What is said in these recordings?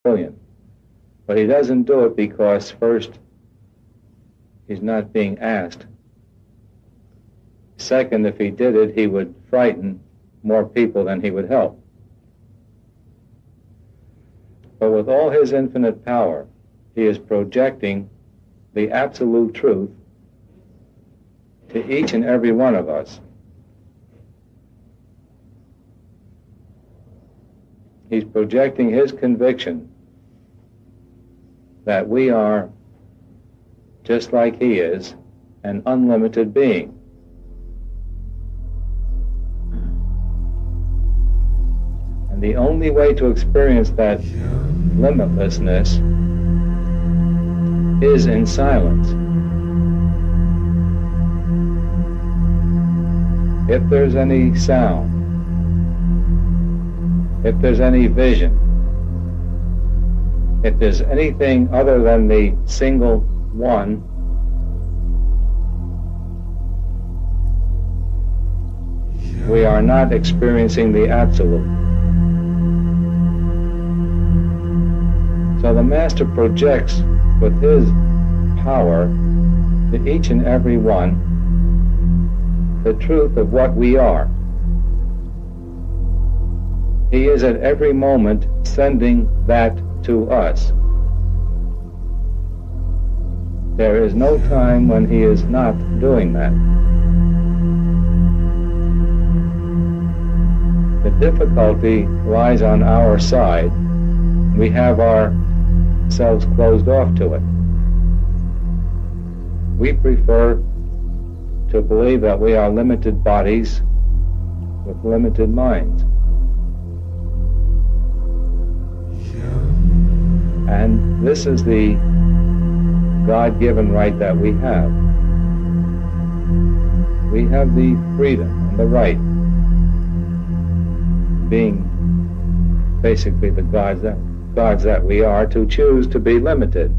brilliant. But he doesn't do it because, first, he's not being asked. Second, if he did it, he would frighten more people than he would help. But with all his infinite power, he is projecting the absolute truth to each and every one of us. He's projecting his conviction that we are, just like he is, an unlimited being. And the only way to experience that limitlessness is in silence. If there's any sound, if there's any vision, if there's anything other than the single one, we are not experiencing the absolute. So the Master projects with his power to each and every one the truth of what we are. He is at every moment sending that to us. There is no time when he is not doing that. The difficulty lies on our side. We have ourselves closed off to it. We prefer to believe that we are limited bodies with limited minds. And this is the God-given right that we have. We have the freedom and the right, being basically the gods that we are, to choose to be limited.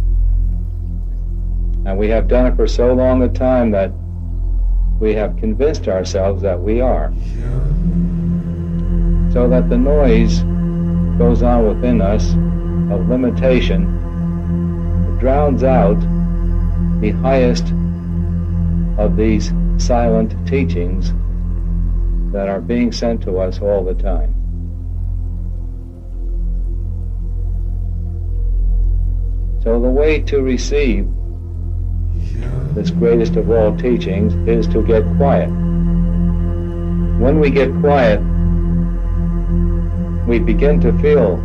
And we have done it for so long a time that we have convinced ourselves that we are. So that the noise goes on within us of limitation drowns out the highest of these silent teachings that are being sent to us all the time. So the way to receive this greatest of all teachings is to get quiet. When we get quiet, we begin to feel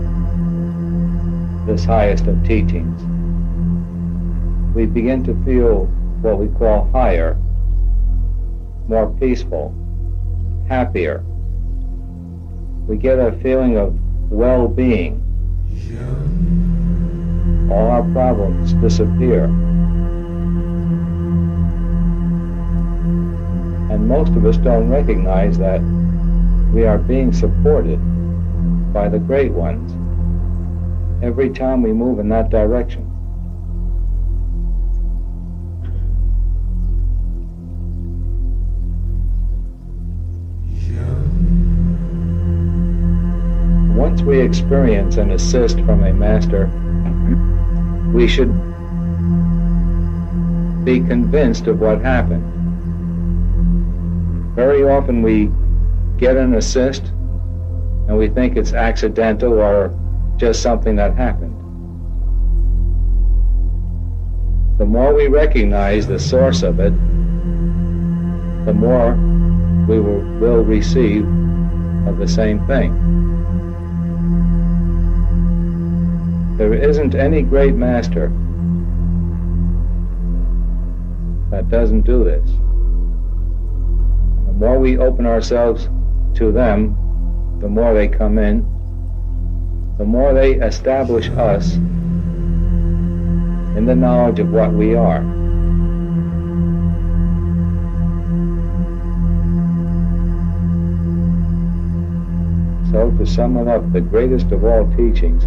this highest of teachings. We begin to feel what we call higher, more peaceful, happier. We get a feeling of well-being. All our problems disappear. And most of us don't recognize that we are being supported by the great ones every time we move in that direction. Once we experience an assist from a master, we should be convinced of what happened. Very often we get an assist and we think it's accidental or just something that happened. The more we recognize the source of it, the more we will receive of the same thing. There isn't any great master that doesn't do this. The more we open ourselves to them, the more they come in, the more they establish us in the knowledge of what we are. So, to sum it up, the greatest of all teachings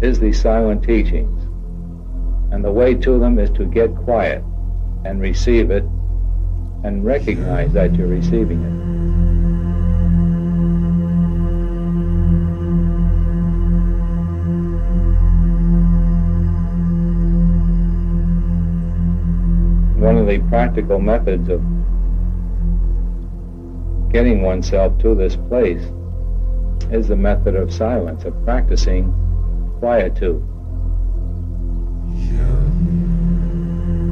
is the silent teachings. And the way to them is to get quiet and receive it and recognize that you're receiving it. of the practical methods of getting oneself to this place is the method of silence, of practicing quietude,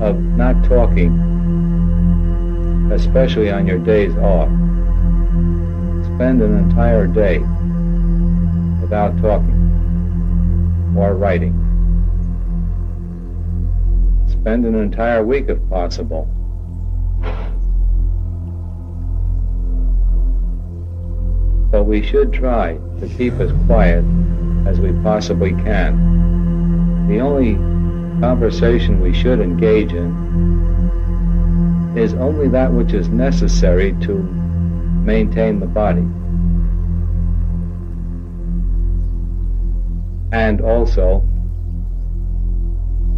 of not talking, especially on your days off. Spend an entire day without talking or writing. Spend an entire week if possible. But we should try to keep as quiet as we possibly can. The only conversation we should engage in is only that which is necessary to maintain the body, and also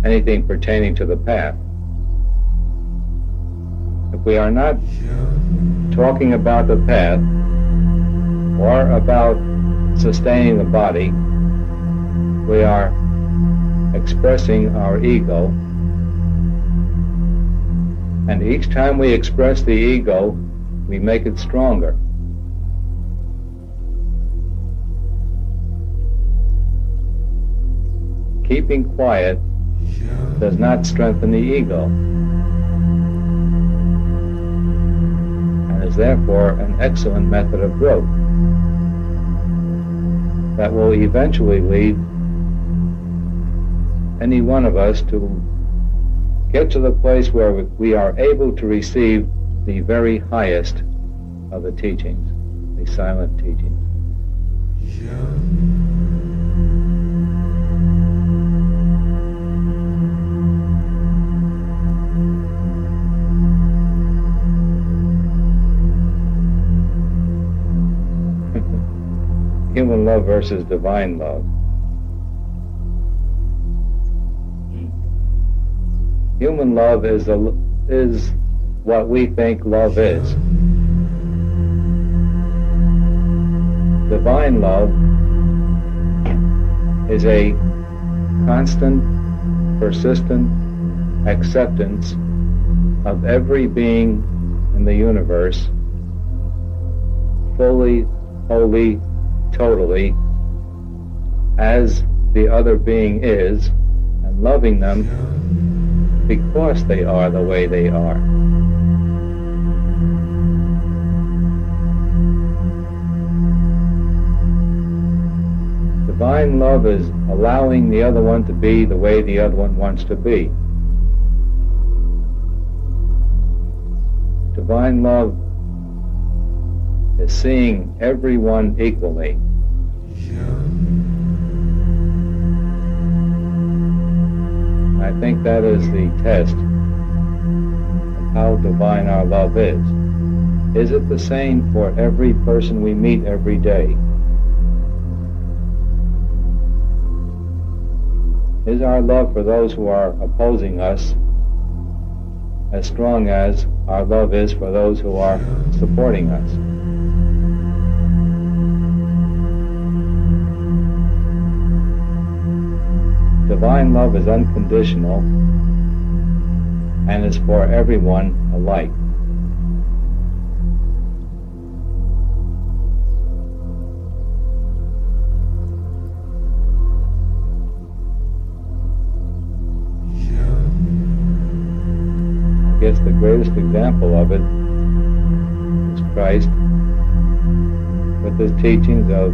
anything pertaining to the path. If we are not talking about the path or about sustaining the body, we are expressing our ego, and each time we express the ego, we make it stronger. Keeping quiet does not strengthen the ego, and is therefore an excellent method of growth that will eventually lead any one of us to get to the place where we are able to receive the very highest of the teachings, the silent teachings. Human love versus divine love. Human love is what we think love is. Divine love is a constant, persistent acceptance of every being in the universe, fully, wholly, totally, as the other being is, and loving them because they are the way they are. Divine love is allowing the other one to be the way the other one wants to be. Divine love is seeing everyone equally. I think that is the test of how divine our love is. Is it the same for every person we meet every day? Is our love for those who are opposing us as strong as our love is for those who are supporting us? Divine love is unconditional and is for everyone alike. I guess the greatest example of it is Christ with his teachings of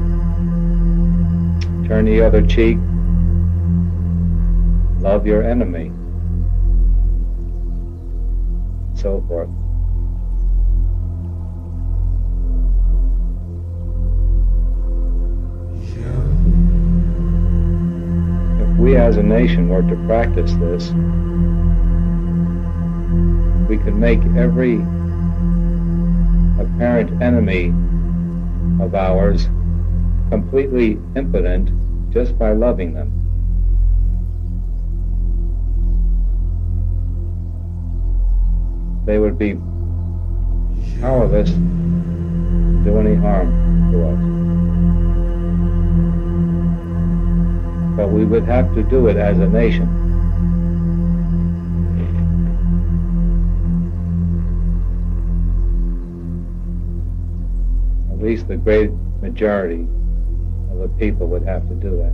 turn the other cheek, love your enemy, so forth. If we as a nation were to practice this, we could make every apparent enemy of ours completely impotent just by loving them. They would be powerless to do any harm to us. But we would have to do it as a nation. least the great majority of the people would have to do that.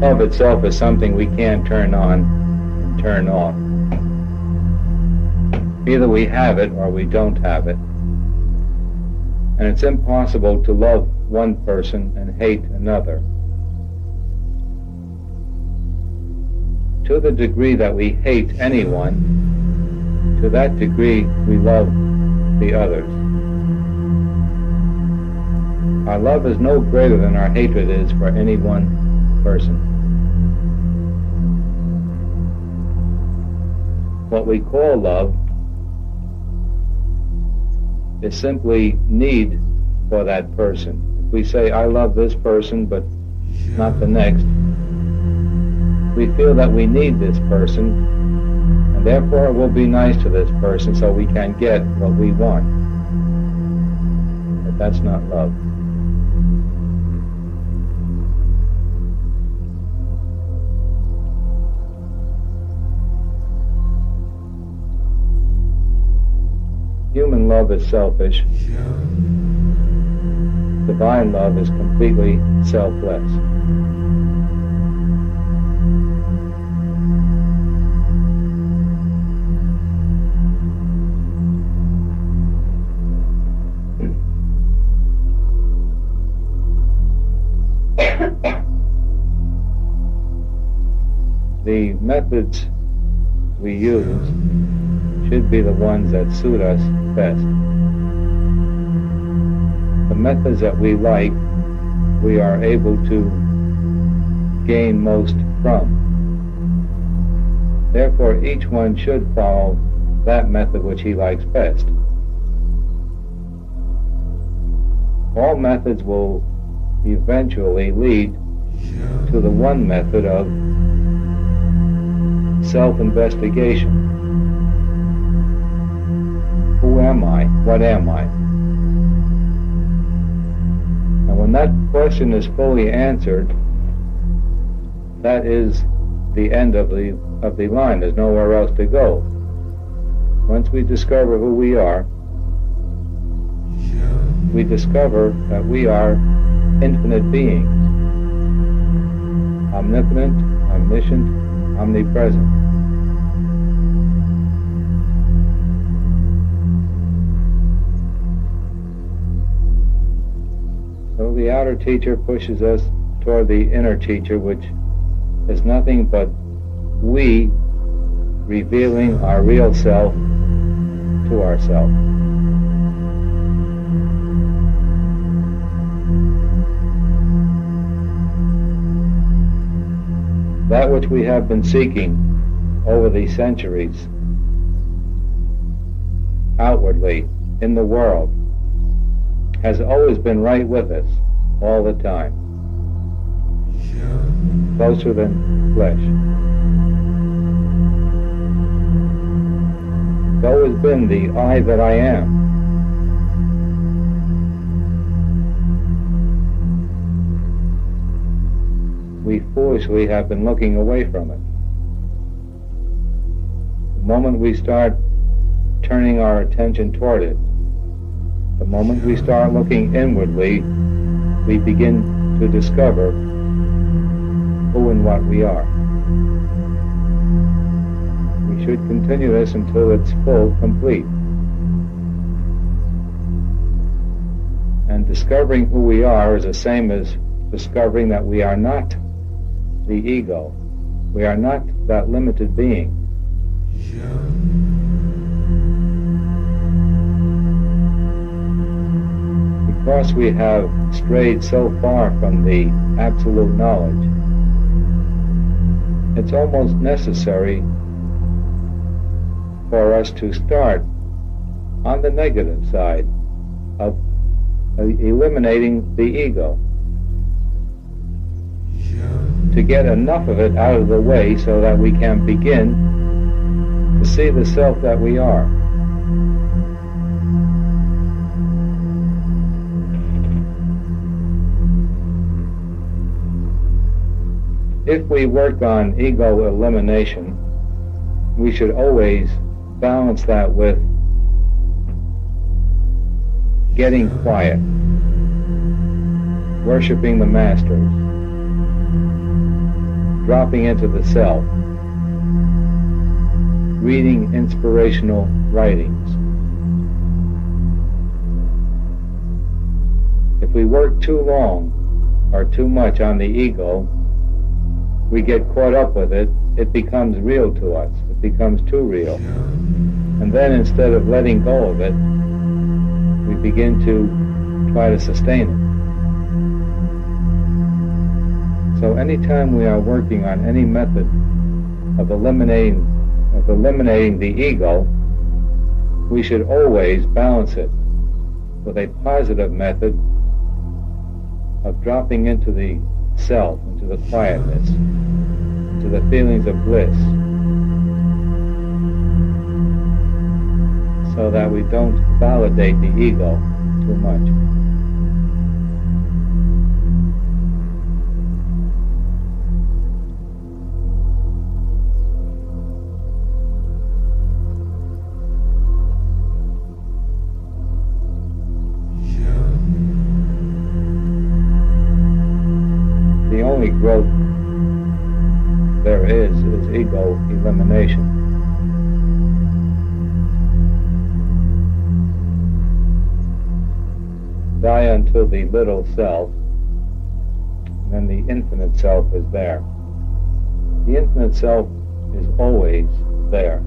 Love itself is something we can't turn on and turn off. Either we have it or we don't have it. And it's impossible to love one person and hate another. To the degree that we hate anyone, to that degree we love the others. Our love is no greater than our hatred is for any one person. What we call love is simply need for that person. If we say, I love this person, but not the next, we feel that we need this person, and therefore we'll be nice to this person so we can get what we want. But that's not love. Human love is selfish. Divine love is completely selfless. The methods we use should be the ones that suit us best. The methods that we like, we are able to gain most from. Therefore, each one should follow that method which he likes best. All methods will eventually lead to the one method of self-investigation. Who am I? What am I? And when that question is fully answered, that is the end of the line. There's nowhere else to go. Once we discover who we are, we discover that we are infinite beings, omnipotent, omniscient, omnipresent. So the outer teacher pushes us toward the inner teacher, which is nothing but we revealing our real self to ourselves. That which we have been seeking over the centuries, outwardly, in the world, has always been right with us, all the time, closer than flesh. It's always been the I that I am. We foolishly have been looking away from it. The moment we start turning our attention toward it, the moment we start looking inwardly, we begin to discover who and what we are. We should continue this until it's full, complete. And discovering who we are is the same as discovering that we are not the ego. We are not that limited being. Because we have strayed so far from the absolute knowledge, it's almost necessary for us to start on the negative side of eliminating the ego, to get enough of it out of the way so that we can begin to see the self that we are. if we work on ego elimination, we should always balance that with getting quiet, worshiping the masters, dropping into the self, reading inspirational writings. If we work too long or too much on the ego, we get caught up with it, it becomes real to us, it becomes too real. And then instead of letting go of it, we begin to try to sustain it. So anytime we are working on any method of eliminating the ego, we should always balance it with a positive method of dropping into the self, into the quietness, into the feelings of bliss, so that we don't validate the ego too much. The only growth there is ego elimination. Die until the little self, and then the infinite self is there. The infinite self is always there.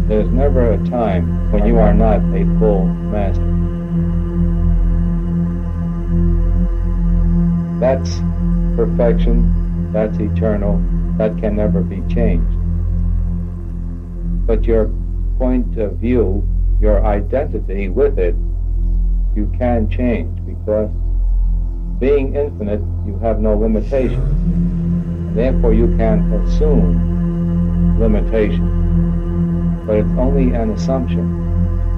There's never a time when you are not a full master. That's perfection, that's eternal, that can never be changed. But your point of view, your identity with it, you can change, because being infinite, you have no limitation. And therefore you can assume limitation. But it's only an assumption.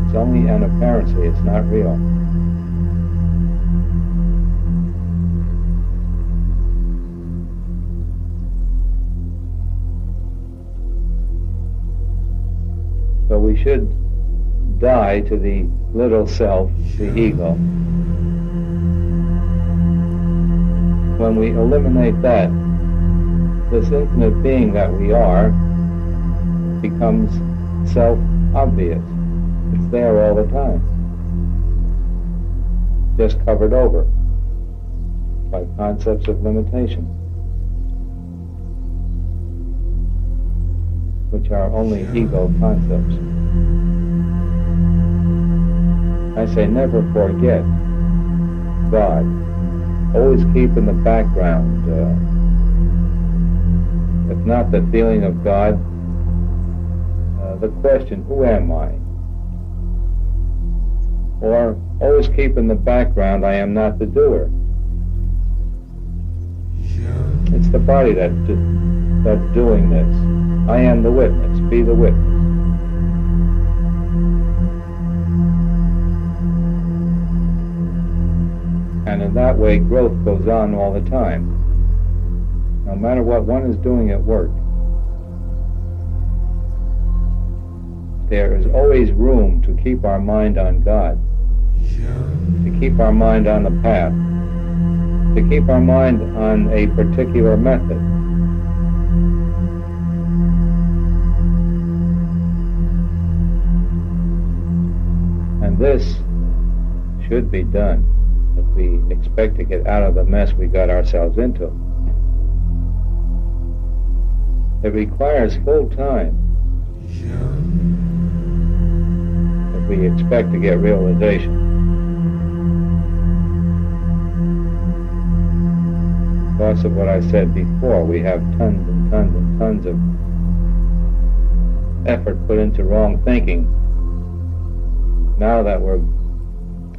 It's only an apparency, it's not real. So we should die to the little self, the ego. When we eliminate that, this infinite being that we are becomes self-obvious. It's there all the time, just covered over by concepts of limitation, which are only ego concepts. I say never forget God. Always keep in the background, if not the feeling of God, the question, who am I? Or always keep in the background, I am not the doer. It's the body that's doing this. I am the witness. Be the witness. And in that way, growth goes on all the time. No matter what one is doing at work, there is always room to keep our mind on God, to keep our mind on the path, to keep our mind on a particular method. And this should be done if we expect to get out of the mess we got ourselves into. It requires full time if we expect to get realization. Because of what I said before, we have tons and tons and tons of effort put into wrong thinking. Now that we're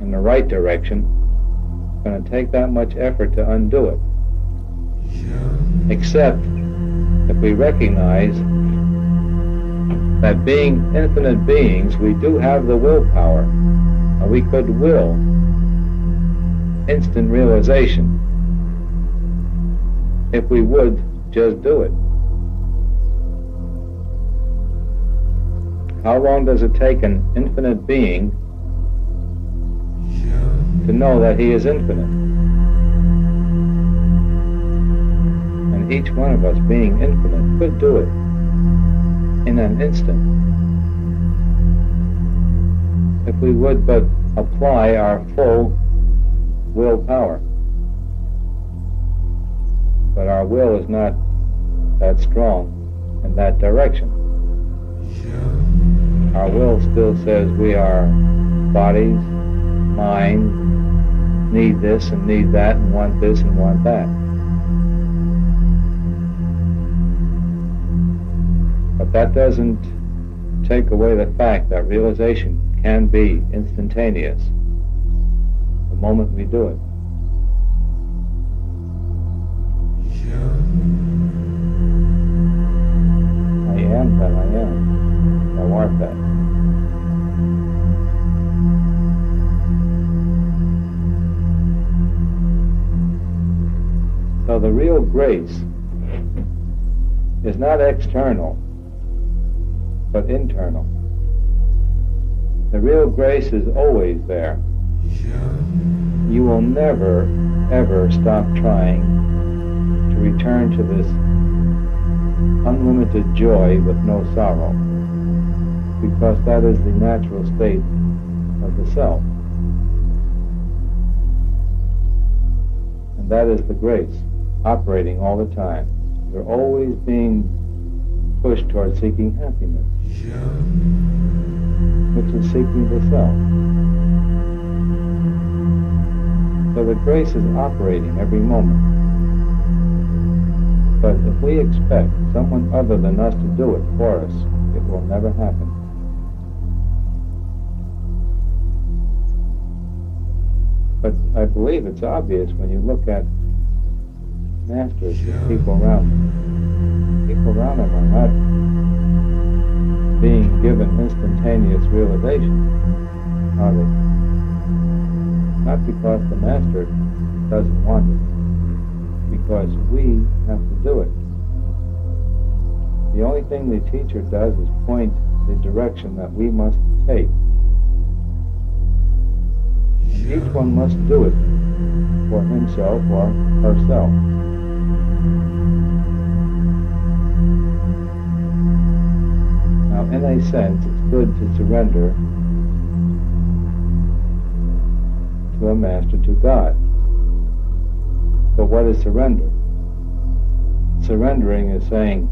in the right direction, it's going to take that much effort to undo it. Except if we recognize that being infinite beings, we do have the willpower, and we could will instant realization if we would just do it. How long does it take an infinite being to know that he is infinite? And each one of us, being infinite, could do it in an instant if we would but apply our full willpower. But our will is not that strong in that direction. Our will still says we are bodies, minds, need this and need that, and want this and want that. But that doesn't take away the fact that realization can be instantaneous the moment we do it. I am that I am. I want that. So the real grace is not external, but internal. The real grace is always there. You will never, ever stop trying to return to this unlimited joy with no sorrow, because that is the natural state of the self. And that is the grace, operating all the time. You're always being pushed toward seeking happiness, which is seeking the self. So the grace is operating every moment. But if we expect someone other than us to do it for us, it will never happen. But I believe it's obvious when you look at masters and people around them. People around them are not being given instantaneous realization, are they? Not because the master doesn't want it, because we have to do it. The only thing the teacher does is point the direction that we must take. And each one must do it for himself or herself. Now, in a sense, it's good to surrender to a master, to God. But what is surrender? Surrendering is saying,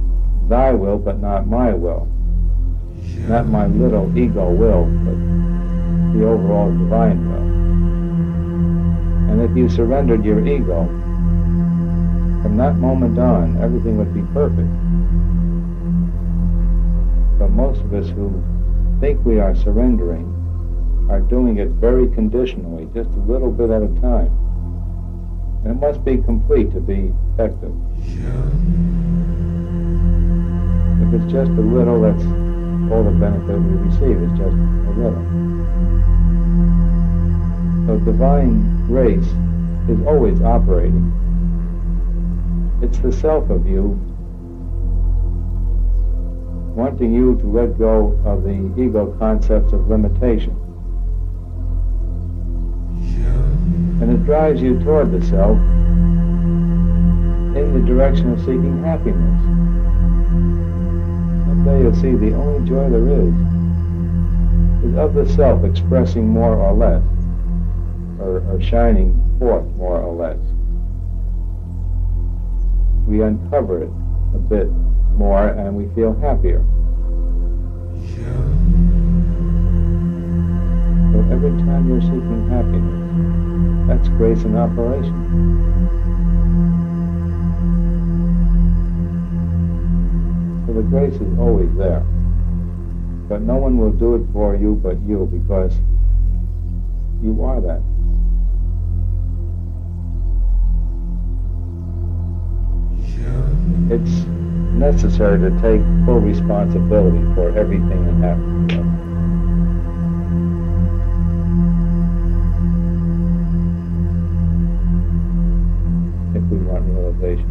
thy will, but not my will. Not my little ego will, but the overall divine will. And if you surrendered your ego, from that moment on, everything would be perfect. But most of us who think we are surrendering are doing it very conditionally, just a little bit at a time. And it must be complete to be effective. If it's just a little, that's all the benefit we receive, is just a little. So divine grace is always operating. It's the self of you wanting you to let go of the ego concepts of limitation. And it drives you toward the self in the direction of seeking happiness. Someday you'll see the only joy there is of the self expressing more or less, or shining forth more or less. We uncover it a bit more and we feel happier. So every time you're seeking happiness, that's grace in operation. So the grace is always there. But no one will do it for you but you, because you are that. It's necessary to take full responsibility for everything that happens to us. If we want realization.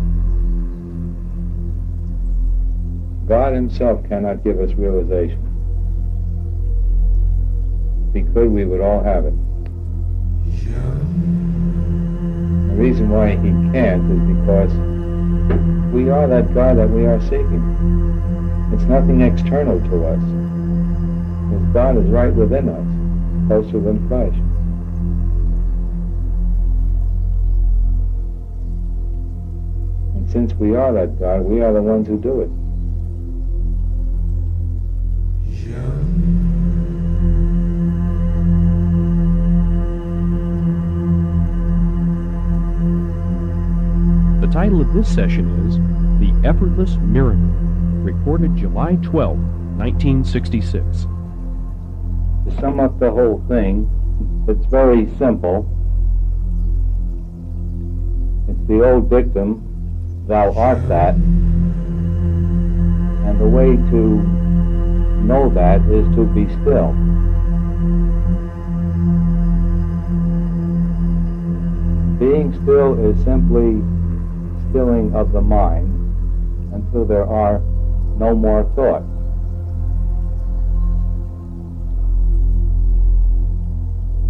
God himself cannot give us realization. If he could, we would all have it. The reason why he can't is because we are that God that we are seeking. It's nothing external to us. Because God is right within us, closer than flesh. And since we are that God, we are the ones who do it. The title of this session is The Effortless Miracle, recorded July 12, 1966. To sum up the whole thing, it's very simple. It's the old dictum, thou art that. And the way to know that is to be still. Being still is simply stilling of the mind until there are no more thoughts.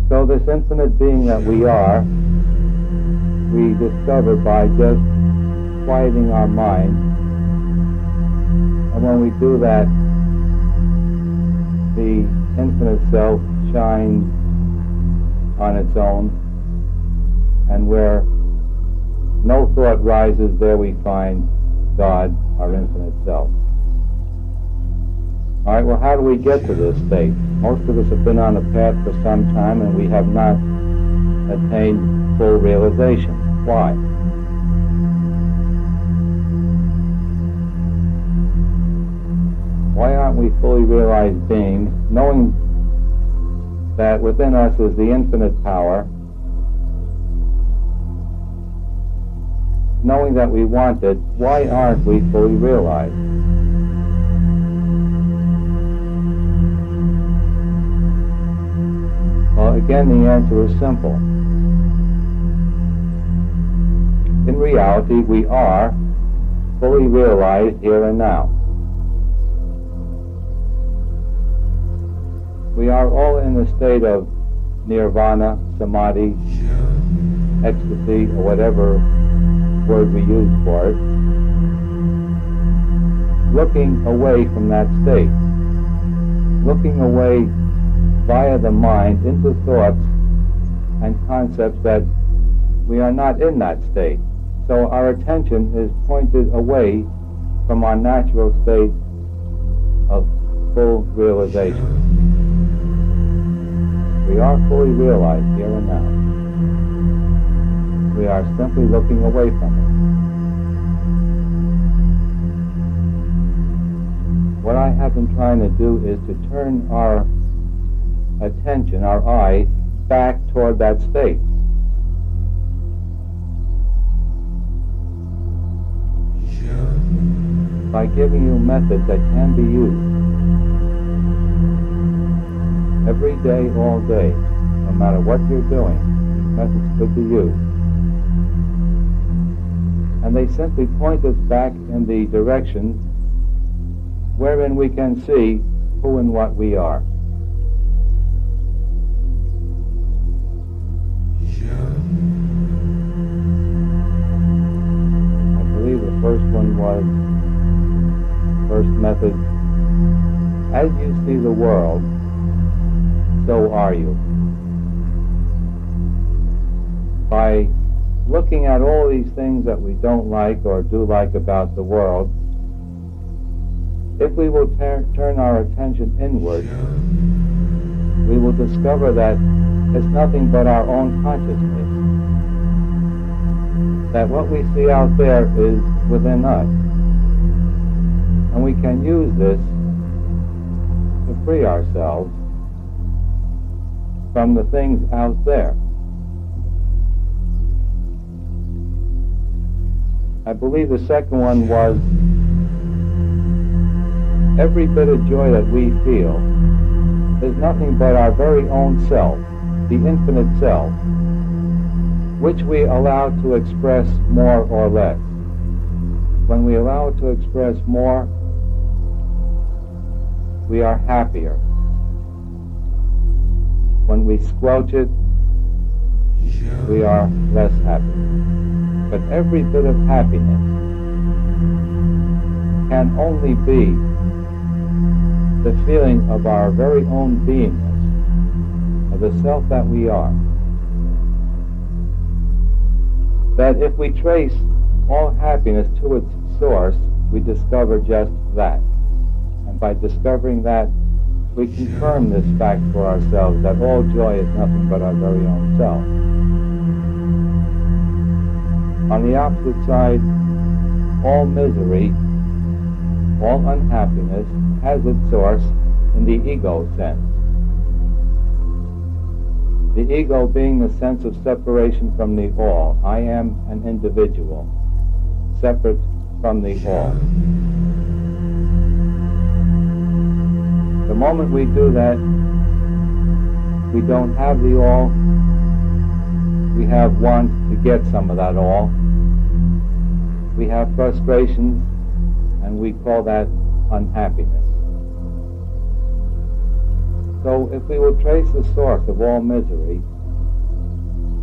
So this infinite being that we are, we discover by just quieting our mind. And when we do that, the infinite self shines on its own, and where no thought rises, there we find God, our infinite self. All right, well, how do we get to this state? Most of us have been on the path for some time, and we have not attained full realization. Why? Why aren't we fully realized beings, knowing that within us is the infinite power, knowing that we want it, why aren't we fully realized? Well, again, the answer is simple. In reality, we are fully realized here and now. We are all in the state of nirvana, samadhi, ecstasy, or whatever word we use for it, looking away from that state, looking away via the mind into thoughts and concepts that we are not in that state. So our attention is pointed away from our natural state of full realization. We are fully realized here and now. We are simply looking away from it. What I have been trying to do is to turn our attention, our eye, back toward that state. By giving you methods that can be used every day, all day, no matter what you're doing, these methods could be used. And they simply point us back in the direction wherein we can see who and what we are. I believe the first one was, first method, as you see the world, so are you. By looking at all these things that we don't like or do like about the world, if we will turn our attention inward, we will discover that it's nothing but our own consciousness. That what we see out there is within us. And we can use this to free ourselves from the things out there. I believe the second one was, every bit of joy that we feel is nothing but our very own self, the infinite self, which we allow to express more or less. When we allow it to express more, we are happier. When we squelch it, we are less happy. But every bit of happiness can only be the feeling of our very own beingness, of the self that we are. That if we trace all happiness to its source, we discover just that. And by discovering that, we confirm this fact for ourselves, that all joy is nothing but our very own self. On the opposite side, all misery, all unhappiness has its source in the ego sense. The ego being the sense of separation from the all. I am an individual, separate from the all. The moment we do that, we don't have the all. We have want to get some of that all. We have frustrations, and we call that unhappiness. So if we will trace the source of all misery,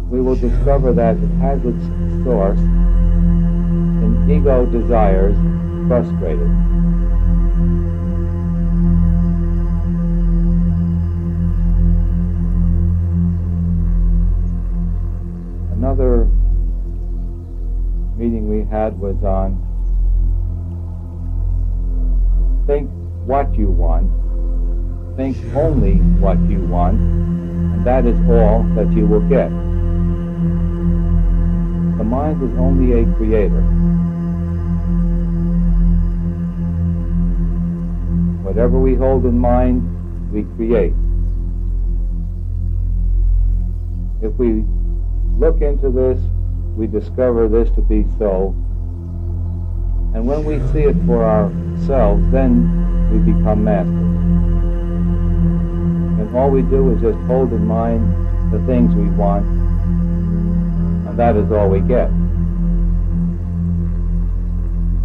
we will discover that it has its source in ego desires frustrated. Another meeting we had was on think what you want, think only what you want, and that is all that you will get. The mind is only a creator. Whatever we hold in mind, we create. If we look into this, we discover this to be so. And when we see it for ourselves, then we become masters. And all we do is just hold in mind the things we want, and that is all we get.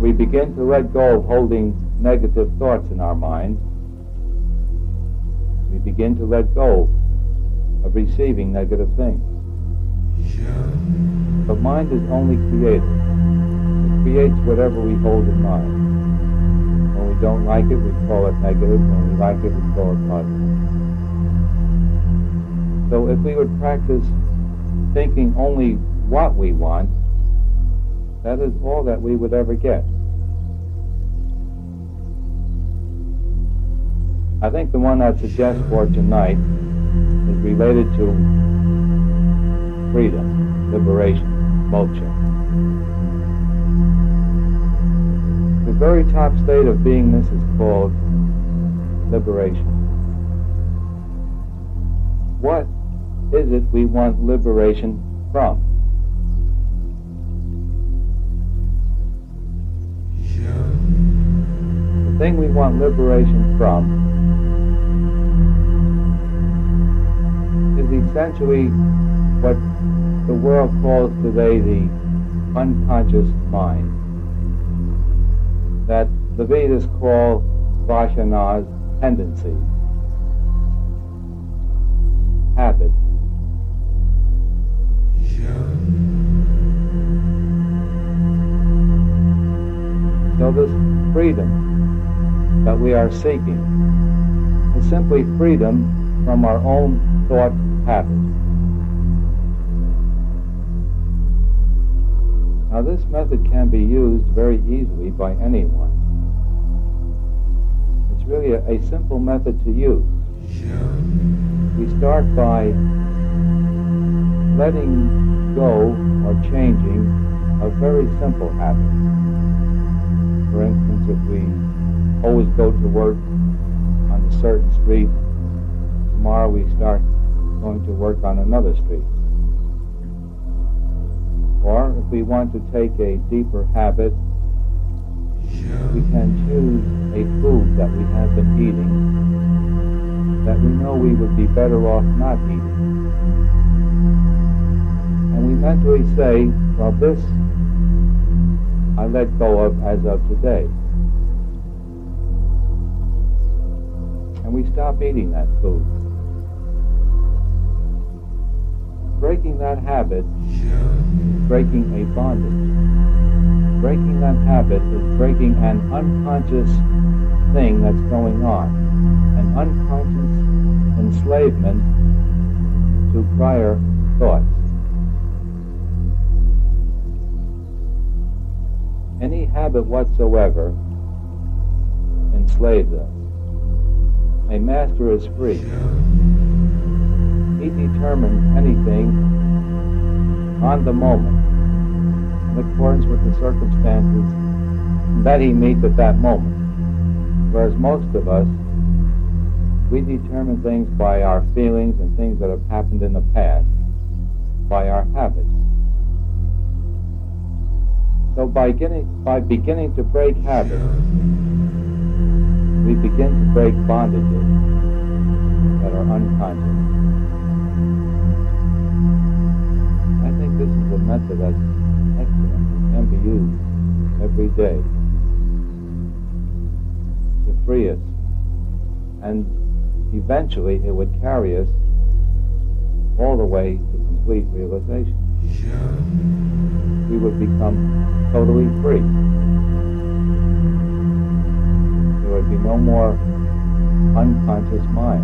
We begin to let go of holding negative thoughts in our mind. We begin to let go of receiving negative things. But mind is only creative. It creates whatever we hold in mind. When we don't like it, we call it negative. When we like it, we call it positive. So if we would practice thinking only what we want, that is all that we would ever get. I think the one I'd suggest for tonight is related to freedom, liberation, moksha. The very top state of beingness is called liberation. What is it we want liberation from? The thing we want liberation from is essentially what the world calls today the unconscious mind, that the Vedas call vasanas, tendencies, habit. So this freedom that we are seeking is simply freedom from our own thought habits. Now this method can be used very easily by anyone. It's really a simple method to use. We start by letting go or changing a very simple habit. For instance, if we always go to work on a certain street, tomorrow we start going to work on another street. Or if we want to take a deeper habit, we can choose a food that we have been eating that we know we would be better off not eating. And we mentally say, well, this I let go of as of today. and we stop eating that food. Breaking that habit is breaking a bondage. Breaking that habit is breaking an unconscious thing that's going on, an unconscious enslavement to prior thoughts. Any habit whatsoever enslaves us. A master is free. He determines anything on the moment, in accordance with the circumstances that he meets at that moment. Whereas most of us, we determine things by our feelings and things that have happened in the past, by our habits. So by beginning to break habits, we begin to break bondages that are unconscious. I think this is a method that's excellent. It can be used every day to free us, and eventually it would carry us all the way to complete realization. We would become totally free. There would be no more unconscious mind.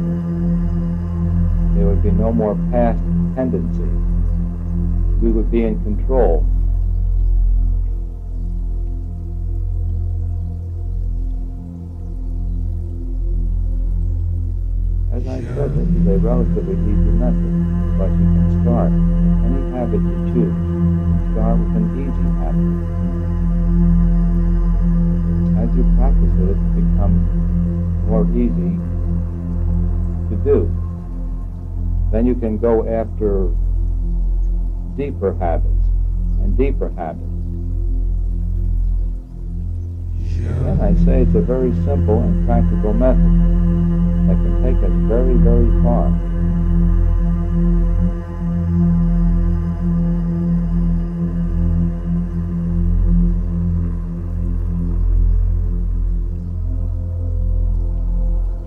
There would be no more past tendencies. We would be in control. As I said, this is a relatively easy method, but you can start any habit you choose. You can start with an easy habit. As you practice it, it becomes more easy to do. Then you can go after deeper habits and deeper habits. Again, I say it's a very simple and practical method that can take us very, very far.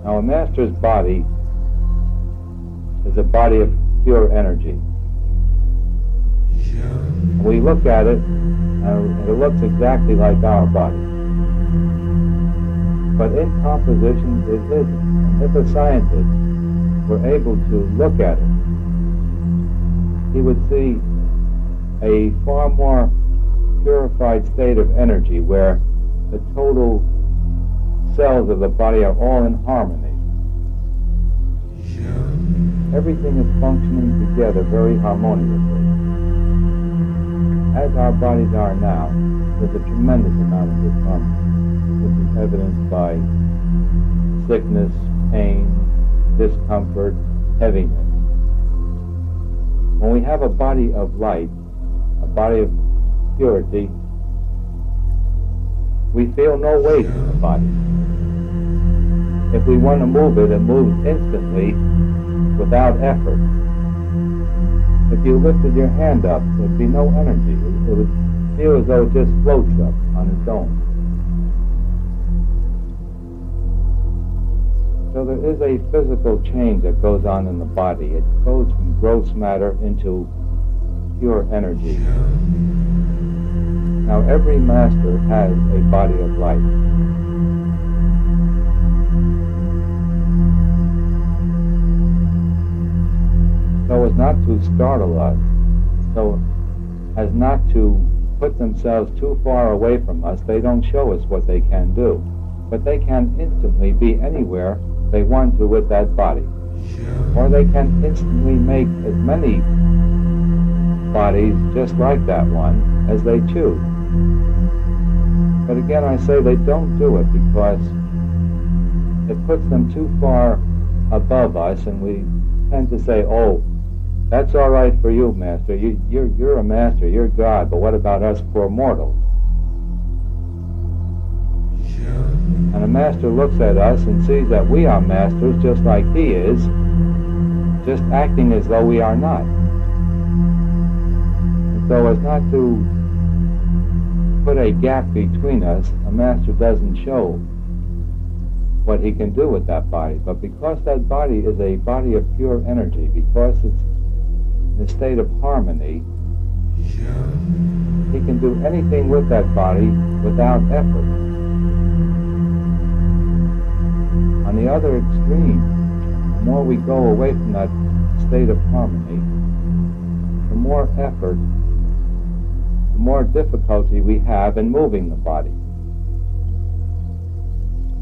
Now, a master's body is a body of pure energy. We look at it, and it looks exactly like our body. But in composition, it isn't. And if a scientist were able to look at it, he would see a far more purified state of energy where the total cells of the body are all in harmony. Everything is functioning together very harmoniously. As our bodies are now, there's a tremendous amount of disharmony, which is evidenced by sickness, pain, discomfort, heaviness. When we have a body of light, a body of purity, we feel no weight in the body. If we want to move it, it moves instantly without effort. If you lifted your hand up, there'd be no energy. It would feel as though it just floats up on its own. So there is a physical change that goes on in the body. It goes from gross matter into pure energy. Now every master has a body of light. So as not to startle us, so as not to put themselves too far away from us, they don't show us what they can do. But they can instantly be anywhere they want to with that body. Or they can instantly make as many bodies just like that one as they choose. But again, I say they don't do it because it puts them too far above us, and we tend to say, oh, that's all right for you, Master. You're a master, you're God, but what about us poor mortals? And a master looks at us and sees that we are masters just like he is, just acting as though we are not. And so as not to put a gap between us, a master doesn't show what he can do with that body. But because that body is a body of pure energy, because it's in a state of harmony, he can do anything with that body without effort. On the other extreme, the more we go away from that state of harmony, the more effort, the more difficulty we have in moving the body.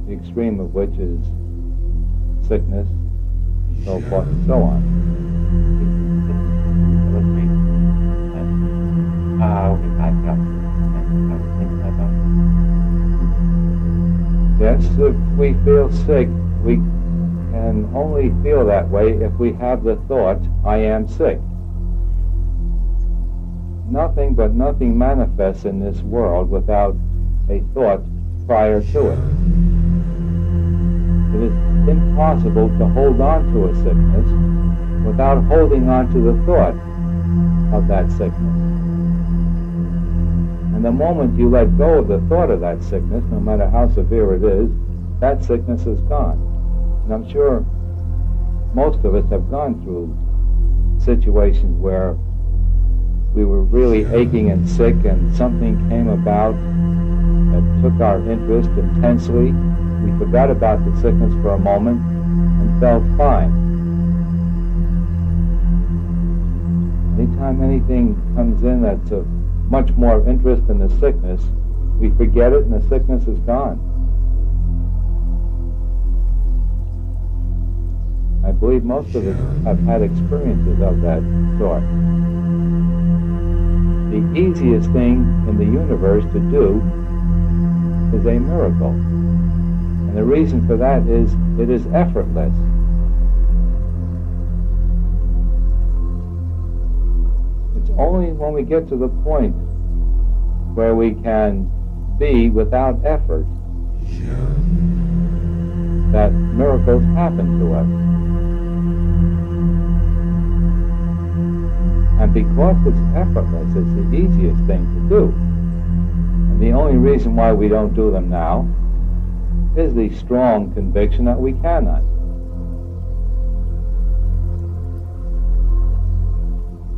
The extreme of which is sickness, so forth and so on. Yes, if we feel sick, we can only feel that way if we have the thought, I am sick. Nothing but nothing manifests in this world without a thought prior to it. It is impossible to hold on to a sickness without holding on to the thought of that sickness. And the moment you let go of the thought of that sickness, no matter how severe it is, that sickness is gone. And I'm sure most of us have gone through situations where we were really aching and sick and something came about that took our interest intensely. We forgot about the sickness for a moment and felt fine. Anytime anything comes in that's of much more interest than the sickness, we forget it and the sickness is gone. I believe most of us have had experiences of that sort. The easiest thing in the universe to do is a miracle. And the reason for that is it is effortless. It's only when we get to the point where we can be without effort that miracles happen to us. And because it's effortless, it's the easiest thing to do. And the only reason why we don't do them now is the strong conviction that we cannot.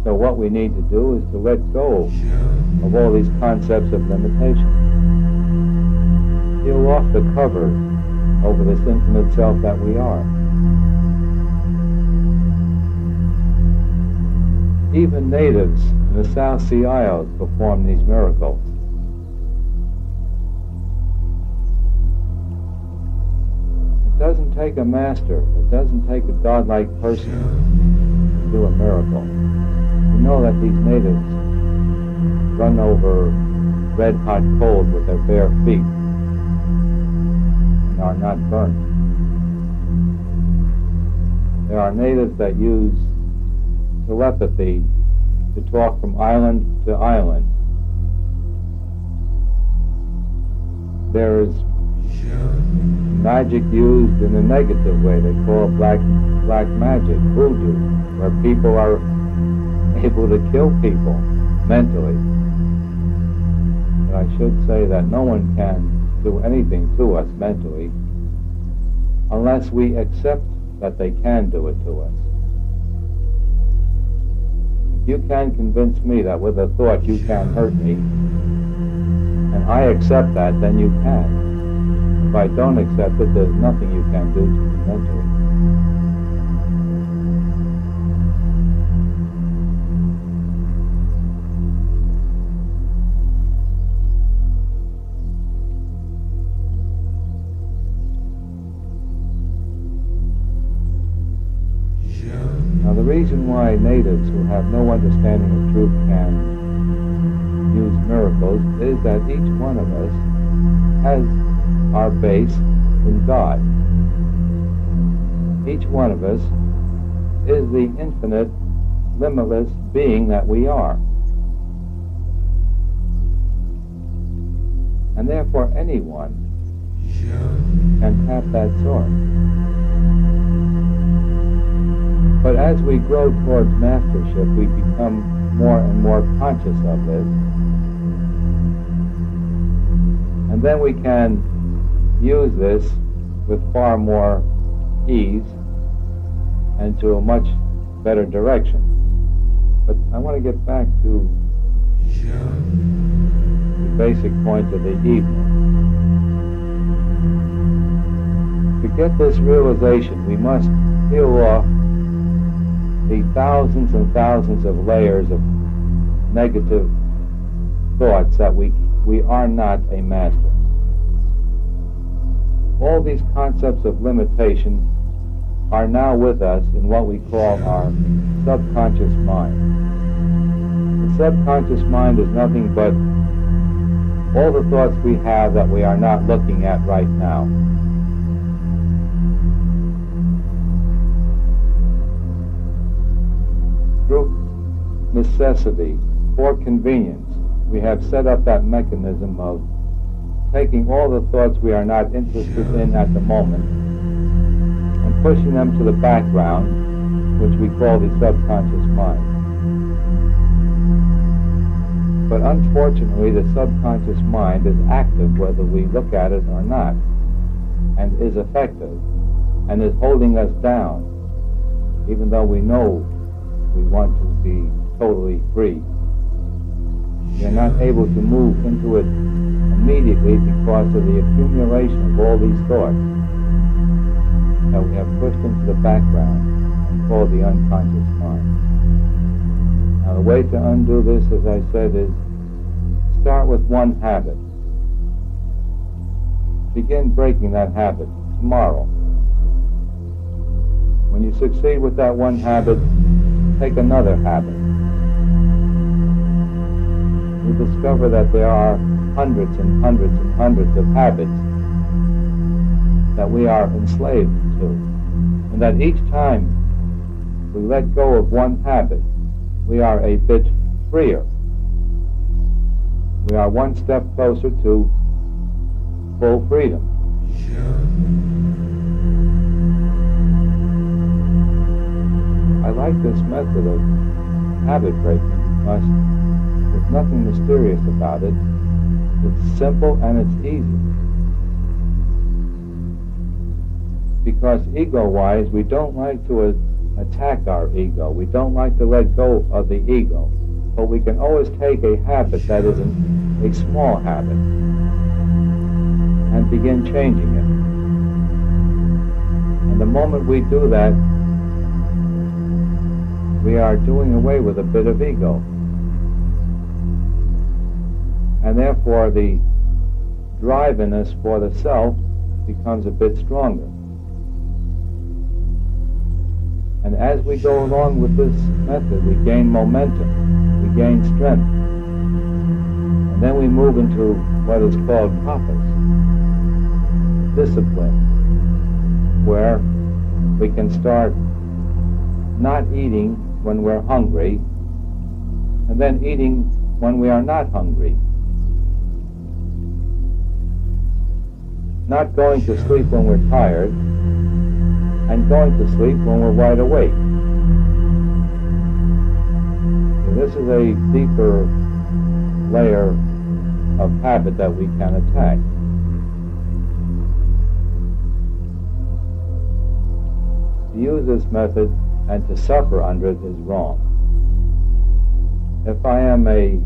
So what we need to do is to let go of all these concepts of limitation. Peel off the cover over this infinite self that we are. Even natives in the South Sea Isles perform these miracles. It doesn't take a master, it doesn't take a godlike person to do a miracle. You know that these natives run over red-hot coals with their bare feet and are not burnt. There are natives that use telepathy to talk from island to island. There is magic used in a negative way. They call it black magic, voodoo, where people are able to kill people mentally. But I should say that no one can do anything to us mentally unless we accept that they can do it to us. If you can convince me that with a thought you can hurt me, and I accept that, then you can. If I don't accept it, there's nothing you can do to me mentally. Now the reason why natives who have no understanding of truth can use miracles is that each one of us has our base in God. Each one of us is the infinite, limitless being that we are. And therefore anyone can tap that source. But as we grow towards mastership, we become more and more conscious of this. And then we can use this with far more ease and to a much better direction. But I want to get back to the basic point of the evening. To get this realization, we must peel off the thousands and thousands of layers of negative thoughts that we are not a master. All these concepts of limitation are now with us in what we call our subconscious mind. The subconscious mind is nothing but all the thoughts we have that we are not looking at right now. Through necessity or convenience, we have set up that mechanism of taking all the thoughts we are not interested in at the moment and pushing them to the background, which we call the subconscious mind. But unfortunately, the subconscious mind is active whether we look at it or not, and is effective, and is holding us down, even though we know we want to be totally free. We are not able to move into it immediately because of the accumulation of all these thoughts that we have pushed into the background and called the unconscious mind. Now, the way to undo this, as I said, is start with one habit. Begin breaking that habit tomorrow. When you succeed with that one habit, take another habit. You discover that there are hundreds and hundreds and hundreds of habits that we are enslaved to, and that each time we let go of one habit, we are a bit freer. We are one step closer to full freedom. I like this method of habit breaking because there's nothing mysterious about it. It's simple and it's easy. Because ego-wise, we don't like to attack our ego. We don't like to let go of the ego. But we can always take a habit that is a small habit and begin changing it. And the moment we do that, we are doing away with a bit of ego. And therefore the drive in us for the self becomes a bit stronger. And as we go along with this method, we gain momentum, we gain strength. And then we move into what is called tapas, discipline, where we can start not eating when we're hungry, and then eating when we are not hungry. Not going to sleep when we're tired, and going to sleep when we're wide awake. So this is a deeper layer of habit that we can attack. To use this method and to suffer under it is wrong. If I am a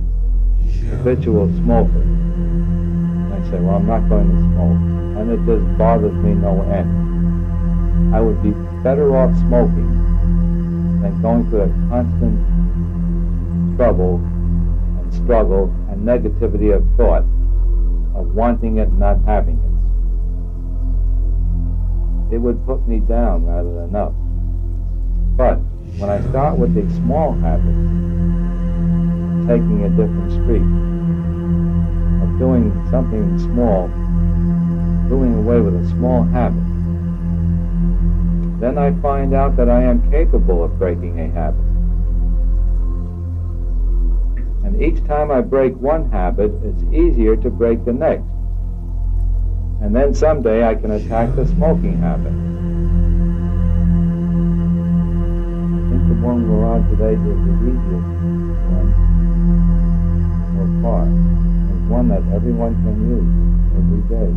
habitual smoker, I say, well, I'm not going to smoke, and it just bothers me no end. I would be better off smoking than going through a constant trouble and struggle and negativity of thought, of wanting it and not having it. It would put me down rather than up. But when I start with a small habit, taking a different street, of doing something small, doing away with a small habit, then I find out that I am capable of breaking a habit. And each time I break one habit, it's easier to break the next. And then someday I can attack the smoking habit. I think the one we're on today is the easiest one so far. It's one that everyone can use every day.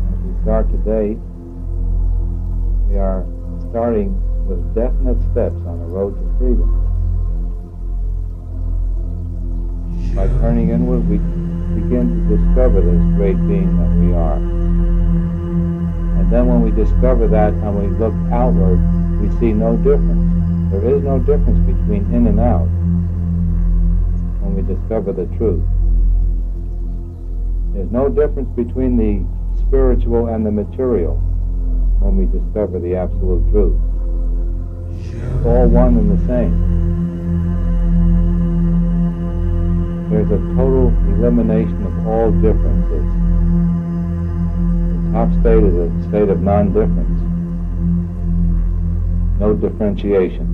As we start today, we are starting with definite steps on the road to freedom. By turning inward, we begin to discover this great being that we are. And then when we discover that and we look outward, we see no difference. There is no difference between in and out when we discover the truth. There's no difference between the spiritual and the material when we discover the absolute truth. It's all one and the same. There's a total elimination of all differences. The top state is a state of non-difference. No differentiation.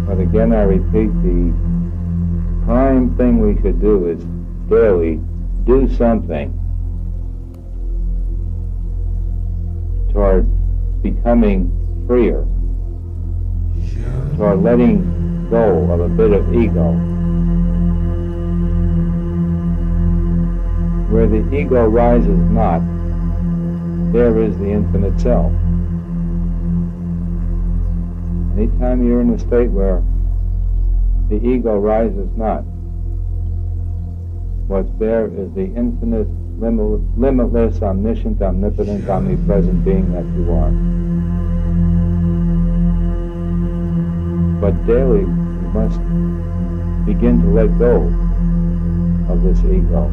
But again, I repeat, the prime thing we should do is daily do something toward becoming freer, toward letting go of a bit of ego. Where the ego rises not, there is the infinite self. Anytime you're in a state where the ego rises not, what's there is the infinite, limitless, omniscient, omnipotent, omnipresent being that you are. But daily, you must begin to let go of this ego.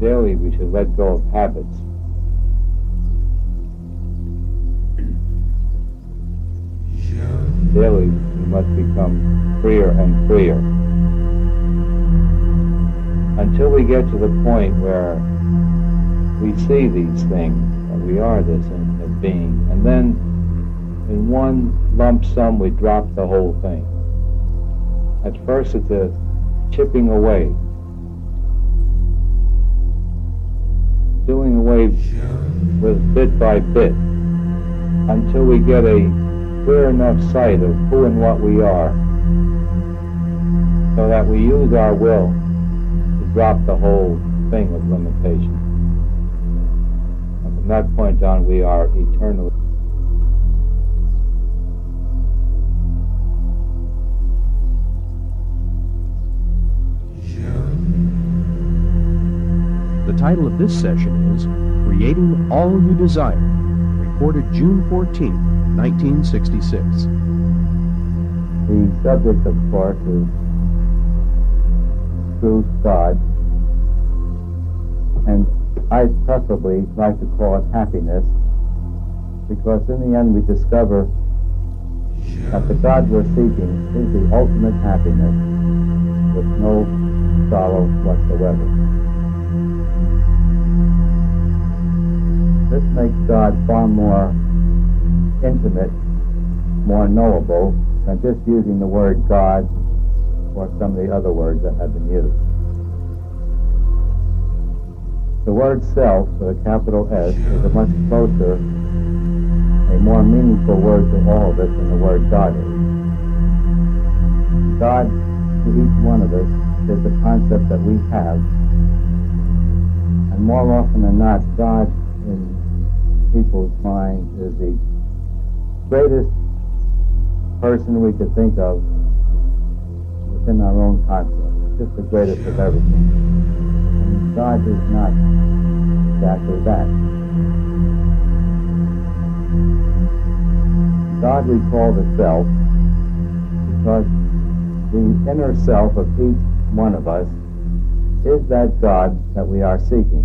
Daily, we should let go of habits. Daily, we must become freer and freer. Until we get to the point where we see these things, that we are this infinite being, and then in one lump sum we drop the whole thing. At first it's a chipping away, doing away with bit by bit, until we get a clear enough sight of who and what we are, so that we use our will to drop the whole thing of limitation. And from that point on, we are eternally. The title of this session is Creating All You Desire, recorded June 14, 1966. The subject, of course, is truth, God, and I preferably like to call it happiness, because in the end we discover that the God we're seeking is the ultimate happiness with no sorrow whatsoever. This makes God far more intimate, more knowable than just using the word God or some of the other words that have been used. The word self, with a capital S, is a much closer, a more meaningful word to all of us than the word God is. God, to each one of us, is the concept that we have, and more often than not, God in people's minds is the greatest person we could think of within our own concept. It's just the greatest of everything. And God is not exactly that. God we call the self because the inner self of each one of us is that God that we are seeking.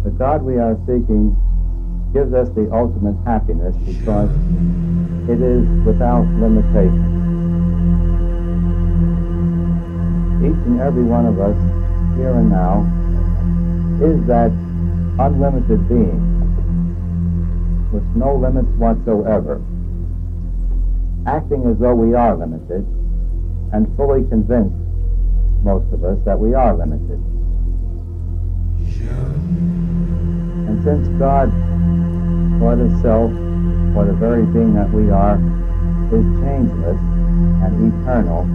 The God we are seeking gives us the ultimate happiness because it is without limitation. Each and every one of us, here and now, is that unlimited being with no limits whatsoever, acting as though we are limited, and fully convinced, most of us, that we are limited. And since God, or the self, or the very being that we are, is changeless and eternal,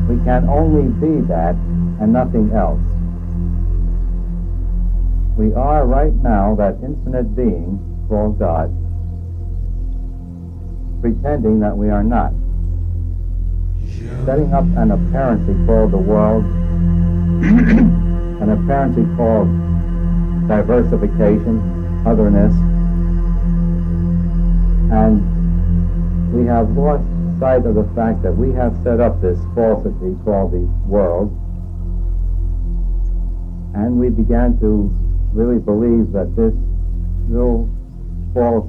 we can only be that and nothing else. We are right now that infinite being called God, pretending that we are not, setting up an apparency called the world, an apparency called diversification, otherness, and we have lost sight of the fact that we have set up this falsity called the world, and we began to really believe that this little false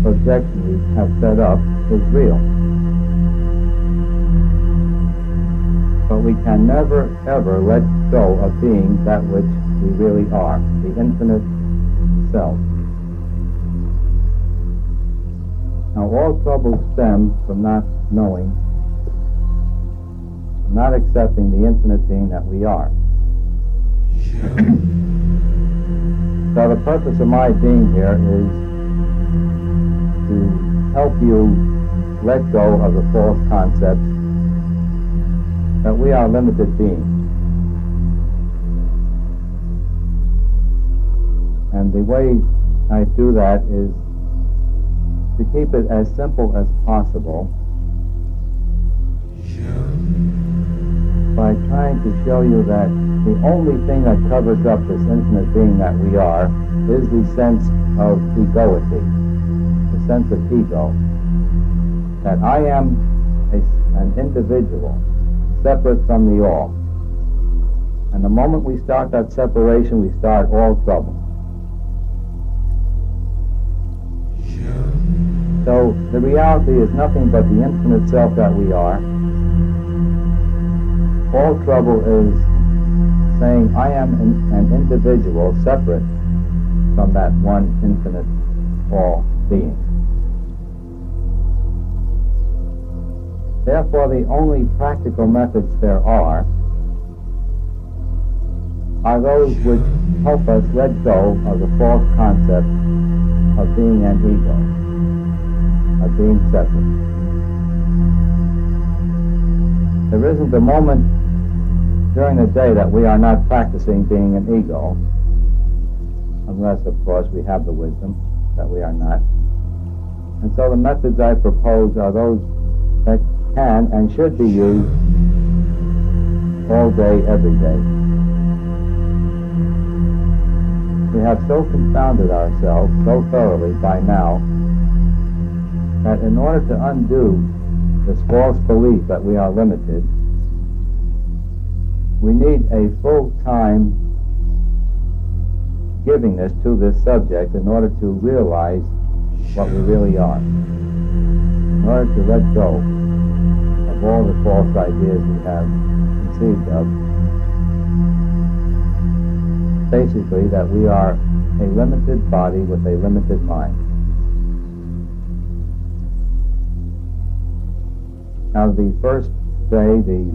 projection we have set up is real. But we can never, ever let go of being that which we really are, the infinite self. Now, all trouble stems from not knowing, not accepting the infinite being that we are. So the purpose of my being here is to help you let go of the false concepts that we are limited beings. And the way I do that is to keep it as simple as possible by trying to show you that the only thing that covers up this infinite being that we are is the sense of egoity, the sense of ego, that I am an individual separate from the all. And the moment we start that separation, we start all trouble. So the reality is nothing but the infinite self that we are. All trouble is saying I am an individual separate from that one infinite all being. Therefore, the only practical methods there are those which help us let go of the false concept of being an ego, of being separate. There isn't a moment during the day that we are not practicing being an ego, unless, of course, we have the wisdom that we are not. And so the methods I propose are those that can and should be used all day, every day. We have so confounded ourselves so thoroughly by now that in order to undo this false belief that we are limited, we need a full-time givingness to this subject in order to realize what we really are, in order to let go of all the false ideas we have conceived of. Basically, that we are a limited body with a limited mind. Now, the first day, the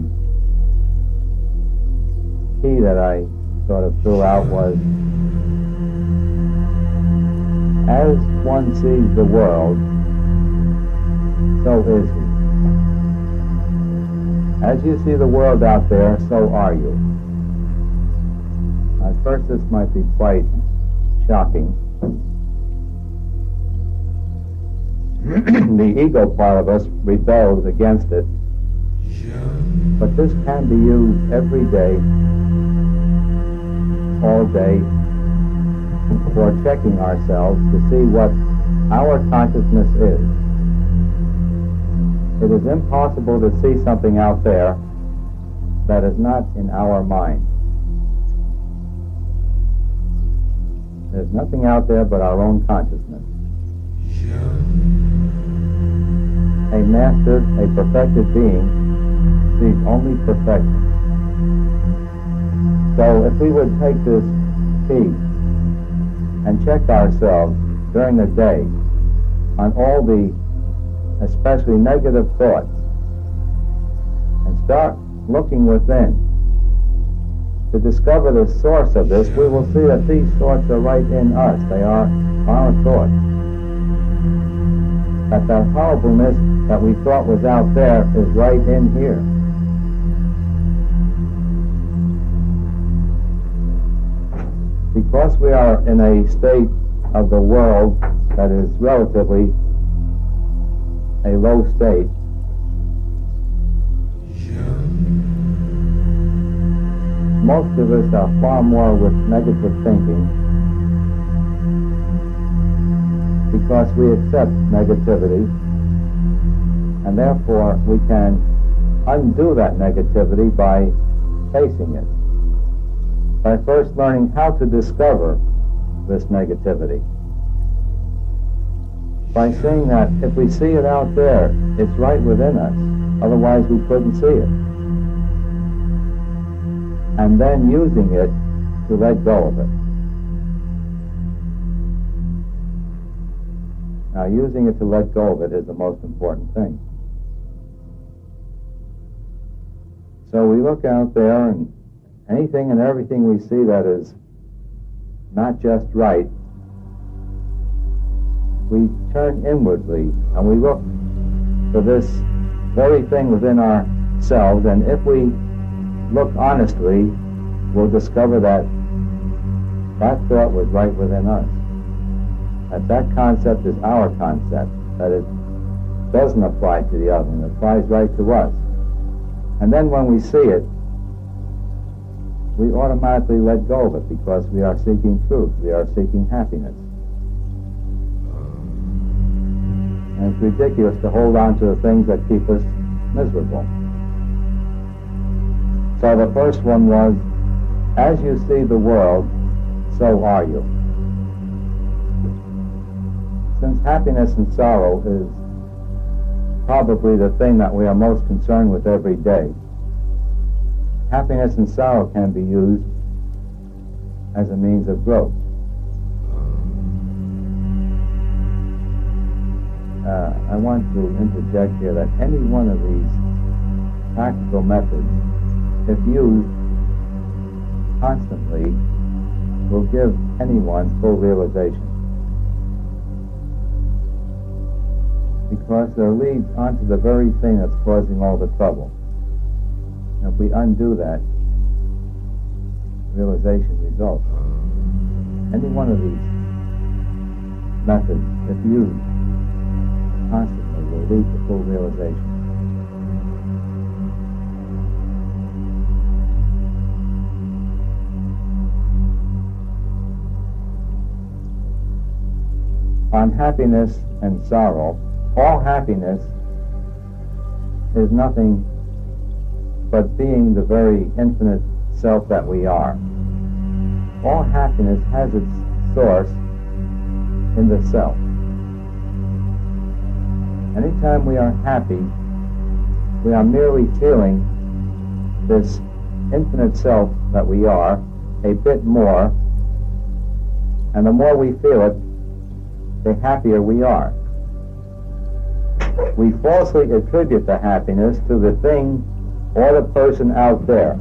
key that I sort of threw out was, as one sees the world, so is he. As you see the world out there, so are you. At first, this might be quite shocking. The ego part of us rebels against it. But this can be used every day, all day, for checking ourselves to see what our consciousness is. It is impossible to see something out there that is not in our mind. There's nothing out there but our own consciousness. A master, a perfected being, sees only perfection. So if we would take this key and check ourselves during the day on all the especially negative thoughts and start looking within to discover the source of this, we will see that these thoughts are right in us. They are our thoughts. That horribleness that we thought was out there is right in here. Because we are in a state of the world that is relatively a low state, most of us are far more with negative thinking because we accept negativity, and therefore we can undo that negativity by facing it, by first learning how to discover this negativity, by seeing that if we see it out there, it's right within us, otherwise we couldn't see it, and then using it to let go of it. Now, using it to let go of it is the most important thing. So we look out there, and anything and everything we see that is not just right, we turn inwardly and we look for this very thing within ourselves, and if we look honestly, we'll discover that that thought was right within us. That concept is our concept, that it doesn't apply to the other, it applies right to us. And then when we see it, we automatically let go of it because we are seeking truth, we are seeking happiness. And it's ridiculous to hold on to the things that keep us miserable. So the first one was, as you see the world, so are you. Since happiness and sorrow is probably the thing that we are most concerned with every day, happiness and sorrow can be used as a means of growth. I want to interject here that any one of these practical methods, if used constantly, will give anyone full realization. Because they're leads onto the very thing that's causing all the trouble. And if we undo that, realization results. Any one of these methods, if used constantly, will lead to full realization. On happiness and sorrow, all happiness is nothing but being the very infinite self that we are. All happiness has its source in the self. Anytime we are happy, we are merely feeling this infinite self that we are a bit more, and the more we feel it, the happier we are. We falsely attribute the happiness to the thing or the person out there.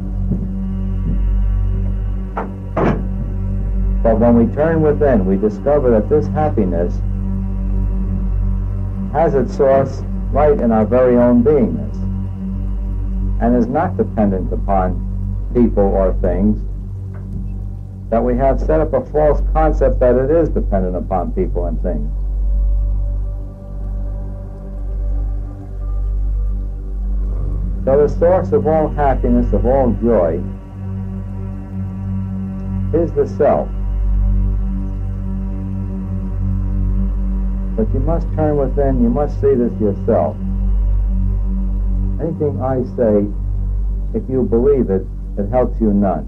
But when we turn within, we discover that this happiness has its source right in our very own beingness and is not dependent upon people or things, that we have set up a false concept that it is dependent upon people and things. So the source of all happiness, of all joy, is the self. But you must turn within, you must see this yourself. Anything I say, if you believe it, it helps you none.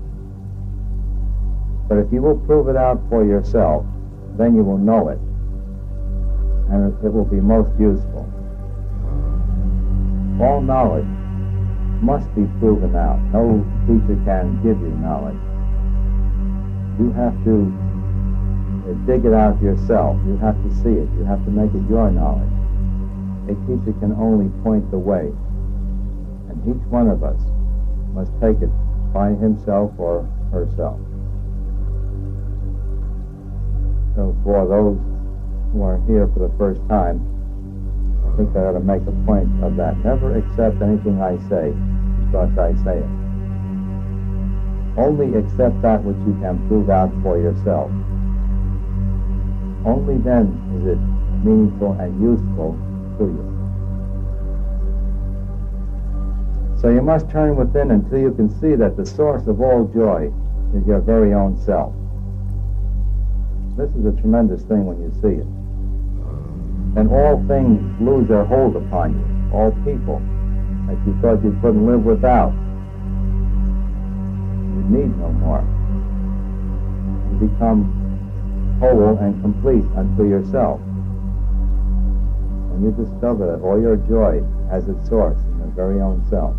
But if you will prove it out for yourself, then you will know it, and it will be most useful. All knowledge must be proven out. No teacher can give you knowledge. You have to dig it out yourself. You have to see it. You have to make it your knowledge. A teacher can only point the way. And each one of us must take it by himself or herself. So for those who are here for the first time, I think I ought to make a point of that. Never accept anything I say because I say it. Only accept that which you can prove out for yourself. Only then is it meaningful and useful to you. So you must turn within until you can see that the source of all joy is your very own self. This is a tremendous thing when you see it. And all things lose their hold upon you. All people that you thought you couldn't live without, you need no more. You become whole and complete unto yourself. When you discover that all your joy has its source in your very own self.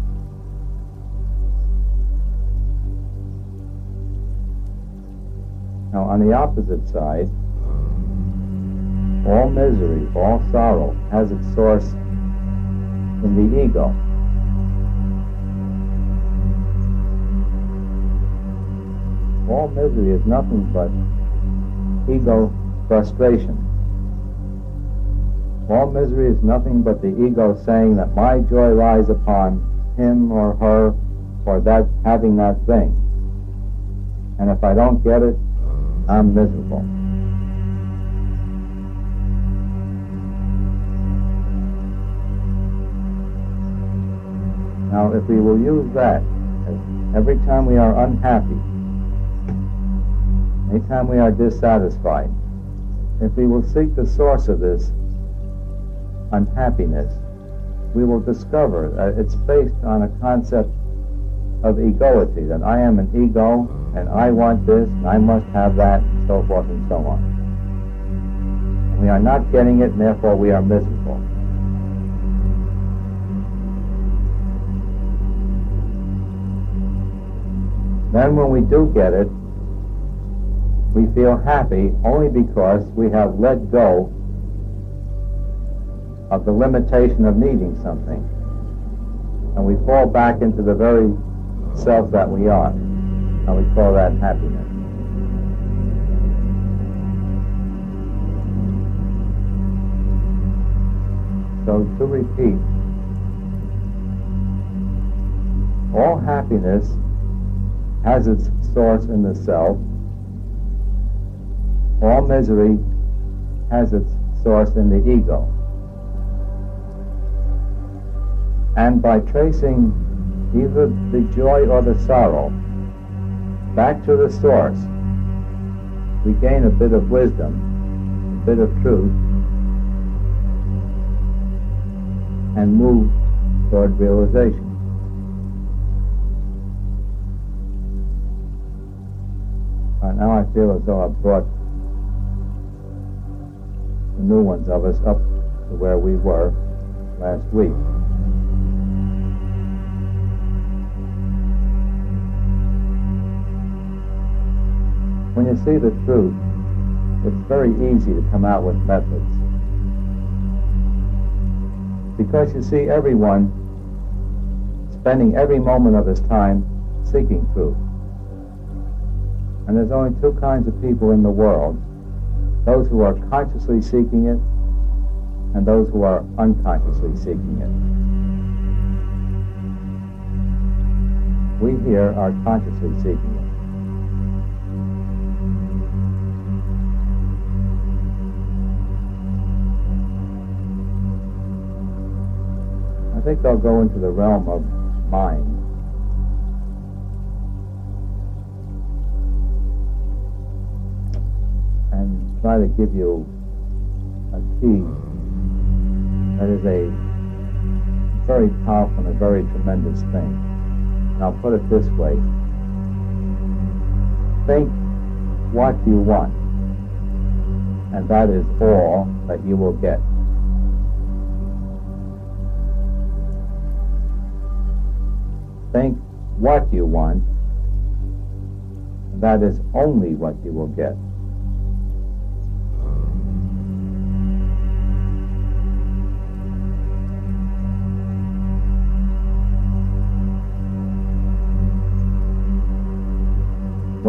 Now, on the opposite side, all misery, all sorrow has its source in the ego. All misery is nothing but ego frustration. All misery is nothing but the ego saying that my joy lies upon him or her or that having that thing. And if I don't get it, I'm miserable. Now, if we will use that, every time we are unhappy, anytime we are dissatisfied, if we will seek the source of this unhappiness, we will discover that it's based on a concept of egoity, that I am an ego, and I want this, and I must have that, and so forth and so on. And we are not getting it, and therefore we are miserable. Then when we do get it, we feel happy only because we have let go of the limitation of needing something. And we fall back into the very self that we are. And we call that happiness. So to repeat, all happiness has its source in the self. All misery has its source in the ego. And by tracing either the joy or the sorrow back to the source, we gain a bit of wisdom, a bit of truth, and move toward realization. Now I feel as though I've brought the new ones of us up to where we were last week. When you see the truth, it's very easy to come out with methods. Because you see everyone spending every moment of his time seeking truth. And there's only two kinds of people in the world: those who are consciously seeking it and those who are unconsciously seeking it. We here are consciously seeking it. I think I'll go into the realm of mind. And try to give you a key that is a very powerful and a very tremendous thing. And I'll put it this way. Think what you want, and that is all that you will get. Think what you want, and that is only what you will get.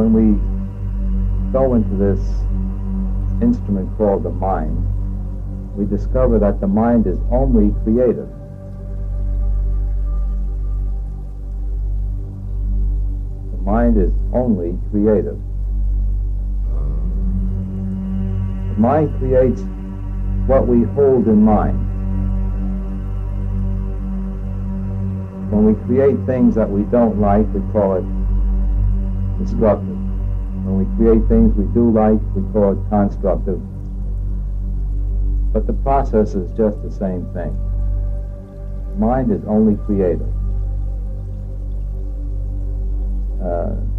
when we go into this instrument called the mind, we discover that the mind is only creative. The mind is only creative. The mind creates what we hold in mind. When we create things that we don't like, we call it destructive. When we create things we do like, we call it constructive. But the process is just the same thing. Mind is only creative.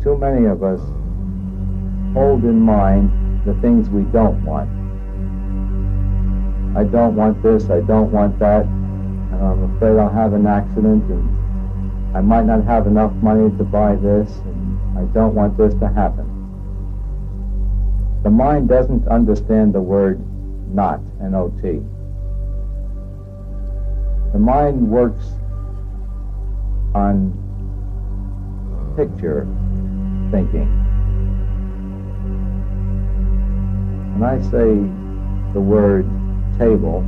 Too many of us hold in mind the things we don't want. I don't want this, I don't want that, and I'm afraid I'll have an accident, and I might not have enough money to buy this, and I don't want this to happen. The mind doesn't understand the word not, N-O-T. The mind works on picture thinking. When I say the word table,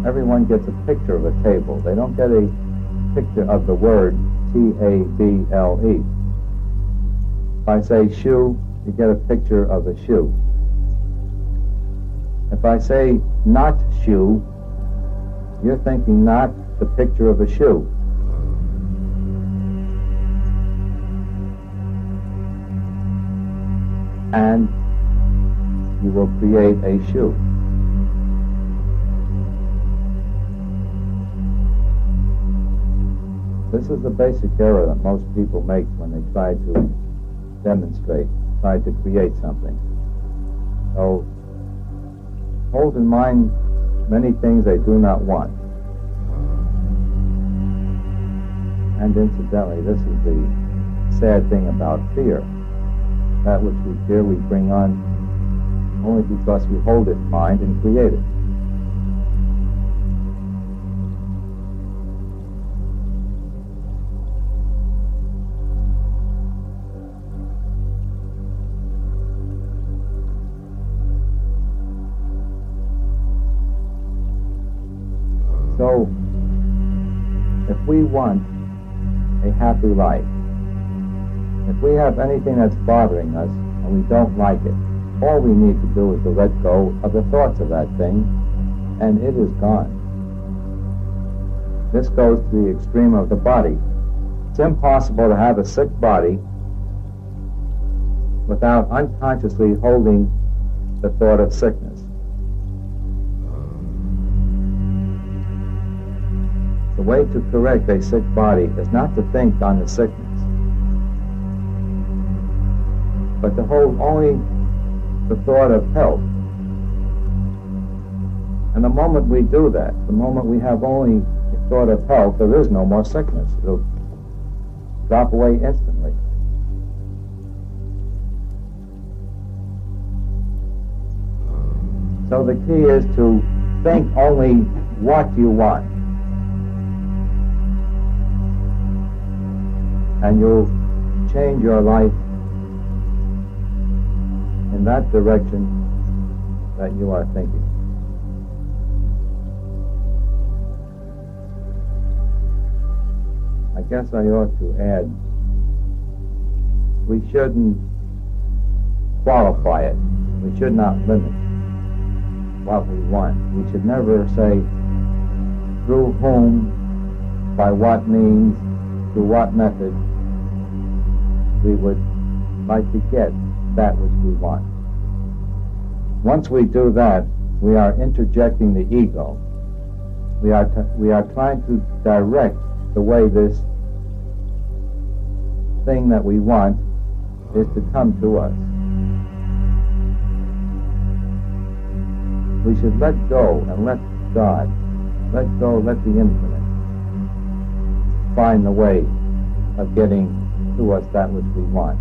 everyone gets a picture of a table. They don't get a picture of the word T-A-B-L-E. If I say shoe, you get a picture of a shoe. If I say not shoe, you're thinking not the picture of a shoe. And you will create a shoe. This is the basic error that most people make when they try to demonstrate, try to create something. So, hold in mind many things they do not want. And incidentally, this is the sad thing about fear. That which we fear we bring on only because we hold it in mind and create it. So, if we want a happy life, if we have anything that's bothering us and we don't like it, all we need to do is to let go of the thoughts of that thing, and it is gone. This goes to the extreme of the body. It's impossible to have a sick body without unconsciously holding the thought of sickness. The way to correct a sick body is not to think on the sickness, but to hold only the thought of health. And the moment we do that, the moment we have only the thought of health, there is no more sickness. It'll drop away instantly. So the key is to think only what you want. And you'll change your life in that direction that you are thinking. I guess I ought to add, we shouldn't qualify it. We should not limit what we want. We should never say through whom, by what means, through what method we would like to get that which we want. Once we do that, we are interjecting the ego. We are trying to direct the way this thing that we want is to come to us. We should let go and let God, let go, let the infinite find the way of getting to us that which we want.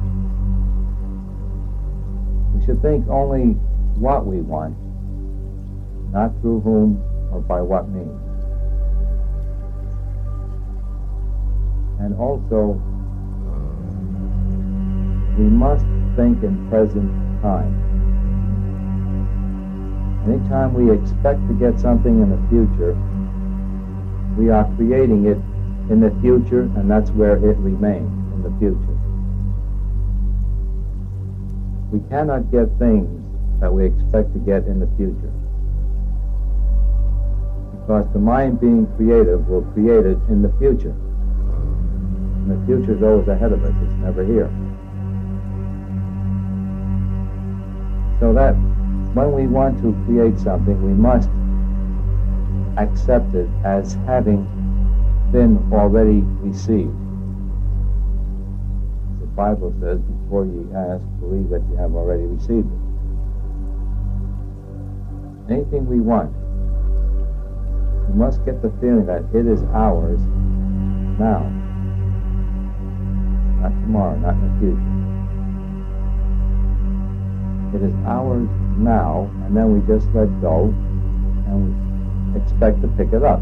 We should think only what we want, not through whom or by what means. And also, we must think in present time. Anytime we expect to get something in the future, we are creating it in the future, and that's where it remains, in the future. We cannot get things that we expect to get in the future, because the mind being creative will create it in the future. And the future is always ahead of us, it's never here. So that when we want to create something, we must accept it as having been already received. The Bible says, before you ask, believe that you have already received it. Anything we want, we must get the feeling that it is ours now. Not tomorrow, not in the future. It is ours now, and then we just let go and we expect to pick it up.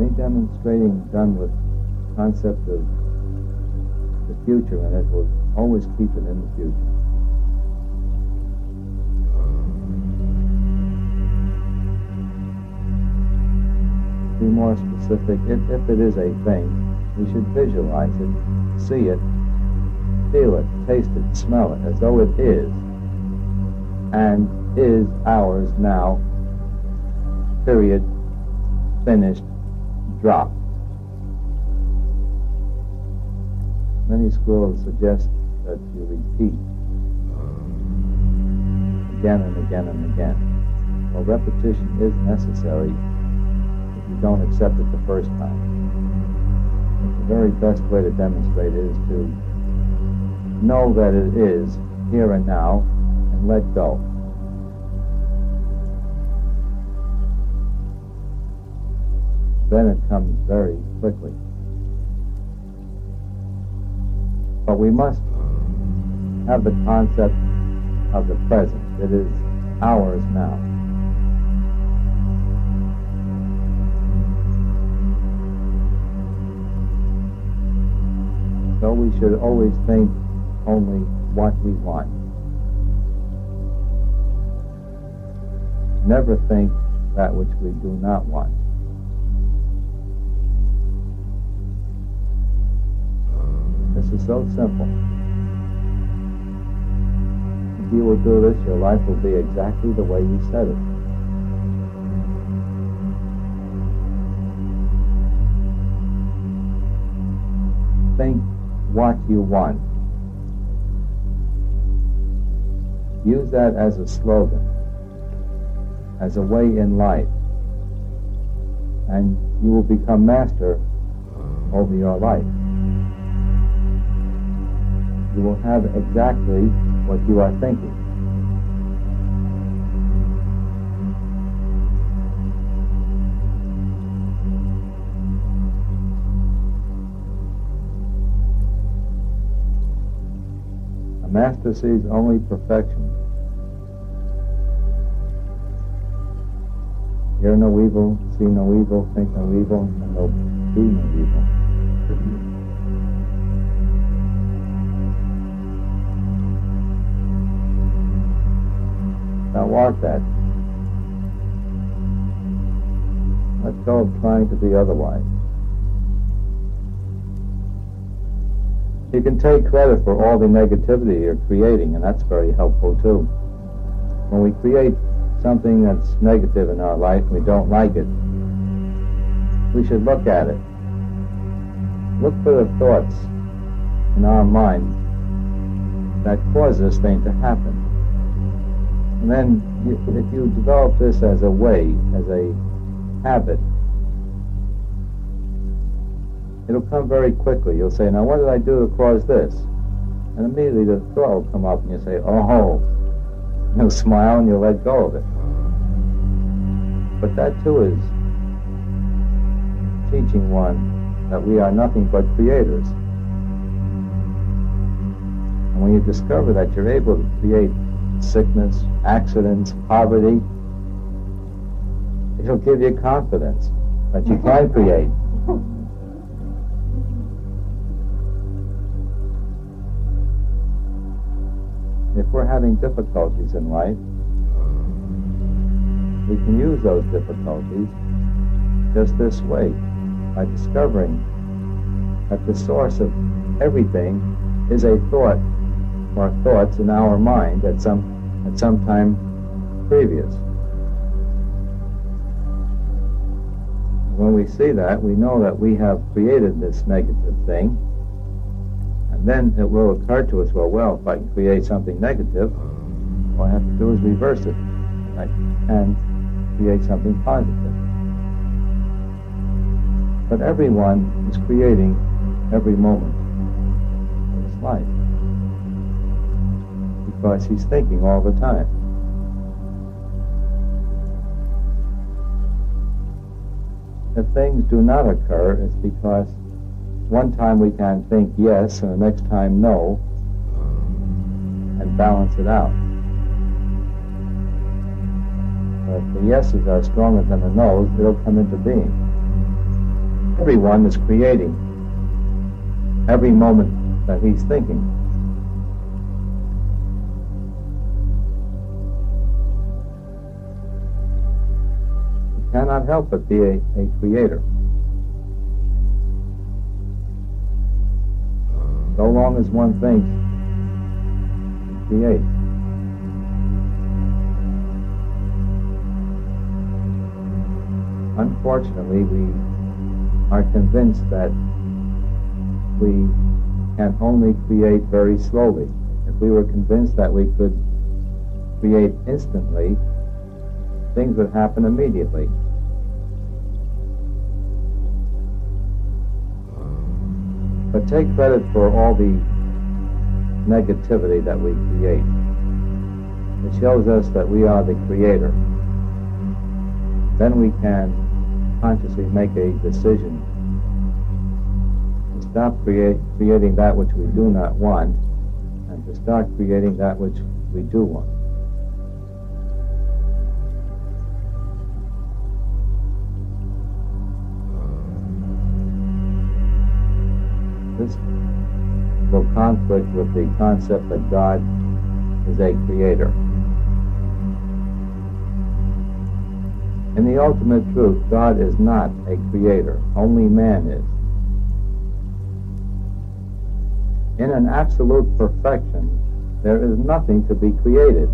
Any demonstrating done with the concept of the future in it will always keep it in the future. Be more specific. If it is a thing, we should visualize it, see it, feel it, taste it, smell it, as though it is, and is ours now, period, finished, drop. Many schools suggest that you repeat again and again and again. Well, repetition is necessary if you don't accept it the first time. But the very best way to demonstrate it is to know that it is here and now and let go. Then it comes very quickly. But we must have the concept of the present. It is ours now. So we should always think only what we want. Never think that which we do not want. This is so simple. If you will do this, your life will be exactly the way you said it. Think what you want. Use that as a slogan, as a way in life, and you will become master over your life. You will have exactly what you are thinking. A master sees only perfection. Hear no evil, see no evil, think no evil, and no be no evil. Thou art that. Let go of trying to be otherwise. You can take credit for all the negativity you're creating, and that's very helpful too. When we create something that's negative in our life and we don't like it, we should look at it. Look for the thoughts in our mind that cause this thing to happen. And then if you develop this as a way, as a habit, it'll come very quickly. You'll say, now what did I do to cause this? And immediately the thought will come up and you'll say, oh. You'll smile and you'll let go of it. But that too is teaching one that we are nothing but creators. And when you discover that you're able to create sickness, accidents, poverty, it'll give you confidence that you can create. if we're having difficulties in life, we can use those difficulties just this way, by discovering that the source of everything is a thought or thoughts in our mind at some time previous. When we see that, we know that we have created this negative thing, and then it will occur to us, well, if I can create something negative, all I have to do is reverse it, and I can create something positive. But everyone is creating every moment of his life, because he's thinking all the time. If things do not occur, it's because one time we can think yes and the next time no, and balance it out. But if the yeses are stronger than the no's, it'll come into being. Everyone is creating every moment that he's thinking. He cannot help but be a creator. So long as one thinks, he creates. Unfortunately, we are convinced that we can only create very slowly. If we were convinced that we could create instantly, things would happen immediately. But take credit for all the negativity that we create. It shows us that we are the creator. Then we can consciously make a decision to stop creating that which we do not want, and to start creating that which we do want. This will conflict with the concept that God is a creator. In the ultimate truth, God is not a creator. Only man is. In an absolute perfection, there is nothing to be created,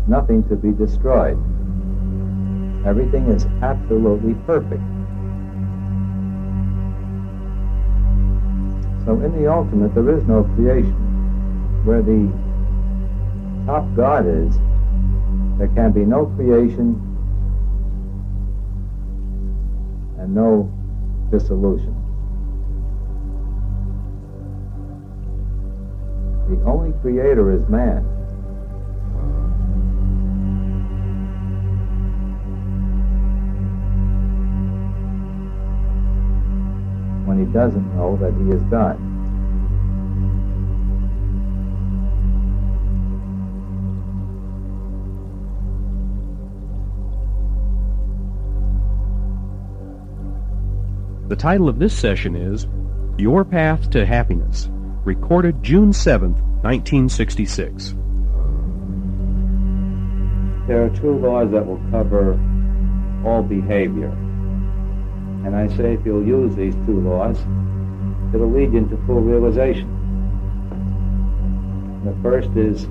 nothing to be destroyed. Everything is absolutely perfect. So in the ultimate, there is no creation. Where the top God is, there can be no creation and no dissolution. The only creator is man. When he doesn't know that he is God. The title of this session is Your Path to Happiness, recorded June 7th, 1966. There are two laws that will cover all behavior. And I say if you'll use these two laws, it'll lead you into full realization. The first is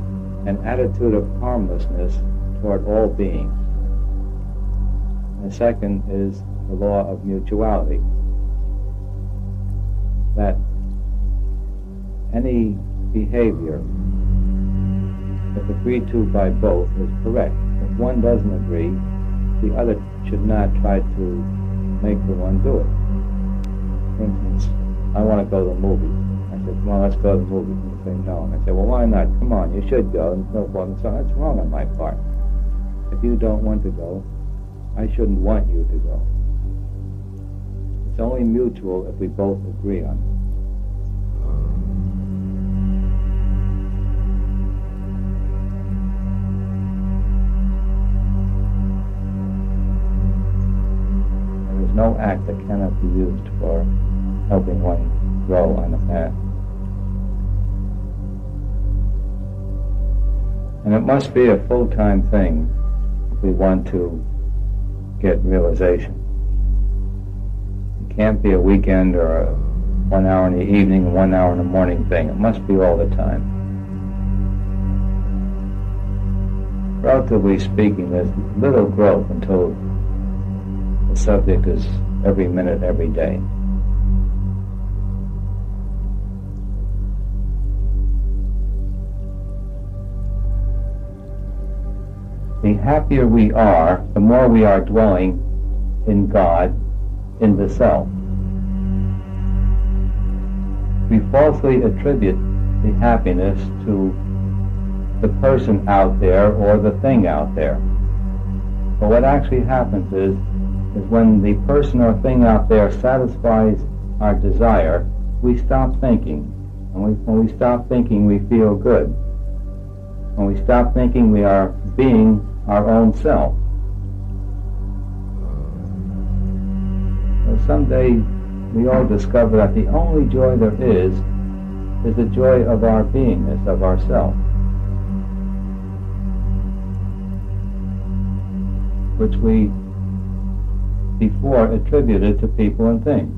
an attitude of harmlessness toward all beings. And the second is the law of mutuality. That any behavior, if agreed to by both, is correct. If one doesn't agree, the other should not try to make the one do it. For instance, I want to go to the movies. I said, come on, let's go to the movies. And they say, no. And I say, well, why not? Come on, you should go. And so forth and so on. That's wrong on my part. If you don't want to go, I shouldn't want you to go. It's only mutual if we both agree on it. No act that cannot be used for helping one grow on the path. And it must be a full-time thing if we want to get realization. It can't be a weekend or a 1 hour in the evening and 1 hour in the morning thing. It must be all the time. Relatively speaking, there's little growth until the subject is every minute, every day. The happier we are, the more we are dwelling in God, in the self. We falsely attribute the happiness to the person out there or the thing out there. But what actually happens is when the person or thing out there satisfies our desire, we stop thinking. And when we stop thinking, we feel good. When we stop thinking, we are being our own self. So someday we all discover that the only joy there is the joy of our beingness, of ourself, which we before attributed to people and things.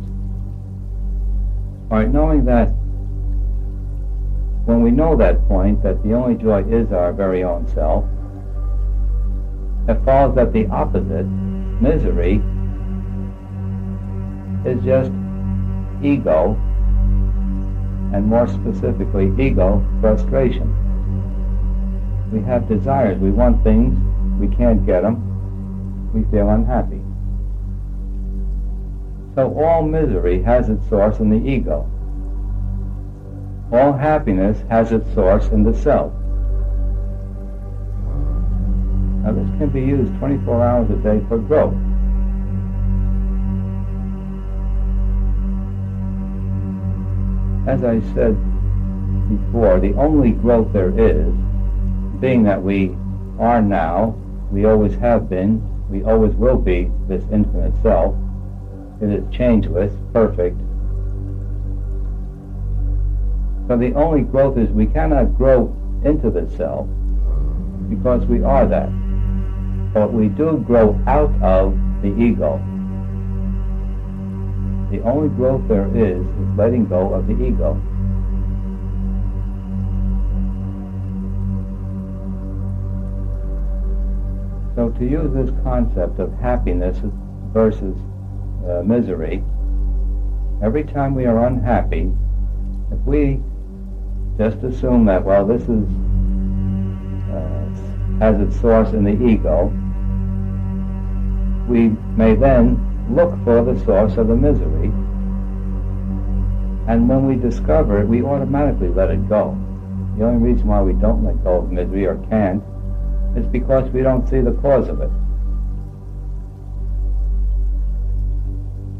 All right, knowing that, when we know that point, that the only joy is our very own self, it follows that the opposite, misery, is just ego, and more specifically, ego frustration. We have desires, we want things, we can't get them, we feel unhappy. So all misery has its source in the ego. All happiness has its source in the self. Now this can be used 24 hours a day for growth. As I said before, the only growth there is, being that we are now, we always have been, we always will be this infinite self. It is changeless, perfect. So the only growth is we cannot grow into the self because we are that. But we do grow out of the ego. The only growth there is letting go of the ego. So to use this concept of happiness versus misery, every time we are unhappy, if we just assume that, well, this is has its source in the ego, we may then look for the source of the misery, and when we discover it, we automatically let it go. The only reason why we don't let go of misery or can't is because we don't see the cause of it.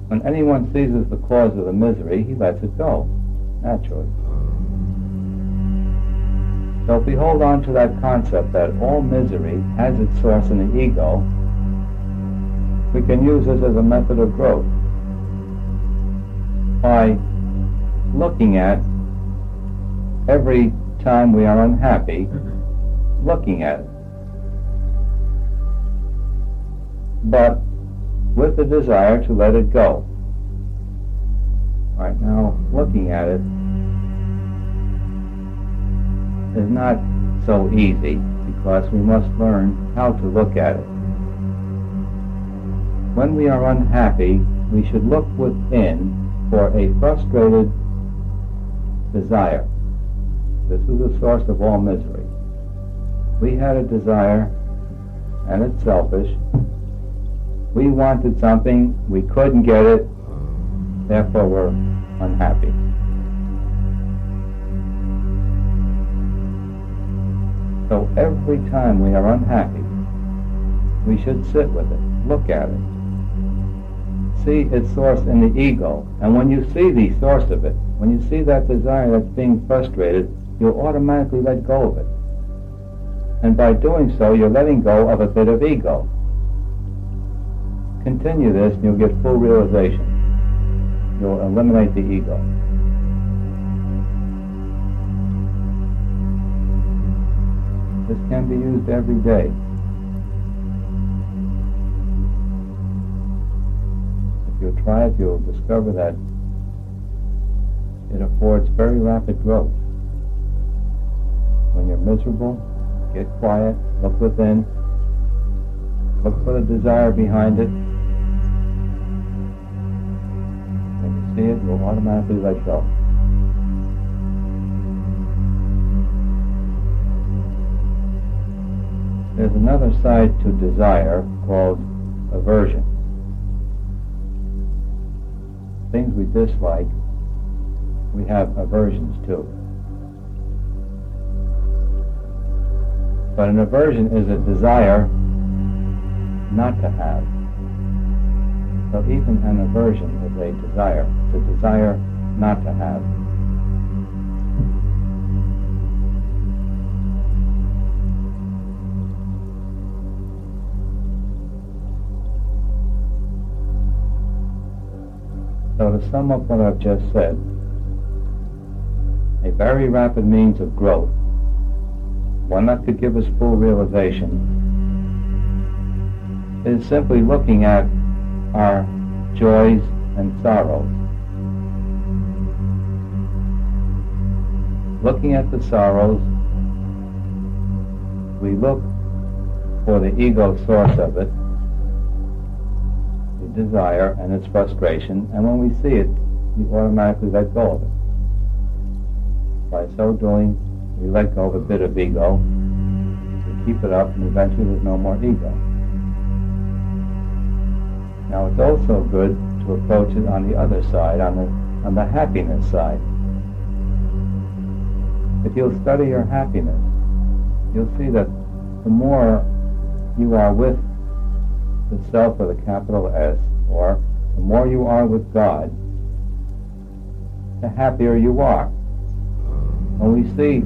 When anyone seizes the cause of the misery, he lets it go, naturally. So if we hold on to that concept that all misery has its source in the ego, we can use this as a method of growth by looking at every time we are unhappy, looking at it, but with the desire to let it go. All right, now looking at it is not so easy because we must learn how to look at it. When we are unhappy, we should look within for a frustrated desire. This is the source of all misery. We had a desire, and it's selfish. We wanted something, we couldn't get it, therefore we're unhappy. So every time we are unhappy, we should sit with it, look at it, see its source in the ego. And when you see the source of it, when you see that desire that's being frustrated, you'll automatically let go of it. And by doing so, you're letting go of a bit of ego. Continue this and you'll get full realization. You'll eliminate the ego. This can be used every day. If you try it, you'll discover that it affords very rapid growth. When you're miserable, get quiet, look within, look for the desire behind it. When you see it, you'll automatically let go. There's another side to desire called aversion. Things we dislike, we have aversions to. But an aversion is a desire not to have. So even an aversion is a desire. It's a desire not to have. So to sum up what I've just said, a very rapid means of growth, one that could give us full realization, is simply looking at our joys and sorrows. Looking at the sorrows, we look for the ego source of it, the desire and its frustration, and when we see it, we automatically let go of it. By so doing, we let go of a bit of ego, we keep it up, and eventually there's no more ego. Now it's also good to approach it on the other side, on the happiness side. If you'll study your happiness, you'll see that the more you are with the self with a capital S, or the more you are with God, the happier you are. When we see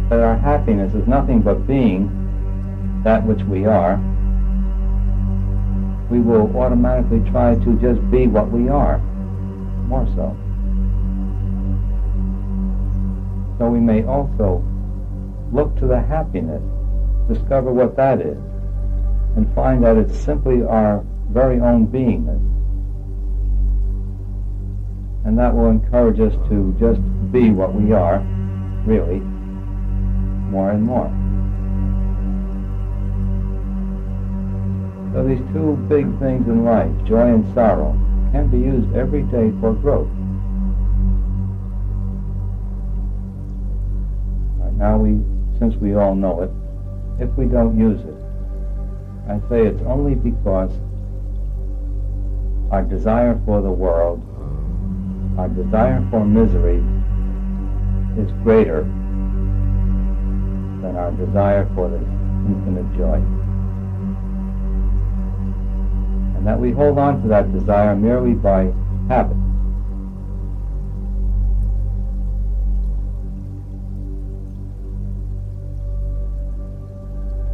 that our happiness is nothing but being that which we are, we will automatically try to just be what we are, more so. So we may also look to the happiness, discover what that is, and find that it's simply our very own beingness. And that will encourage us to just be what we are, really, more and more. So these two big things in life, joy and sorrow, can be used every day for growth. Right now, since we all know it, if we don't use it, I say it's only because our desire for the world, our desire for misery, is greater than our desire for this infinite joy. And that we hold on to that desire merely by habit.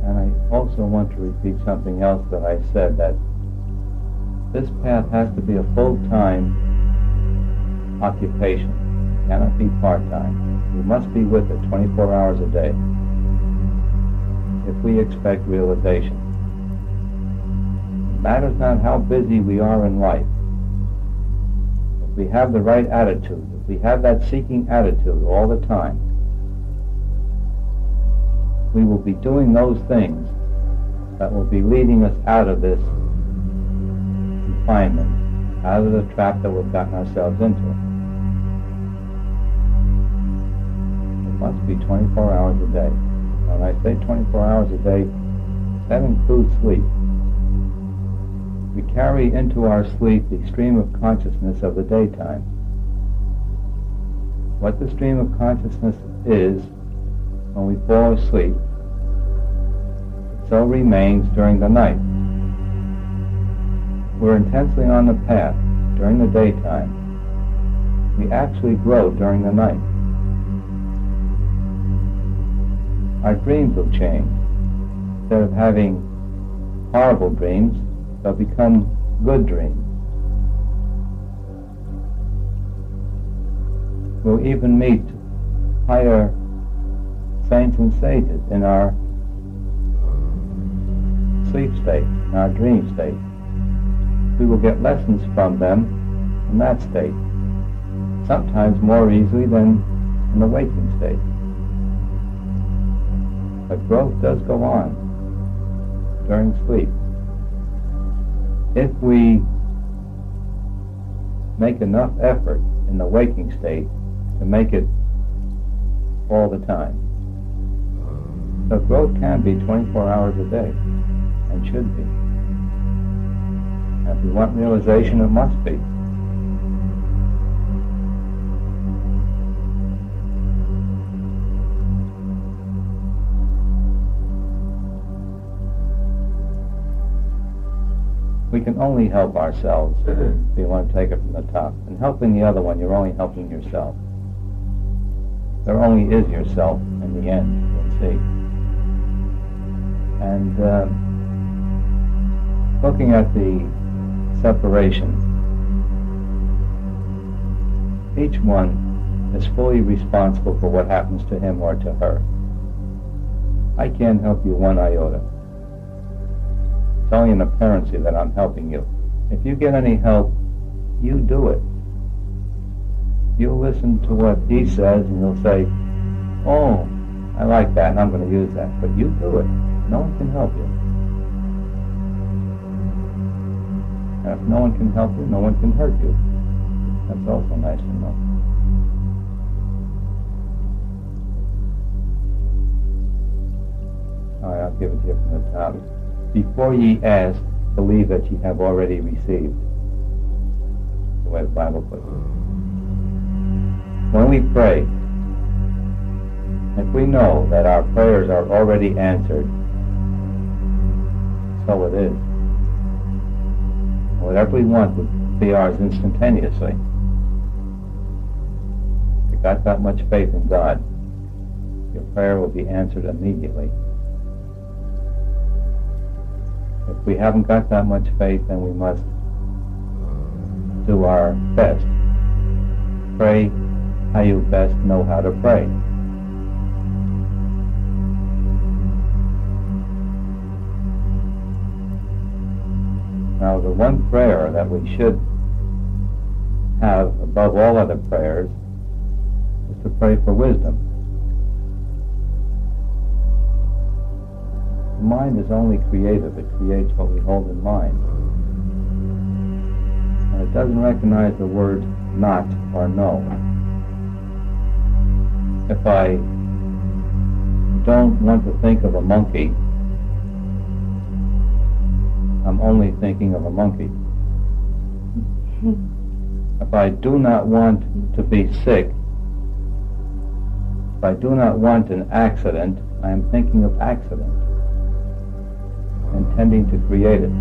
And I also want to repeat something else that I said, that this path has to be a full-time occupation. It cannot be part-time. We must be with it 24 hours a day if we expect realization. It matters not how busy we are in life. If we have the right attitude, if we have that seeking attitude all the time, we will be doing those things that will be leading us out of this confinement, out of the trap that we've gotten ourselves into. It must be 24 hours a day. When I say 24 hours a day, that includes sleep. We carry into our sleep the stream of consciousness of the daytime. What the stream of consciousness is when we fall asleep, it so remains during the night. We're intensely on the path during the daytime. We actually grow during the night. Our dreams will change. Instead of having horrible dreams, they'll become good dreams. We'll even meet higher saints and sages in our sleep state, in our dream state. We will get lessons from them in that state, sometimes more easily than in the waking state. But growth does go on during sleep. If we make enough effort in the waking state to make it all the time. So growth can be 24 hours a day, and should be. And if we want realization, it must be. We can only help ourselves, if you want to take it from the top. And helping the other one, you're only helping yourself. There only is yourself in the end, you'll see. And looking at the separation, each one is fully responsible for what happens to him or to her. I can't help you one iota. It's only an appearance that I'm helping you. If you get any help, you do it. You listen to what he says and you'll say, oh, I like that and I'm going to use that. But you do it. No one can help you. And if no one can help you, no one can hurt you. That's also nice to know. All right, I'll give it to you from the top. Before ye ask, believe that ye have already received. The way the Bible puts it. When we pray, if we know that our prayers are already answered, so it is. Whatever we want would be ours instantaneously. If you got that much faith in God, your prayer will be answered immediately. If we haven't got that much faith, then we must do our best. Pray how you best know how to pray. Now, the one prayer that we should have above all other prayers is to pray for wisdom. The mind is only creative. It creates what we hold in mind. And it doesn't recognize the word not or no. If I don't want to think of a monkey, I'm only thinking of a monkey. If I do not want to be sick, if I do not want an accident, I am thinking of accident, intending to create it.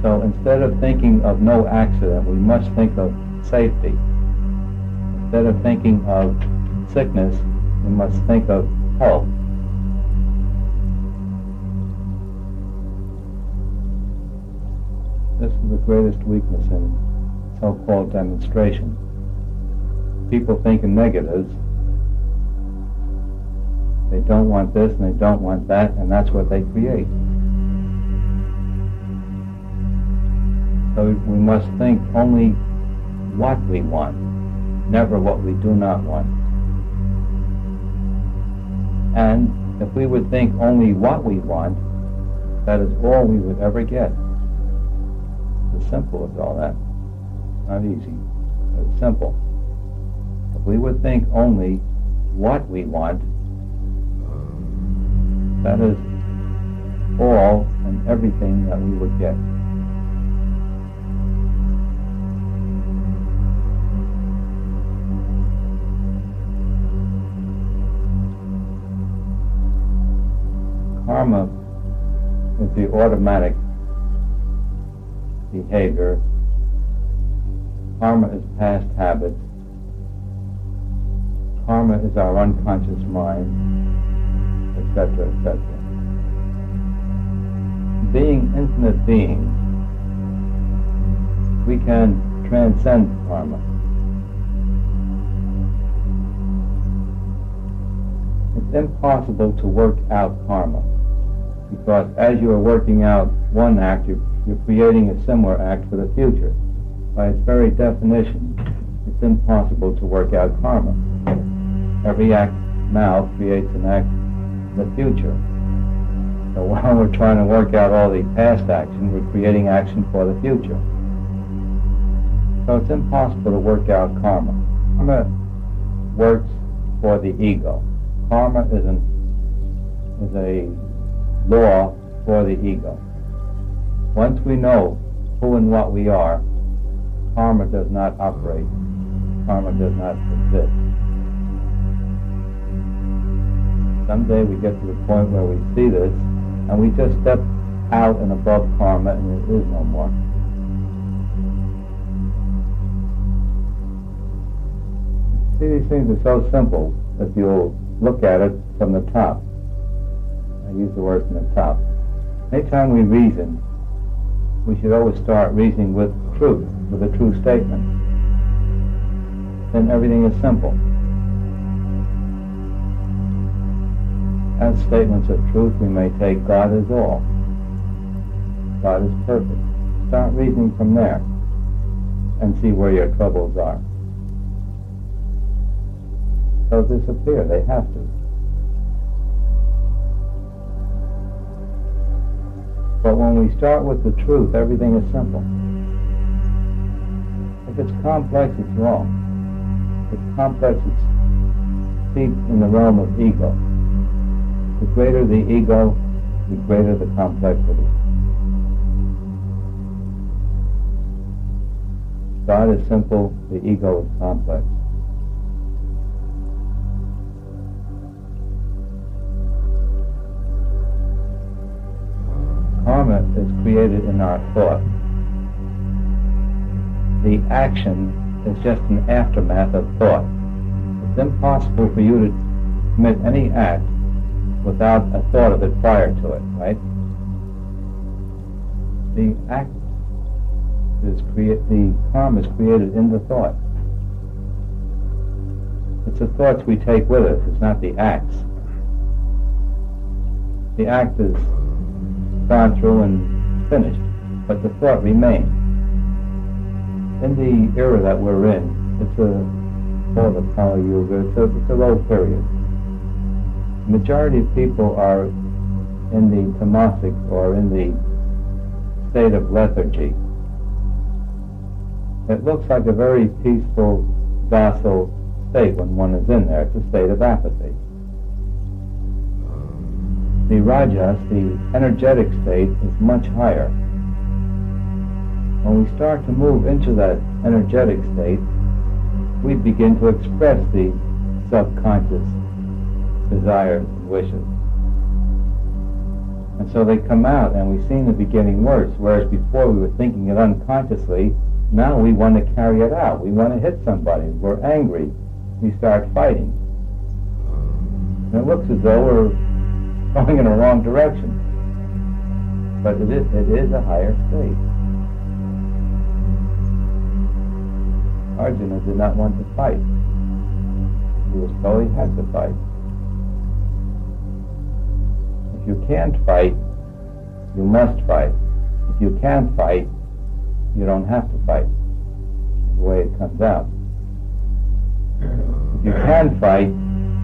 So instead of thinking of no accident, we must think of safety. Instead of thinking of sickness, we must think of health. This is the greatest weakness in so-called demonstration. People think in negatives. They don't want this and they don't want that, and that's what they create. So we must think only what we want, never what we do not want. And if we would think only what we want, that is all we would ever get. It's as simple as all that. Not easy, but it's simple. If we would think only what we want, that is all and everything that we would get. Karma is the automatic behavior. Karma is past habits. Karma is our unconscious mind, etc., etc. Being infinite beings, we can transcend karma. It's impossible to work out karma. Because as you are working out one act, you're creating a similar act for the future. By its very definition, it's impossible to work out karma. Every act now creates an act in the future. So while we're trying to work out all the past action, we're creating action for the future. So it's impossible to work out karma. Karma works for the ego. Karma is a law for the ego. Once we know who and what we are, karma does not operate. Karma does not exist. Someday we get to the point where we see this, and we just step out and above karma, and it is no more. See, these things are so simple if you'll look at it from the top. I use the word from the top. Anytime we reason, we should always start reasoning with truth, with a true statement. Then everything is simple. As statements of truth, we may take God is all. God is perfect. Start reasoning from there and see where your troubles are. They'll disappear. They have to. But when we start with the truth, everything is simple. If it's complex, it's wrong. If it's complex, it's deep in the realm of ego. The greater the ego, the greater the complexity. God is simple, the ego is complex. Karma is created in our thought. The action is just an aftermath of thought. It's impossible for you to commit any act without a thought of it prior to it, right? The act is the karma is created in the thought. It's the thoughts we take with us, it's not the acts. The act is gone through and finished, but the thought remains. In the era that we're in, it's called the Kali Yuga, it's a low period. The majority of people are in the tamasic, or in the state of lethargy. It looks like a very peaceful, docile state when one is in there. It's a state of apathy. The rajas, the energetic state, is much higher. When we start to move into that energetic state, we begin to express the subconscious desires and wishes. And so they come out, and we seem to be getting worse, whereas before we were thinking it unconsciously. Now we want to carry it out. We want to hit somebody. We're angry. We start fighting. And it looks as though we're going in a wrong direction. But it is a higher state. Arjuna did not want to fight. He was told he had to fight. If you can't fight, you must fight. If you can't fight, you don't have to fight. The way it comes out. If you can fight,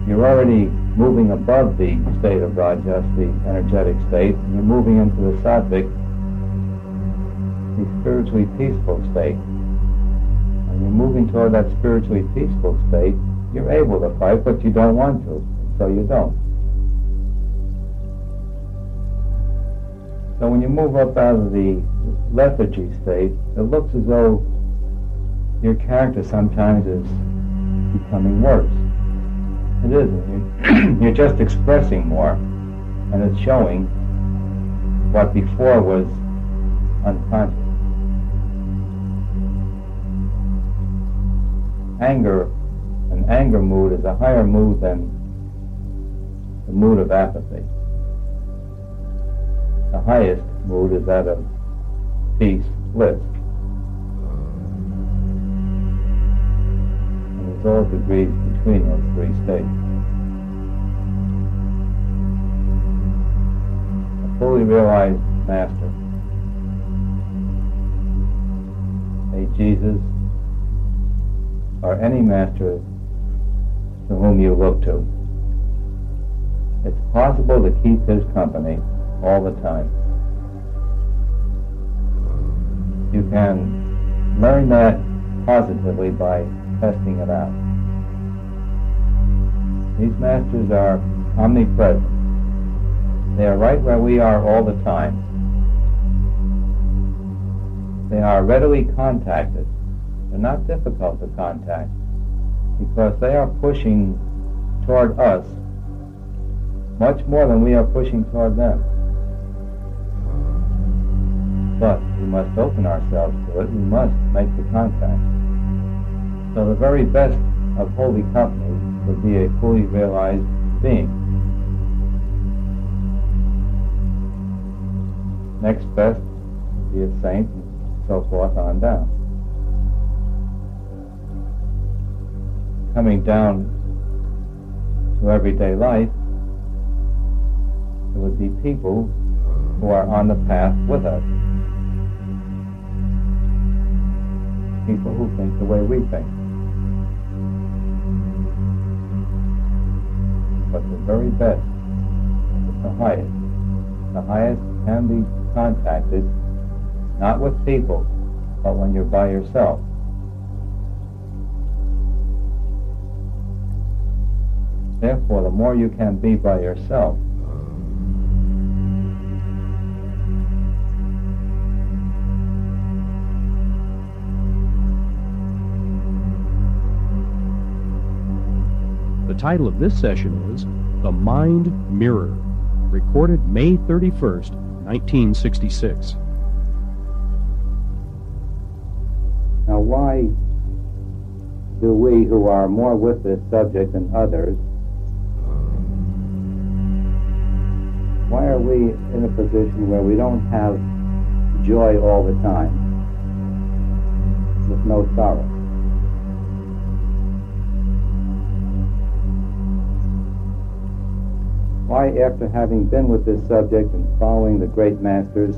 you're already moving above the state of rajas, the energetic state, and you're moving into the sattvic, the spiritually peaceful state. When you're moving toward that spiritually peaceful state, you're able to fight, but you don't want to, so you don't. So when you move up out of the lethargy state, it looks as though your character sometimes is becoming worse. It isn't. You're just expressing more, and it's showing what before was unconscious. An anger mood is a higher mood than the mood of apathy. The highest mood is that of peace, bliss. And there's all degrees between those three states. Of fully realized master, a Jesus, or any master to whom you look to, it's possible to keep his company all the time. You can learn that positively by testing it out. These masters are omnipresent. They are right where we are all the time. They are readily contacted. They're not difficult to contact because they are pushing toward us much more than we are pushing toward them. But we must open ourselves to it. We must make the contact. So the very best of holy company would be a fully realized being. Next best would be a saint, and so forth on down. Coming down to everyday life, it would be people who are on the path with us. People who think the way we think. But the very best is the highest. The highest can be contacted, not with people, but when you're by yourself. Therefore, the more you can be by yourself, The title of this session is The Mind Mirror, recorded May 31st, 1966. now why do we who are more with this subject than others, why are we in a position where we don't have joy all the time, with no sorrow? Why, after having been with this subject and following the great masters,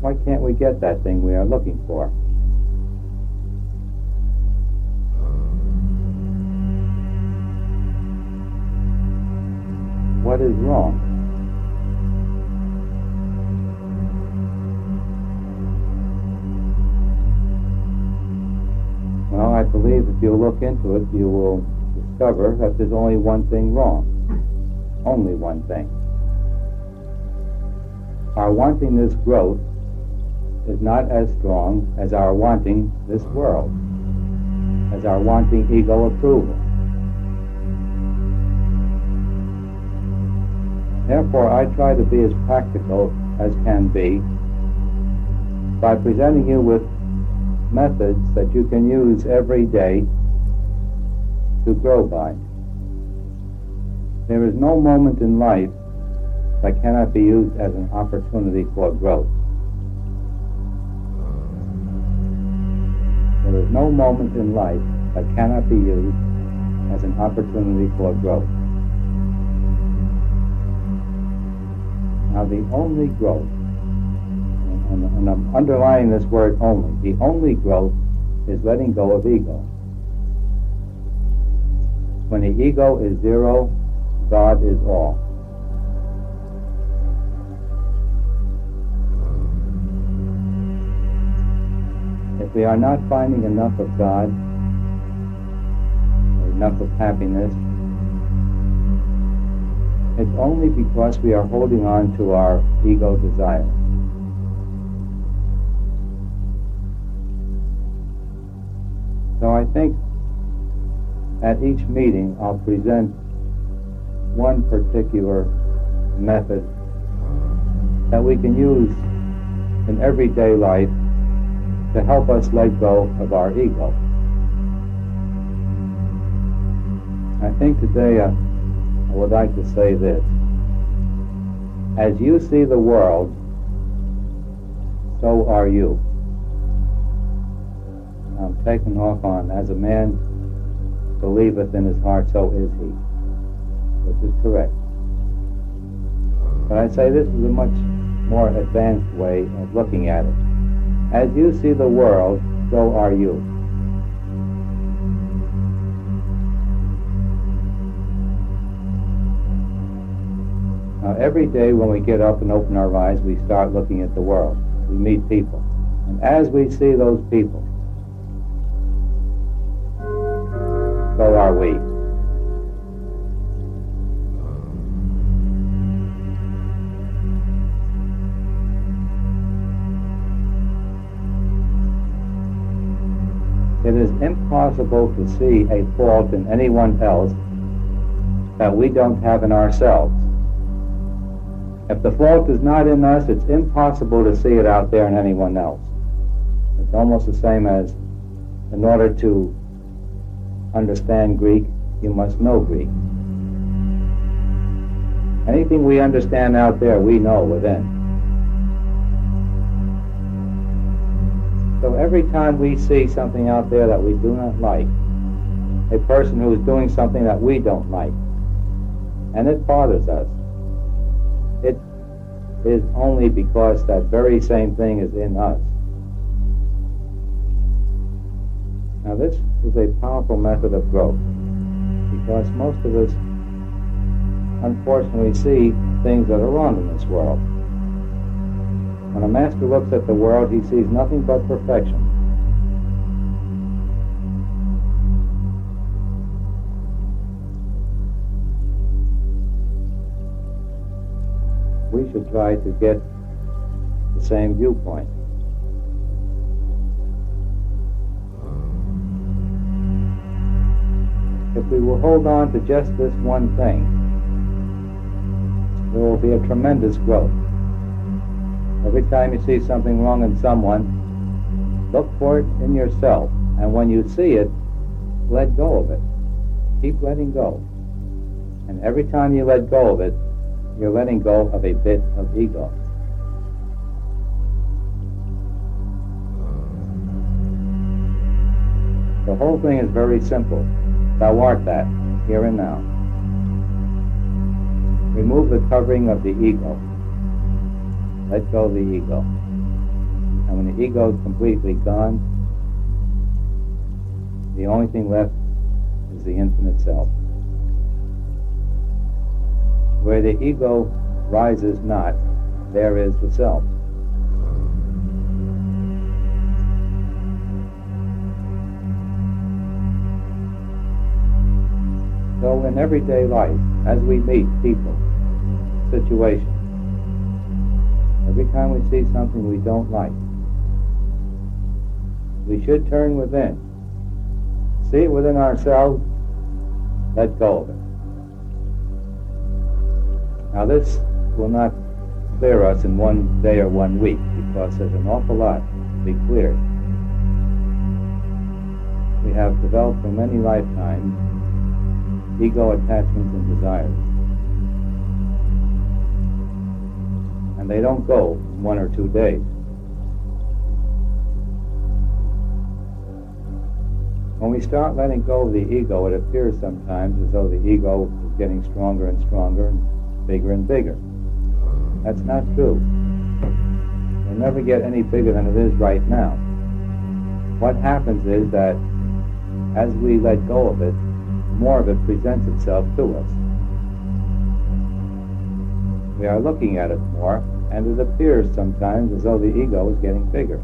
why can't we get that thing we are looking for? What is wrong? Well, I believe if you look into it, you will discover that there's only one thing wrong. Only one thing. Our wanting this growth is not as strong as our wanting this world, as our wanting ego approval. Therefore, I try to be as practical as can be by presenting you with methods that you can use every day to grow by. There is no moment in life that cannot be used as an opportunity for growth. There is no moment in life that cannot be used as an opportunity for growth. Now the only growth, and I'm underlining this word only, the only growth is letting go of ego. When the ego is zero, God is all. If we are not finding enough of God, or enough of happiness, it's only because we are holding on to our ego desire. So I think at each meeting I'll present one particular method that we can use in everyday life to help us let go of our ego. I think today I would like to say this. As you see the world, so are you. I'm taking off on, as a man believeth in his heart, so is he, which is correct. But I say this is a much more advanced way of looking at it. As you see the world, so are you. Now, every day when we get up and open our eyes, we start looking at the world. We meet people. And as we see those people, so are we. It is impossible to see a fault in anyone else that we don't have in ourselves. If the fault is not in us, it's impossible to see it out there in anyone else. It's almost the same as, in order to understand Greek, you must know Greek. Anything we understand out there, we know within. So every time we see something out there that we do not like, a person who is doing something that we don't like, and it bothers us, it is only because that very same thing is in us. Now this is a powerful method of growth, because most of us unfortunately see things that are wrong in this world. When a master looks at the world, he sees nothing but perfection. We should try to get the same viewpoint. If we will hold on to just this one thing, there will be a tremendous growth. Every time you see something wrong in someone, look for it in yourself. And when you see it, let go of it. Keep letting go. And every time you let go of it, you're letting go of a bit of ego. The whole thing is very simple. Thou art that, here and now. Remove the covering of the ego. Let go of the ego. And when the ego is completely gone, the only thing left is the infinite self. Where the ego rises not, there is the self. So in everyday life, as we meet people, situations, every time we see something we don't like, we should turn within, see it within ourselves, let go of it. Now this will not clear us in one day or 1 week, because there's an awful lot to be cleared. We have developed for many lifetimes ego attachments and desires. And they don't go in 1 or 2 days. When we start letting go of the ego, it appears sometimes as though the ego is getting stronger and stronger and bigger. That's not true. It'll never get any bigger than it is right now. What happens is that as we let go of it, more of it presents itself to us. We are looking at it more, and it appears sometimes as though the ego is getting bigger.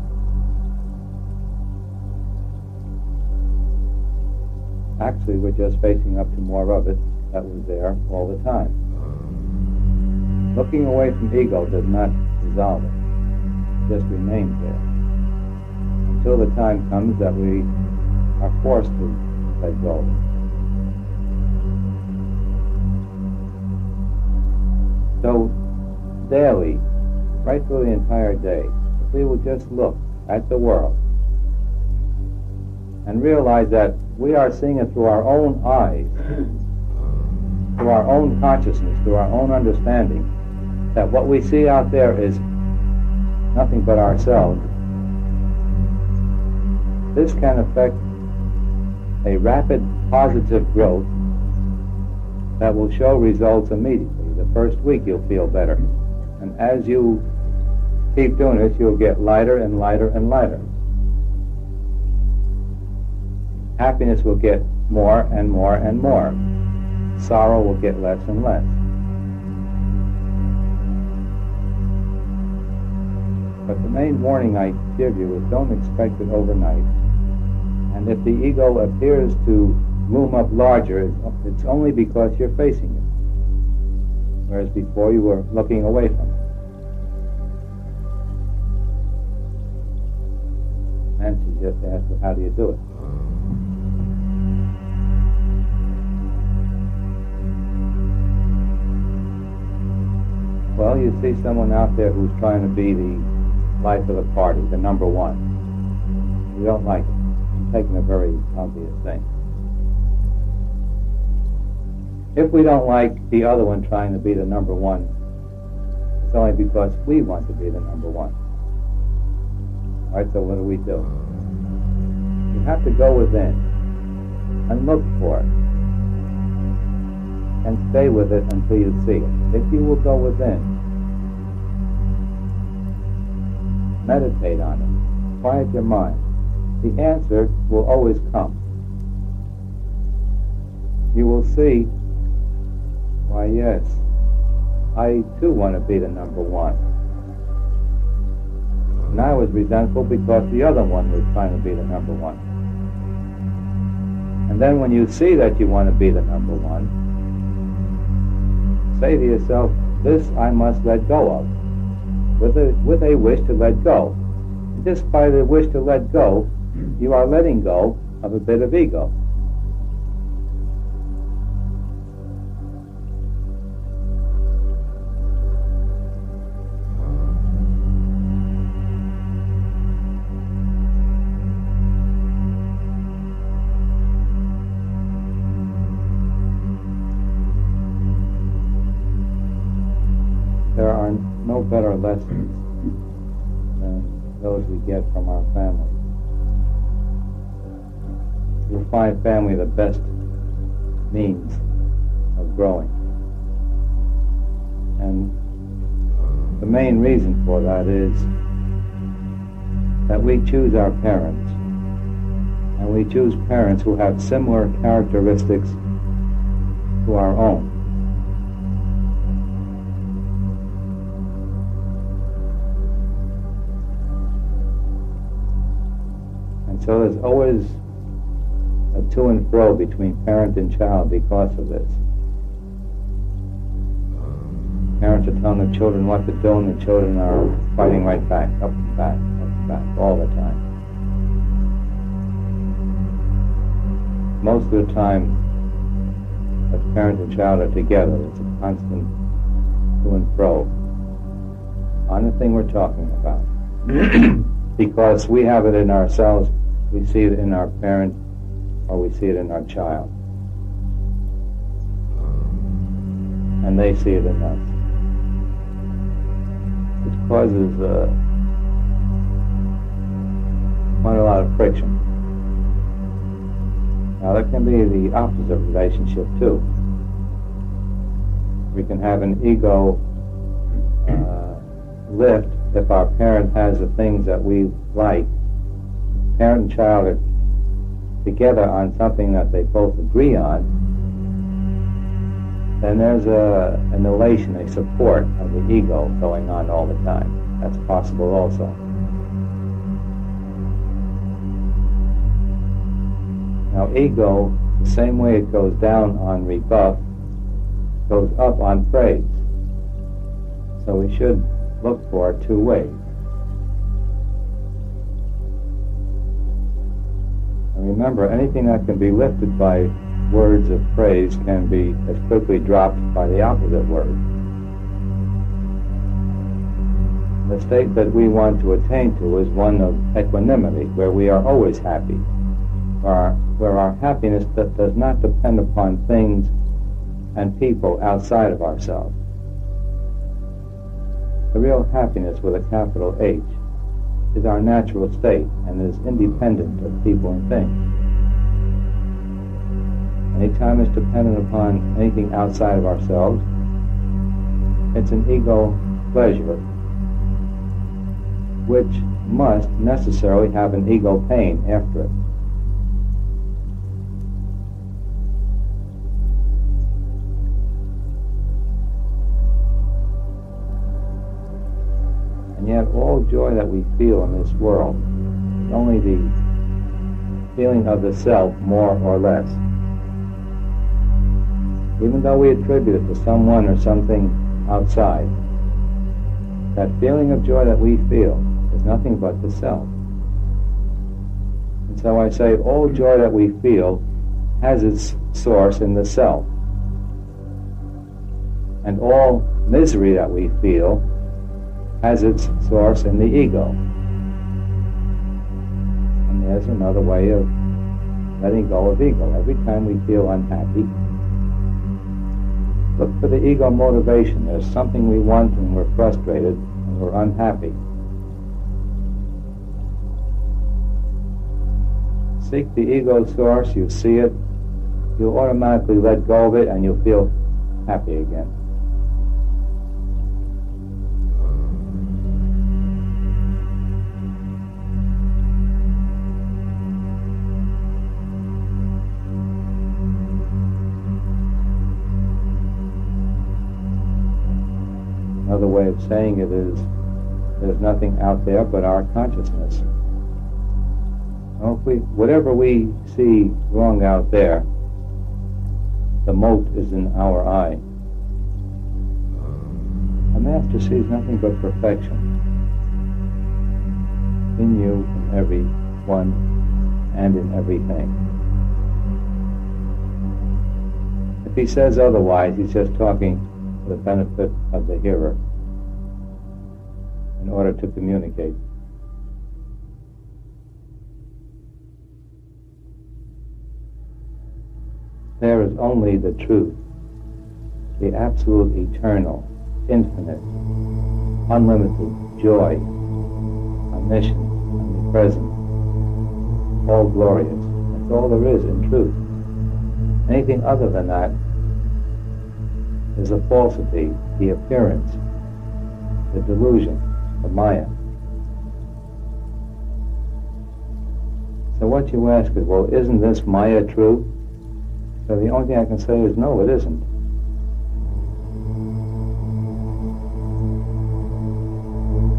Actually, we're just facing up to more of it that was there all the time. Looking away from ego does not dissolve it. It just remains there until the time comes that we are forced to let go of it. So, daily, right through the entire day, if we will just look at the world and realize that we are seeing it through our own eyes, through our own consciousness, through our own understanding, that what we see out there is nothing but ourselves, this can affect a rapid positive growth that will show results immediately. The first week you'll feel better. And as you keep doing this, you'll get lighter and lighter and lighter. Happiness will get more and more and more. Sorrow will get less and less. But the main warning I give you is don't expect it overnight. And if the ego appears to loom up larger, it's only because you're facing it. Whereas before you were looking away from it. Nancy just asked, well, how do you do it? Well, you see someone out there who's trying to be the life of the party, the number one. You don't like it. You're taking a very obvious thing. If we don't like the other one trying to be the number one, it's only because we want to be the number one. All right, so what do? You have to go within and look for it and stay with it until you see it. If you will go within, meditate on it, quiet your mind, the answer will always come. You will see, why yes, I too want to be the number one. And I was resentful because the other one was trying to be the number one. And then when you see that you want to be the number one, say to yourself, this I must let go of, with a wish to let go. And just by the wish to let go, you are letting go of a bit of ego. There are no better lessons than those we get from our family. You'll find family the best means of growing. And the main reason for that is that we choose our parents. And we choose parents who have similar characteristics to our own. So there's always a to and fro between parent and child because of this. Parents are telling the children what to do, and the children are fighting right back, up and back, all the time. Most of the time, as parent and child are together, it's a constant to and fro on the thing we're talking about. Because we have it in ourselves. We see it in our parent, or we see it in our child. And they see it in us. Which causes quite a lot of friction. Now, there can be the opposite relationship, too. We can have an ego lift if our parent has the things that we like. Parent and child are together on something that they both agree on, then there's an elation, a support of the ego going on all the time. That's possible also. Now, ego, the same way it goes down on rebuff, goes up on praise. So we should look for it two ways. And remember, anything that can be lifted by words of praise can be as quickly dropped by the opposite word. The state that we want to attain to is one of equanimity, where we are always happy, where our happiness does not depend upon things and people outside of ourselves. The real happiness with a capital H is our natural state and is independent of people and things. Anytime it's dependent upon anything outside of ourselves, It's an ego pleasure, which must necessarily have an ego pain after it. And yet all joy that we feel in this world is only the feeling of the self, more or less. Even though we attribute it to someone or something outside, that feeling of joy that we feel is nothing but the self. And so I say all joy that we feel has its source in the self. And all misery that we feel has its source in the ego. And there's another way of letting go of ego. Every time we feel unhappy, look for the ego motivation. There's something we want and we're frustrated and we're unhappy. Seek the ego source, you see it, you'll automatically let go of it and you'll feel happy again. Another way of saying it is, there's nothing out there but our consciousness. Well, whatever we see wrong out there, the mote is in our eye. A master sees nothing but perfection in you, in everyone, and in everything. If he says otherwise, he's just talking for the benefit of the hearer in order to communicate. There is only the truth, the absolute, eternal, infinite, unlimited joy, omniscient, omnipresent, all glorious. That's all there is in truth. Anything other than that is a falsity, the appearance, the delusion, the Maya. So what you ask is, well, isn't this Maya true? So the only thing I can say is, no, it isn't.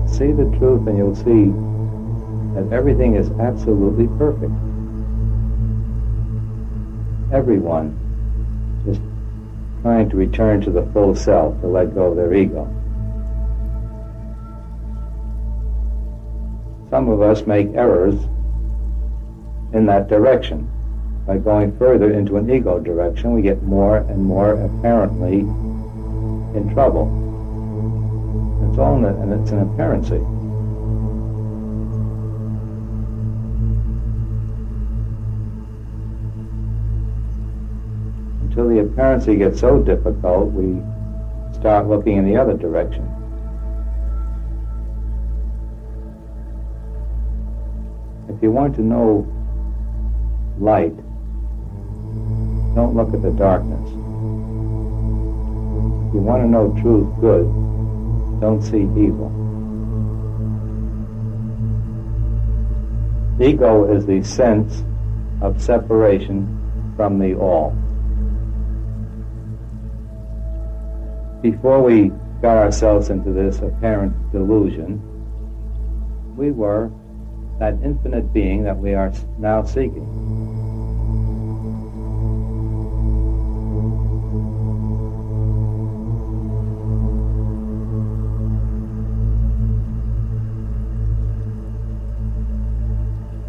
See the truth and you'll see that everything is absolutely perfect. Everyone is trying to return to the full self, to let go of their ego. Some of us make errors in that direction. By going further into an ego direction, we get more and more apparently in trouble. It's all and it's an apparency. Until the apparency gets so difficult, we start looking in the other direction. If you want to know light, don't look at the darkness. If you want to know truth, good, don't see evil. Ego is the sense of separation from the all. Before we got ourselves into this apparent delusion, we were that infinite being that we are now seeking.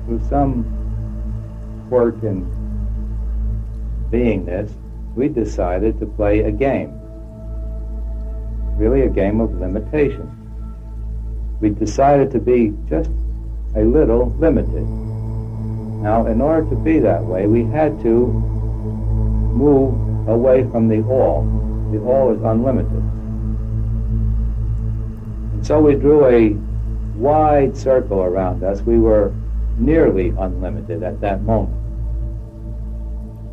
Through some work in beingness, we decided to play a game. Really a game of limitation. We decided to be just a little limited. Now, in order to be that way, we had to move away from the all. The all is unlimited. And so we drew a wide circle around us. We were nearly unlimited at that moment.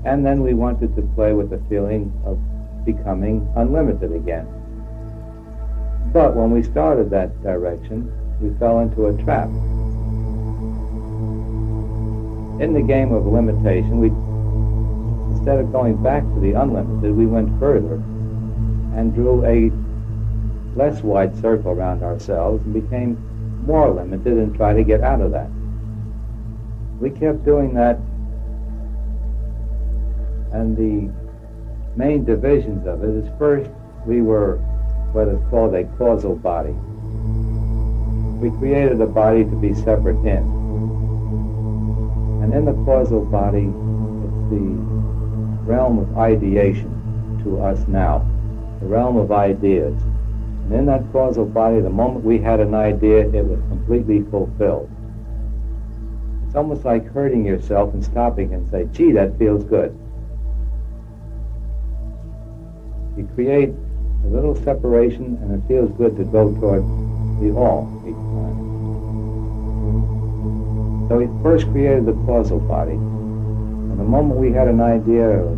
And then we wanted to play with the feeling of becoming unlimited again. But when we started that direction, we fell into a trap. In the game of limitation, instead of going back to the unlimited, we went further and drew a less wide circle around ourselves and became more limited and tried to get out of that. We kept doing that, and the main divisions of it is, first, we were what is called a causal body. We created a body to be separate in. And in the causal body, it's the realm of ideation to us now, the realm of ideas. And in that causal body, the moment we had an idea, it was completely fulfilled. It's almost like hurting yourself and stopping and say, gee, that feels good. You create a little separation, and it feels good to go toward the all each time. So we first created the causal body, and the moment we had an idea, or a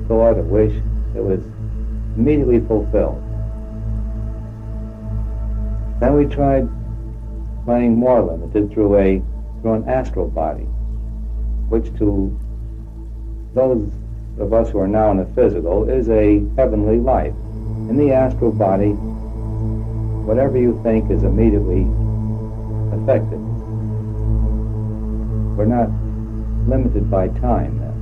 thought, a wish, it was immediately fulfilled. Then we tried playing more limited through an astral body, which to those of us who are now in the physical is a heavenly life. In the astral body, whatever you think is immediately affected. We're not limited by time then.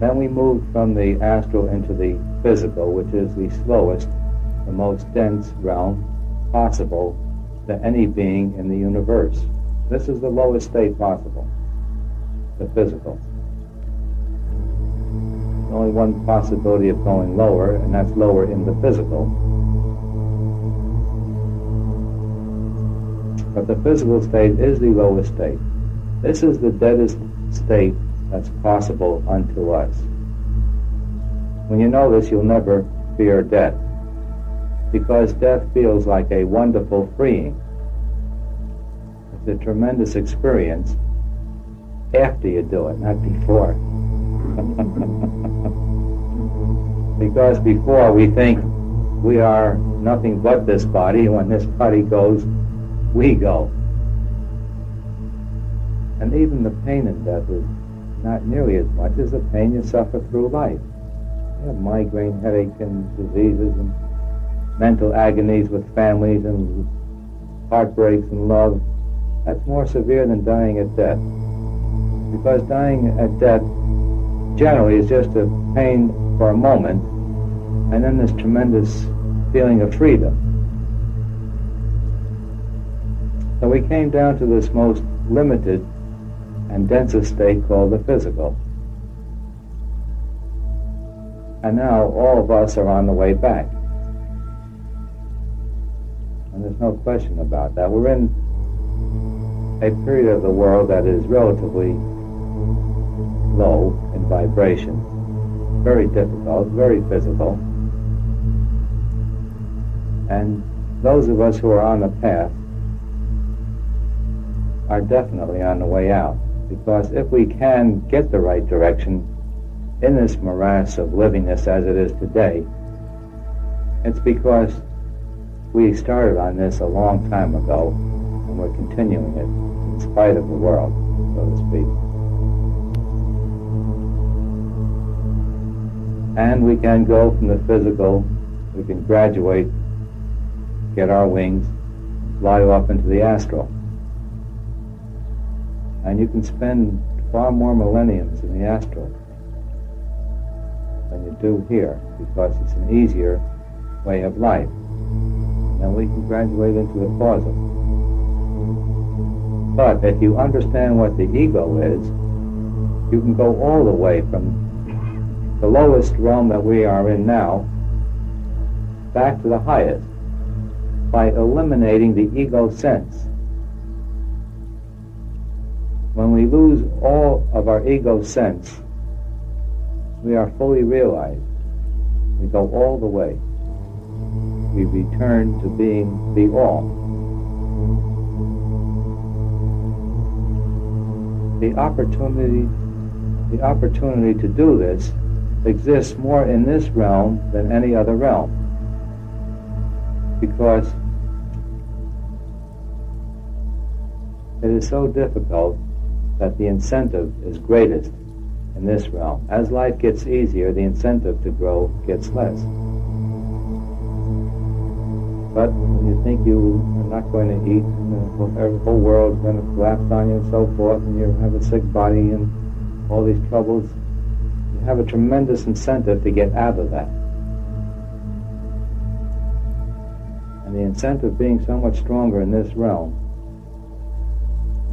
Then we moved from the astral into the physical, which is the slowest, the most dense realm possible to any being in the universe. This is the lowest state possible, the physical. There's only one possibility of going lower, and that's lower in the physical. But the physical state is the lowest state. This is the deadest state that's possible unto us. When you know this, you'll never fear death, because death feels like a wonderful freeing. It's a tremendous experience after you do it, not before. Because before we think we are nothing but this body, and when this body goes, we go. And even the pain in death is not nearly as much as the pain you suffer through life. You have migraine, headache, and diseases, and mental agonies with families, and heartbreaks and love. That's more severe than dying at death. Because dying at death generally is just a pain for a moment, and then this tremendous feeling of freedom. So we came down to this most limited and densest state called the physical. And now all of us are on the way back. And there's no question about that. We're in a period of the world that is relatively low in vibration, very difficult, very physical. And those of us who are on the path are definitely on the way out, because if we can get the right direction in this morass of livingness as it is today, it's because we started on this a long time ago, and we're continuing it in spite of the world, so to speak. And we can go from the physical, we can graduate, get our wings, fly off into the astral. And you can spend far more millenniums in the astral than you do here, because it's an easier way of life. And we can graduate into the causal. But if you understand what the ego is, you can go all the way from the lowest realm that we are in now back to the highest by eliminating the ego sense. When we lose all of our ego sense, we are fully realized. We go all the way. We return to being the all. The opportunity to do this exists more in this realm than any other realm. because it is so difficult that the incentive is greatest in this realm. As life gets easier, the incentive to grow gets less. But when you think you are not going to eat, the whole world is going to collapse on you and so forth, and you have a sick body and all these troubles, you have a tremendous incentive to get out of that. And the incentive being so much stronger in this realm,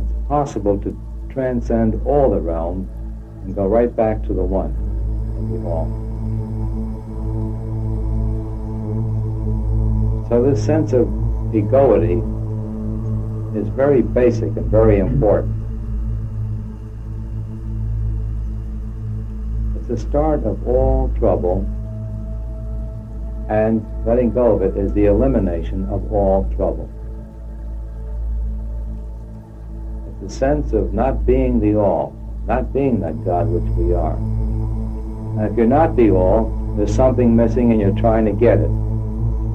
it's possible to transcend all the realms and go right back to the one in the all. So this sense of egoity is very basic and very important. It's the start of all trouble, and letting go of it is the elimination of all trouble. It's the sense of not being the all, not being that God which we are. And if you're not the all, there's something missing and you're trying to get it.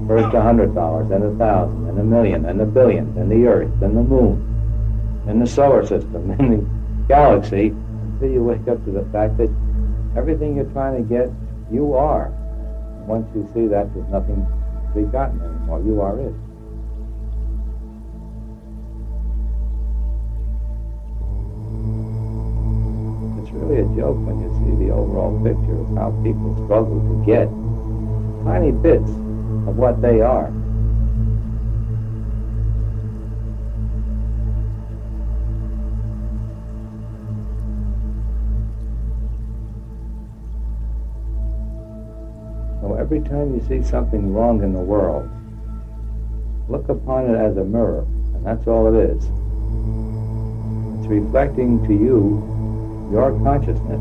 First $100, then 1,000, then 1,000,000, then 1,000,000,000, then the Earth, then the Moon, then the solar system, then the galaxy, until you wake up to the fact that everything you're trying to get, you are. Once you see that, there's nothing to be gotten anymore. You are it. It's really a joke when you see the overall picture of how people struggle to get tiny bits of what they are. So every time you see something wrong in the world, look upon it as a mirror, and that's all it is. It's reflecting to you your consciousness.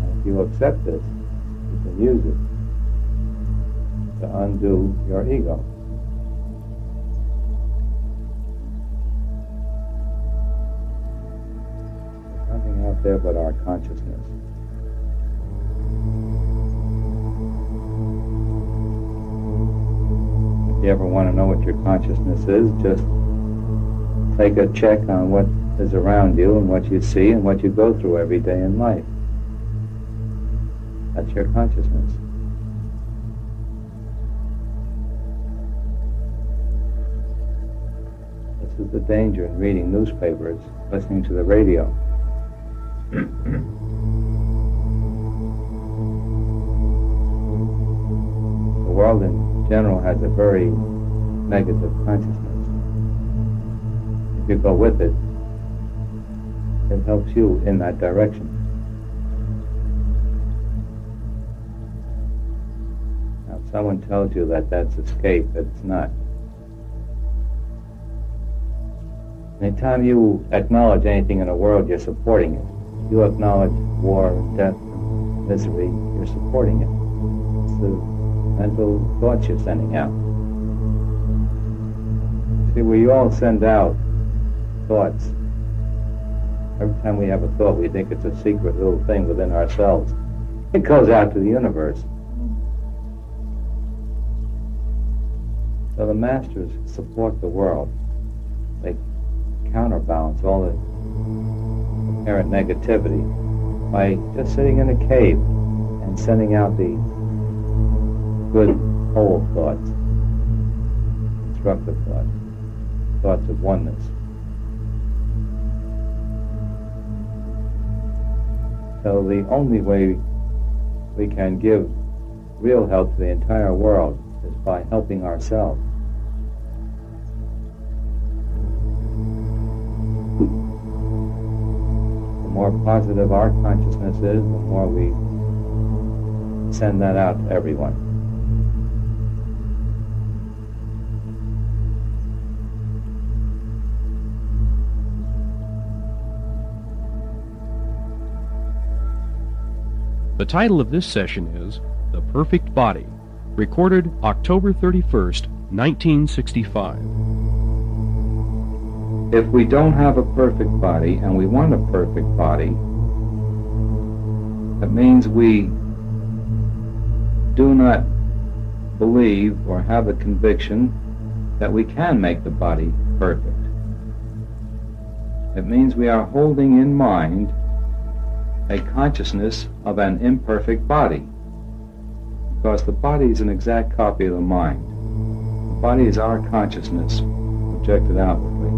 And if you accept this, you can use it to undo your ego. Out there but our consciousness. If you ever want to know what your consciousness is, just take a check on what is around you and what you see and what you go through every day in life. That's your consciousness. This is the danger in reading newspapers, listening to the radio. The world in general has a very negative consciousness. If you go with it, it helps you in that direction. Now, if someone tells you that that's escape, it's not. Anytime you acknowledge anything in the world, you're supporting it. You acknowledge war, death, misery, you're supporting it. It's the mental thoughts you're sending out. See, we all send out thoughts. Every time we have a thought, we think it's a secret little thing within ourselves. It goes out to the universe. So the masters support the world. They counterbalance all the apparent negativity by just sitting in a cave and sending out the good, whole thoughts, constructive thoughts, thoughts of oneness. So the only way we can give real help to the entire world is by helping ourselves. The more positive our consciousness is, the more we send that out to everyone. The title of this session is The Perfect Body, recorded October 31st, 1965. If we don't have a perfect body, and we want a perfect body, That means we do not believe or have the conviction that we can make the body perfect. It means we are holding in mind a consciousness of an imperfect body, because the body is an exact copy of the mind. The body is our consciousness projected outwardly.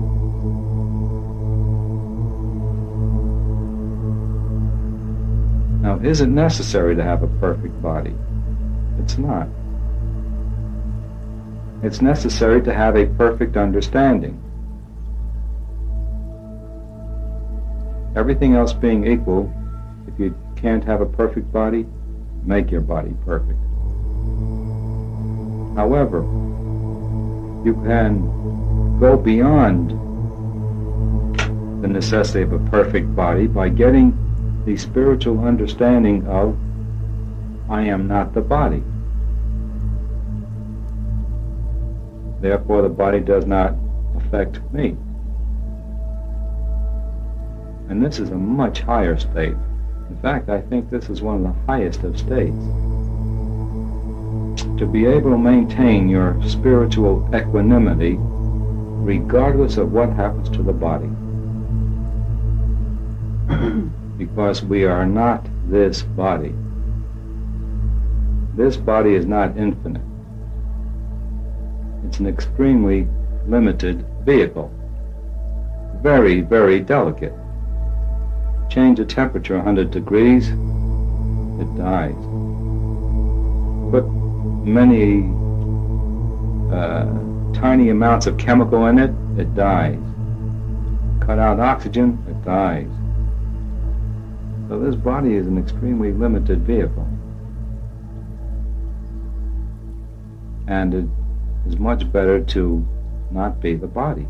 Now, is it necessary to have a perfect body? It's not. It's necessary to have a perfect understanding. Everything else being equal, if you can't have a perfect body, make your body perfect. However, you can go beyond the necessity of a perfect body by getting the spiritual understanding of I am not the body. Therefore, the body does not affect me. And this is a much higher state. In fact, I think this is one of the highest of states. To be able to maintain your spiritual equanimity regardless of what happens to the body. Because we are not this body. This body is not infinite. It's an extremely limited vehicle. Very, very delicate. Change the temperature 100 degrees, it dies. Put many tiny amounts of chemical in it, it dies. Cut out oxygen, it dies. So this body is an extremely limited vehicle. And it is much better to not be the body.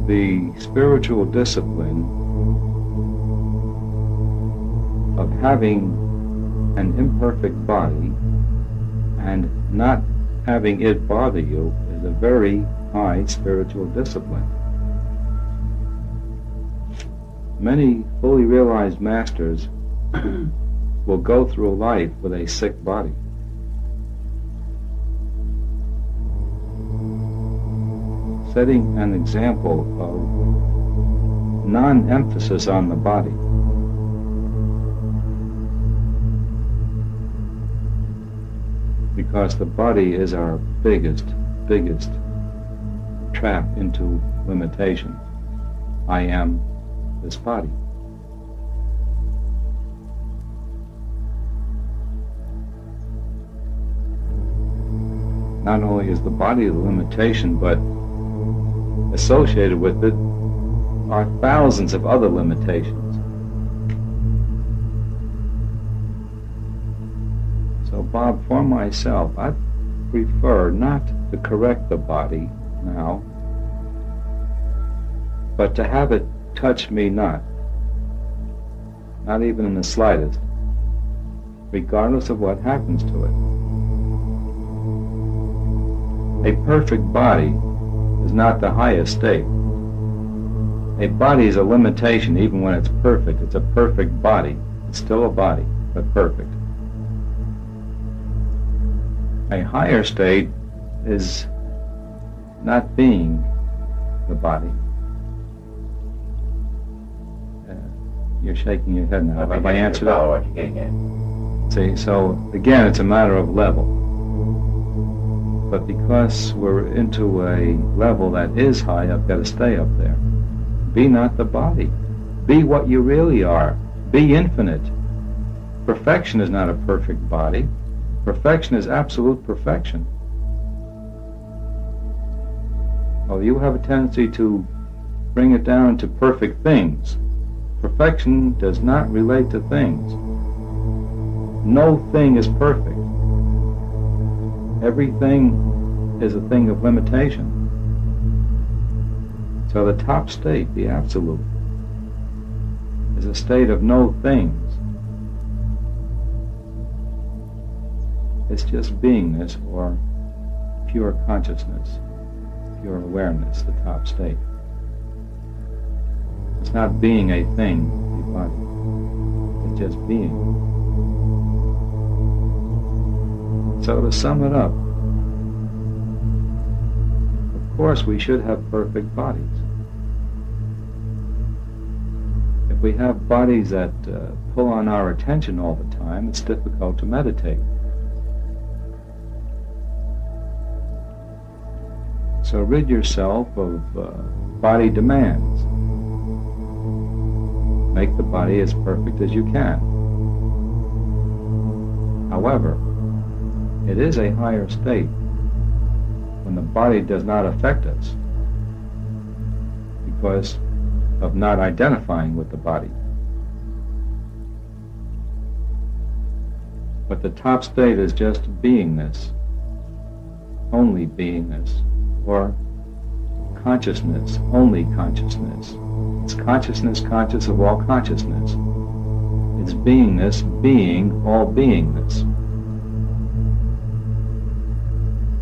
The spiritual discipline of having an imperfect body and not having it bother you is a very high spiritual discipline. Many fully realized masters will go through life with a sick body. Setting an example of non-emphasis on the body. Because the body is our biggest trap into limitation. I am this body. Not only is the body the limitation, but associated with it are thousands of other limitations. So, Bob, for myself, I prefer not to correct the body now, but to have it touch me not even in the slightest, regardless of what happens to it. A perfect body is not the highest state. A body is a limitation even when it's perfect. It's a perfect body. It's still a body, but perfect. A higher state is not being the body. You're shaking your head now. Have I answered that? What you're getting at. See, so again, it's a matter of level. But because we're into a level that is high, I've got to stay up there. Be not the body. Be what you really are. Be infinite. Perfection is not a perfect body. Perfection is absolute perfection. Well, you have a tendency to bring it down to perfect things. Perfection does not relate to things. No thing is perfect. Everything is a thing of limitation. So the top state, the absolute, is a state of no things. It's just beingness or pure consciousness, pure awareness, the top state. It's not being a thing, the body. It's just being. So to sum it up, of course we should have perfect bodies. If we have bodies that pull on our attention all the time, it's difficult to meditate. So rid yourself of body demands. Make the body as perfect as you can. However, it is a higher state when the body does not affect us because of not identifying with the body. But the top state is just beingness, only beingness, or consciousness, only consciousness. It's consciousness conscious of all consciousness. It's beingness being all beingness.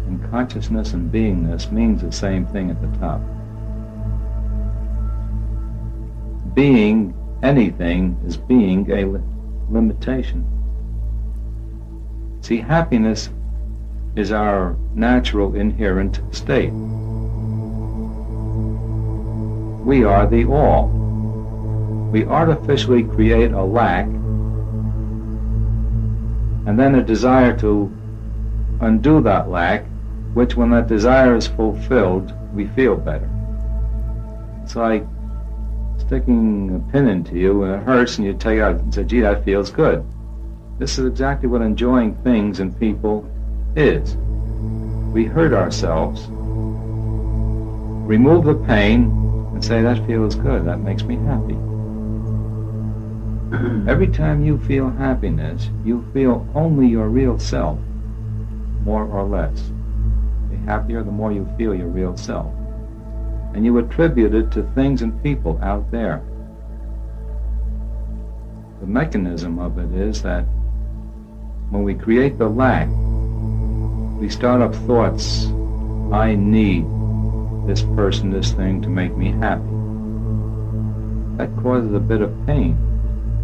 And consciousness and beingness means the same thing at the top. Being anything is being a limitation. See, happiness is our natural inherent state. We are the all. We artificially create a lack and then a desire to undo that lack, which when that desire is fulfilled, we feel better. It's like sticking a pin into you and it hurts and you take it out and say, gee, that feels good. This is exactly what enjoying things and people is. We hurt ourselves, remove the pain, and say, that feels good, that makes me happy. Every time you feel happiness, you feel only your real self, more or less. The happier, the more you feel your real self. And you attribute it to things and people out there. The mechanism of it is that when we create the lack, we start up thoughts, I need this person, this thing to make me happy. That causes a bit of pain,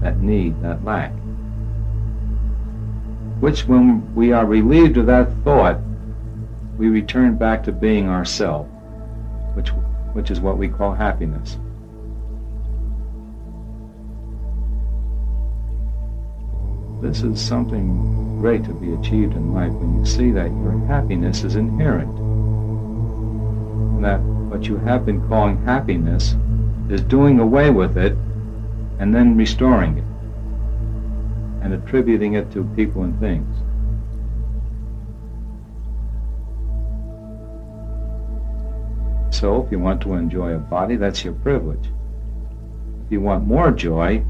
that need, that lack. Which when we are relieved of that thought, we return back to being ourselves, which is what we call happiness. This is something great to be achieved in life when you see that your happiness is inherent. That what you have been calling happiness is doing away with it and then restoring it and attributing it to people and things. So if you want to enjoy a body, that's your privilege. If you want more joy,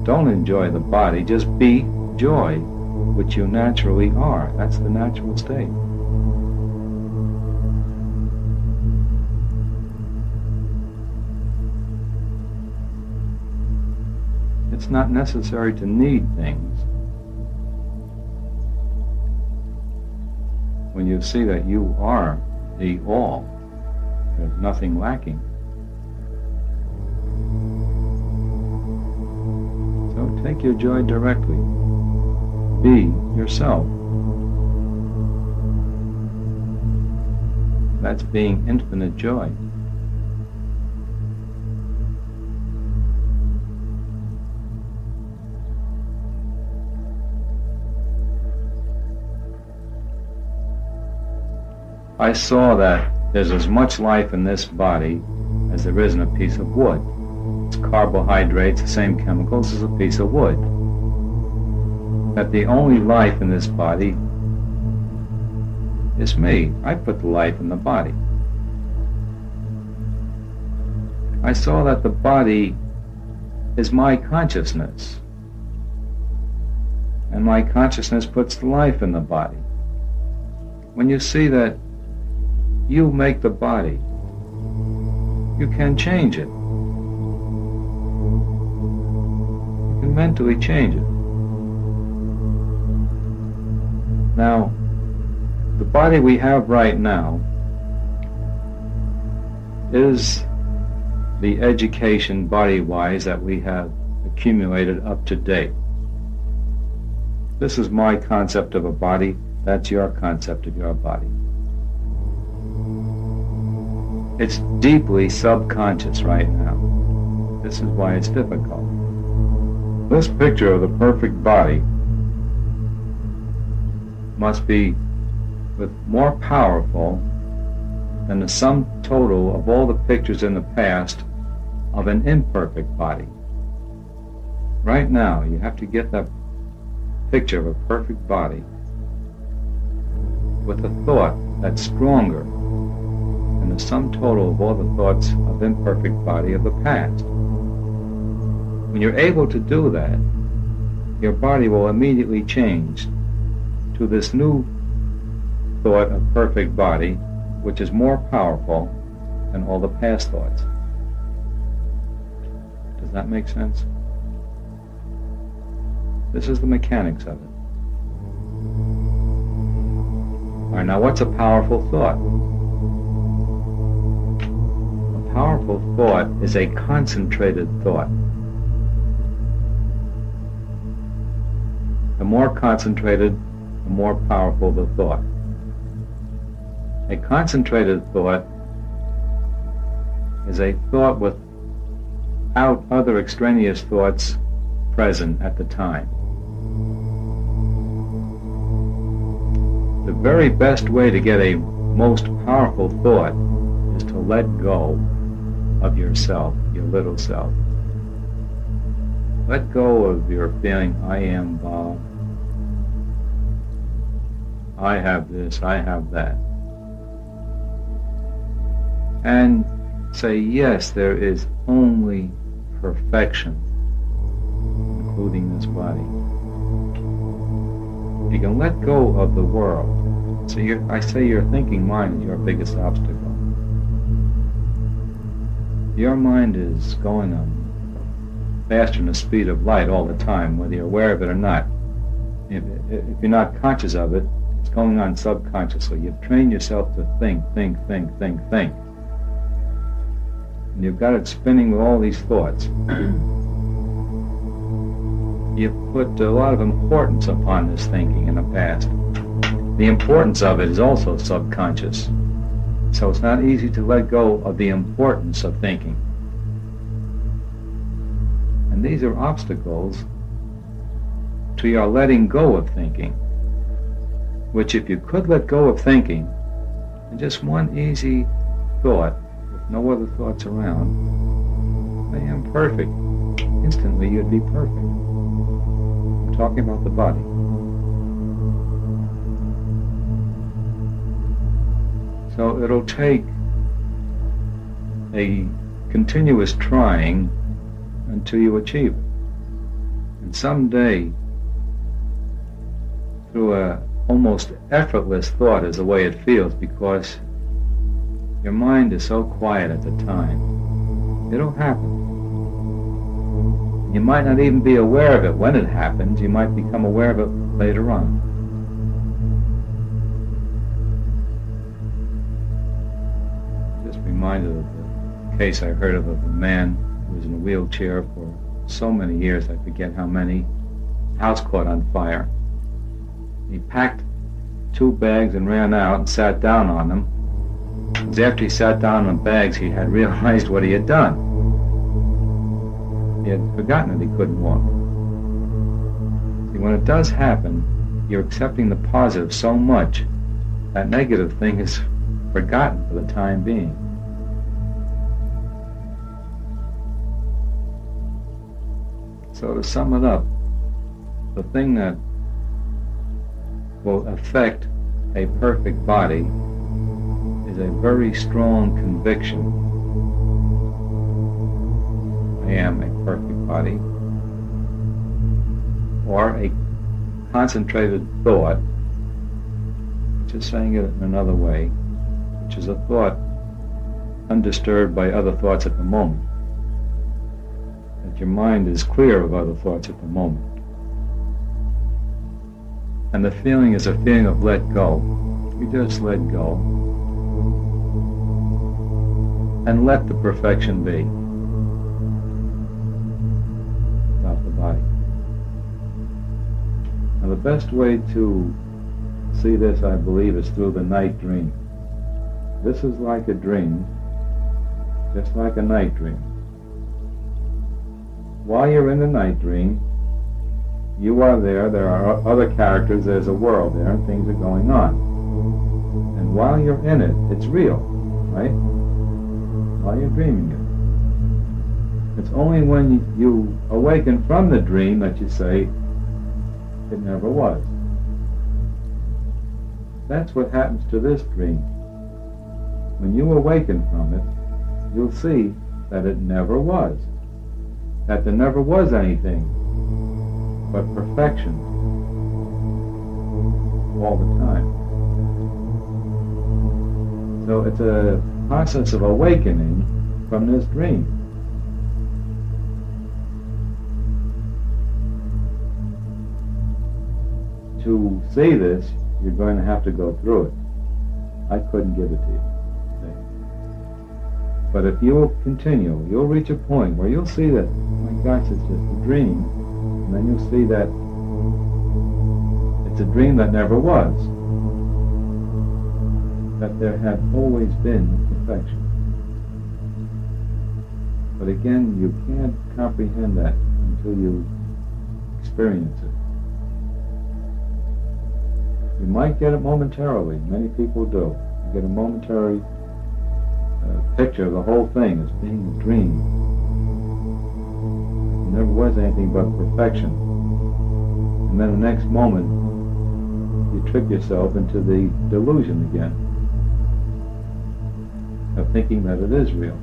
don't enjoy the body, just be joy, which you naturally are. That's the natural state. It's not necessary to need things. When you see that you are the all, there's nothing lacking. So take your joy directly. Be yourself. That's being infinite joy. I saw that there's as much life in this body as there is in a piece of wood. It's carbohydrates, the same chemicals as a piece of wood. That the only life in this body is me. I put the life in the body. I saw that the body is my consciousness, and my consciousness puts the life in the body. When you see that you make the body, you can change it. You can mentally change it. Now, the body we have right now is the education body-wise that we have accumulated up to date. This is my concept of a body. That's your concept of your body. It's deeply subconscious right now. This is why it's difficult. This picture of the perfect body must be more powerful than the sum total of all the pictures in the past of an imperfect body. Right now, you have to get that picture of a perfect body with a thought that's stronger than the sum total of all the thoughts of imperfect body of the past. When you're able to do that, your body will immediately change to this new thought of perfect body, which is more powerful than all the past thoughts. Does that make sense? This is the mechanics of it. All right, now what's a powerful thought? A powerful thought is a concentrated thought. The more concentrated, the more powerful the thought. A concentrated thought is a thought without other extraneous thoughts present at the time. The very best way to get a most powerful thought is to let go of yourself, your little self. Let go of your feeling, I am Bob. I have this, I have that. And say, yes, there is only perfection, including this body. You can let go of the world. So I say your thinking mind is your biggest obstacle. Your mind is going on faster than the speed of light all the time, whether you're aware of it or not. If you're not conscious of it, it's going on subconsciously. You've trained yourself to think. And you've got it spinning with all these thoughts. You've put a lot of importance upon this thinking in the past. The importance of it is also subconscious. So it's not easy to let go of the importance of thinking. And these are obstacles to your letting go of thinking, which if you could let go of thinking, and just one easy thought, with no other thoughts around, I am perfect, instantly you'd be perfect. I'm talking about the body. So it'll take a continuous trying until you achieve it. And someday, through a almost effortless thought is the way it feels, because your mind is so quiet at the time. It'll happen. You might not even be aware of it when it happens. You might become aware of it later on. Just reminded of the case I heard of a man who was in a wheelchair for so many years, I forget how many. House caught on fire. He packed 2 bags and ran out and sat down on them. It was after he sat down on the bags he had realized what he had done. He had forgotten that he couldn't walk. See, when it does happen, you're accepting the positive so much, that negative thing is forgotten for the time being. So to sum it up, the thing that will affect a perfect body is a very strong conviction. I am a perfect body. Or a concentrated thought, which is saying it in another way, which is a thought undisturbed by other thoughts at the moment. That your mind is clear of other thoughts at the moment. And the feeling is a feeling of let go. You just let go. And let the perfection be. Now, the best way to see this, I believe, is through the night dream. This is like a dream, just like a night dream. While you're in the night dream, you are there are other characters, there's a world there, and things are going on. And while you're in it, it's real, right? While you're dreaming it. It's only when you awaken from the dream that you say, it never was. That's what happens to this dream. When you awaken from it, you'll see that it never was. That there never was anything but perfection all the time. So it's a process of awakening from this dream. To see this, you're going to have to go through it. I couldn't give it to you. But if you'll continue, you'll reach a point where you'll see that, my gosh, it's just a dream. And then you'll see that it's a dream that never was. That there had always been perfection. But again, you can't comprehend that until you experience it. You might get it momentarily. Many people do. You get a momentary picture of the whole thing as being a dream. There never was anything but perfection. And then the next moment, you trick yourself into the delusion again of thinking that it is real.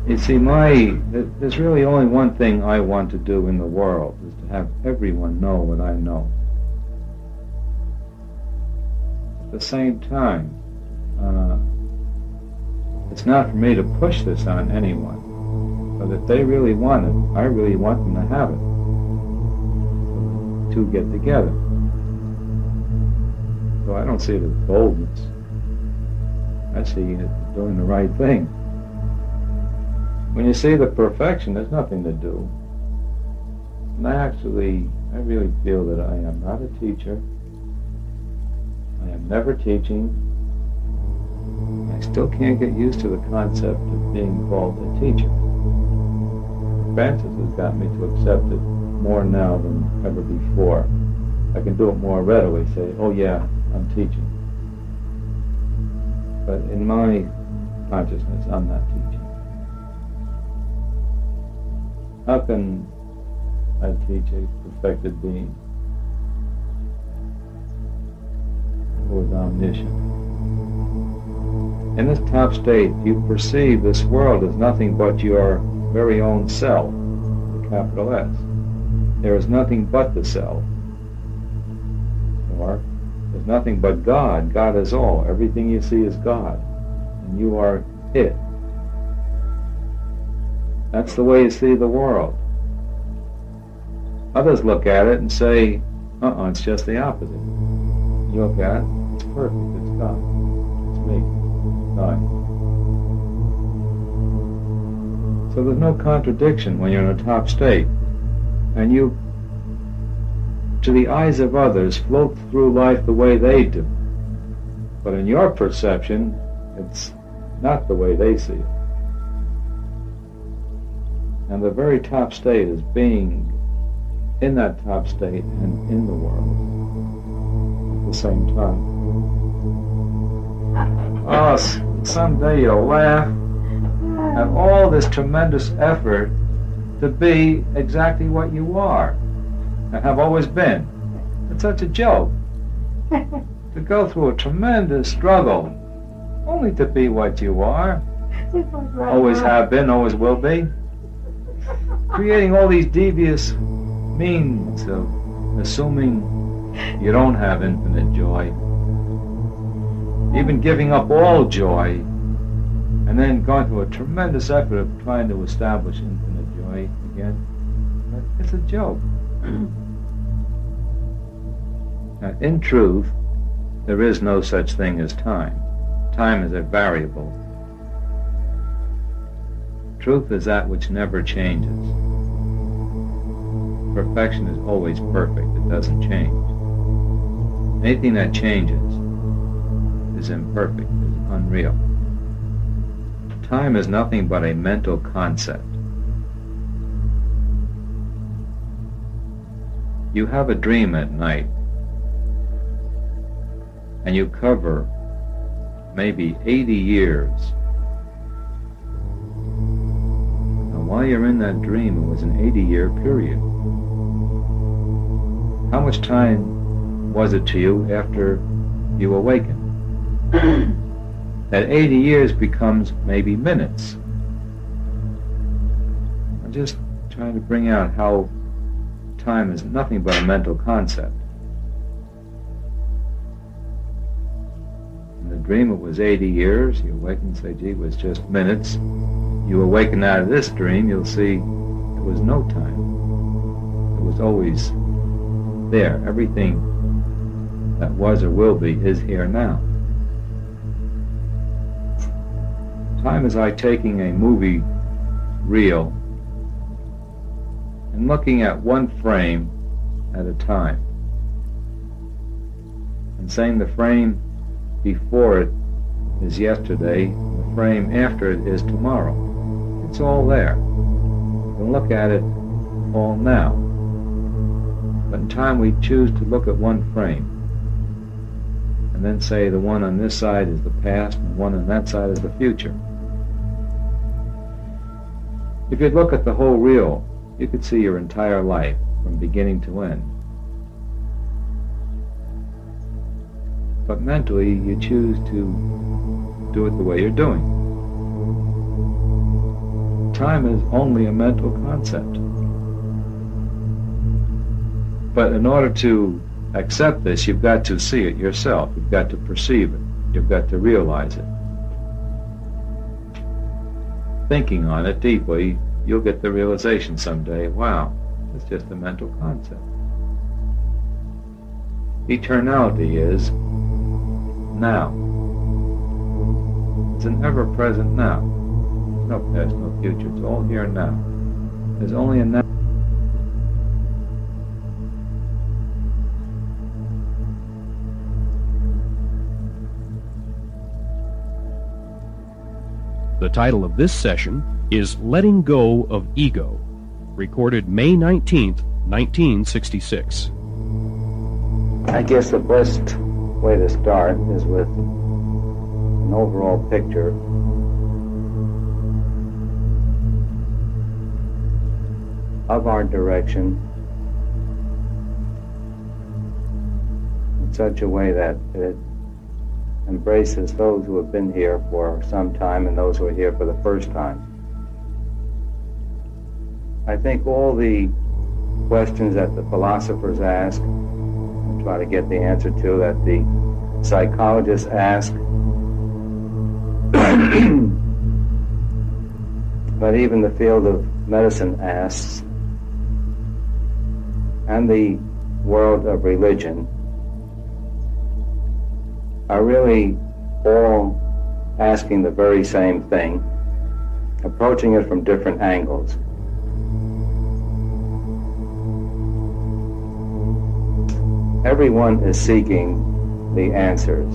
You see, there's really only one thing I want to do in the world, is to have everyone know what I know. At the same time, it's not for me to push this on anyone, but if they really want it, I really want them to have it. So the two get together. So I don't see it as boldness. I see it as doing the right thing. When you see the perfection, there's nothing to do. And I really feel that I am not a teacher. I am never teaching. I still can't get used to the concept of being called a teacher. Francis has got me to accept it more now than ever before. I can do it more readily, say, oh yeah, I'm teaching. But in my consciousness, I'm not teaching. How can I teach a perfected being who is omniscient? In this top state, you perceive this world as nothing but your very own self, the capital S. There is nothing but the self. Or, there's nothing but God. God is all. Everything you see is God. And you are it. That's the way you see the world. Others look at it and say, it's just the opposite. You look at it, it's perfect, it's God. It's me. God. So there's no contradiction when you're in a top state. And you, to the eyes of others, float through life the way they do. But in your perception, it's not the way they see it. And the very top state is being in that top state and in the world at the same time. Oh, someday you'll laugh at all this tremendous effort to be exactly what you are and have always been. It's such a joke to go through a tremendous struggle only to be what you are, always have been, always will be, creating all these devious means of assuming you don't have infinite joy, even giving up all joy, and then going through a tremendous effort of trying to establish infinite joy again. It's a joke. Now, in truth, there is no such thing as time. Time is a variable. Truth is that which never changes. Perfection is always perfect. It doesn't change. Anything that changes is imperfect, is unreal. Time is nothing but a mental concept. You have a dream at night, and you cover maybe 80 years. And while you're in that dream, it was an 80-year period. How much time was it to you after you awakened? That 80 years becomes maybe minutes. I'm just trying to bring out how time is nothing but a mental concept. In the dream it was 80 years. You awaken and say, gee, it was just minutes. You awaken out of this dream, you'll see it was no time. It was always there. Everything that was or will be is here now. Time is like taking a movie reel and looking at one frame at a time and saying the frame before it is yesterday, and the frame after it is tomorrow. It's all there. You can look at it all now. But in time we choose to look at one frame and then say the one on this side is the past and the one on that side is the future. If you look at the whole reel, you could see your entire life from beginning to end. But mentally, you choose to do it the way you're doing. Time is only a mental concept. But in order to accept this, you've got to see it yourself. You've got to perceive it. You've got to realize it. Thinking on it deeply, you'll get the realization someday, wow, it's just a mental concept. Eternality is now. It's an ever-present now. No past, no future. It's all here now. There's only a now. The title of this session is Letting Go of Ego, recorded May 19th, 1966. I guess the best way to start is with an overall picture of our direction in such a way that it embraces those who have been here for some time and those who are here for the first time. I think all the questions that the philosophers ask, I try to get the answer to, that the psychologists ask, but even the field of medicine asks, and the world of religion, are really all asking the very same thing, approaching it from different angles. Everyone is seeking the answers.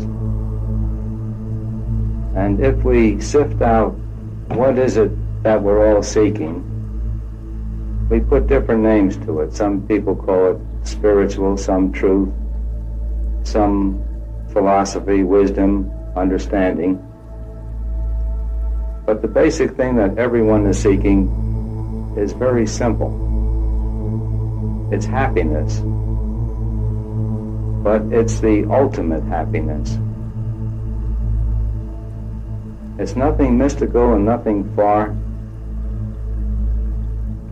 And if we sift out what is it that we're all seeking, we put different names to it. Some people call it spiritual, some truth, some philosophy, wisdom, understanding. But the basic thing that everyone is seeking is very simple. It's happiness. But it's the ultimate happiness. It's nothing mystical and nothing far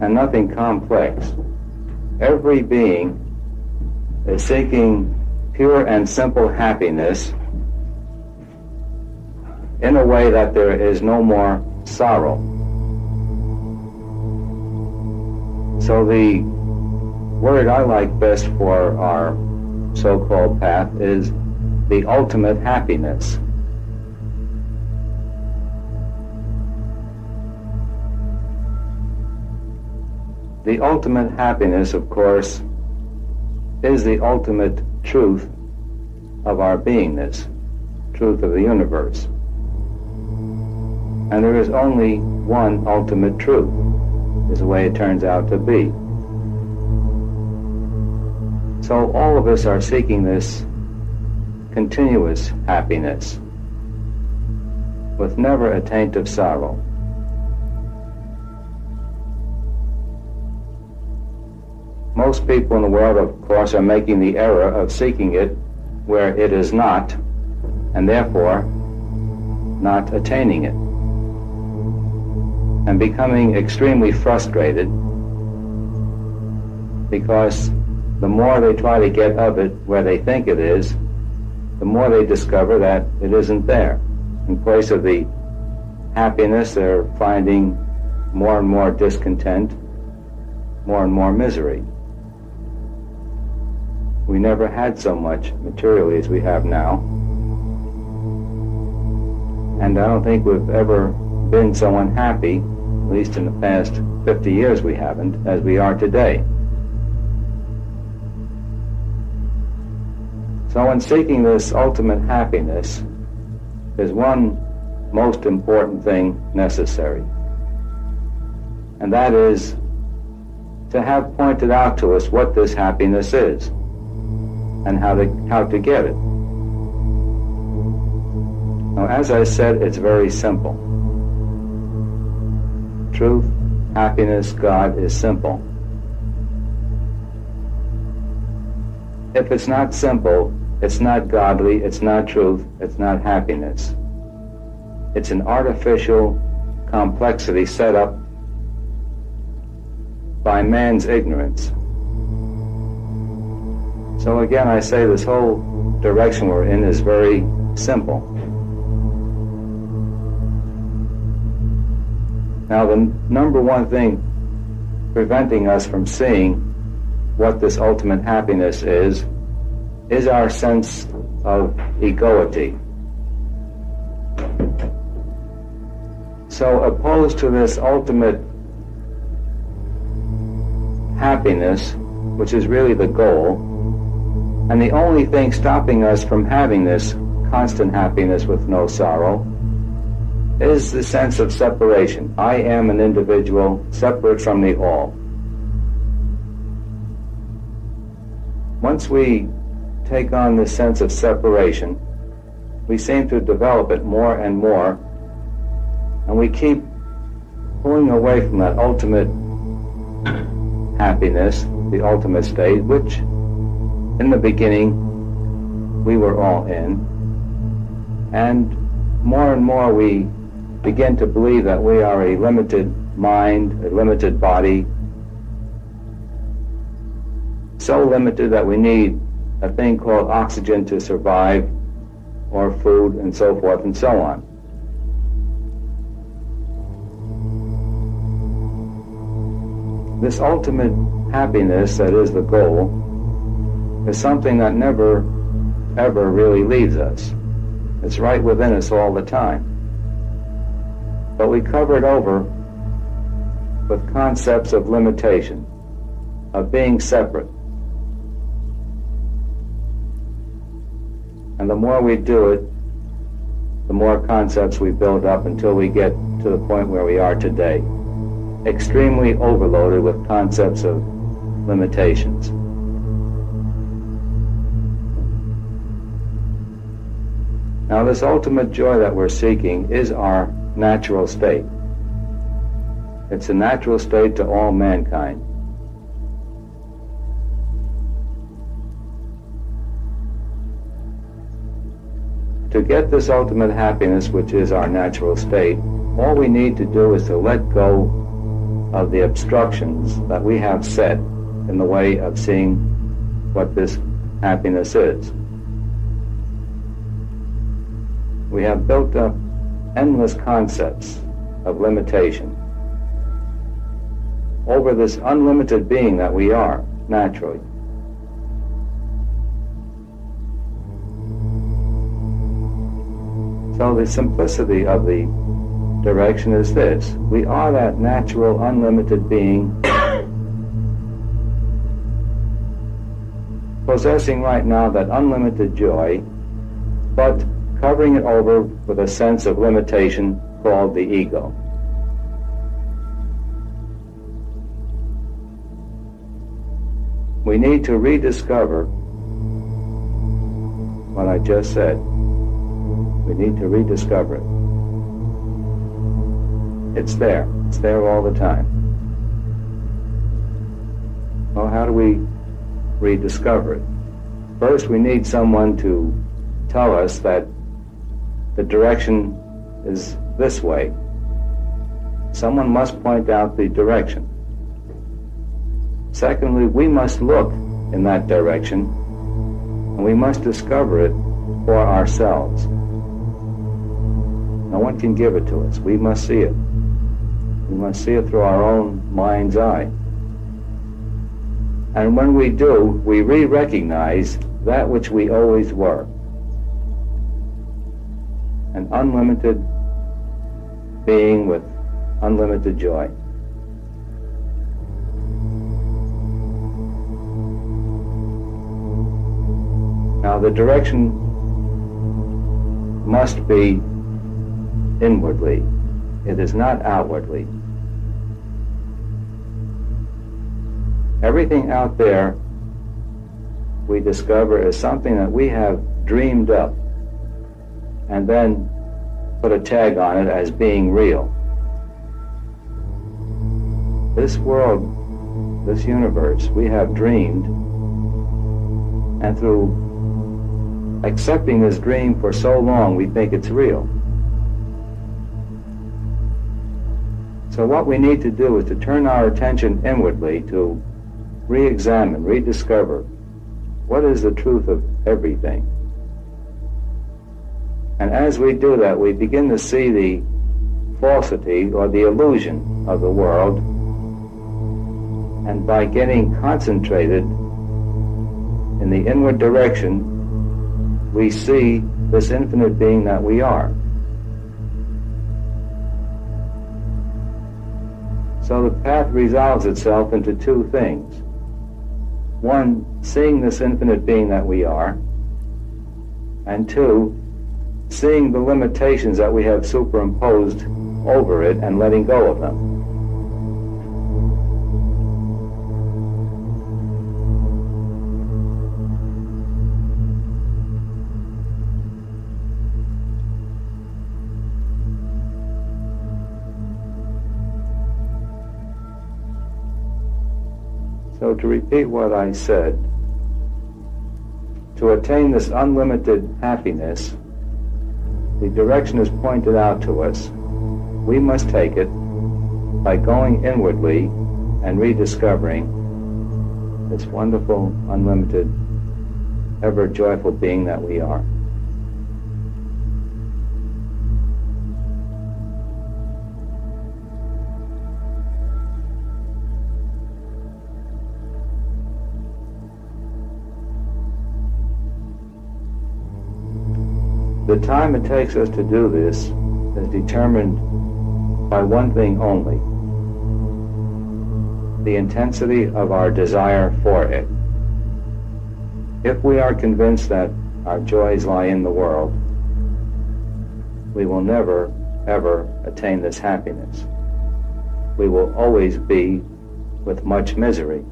and nothing complex. Every being is seeking pure and simple happiness in a way that there is no more sorrow. So the word I like best for our so-called path is the ultimate happiness. The ultimate happiness, of course, is the ultimate truth of our beingness, truth of the universe. And there is only one ultimate truth, is the way it turns out to be. So all of us are seeking this continuous happiness with never a taint of sorrow. Most people in the world, of course, are making the error of seeking it where it is not, and therefore not attaining it, and becoming extremely frustrated because the more they try to get of it where they think it is, the more they discover that it isn't there. In place of the happiness, they're finding more and more discontent, more and more misery. We never had so much materially as we have now. And I don't think we've ever been so unhappy, at least in the past 50 years we haven't, as we are today. So in seeking this ultimate happiness, there's one most important thing necessary. And that is to have pointed out to us what this happiness is and how to get it. Now, as I said, it's very simple. Truth, happiness, God is simple. If it's not simple, it's not godly, it's not truth, it's not happiness. It's an artificial complexity set up by man's ignorance. So again, I say this whole direction we're in is very simple. Now, the number one thing preventing us from seeing what this ultimate happiness is our sense of egoity. So opposed to this ultimate happiness, which is really the goal, and the only thing stopping us from having this constant happiness with no sorrow, is the sense of separation. I am an individual separate from the all. Once we take on this sense of separation, we seem to develop it more and more, and we keep pulling away from that ultimate happiness, the ultimate state, which in the beginning we were all in. And more we begin to believe that we are a limited mind, a limited body, so limited that we need a thing called oxygen to survive, or food, and so forth and so on. This ultimate happiness that is the goal is something that never, ever really leaves us. It's right within us all the time. But we cover it over with concepts of limitation, of being separate. And the more we do it, the more concepts we build up until we get to the point where we are today, extremely overloaded with concepts of limitations. Now, this ultimate joy that we're seeking is our natural state. It's a natural state to all mankind. To get this ultimate happiness, which is our natural state, all we need to do is to let go of the obstructions that we have set in the way of seeing what this happiness is. We have built up endless concepts of limitation over this unlimited being that we are, naturally. So the simplicity of the direction is this: we are that natural, unlimited being possessing right now that unlimited joy, but covering it over with a sense of limitation called the ego. We need to rediscover what I just said. We need to rediscover it. It's there. It's there all the time. Well, how do we rediscover it? First, we need someone to tell us that the direction is this way. Someone must point out the direction. Secondly, we must look in that direction, and we must discover it for ourselves. No one can give it to us. We must see it. We must see it through our own mind's eye. And when we do, we re-recognize that which we always were. An unlimited being with unlimited joy. Now the direction must be inwardly. It is not outwardly. Everything out there we discover is something that we have dreamed up and then put a tag on it as being real. This world, this universe, we have dreamed, and through accepting this dream for so long, we think it's real. So what we need to do is to turn our attention inwardly to re-examine, rediscover what is the truth of everything. And as we do that, we begin to see the falsity or the illusion of the world, and by getting concentrated in the inward direction, we see this infinite being that we are. So the path resolves itself into two things. One, seeing this infinite being that we are, and two, seeing the limitations that we have superimposed over it and letting go of them. So to repeat what I said, to attain this unlimited happiness, the direction is pointed out to us. We must take it by going inwardly and rediscovering this wonderful, unlimited, ever joyful being that we are. The time it takes us to do this is determined by one thing only: the intensity of our desire for it. If we are convinced that our joys lie in the world, we will never, ever attain this happiness. We will always be with much misery.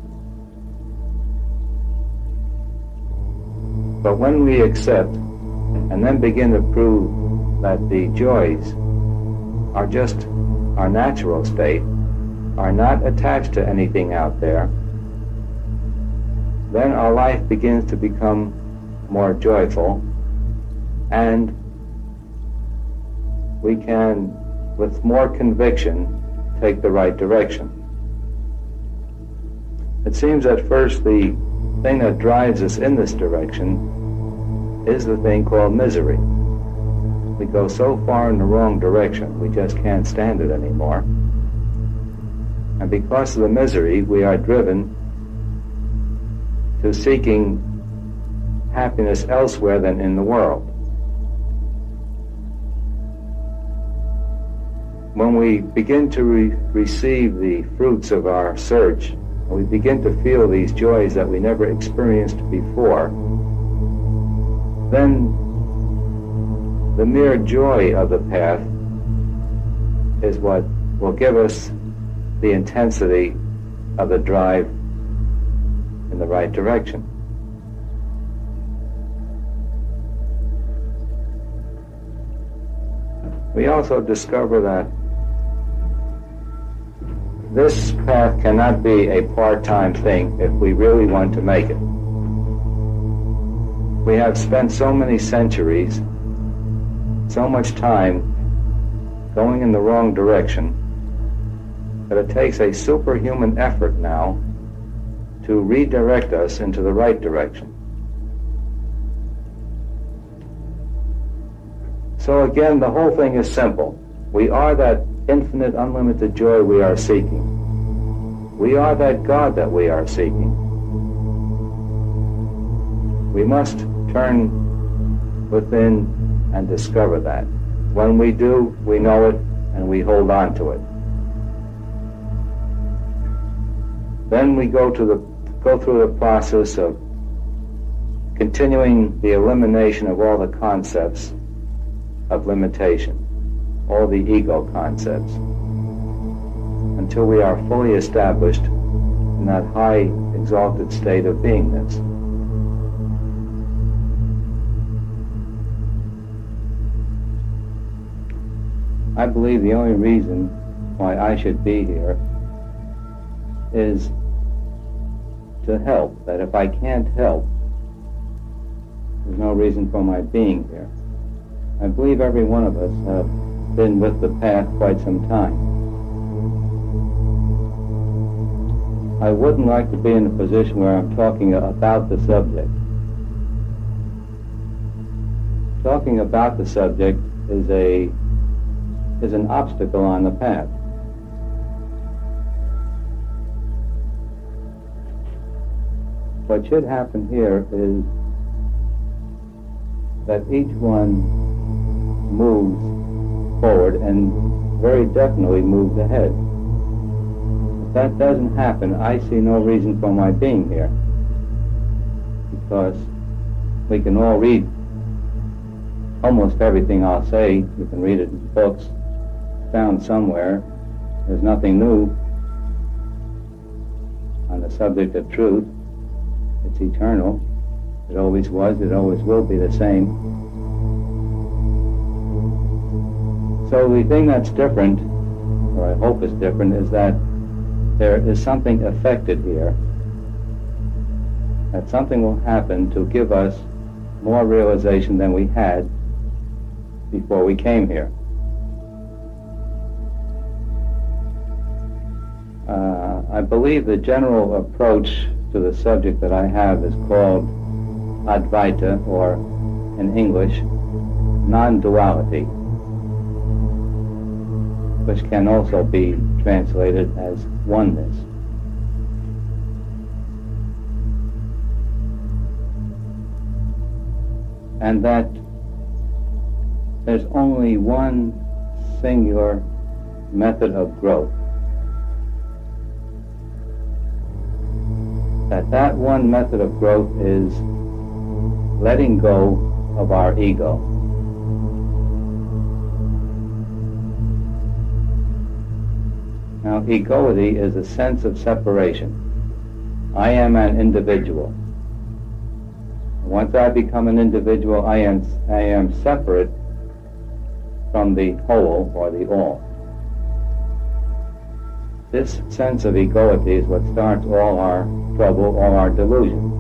But when we accept and then begin to prove that the joys are just our natural state, are not attached to anything out there, then our life begins to become more joyful, and we can, with more conviction, take the right direction. It seems at first the thing that drives us in this direction is the thing called misery. We go so far in the wrong direction, we just can't stand it anymore. And because of the misery, we are driven to seeking happiness elsewhere than in the world. When we begin to receive the fruits of our search we begin to feel these joys that we never experienced before, then the mere joy of the path is what will give us the intensity of the drive in the right direction. We also discover that this path cannot be a part-time thing if we really want to make it. We have spent so many centuries, so much time going in the wrong direction, that it takes a superhuman effort now to redirect us into the right direction. So again, the whole thing is simple. We are that infinite, unlimited joy we are seeking. We are that God that we are seeking. We must turn within and discover that. When we do, we know it and we hold on to it. Then we go through the process of continuing the elimination of all the concepts of limitation, all the ego concepts, until we are fully established in that high, exalted state of beingness. I believe the only reason why I should be here is to help. That if I can't help, there's no reason for my being here. I believe every one of us have been with the path quite some time. I wouldn't like to be in a position where I'm talking about the subject. Talking about the subject is an obstacle on the path. What should happen here is that each one moves forward and very definitely moves ahead. If that doesn't happen, I see no reason for my being here, because we can all read almost everything I'll say. You can read it in books, found somewhere. There's nothing new on the subject of truth. It's eternal. It always was, it always will be the same. So the thing that's different, or I hope is different, is that there is something affected here. That something will happen to give us more realization than we had before we came here. I believe the general approach to the subject that I have is called Advaita, or in English, non-duality, which can also be translated as oneness. And that there's only one singular method of growth. That one method of growth is letting go of our ego. Now, egoity is a sense of separation. I am an individual. Once I become an individual, I am separate from the whole or the all. This sense of egoity is what starts all our trouble, all our delusion.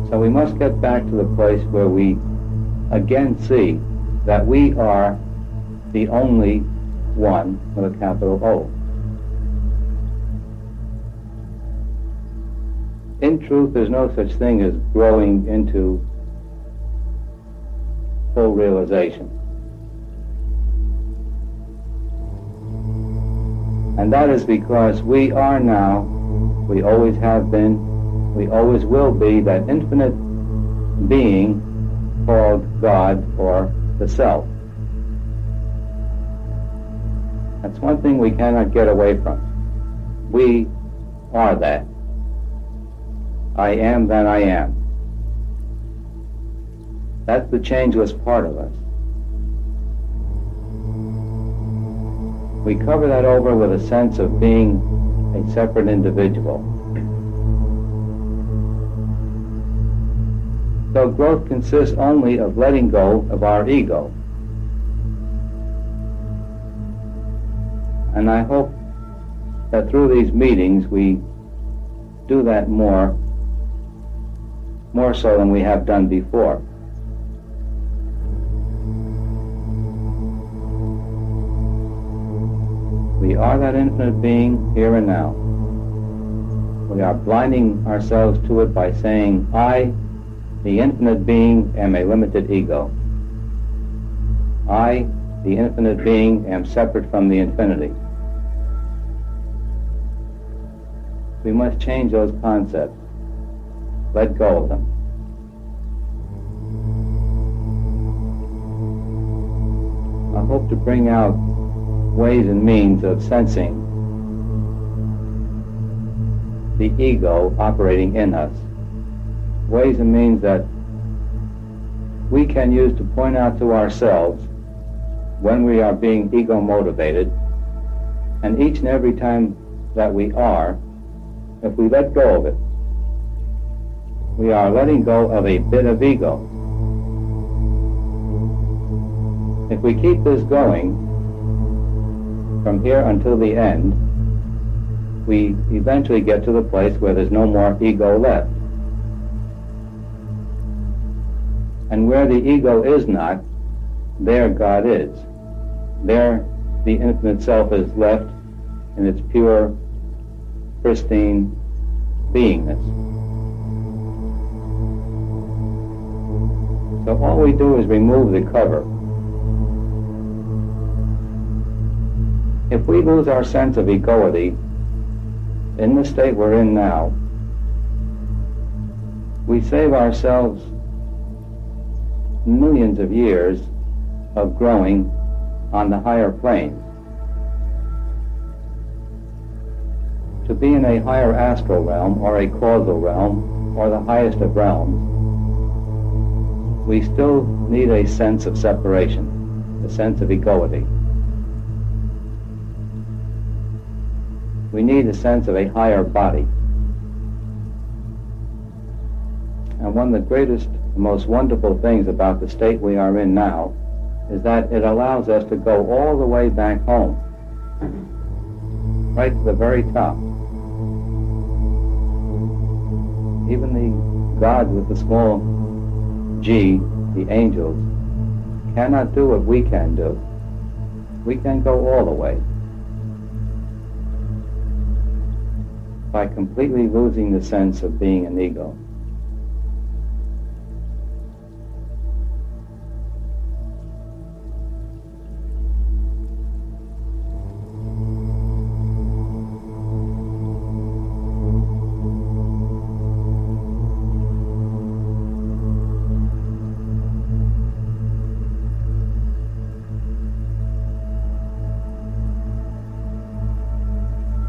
So we must get back to the place where we again see that we are the only one with a capital O. In truth, there's no such thing as growing into full realization. And that is because we are now, we always have been, we always will be that infinite being called God or the Self. That's one thing we cannot get away from. We are that. I am that I am. That's the changeless part of us. We cover that over with a sense of being a separate individual. So growth consists only of letting go of our ego. And I hope that through these meetings we do that more so than we have done before. We are that infinite being here and now. We are blinding ourselves to it by saying, I, the infinite being, am a limited ego. I, the infinite being, am separate from the infinity. We must change those concepts. Let go of them. I hope to bring out ways and means of sensing the ego operating in us. Ways and means that we can use to point out to ourselves when we are being ego motivated, and each and every time that we are, if we let go of it, we are letting go of a bit of ego. If we keep this going from here until the end, we eventually get to the place where there's no more ego left. And where the ego is not, there God is. There the infinite self is left in its pure, pristine beingness. So all we do is remove the cover. If we lose our sense of egoity in the state we're in now, we save ourselves millions of years of growing on the higher planes. To be in a higher astral realm or a causal realm or the highest of realms, we still need a sense of separation, a sense of egoity. We need a sense of a higher body. And one of the greatest, most wonderful things about the state we are in now is that it allows us to go all the way back home, right to the very top. Even the gods with the small g, the angels, cannot do what we can do. We can go all the way by completely losing the sense of being an ego.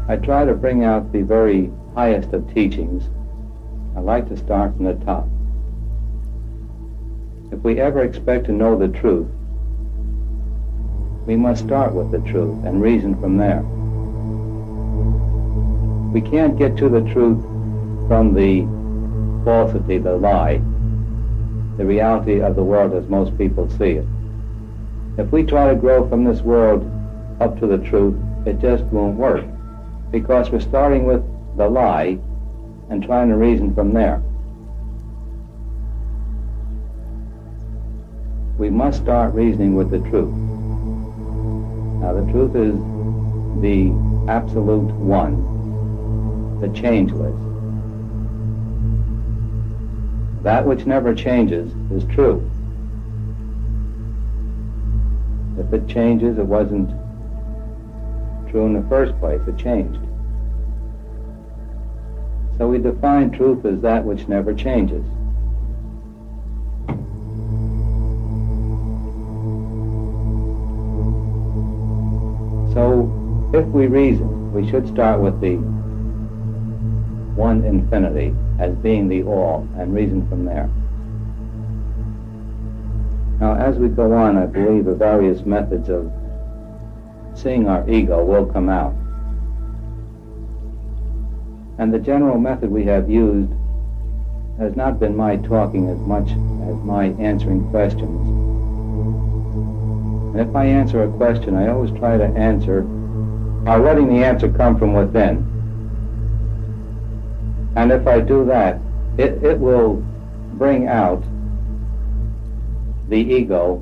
I try to bring out the very highest of teachings. I like to start from the top. If we ever expect to know the truth, we must start with the truth and reason from there. We can't get to the truth from the falsity, the lie, the reality of the world as most people see it. If we try to grow from this world up to the truth, it just won't work, because we're starting with the lie and trying to reason from there. We must start reasoning with the truth. Now, the truth is the absolute one, the changeless. That which never changes is true. If it changes, it wasn't true in the first place. It changed. So we define truth as that which never changes. So if we reason we should start with the one infinity as being the all and reason from there. Now, as we go on, I believe the various methods of seeing our ego will come out. And the general method we have used has not been my talking as much as my answering questions. And if I answer a question, I always try to answer by letting the answer come from within. And if I do that, it will bring out the ego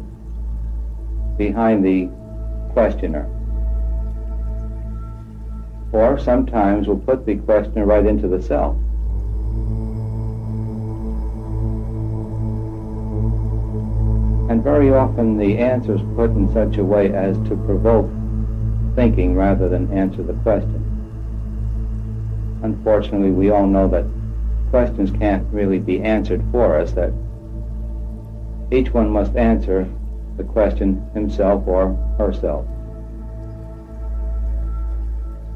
behind the questioner. Or sometimes we'll put the questioner right into the self. And very often the answer is put in such a way as to provoke thinking rather than answer the question. Unfortunately, we all know that questions can't really be answered for us, that each one must answer the question himself or herself.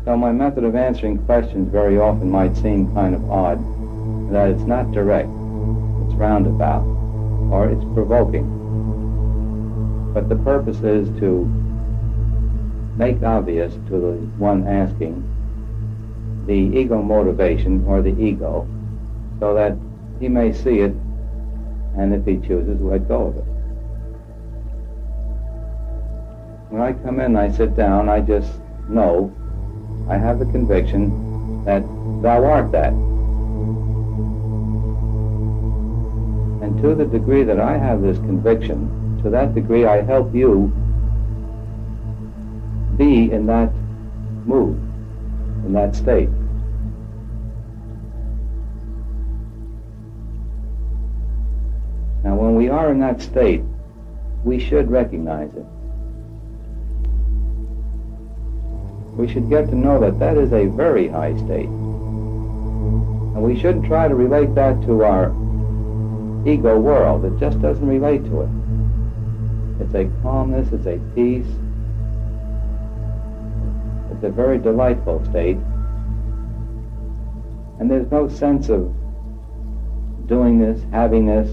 So my method of answering questions very often might seem kind of odd, that it's not direct, it's roundabout, or it's provoking. But the purpose is to make obvious to the one asking the ego motivation or the ego, so that he may see it, and if he chooses, let go of it. When I come in, I sit down, I just know, I have the conviction that thou art that. And to the degree that I have this conviction, to that degree I help you be in that mood, in that state. Now, when we are in that state, we should recognize it. We should get to know that that is a very high state. And we shouldn't try to relate that to our ego world. It just doesn't relate to it. It's a calmness, it's a peace. It's a very delightful state. And there's no sense of doing this, having this,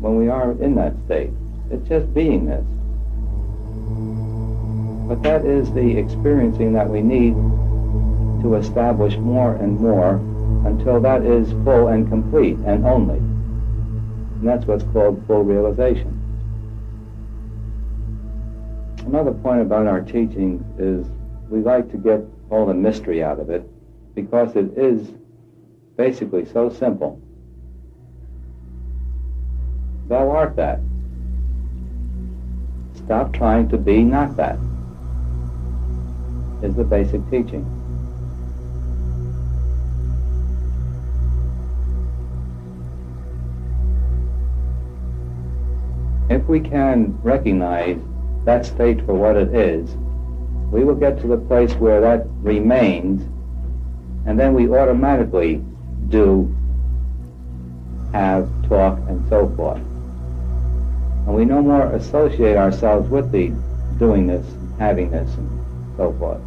when we are in that state. It's just beingness. But that is the experiencing that we need to establish more and more until that is full and complete and only. And that's what's called full realization. Another point about our teaching is we like to get all the mystery out of it because it is basically so simple. Thou art that. Stop trying to be not that, is the basic teaching. If we can recognize that state for what it is, we will get to the place where that remains, and then we automatically do, have, talk, and so forth. And we no more associate ourselves with the doingness, havingness, and so forth.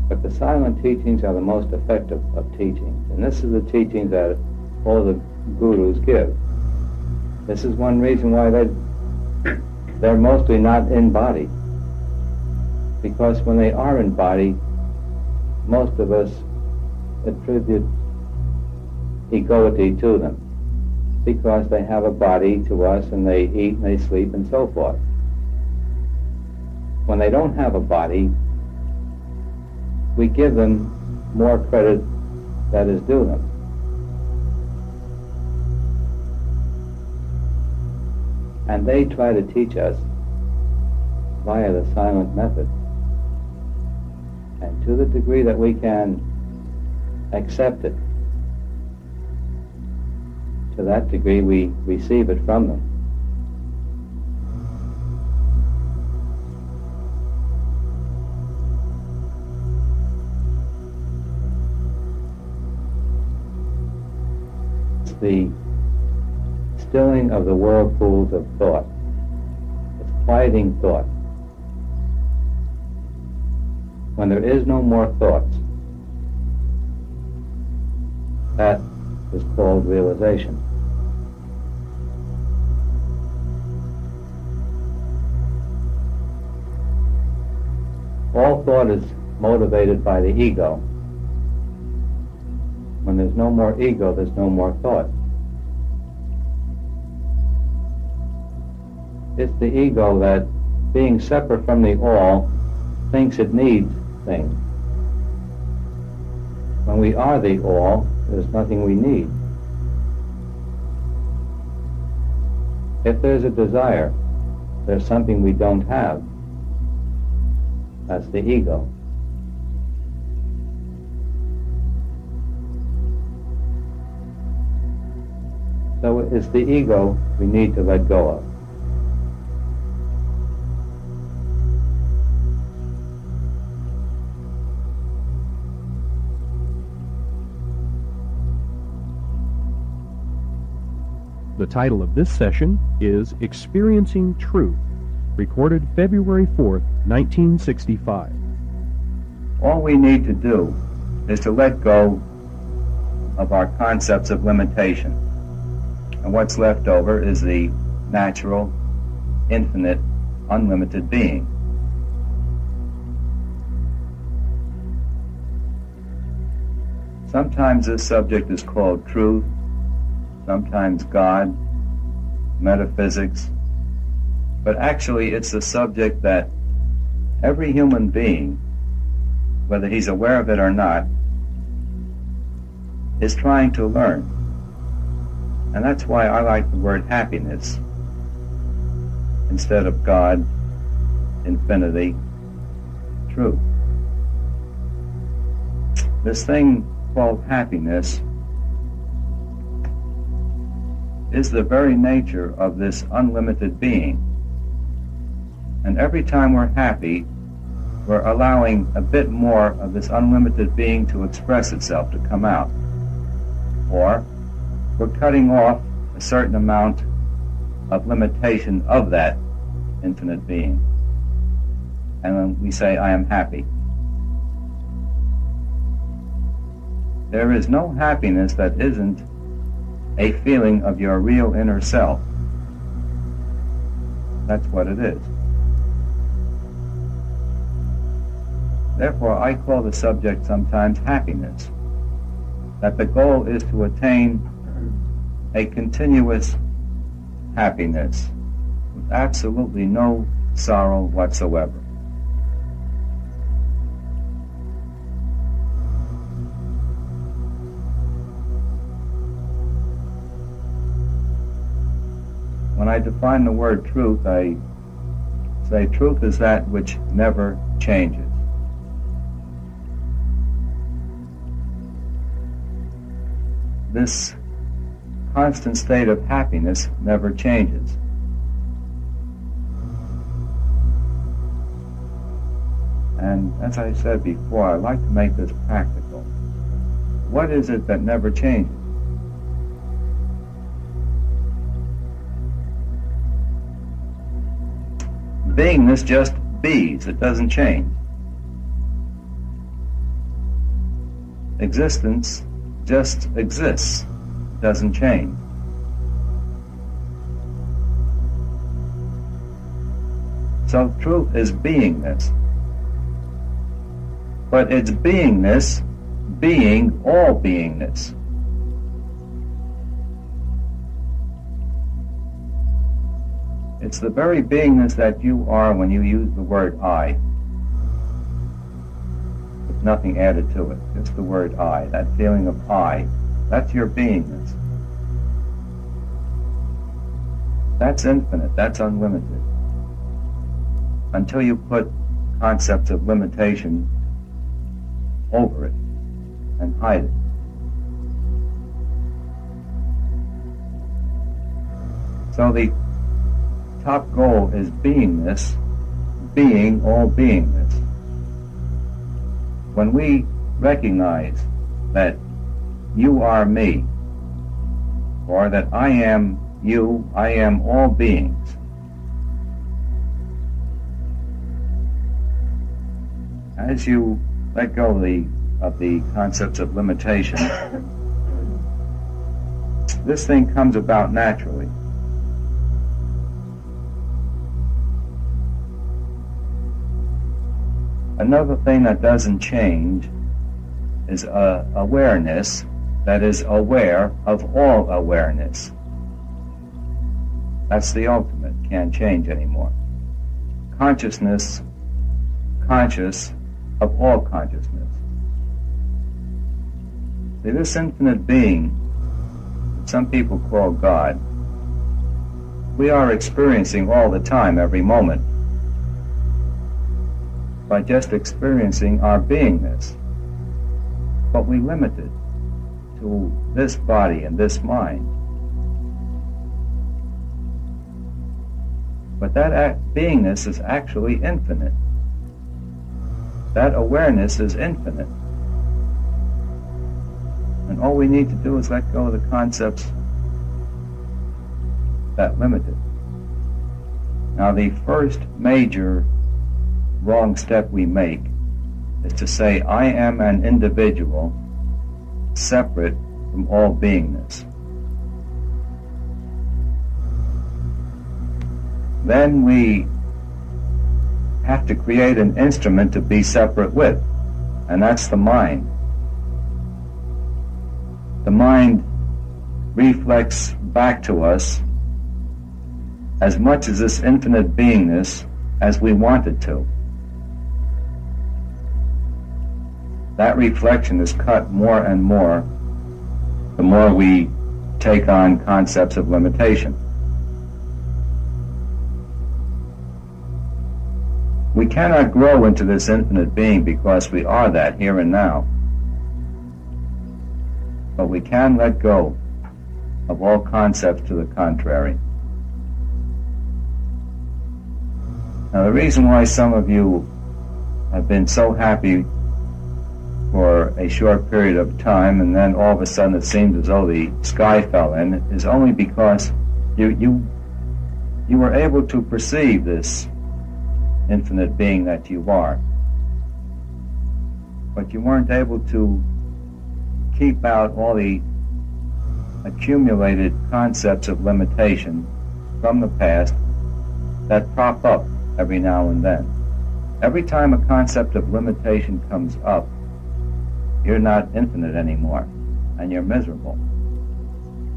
But the silent teachings are the most effective of teachings. And this is the teachings that all the gurus give. This is one reason why they're mostly not in body. Because when they are in body, most of us attribute egoity to them. Because they have a body to us and they eat and they sleep and so forth. When they don't have a body, we give them more credit that is due them. And they try to teach us via the silent method. And to the degree that we can accept it, to that degree we receive it from them. The stilling of the whirlpools of thought. It's quieting thought. When there is no more thoughts, that is called realization. All thought is motivated by the ego. When there's no more ego, there's no more thought. It's the ego that, being separate from the all, thinks it needs things. When we are the all, there's nothing we need. If there's a desire, there's something we don't have. That's the ego. So it's the ego we need to let go of. The title of this session is Experiencing Truth, recorded February 4th, 1965. All we need to do is to let go of our concepts of limitation. And what's left over is the natural, infinite, unlimited being. Sometimes this subject is called truth, sometimes God, metaphysics, but actually it's the subject that every human being, whether he's aware of it or not, is trying to learn. And that's why I like the word happiness instead of God, infinity, truth. This thing called happiness is the very nature of this unlimited being. And every time we're happy, we're allowing a bit more of this unlimited being to express itself, to come out. Or we're cutting off a certain amount of limitation of that infinite being. And then we say, I am happy. There is no happiness that isn't a feeling of your real inner self. That's what it is. Therefore, I call the subject sometimes happiness. That the goal is to attain a continuous happiness with absolutely no sorrow whatsoever. When I define the word truth, I say truth is that which never changes. This constant state of happiness never changes. And as I said before, I like to make this practical. What is it that never changes? Beingness just bees, it doesn't change. Existence just exists, doesn't change. So truth is beingness. But it's beingness being all beingness. It's the very beingness that you are when you use the word I, with nothing added to it. It's the word I, that feeling of I. That's your beingness. That's infinite, that's unlimited. Until you put concepts of limitation over it and hide it. So the top goal is beingness, being all beingness. When we recognize that you are me, or that I am you, I am all beings. As you let go of the concepts of limitation, this thing comes about naturally. Another thing that doesn't change is awareness that is aware of all awareness. That's the ultimate, can't change anymore. Consciousness, conscious of all consciousness. See, this infinite being, that some people call God, we are experiencing all the time, every moment, by just experiencing our beingness. But we limit it to this body and this mind. But that beingness is actually infinite. That awareness is infinite. And all we need to do is let go of the concepts that limit it. Now, the first major wrong step we make is to say, I am an individual separate from all beingness. Then we have to create an instrument to be separate with, and that's the mind. The mind reflects back to us as much as this infinite beingness as we want it to. That reflection is cut more and more the more we take on concepts of limitation. We cannot grow into this infinite being because we are that here and now. But we can let go of all concepts to the contrary. Now, the reason why some of you have been so happy for a short period of time and then all of a sudden it seems as though the sky fell in is only because you were able to perceive this infinite being that you are. But you weren't able to keep out all the accumulated concepts of limitation from the past that prop up every now and then. Every time a concept of limitation comes up, you're not infinite anymore, and you're miserable.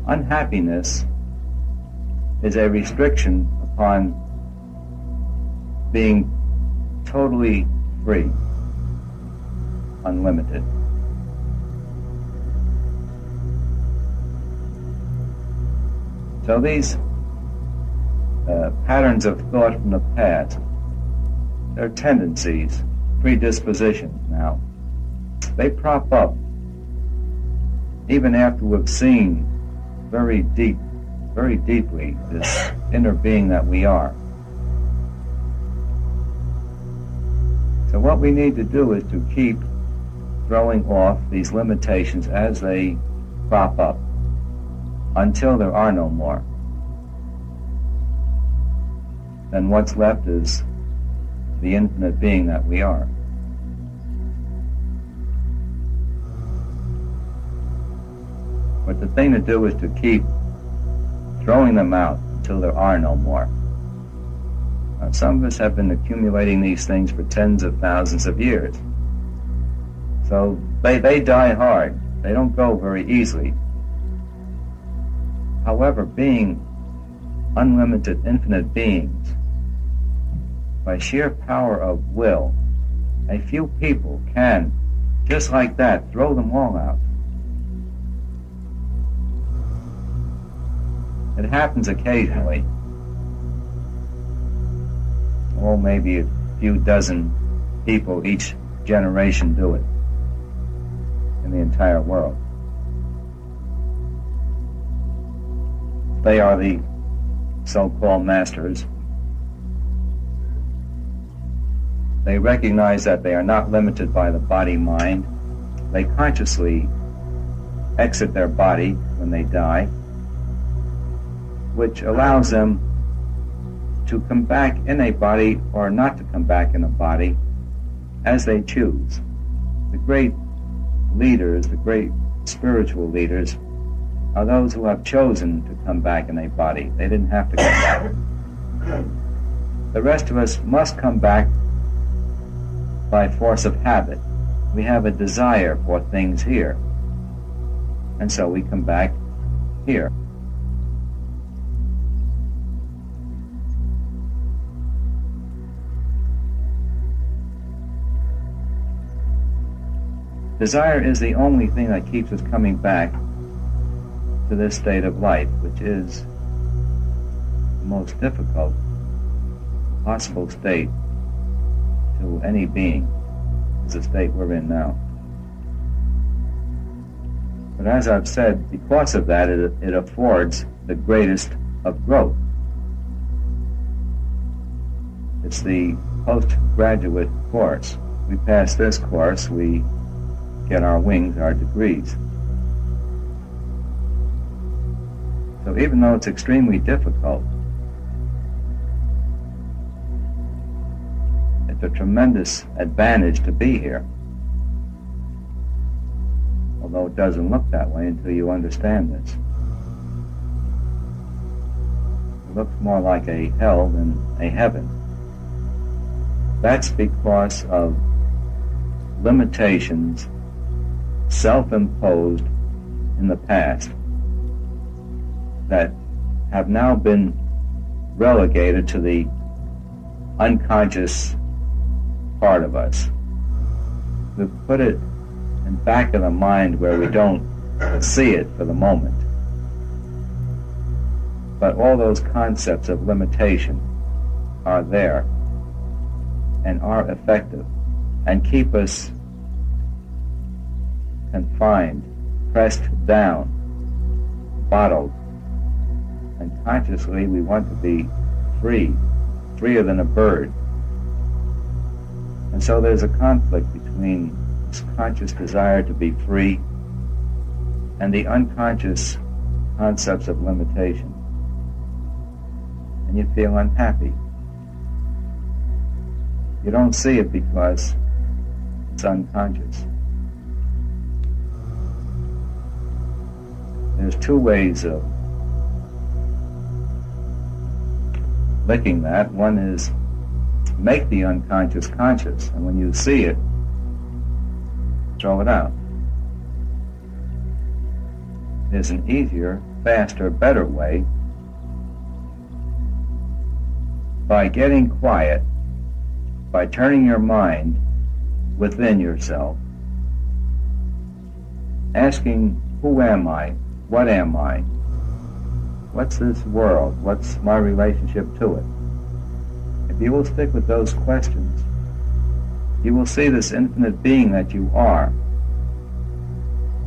Unhappiness is a restriction upon being totally free, unlimited. So these patterns of thought from the past, they're tendencies, predispositions now. They prop up even after we've seen very deeply this inner being that we are. So what we need to do is to keep throwing off these limitations as they crop up until there are no more. Then what's left is the infinite being that we are. But the thing to do is to keep throwing them out until there are no more. Now, some of us have been accumulating these things for tens of thousands of years. So they die hard. They don't go very easily. However, being unlimited, infinite beings, by sheer power of will, a few people can, just like that, throw them all out. It happens occasionally. Or maybe a few dozen people each generation do it in the entire world. They are the so-called masters. They recognize that they are not limited by the body-mind. They consciously exit their body when they die. which allows them to come back in a body or not to come back in a body as they choose. The great leaders, the great spiritual leaders, are those who have chosen to come back in a body. They didn't have to come back. The rest of us must come back by force of habit. We have a desire for things here, and so we come back here. Desire is the only thing that keeps us coming back to this state of life, which is the most difficult possible state to any being, is the state we're in now. But as I've said, because of that, it affords the greatest of growth. It's the postgraduate course. We pass this course, we get our wings, our degrees. So even though it's extremely difficult, it's a tremendous advantage to be here. Although it doesn't look that way until you understand this. It looks more like a hell than a heaven. That's because of limitations self-imposed in the past that have now been relegated to the unconscious part of us. We've put it in back of the mind where we don't see it for the moment. But all those concepts of limitation are there and are effective and keep us confined, pressed down, bottled. And consciously we want to be free, freer than a bird. And so there's a conflict between this conscious desire to be free and the unconscious concepts of limitation. And you feel unhappy. You don't see it because it's unconscious. There's two ways of licking that. One is make the unconscious conscious, and when you see it, throw it out. There's an easier, faster, better way by getting quiet, by turning your mind within yourself, asking, who am I? What am I? What's this world? What's my relationship to it? If you will stick with those questions, you will see this infinite being that you are.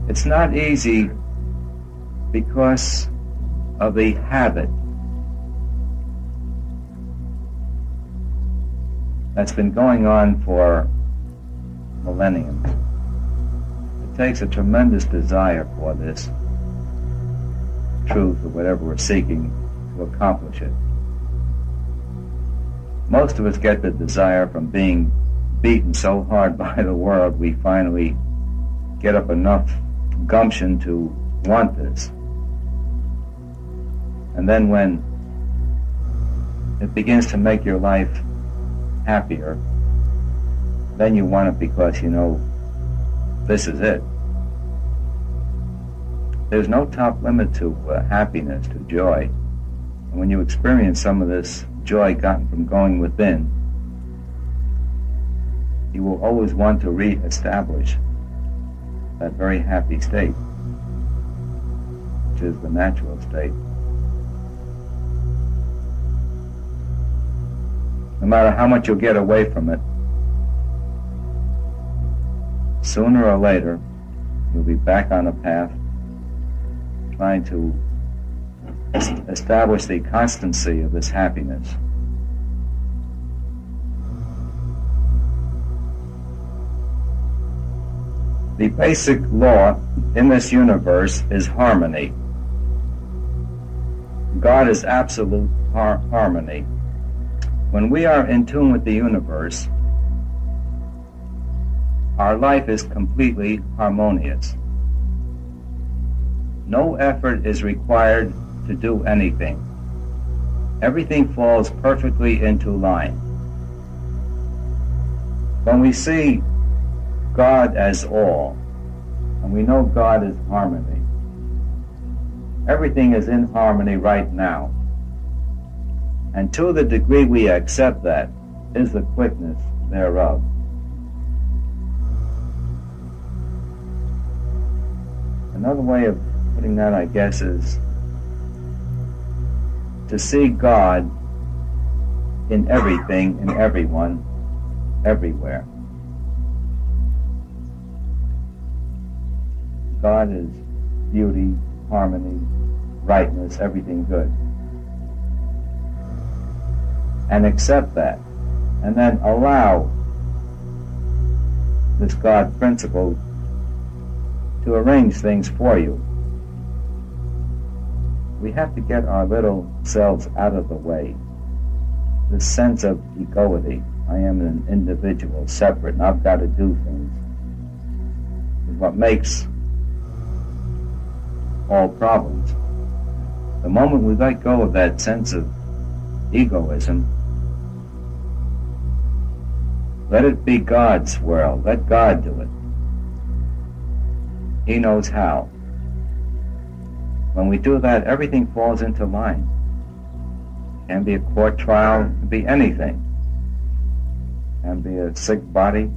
It's not easy because of the habit that's been going on for millenniums. It takes a tremendous desire for this truth or whatever we're seeking to accomplish it. Most of us get the desire from being beaten so hard by the world we finally get up enough gumption to want this. And then when it begins to make your life happier, then you want it because you know this is it. There's no top limit to happiness, to joy. And when you experience some of this joy gotten from going within, you will always want to re-establish that very happy state, which is the natural state. No matter how much you'll get away from it, sooner or later, you'll be back on the path, trying to establish the constancy of this happiness. The basic law in this universe is harmony. God is absolute harmony. When we are in tune with the universe, our life is completely harmonious. No effort is required to do anything. Everything falls perfectly into line. When we see God as all, and we know God is harmony, everything is in harmony right now. And to the degree we accept that is the quickness thereof. Another way of putting that, I guess, is to see God in everything, in everyone, everywhere. God is beauty, harmony, rightness, everything good. And accept that. And then allow this God principle to arrange things for you. We have to get our little selves out of the way. This sense of egoity, I am an individual, separate, and I've got to do things, is what makes all problems. The moment we let go of that sense of egoism, let it be God's world. Let God do it. He knows how. When we do that, everything falls into line. It can be a court trial, it can be anything. It can be a sick body.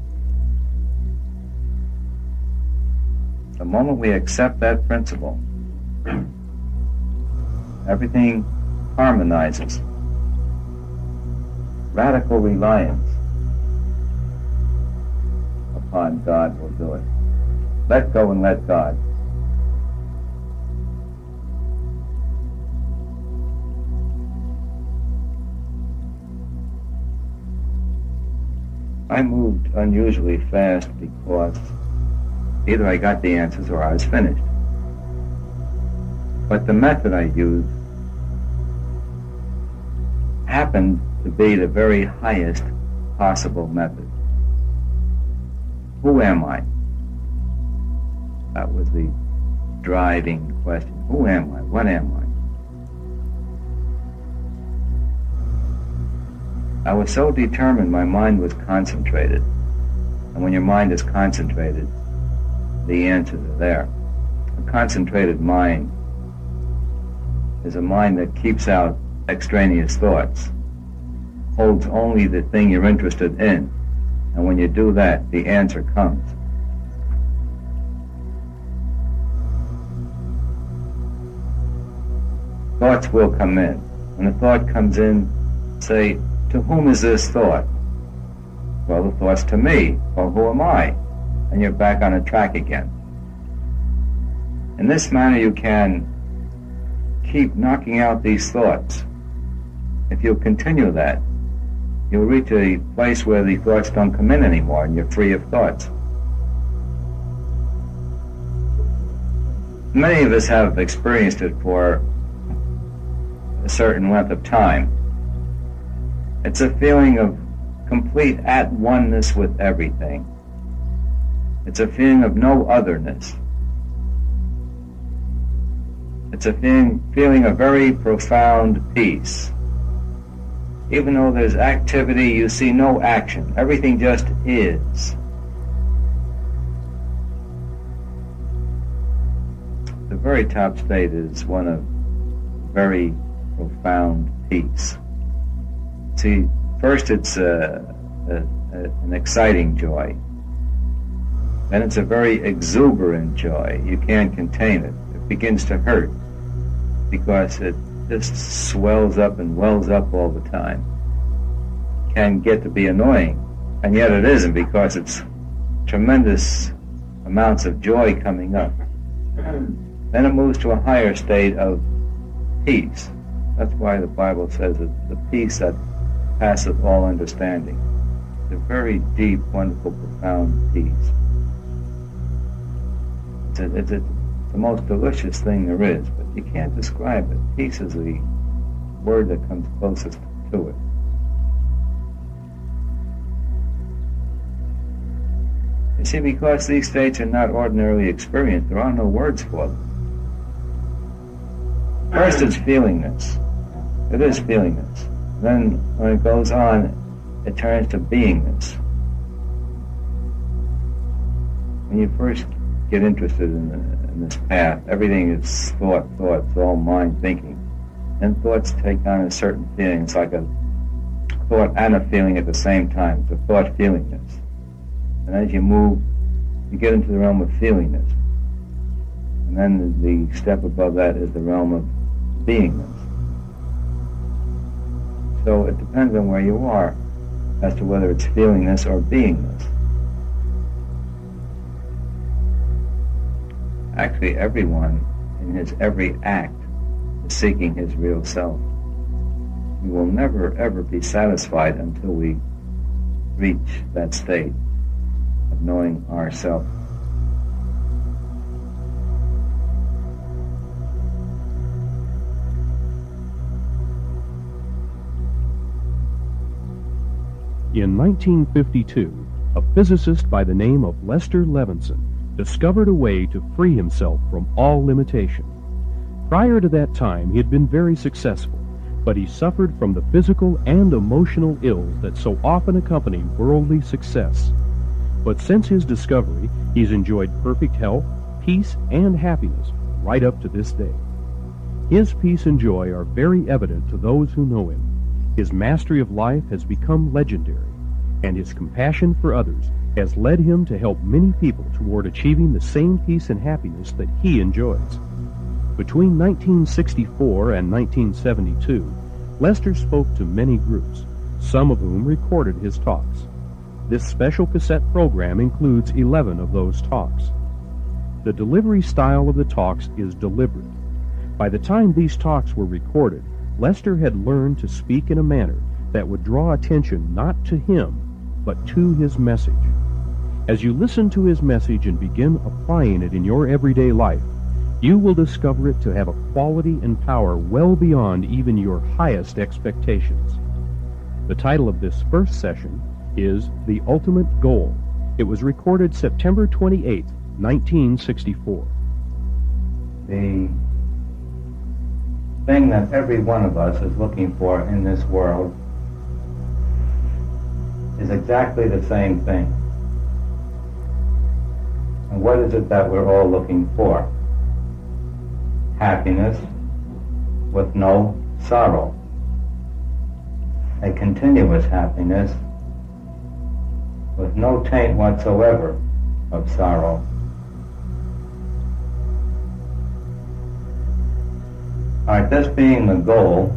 The moment we accept that principle, everything harmonizes. Radical reliance upon God will do it. Let go and let God. I moved unusually fast because either I got the answers or I was finished. But the method I used happened to be the very highest possible method. Who am I? That was the driving question. Who am I? What am I? I was so determined, my mind was concentrated. And when your mind is concentrated, the answers are there. A concentrated mind is a mind that keeps out extraneous thoughts, holds only the thing you're interested in. And when you do that, the answer comes. Thoughts will come in. When a thought comes in, say, to whom is this thought? Well, the thought's to me. Well, who am I? And you're back on a track again. In this manner, you can keep knocking out these thoughts. If you continue that, you'll reach a place where the thoughts don't come in anymore and you're free of thoughts. Many of us have experienced it for a certain length of time. It's a feeling of complete at-oneness with everything. It's a feeling of no otherness. It's a feeling of very profound peace. Even though there's activity, you see no action. Everything just is. The very top state is one of very profound peace. See, first it's an exciting joy. Then it's a very exuberant joy. You can't contain it. It begins to hurt because it just swells up and wells up all the time. Can get to be annoying, and yet it isn't, because it's tremendous amounts of joy coming up. Then it moves to a higher state of peace. That's why the Bible says that the peace that passeth all understanding. It's a very deep, wonderful, profound peace. It's the most delicious thing there is, but you can't describe it. Peace is the word that comes closest to it. You see, because these states are not ordinarily experienced, there are no words for them. First, it's feelingness. It is feelingness. Then, when it goes on, it turns to beingness. When you first get interested in this path, everything is thought, it's all mind thinking. And thoughts take on a certain feeling. It's like a thought and a feeling at the same time. It's a thought feelingness. And as you move, you get into the realm of feelingness. And then the step above that is the realm of beingness. So it depends on where you are as to whether it's feelingness or beingness. Actually, everyone in his every act is seeking his real self. We will never, ever be satisfied until we reach that state of knowing ourself. In 1952, a physicist by the name of Lester Levenson discovered a way to free himself from all limitation. Prior to that time, he had been very successful, but he suffered from the physical and emotional ills that so often accompany worldly success. But since his discovery, he's enjoyed perfect health, peace, and happiness right up to this day. His peace and joy are very evident to those who know him. His mastery of life has become legendary, and his compassion for others has led him to help many people toward achieving the same peace and happiness that he enjoys. Between 1964 and 1972, Lester spoke to many groups, some of whom recorded his talks. This special cassette program includes 11 of those talks. The delivery style of the talks is deliberate. By the time these talks were recorded, Lester had learned to speak in a manner that would draw attention not to him, but to his message. As you listen to his message and begin applying it in your everyday life, you will discover it to have a quality and power well beyond even your highest expectations. The title of this first session is The Ultimate Goal. It was recorded September 28, 1964. The thing that every one of us is looking for in this world is exactly the same thing. And what is it that we're all looking for? Happiness with no sorrow. A continuous happiness with no taint whatsoever of sorrow. All right, this being the goal,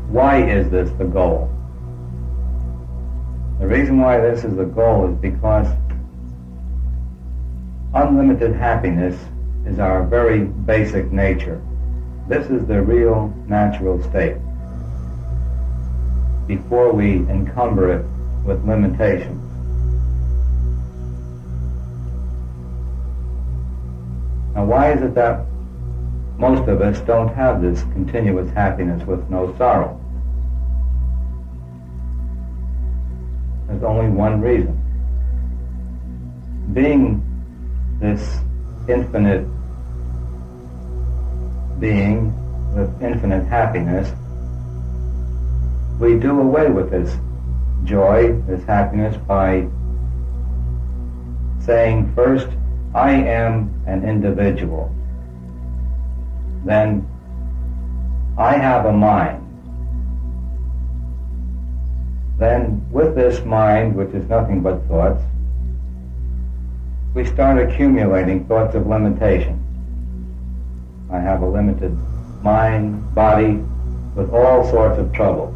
why is this the goal? The reason why this is the goal is because unlimited happiness is our very basic nature. This is the real natural state before we encumber it with limitations. Now, why is it that most of us don't have this continuous happiness with no sorrow? There's only one reason. Being this infinite being with infinite happiness, we do away with this joy, this happiness, by saying first, I am an individual. Then, I have a mind. Then, with this mind, which is nothing but thoughts, we start accumulating thoughts of limitation. I have a limited mind, body, with all sorts of trouble.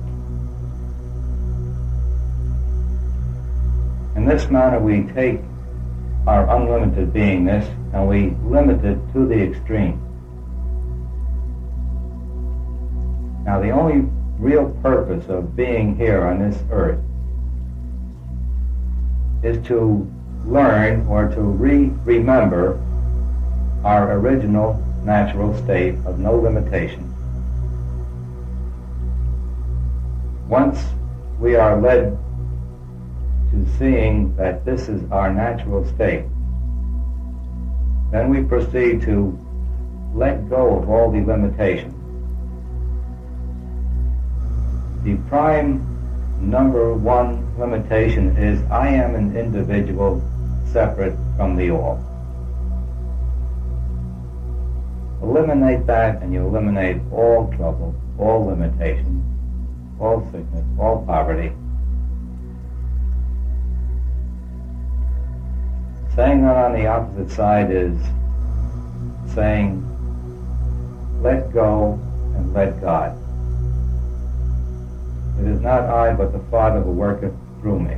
In this manner, we take our unlimited beingness and we limit it to the extreme. Now, the only real purpose of being here on this earth is to learn or to remember our original natural state of no limitation. Once we are led to seeing that this is our natural state, then we proceed to let go of all the limitations. The prime number one limitation is I am an individual separate from the all. Eliminate that and you eliminate all trouble, all limitation, all sickness, all poverty. Saying that on the opposite side is saying, let go and let God. It is not I, but the Father who worketh through me.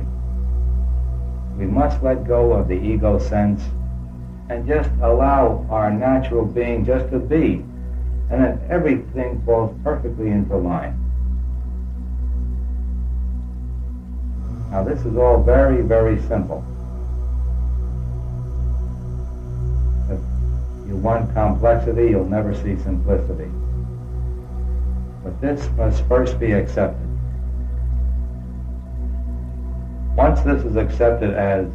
We must let go of the ego sense and just allow our natural being just to be, and then everything falls perfectly into line. Now this is all very, very simple. If you want complexity, you'll never see simplicity. But this must first be accepted. Once this is accepted as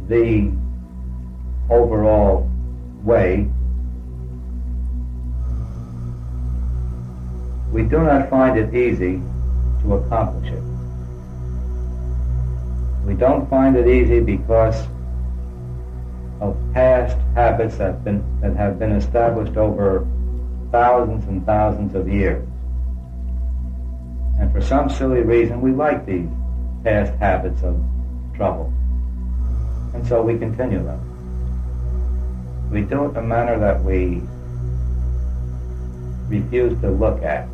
the overall way, we do not find it easy to accomplish it. We don't find it easy because of past habits that have been established over thousands and thousands of years. And for some silly reason, we like these past habits of trouble. And so we continue them. We do it in a manner that we refuse to look at.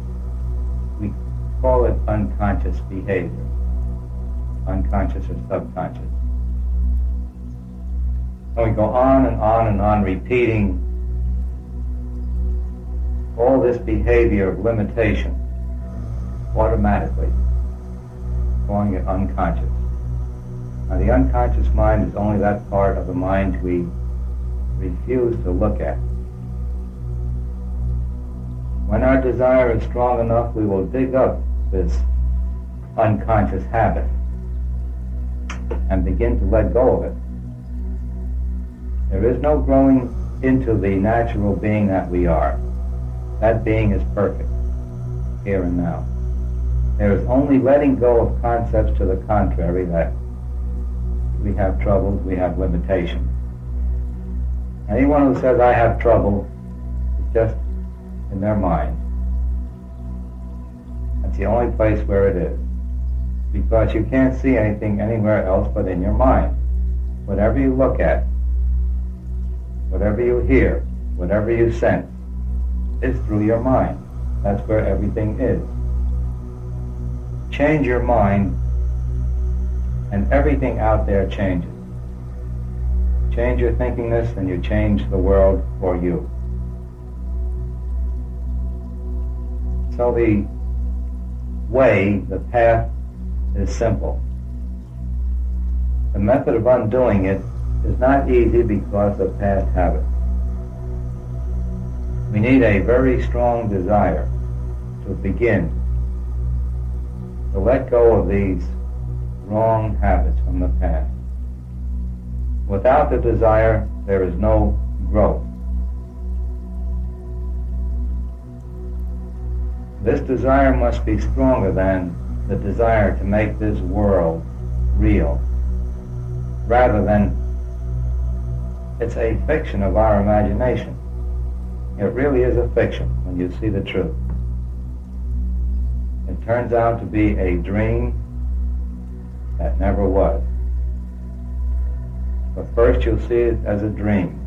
We call it unconscious behavior, unconscious or subconscious. And we go on and on and on repeating all this behavior of limitation automatically, calling it unconscious. Now the unconscious mind is only that part of the mind we refuse to look at. When our desire is strong enough, we will dig up this unconscious habit and begin to let go of it. There is no growing into the natural being that we are. That being is perfect, here and now. There is only letting go of concepts to the contrary, that we have troubles, we have limitations. Anyone who says, I have trouble, is just in their mind. That's the only place where it is. Because you can't see anything anywhere else but in your mind. Whatever you look at, whatever you hear, whatever you sense, is through your mind. That's where everything is. Change your mind, and everything out there changes. Change your thinkingness, and you change the world for you. So the way, the path, is simple. The method of undoing it is not easy because of past habits. We need a very strong desire to begin to let go of these wrong habits from the past. Without the desire, there is no growth. This desire must be stronger than the desire to make this world real, rather than it's a fiction of our imagination. It really is a fiction when you see the truth. It turns out to be a dream that never was. But first you'll see it as a dream.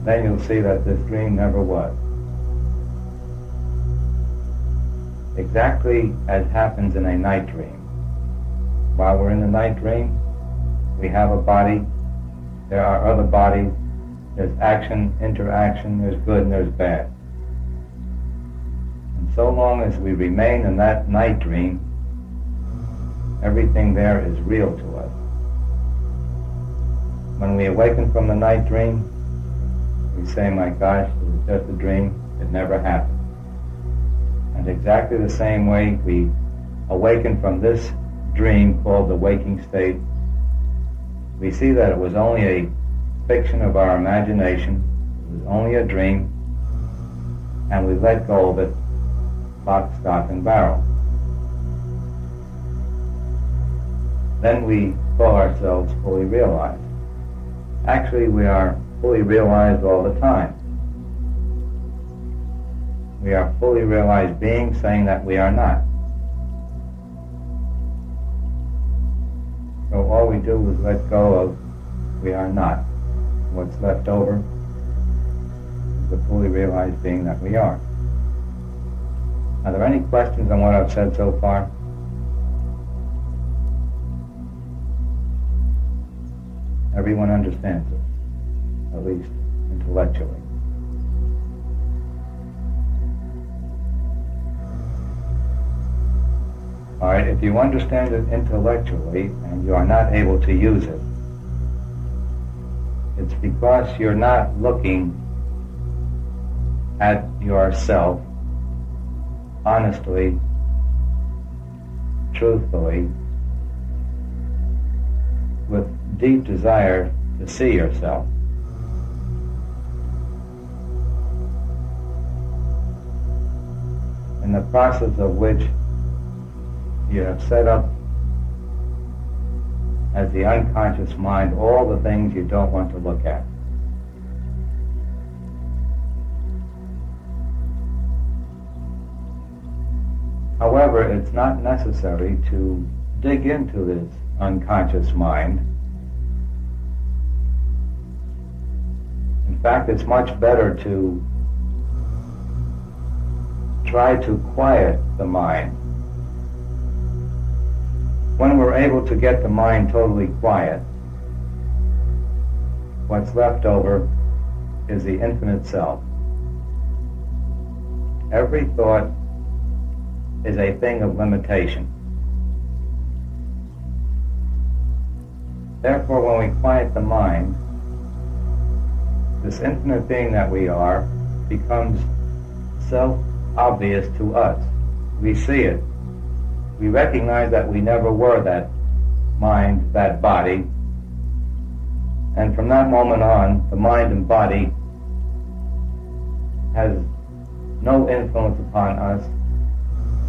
Then you'll see that this dream never was. Exactly as happens in a night dream. While we're in the night dream, we have a body, there are other bodies, there's action, interaction, there's good and there's bad. And so long as we remain in that night dream, everything there is real to us. When we awaken from the night dream, we say, my gosh, it was just a dream, it never happened. And exactly the same way we awaken from this dream called the waking state, we see that it was only a fiction of our imagination, it was only a dream, and we let go of it, lock, stock, and barrel. Then we call ourselves fully realized. Actually, we are fully realized all the time. We are fully realized beings, saying that we are not. So all we do is let go of we are not. What's left over is the fully realized being that we are. Are there any questions on what I've said so far? Everyone understands it, at least intellectually. All right, if you understand it intellectually and you are not able to use it, it's because you're not looking at yourself honestly, truthfully, with deep desire to see yourself. In the process of which you have set up as the unconscious mind all the things you don't want to look at. However, it's not necessary to dig into this unconscious mind. In fact, it's much better to try to quiet the mind. When we're able to get the mind totally quiet, what's left over is the infinite self. Every thought is a thing of limitation. Therefore, when we quiet the mind, this infinite being that we are becomes self-obvious to us. We see it. We recognize that we never were that mind, that body, and from that moment on, the mind and body has no influence upon us.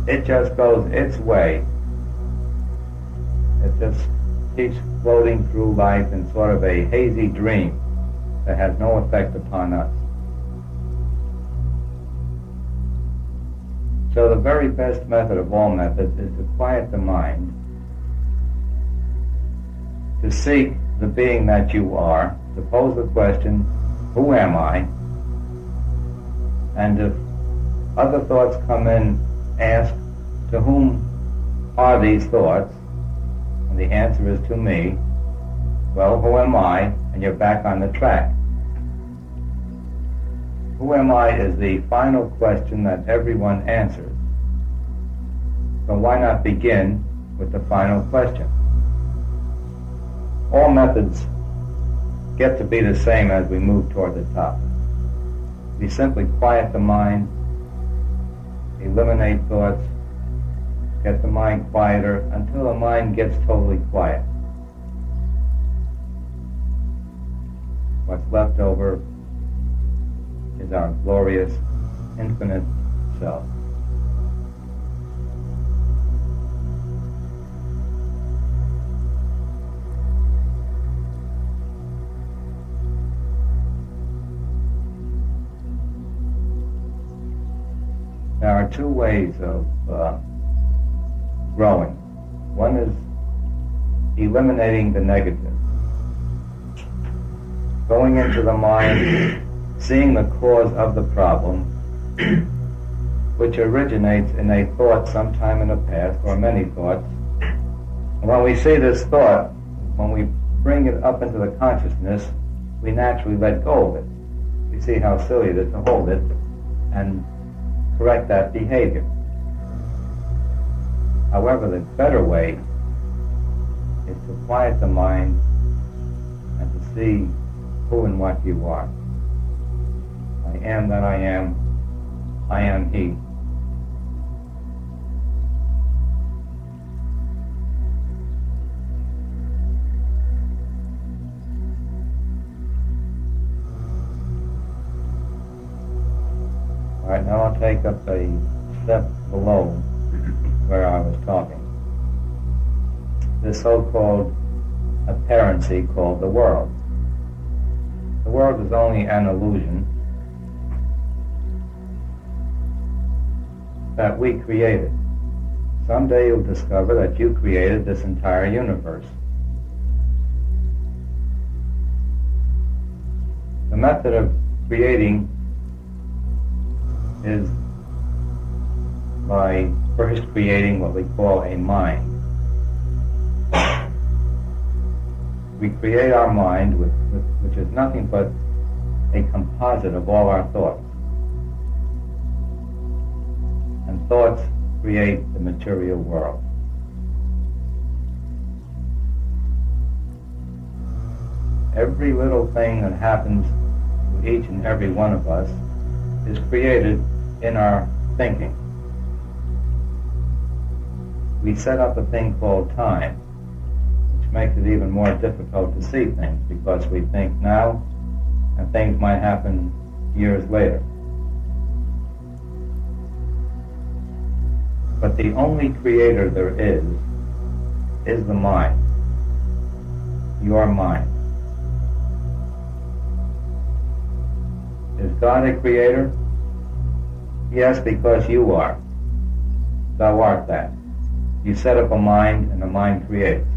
It just goes its way. It just keeps floating through life in sort of a hazy dream that has no effect upon us. So the very best method of all methods is to quiet the mind, to seek the being that you are, to pose the question, who am I? And if other thoughts come in, ask, to whom are these thoughts? And the answer is to me. Well, who am I? And you're back on the track. Who am I is the final question that everyone answers. So why not begin with the final question? All methods get to be the same as we move toward the top. We simply quiet the mind, eliminate thoughts, get the mind quieter until the mind gets totally quiet. What's left over is our glorious, infinite self. There are two ways of growing. One is eliminating the negative. Going into the mind, seeing the cause of the problem, which originates in a thought sometime in the past, or many thoughts. And when we see this thought, when we bring it up into the consciousness, we naturally let go of it. We see how silly it is to hold it and correct that behavior. However, the better way is to quiet the mind and to see who and what you are. I am that I am he. right, now I'll take up a step below where I was talking. This so-called apparency called the world. The world is only an illusion that we created. Someday you'll discover that you created this entire universe. The method of creating is by first creating what we call a mind. We create our mind, which is nothing but a composite of all our thoughts. And thoughts create the material world. Every little thing that happens to each and every one of us is created in our thinking. We set up a thing called time, which makes it even more difficult to see things because we think now and things might happen years later. But the only creator there is the mind, your mind. Is God a creator? Yes, because you are. Thou art that. You set up a mind, and the mind creates.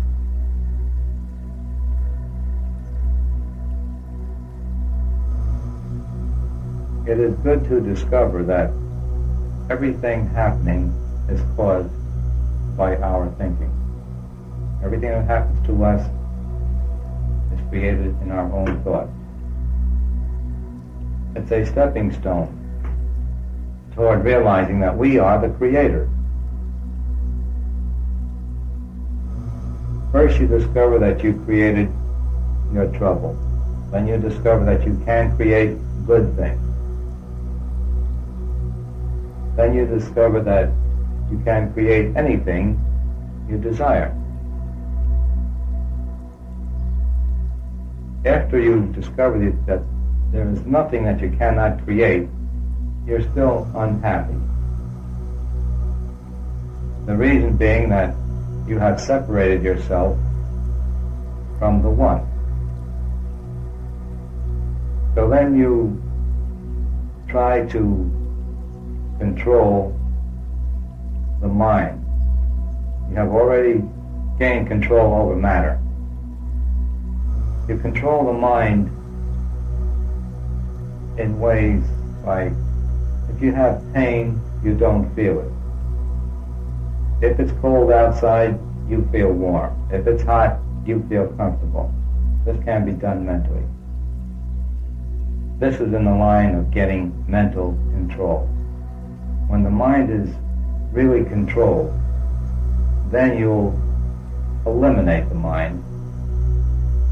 It is good to discover that everything happening is caused by our thinking. Everything that happens to us is created in our own thought. It's a stepping stone toward realizing that we are the creator. First you discover that you created your trouble. Then you discover that you can create good things. Then you discover that you can create anything you desire. After you discover that there is nothing that you cannot create, you're still unhappy. The reason being that you have separated yourself from the one. So then you try to control the mind. You have already gained control over matter. You control the mind in ways like, if you have pain, you don't feel it. If it's cold outside, you feel warm. If it's hot, you feel comfortable. This can be done mentally. This is in the line of getting mental control. When the mind is really controlled, then you'll eliminate the mind.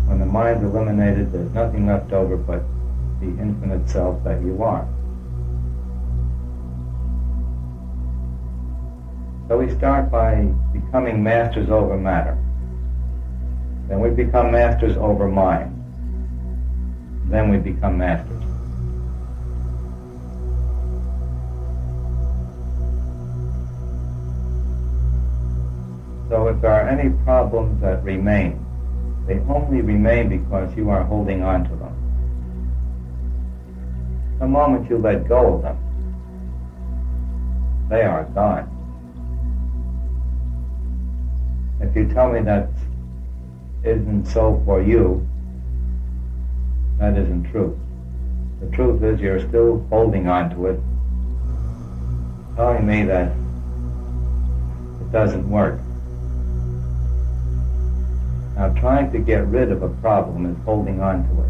When the mind's eliminated, there's nothing left over but the infinite self that you are. So we start by becoming masters over matter. Then we become masters over mind. Then we become masters. So if there are any problems that remain, they only remain because you are holding on to them. The moment you let go of them, they are gone. If you tell me that isn't so for you, that isn't true. The truth is you're still holding on to it, telling me that it doesn't work. Now trying to get rid of a problem is holding on to it.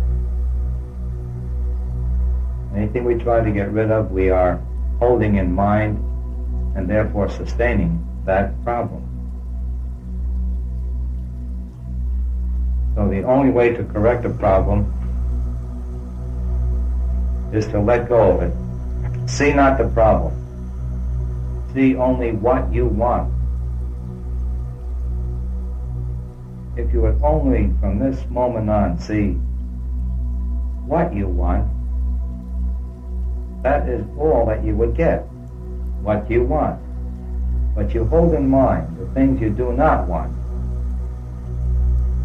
Anything we try to get rid of, we are holding in mind and therefore sustaining that problem. So the only way to correct a problem is to let go of it. See not the problem. See only what you want. If you would only from this moment on see what you want, that is all that you would get, what you want. But you hold in mind the things you do not want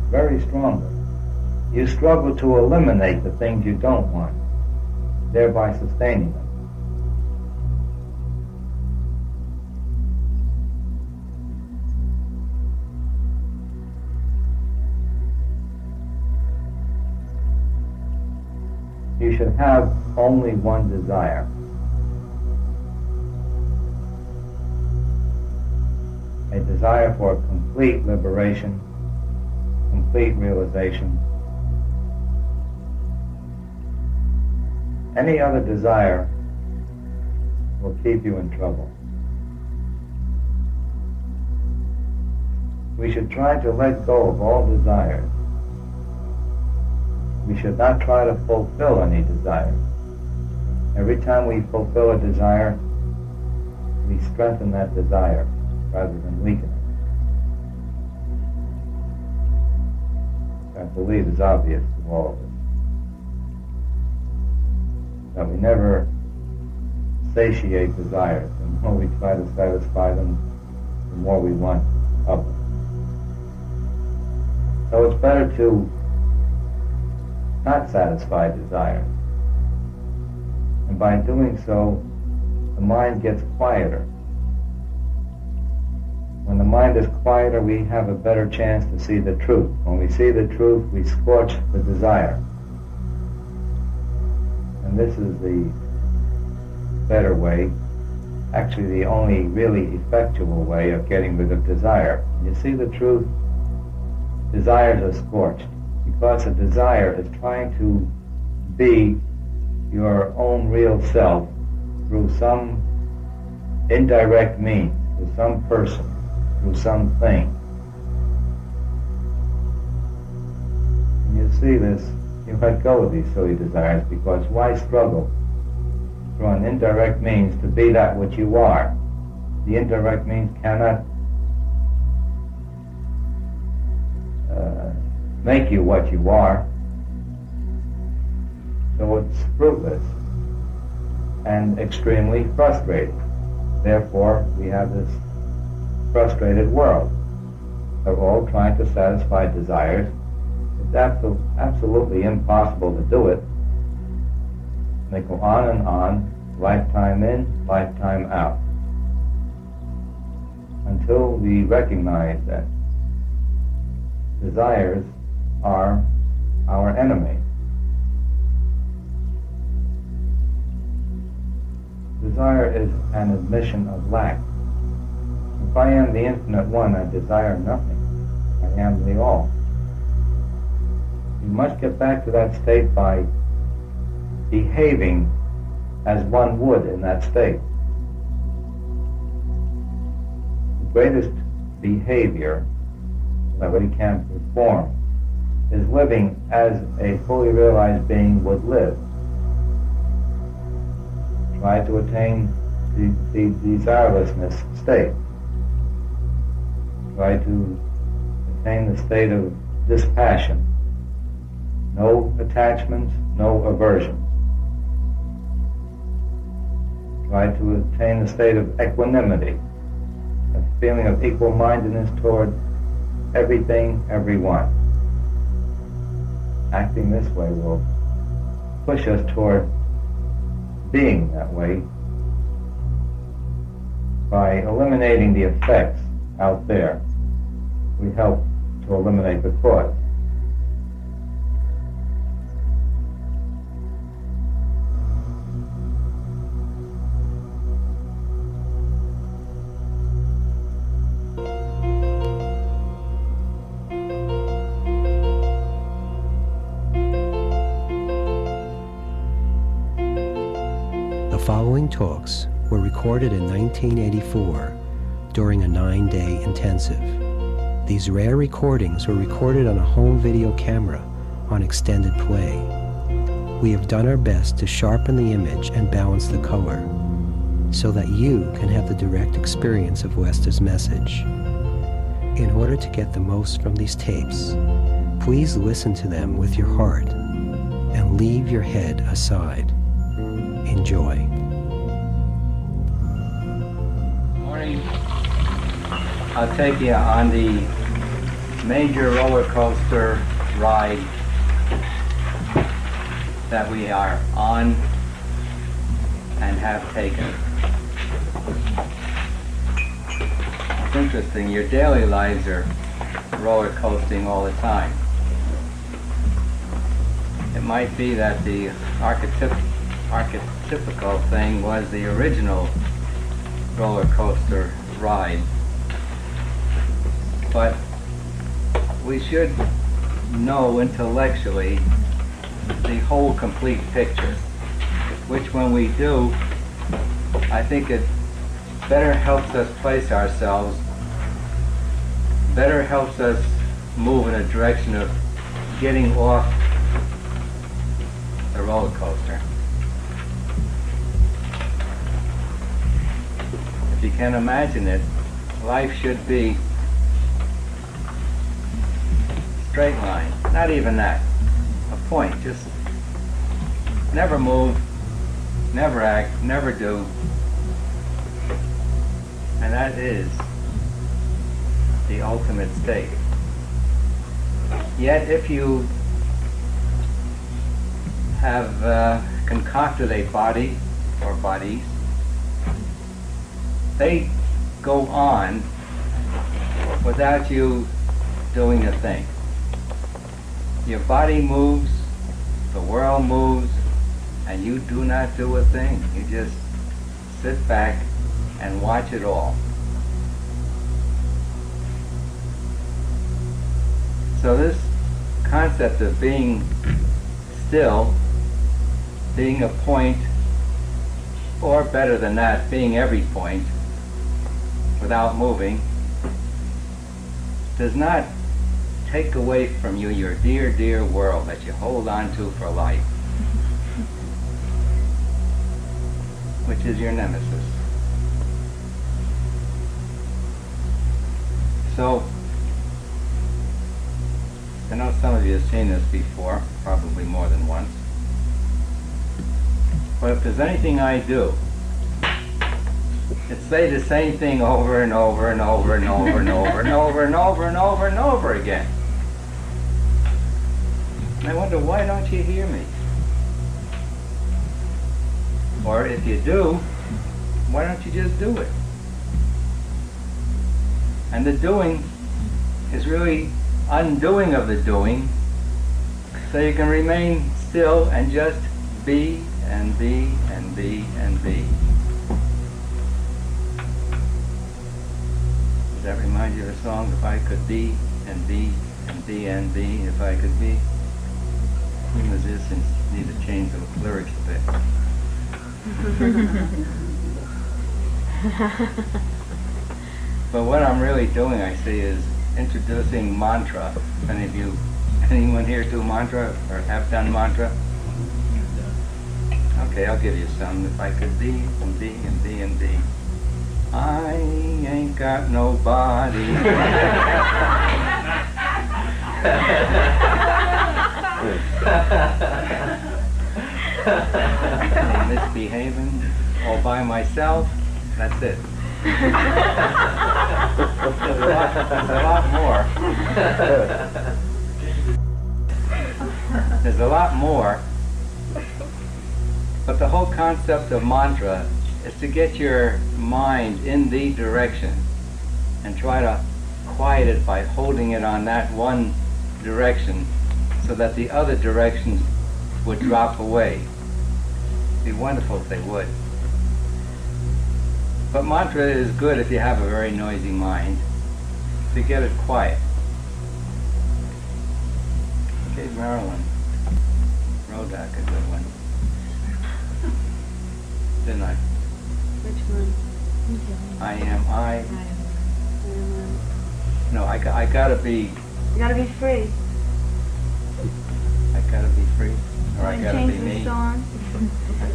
very strongly. You struggle to eliminate the things you don't want, thereby sustaining them. You should have only one desire. A desire for complete liberation, complete realization. Any other desire will keep you in trouble. We should try to let go of all desires. We should not try to fulfill any desires. Every time we fulfill a desire, we strengthen that desire rather than weaken it. I believe is obvious to all of us. That we never satiate desires. The more we try to satisfy them, the more we want of them. So it's better to not satisfy desires. And by doing so, the mind gets quieter. When the mind is quieter, we have a better chance to see the truth. When we see the truth, we scorch the desire. And this is the better way, actually the only really effectual way of getting rid of desire. When you see the truth, desires are scorched, because a desire is trying to be your own real self through some indirect means, through some person, through something. When you see this, you let go of these silly desires, because why struggle through an indirect means to be that which you are? The indirect means cannot make you what you are, so it's fruitless and extremely frustrating. Therefore, we have this frustrated world. They're all trying to satisfy desires. It's absolutely impossible to do it. They go on, lifetime in, lifetime out, until we recognize that desires are our enemy. Desire is an admission of lack. If I am the infinite one, I desire nothing. I am the all. You must get back to that state by behaving as one would in that state. The greatest behavior that we can perform is living as a fully realized being would live. Try to attain the desirelessness state. Try to attain the state of dispassion. No attachments, no aversion. Try to attain the state of equanimity, a feeling of equal-mindedness toward everything, everyone. Acting this way will push us toward being that way by eliminating the effects out there. We help to eliminate the cause. The following talks were recorded in 1984 during a 9-day intensive. These rare recordings were recorded on a home video camera on extended play. We have done our best to sharpen the image and balance the color so that you can have the direct experience of Wester's message. In order to get the most from these tapes, please listen to them with your heart and leave your head aside. Enjoy. Morning. I'll take you on the major roller coaster ride that we are on and have taken. It's interesting, your daily lives are roller coasting all the time. It might be that the archetypical thing was the original roller coaster ride, but we should know intellectually the whole complete picture, which when we do, I think it better helps us place ourselves, better helps us move in a direction of getting off the roller coaster. If you can imagine it, life should be straight line, not even that, a point, just never move, never act, never do, and that is the ultimate state. Yet if you have concocted a body or bodies, they go on without you doing a thing. Your body moves, the world moves, and you do not do a thing. You just sit back and watch it all. So this concept of being still, being a point, or better than that, being every point without moving, does not take away from you your dear, dear world that you hold on to for life, which is your nemesis. So, I know some of you have seen this before, probably more than once. But if there's anything I do, it's say the same thing over and over and over and over and over and over and over and over and over again. And I wonder, why don't you hear me? Or if you do, why don't you just do it? And the doing is really undoing of the doing, so you can remain still and just be and be and be and be. Does that remind you of a song, If I Could Be and Be and Be and Be, If I Could Be? We musicians need to change the lyrics a bit. But what I'm really doing, I see, is introducing mantra. If anyone here do mantra or have done mantra? Okay, I'll give you some. If I could be and be and be and be. I ain't got no body. Misbehaving all by myself. That's it. There's a lot more. There's a lot more. But the whole concept of mantra is to get your mind in the direction and try to quiet it by holding it on that one direction so that the other directions would drop away. It'd be wonderful if they would. But mantra is good if you have a very noisy mind, to get it quiet. Okay, Marilyn. Rodak, a good one. Didn't I? Which one? I am I. I am No, I gotta be. You gotta be free. I gotta be free, or I gotta be Change me. the song.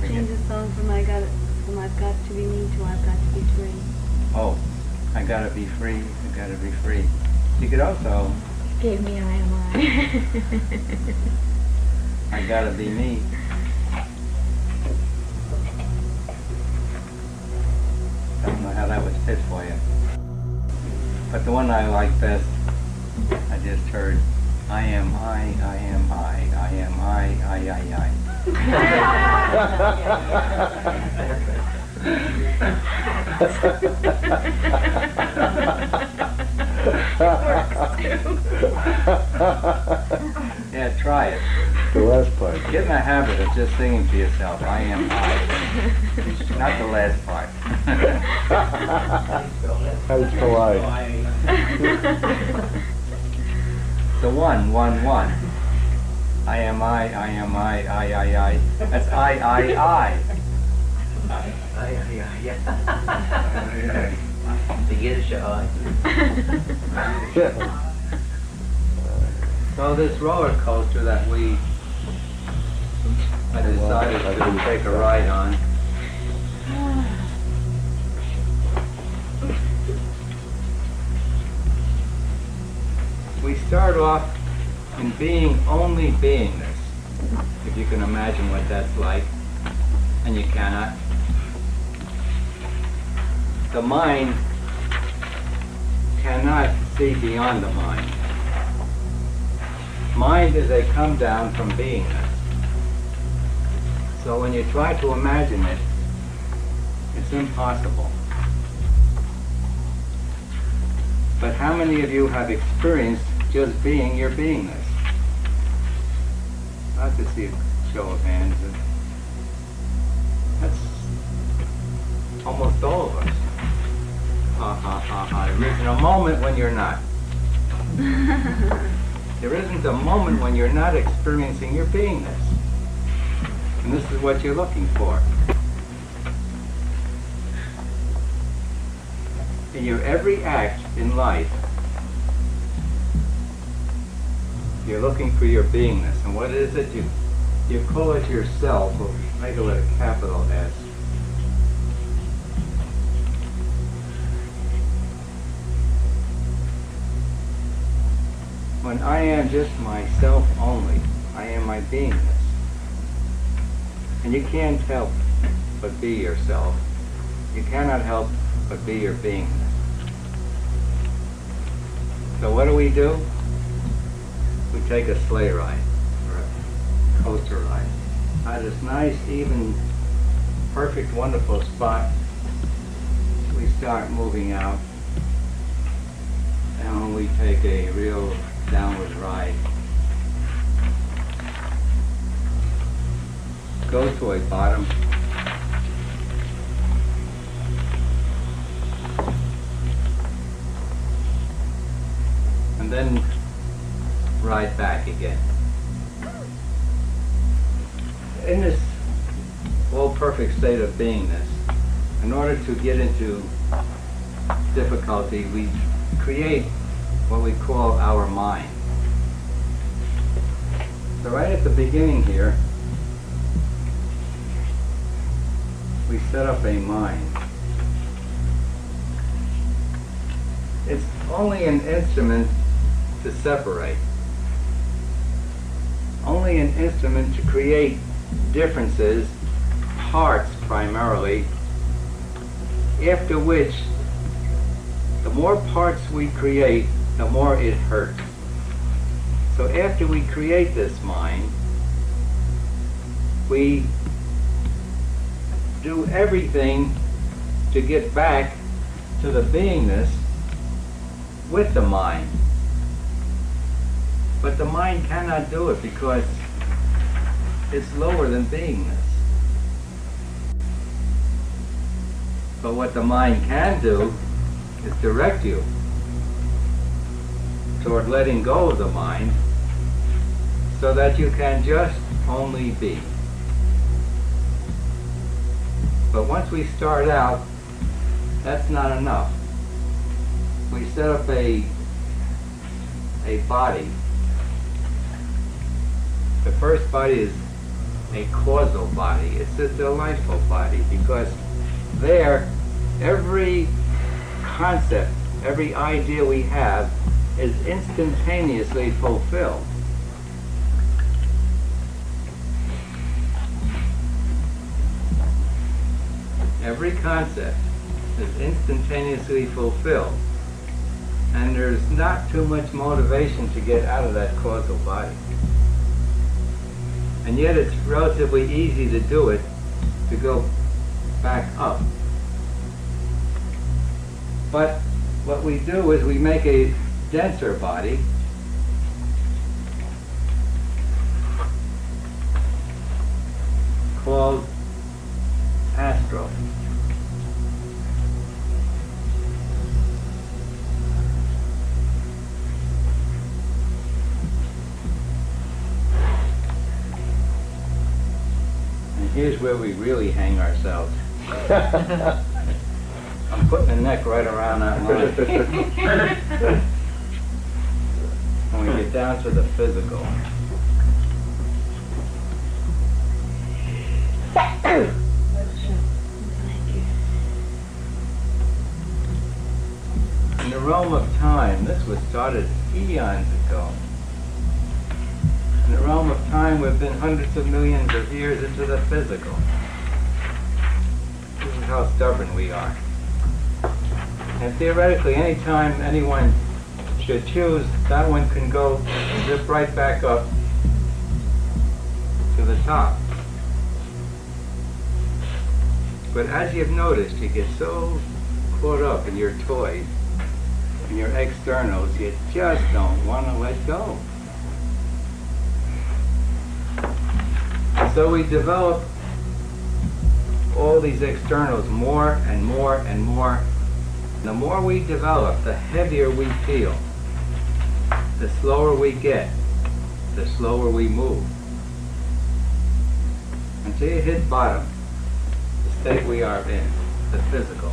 Change the song from I've got to be me to I've got to be free. Oh, I gotta be free. I gotta be free. You could also. Gave me I am I. I gotta be me. Don't know how that would fit for you. But the one I like best, I just heard, I am I am I am I. Yeah, try it. The last part. Get in the habit of just singing to yourself, I am I. Not the last part. How to spell I? The one. I am I am I. That's I. The Yiddish eye. So this roller coaster that I decided to take a ride on, we start off in being only beingness, if you can imagine what that's like, and you cannot. The mind cannot see beyond the mind. Mind is a come down from beingness. So when you try to imagine it, it's impossible. But how many of you have experienced just being your beingness? I'd like to see a show of hands. That's almost all of us. There isn't a moment when you're not. There isn't a moment when you're not experiencing your beingness. And this is what you're looking for. In your every act in life, you're looking for your beingness. And what is it? You call it yourself, or make it with a capital S. When I am just myself only, I am my beingness. And you can't help but be yourself. You cannot help but be your beingness. So what do? We take a sleigh ride, or a coaster ride. At this nice, even, perfect, wonderful spot, we start moving out, and we take a real downward ride. Go to a bottom. And then ride back again. In this all perfect state of beingness, in order to get into difficulty, we create what we call our mind. So right at the beginning here, we set up a mind. It's only an instrument to separate. Only an instrument to create differences, parts primarily, after which the more parts we create, the more it hurts. So after we create this mind, we do everything to get back to the beingness with the mind. But the mind cannot do it because it's lower than beingness. But what the mind can do is direct you toward letting go of the mind so that you can just only be. But once we start out, that's not enough. We set up a body. The first body is a causal body. It's a delightful body because there, every concept, every idea we have is instantaneously fulfilled. Every concept is instantaneously fulfilled. And there's not too much motivation to get out of that causal body. And yet it's relatively easy to do it, to go back up. But what we do is we make a denser body, called astral. And here's where we really hang ourselves. I'm putting the neck right around that line. When we get down to the physical. In the realm of time, this was started eons ago. In the realm of time, we've been hundreds of millions of years into the physical. This is how stubborn we are. And theoretically, anytime anyone should choose, that one can go zip right back up to the top. But as you've noticed, you get so caught up in your toys, in your externals, you just don't want to let go. So we develop all these externals more and more and more. The more we develop, the heavier we feel. The slower we get, the slower we move. Until you hit bottom, the state we are in, the physical.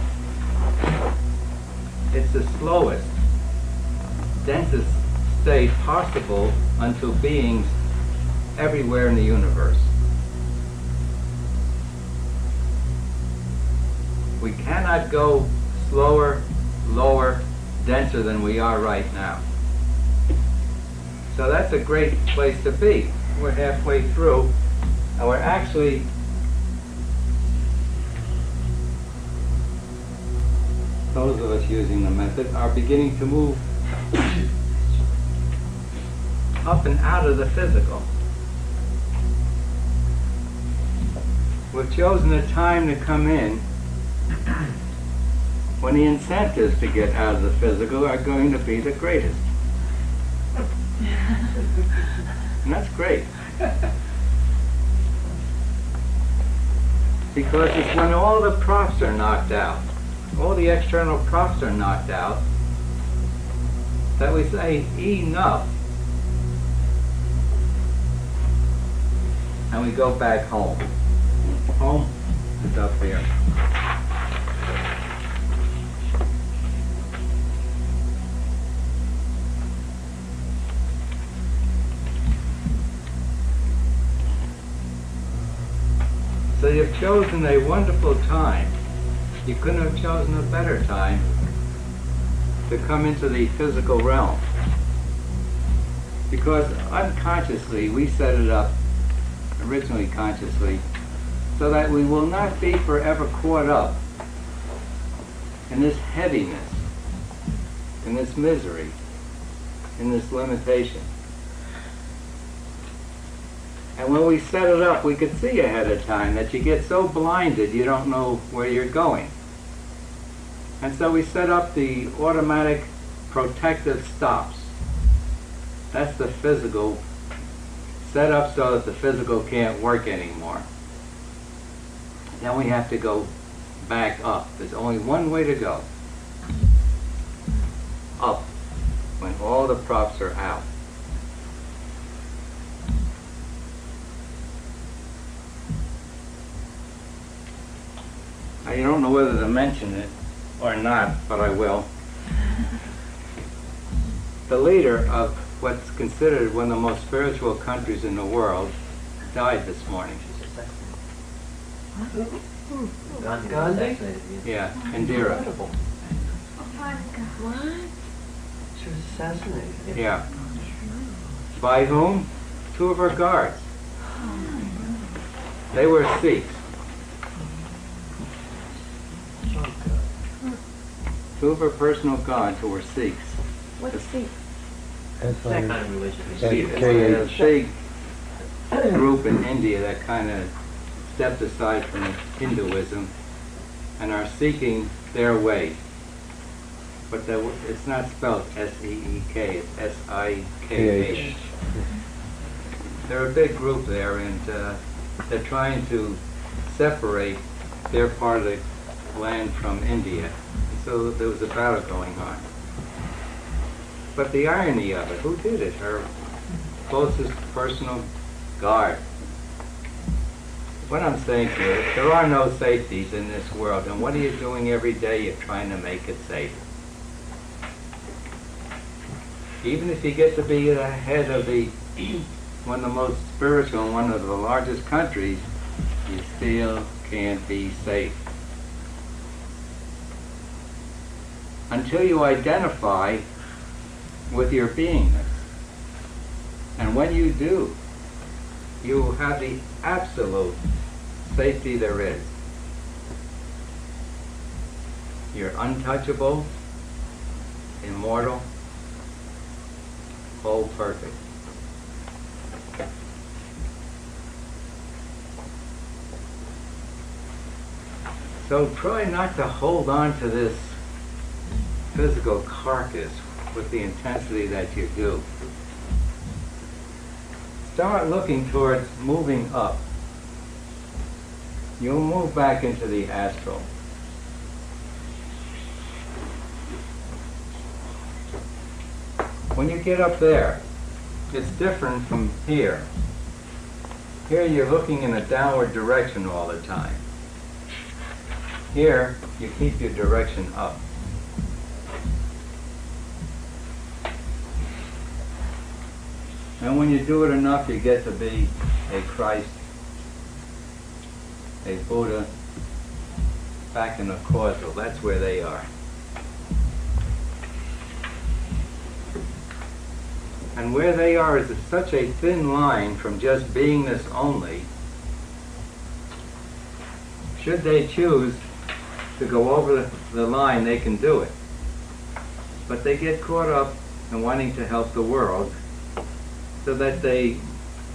It's the slowest, densest state possible unto beings everywhere in the universe. We cannot go slower, lower, denser than we are right now. So that's a great place to be. We're halfway through, and we're actually those of us using the method are beginning to move up and out of the physical. We've chosen a time to come in when the incentives to get out of the physical are going to be the greatest. And that's great. Because it's when all the props are knocked out, all the external props are knocked out, that we say, enough. And we go back home. Home is up here. So you've chosen a wonderful time. You couldn't have chosen a better time to come into the physical realm. Because unconsciously, we set it up, originally consciously, so that we will not be forever caught up in this heaviness, in this misery, in this limitation. And when we set it up, we could see ahead of time that you get so blinded you don't know where you're going. And so we set up the automatic protective stops. That's the physical, set up so that the physical can't work anymore. Then we have to go back up. There's only one way to go. Up, when all the props are out. I don't know whether to mention it or not, but I will. The leader of what's considered one of the most spiritual countries in the world died this morning. Gandhi? Yeah, Indira. Oh my God. What? She was assassinated. Yeah. By whom? 2 of her guards. They were Sikhs. Two of her personal gods who were Sikhs. What's Sikh? That's That like kind of religion. There's a Sikh group in India that kind of stepped aside from Hinduism and are seeking their way. But it's not spelled S-E-E-K, it's S-I-K-H. They're a big group there, and they're trying to separate their part of the land from India. And so there was a battle going on. But the irony of it, who did it? Her closest personal guard. What I'm saying to you, there are no safeties in this world, and what are you doing every day? You're trying to make it safe. Even if you get to be the head of one of the most spiritual and one of the largest countries, you still can't be safe. Until you identify with your beingness. And when you do, you will have the absolute safety there is. You're untouchable, immortal, whole perfect. So try not to hold on to this physical carcass with the intensity that you do. Start looking towards moving up. You'll move back into the astral. When you get up there, it's different from here. Here you're looking in a downward direction all the time. Here, you keep your direction up. And when you do it enough, you get to be a Christ, a Buddha, back in the causal. That's where they are. And where they are is such a thin line from just beingness only. Should they choose to go over the line, they can do it. But they get caught up in wanting to help the world, so that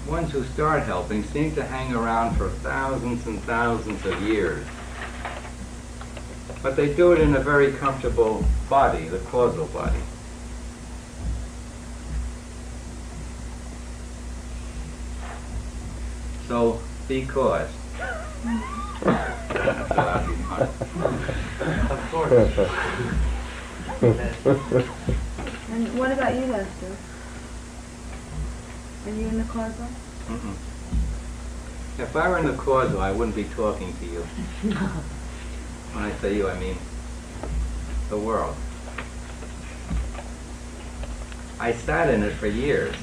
ones who start helping seem to hang around for thousands and thousands of years. But they do it in a very comfortable body, the causal body. So, because. Of course. And what about you, Lester? Are you in the causal? Mm-mm. If I were in the causal, I wouldn't be talking to you. When I say you, I mean the world. I sat in it for years.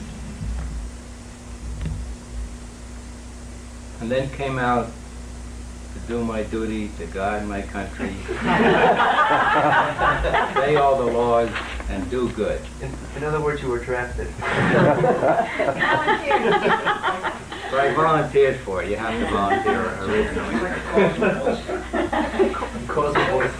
And then came out to do my duty to God and my country, obey all the laws, and do good. In other words, you were drafted. But I volunteered for it. You have to volunteer originally. Cause a voice.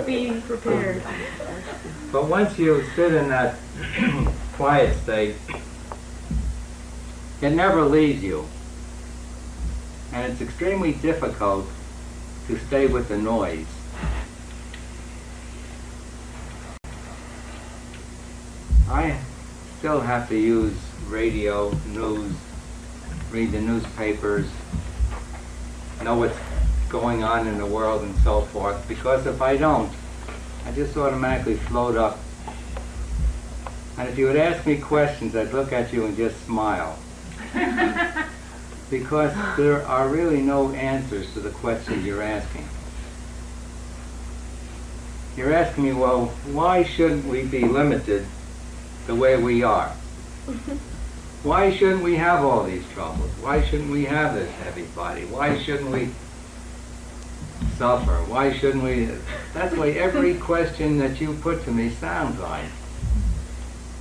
Being prepared. But once you sit in that quiet state, it never leaves you. And it's extremely difficult to stay with the noise. I still have to use radio, news, read the newspapers, know what's going on in the world and so forth, because if I don't, I just automatically float up. And if you would ask me questions, I'd look at you and just smile. Because there are really no answers to the questions you're asking. You're asking me, well, why shouldn't we be limited the way we are? Why shouldn't we have all these troubles? Why shouldn't we have this heavy body? Why shouldn't we suffer? Why shouldn't we? That's why every question that you put to me sounds like.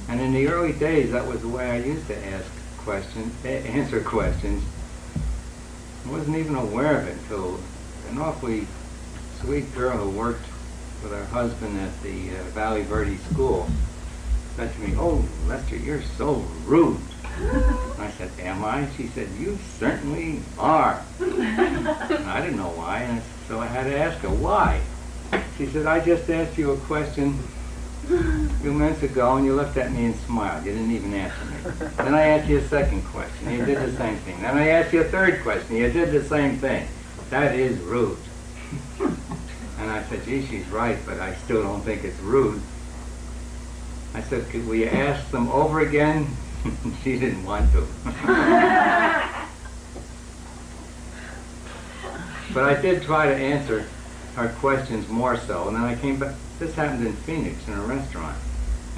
And in the early days, that was the way I used to ask answer questions. I wasn't even aware of it until an awfully sweet girl who worked with her husband at the Valley Verde School said to me, "Oh, Lester, you're so rude." I said, "Am I?" She said, "You certainly are." And I didn't know why, and so I had to ask her, why? She said, "I just asked you a question a few minutes ago, and you looked at me and smiled. You didn't even answer me. Then I asked you a second question, you did the same thing. Then I asked you a third question, you did the same thing. That is rude." And I said, "Gee, she's right, but I still don't think it's rude." I said, "Could we ask them over again?" She didn't want to. But I did try to answer her questions more so, and then I came back. This happened in Phoenix in a restaurant.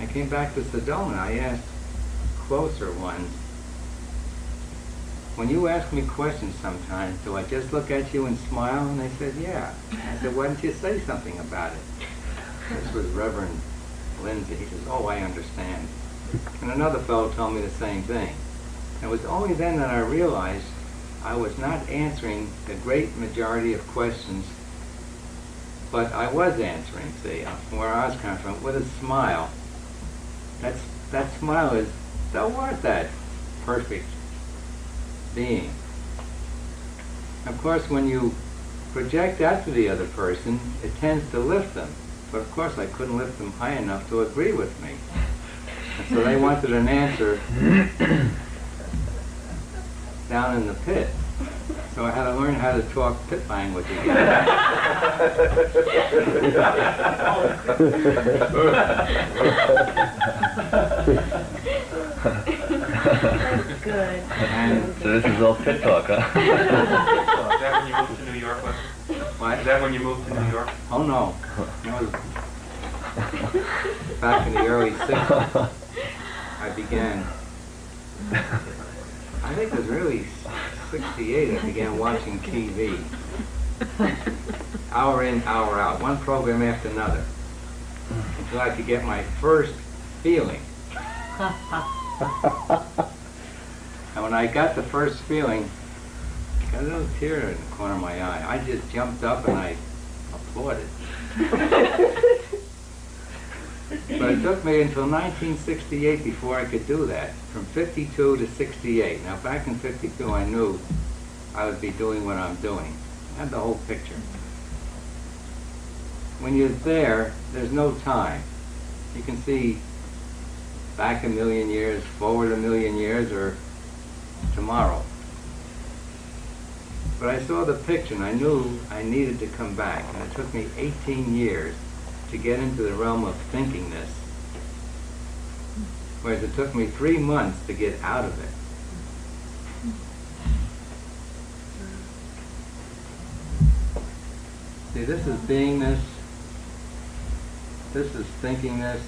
I came back to Sedona. I asked closer ones, "When you ask me questions sometimes, do I just look at you and smile?" And they said, "Yeah." I said, "Why didn't you say something about it?" This was Reverend Lindsay. He says, "Oh, I understand." And another fellow told me the same thing. It was only then that I realized I was not answering the great majority of questions, but I was answering, see, from where I was coming from, with a smile. That smile is so worth that perfect being. Of course, when you project that to the other person, it tends to lift them. But of course, I couldn't lift them high enough to agree with me. And so they wanted an answer down in the pit. So I had to learn how to talk pit language again. That's good. And So this is all pit talk, huh? Is that when you moved to New York, Lester? what? Is that when you moved to New York? Oh no, it was back in the early 60s. I began, I think it was really 68, I began watching TV. Hour in, hour out, one program after another, until I could get my first feeling. And when I got the first feeling, I got a little tear in the corner of my eye. I just jumped up and I applauded. But it took me until 1968 before I could do that, from 52 to 68. Now back in 52 I knew I would be doing what I'm doing. I had the whole picture. When you're there, there's no time. You can see back a million years, forward a million years, or tomorrow. But I saw the picture and I knew I needed to come back. And it took me 18 years to get into the realm of thinking this. Whereas it took me 3 months to get out of it. See, this is beingness. This is thinkingness.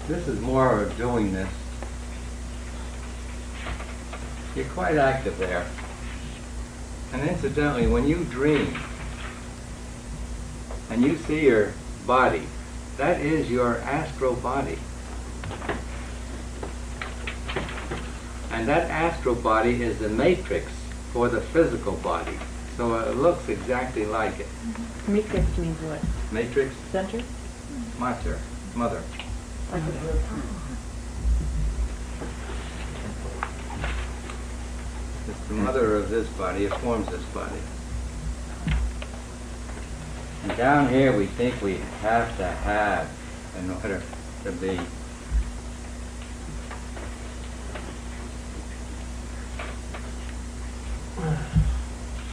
This is more of doing this. You're quite active there. And incidentally, when you dream and you see your body, that is your astral body. And that astral body is the matrix for the physical body. So it looks exactly like it. Matrix means what? Matrix? Center? Mater. Mother. It's the mother of this body, it forms this body. And down here we think we have to have in order to be.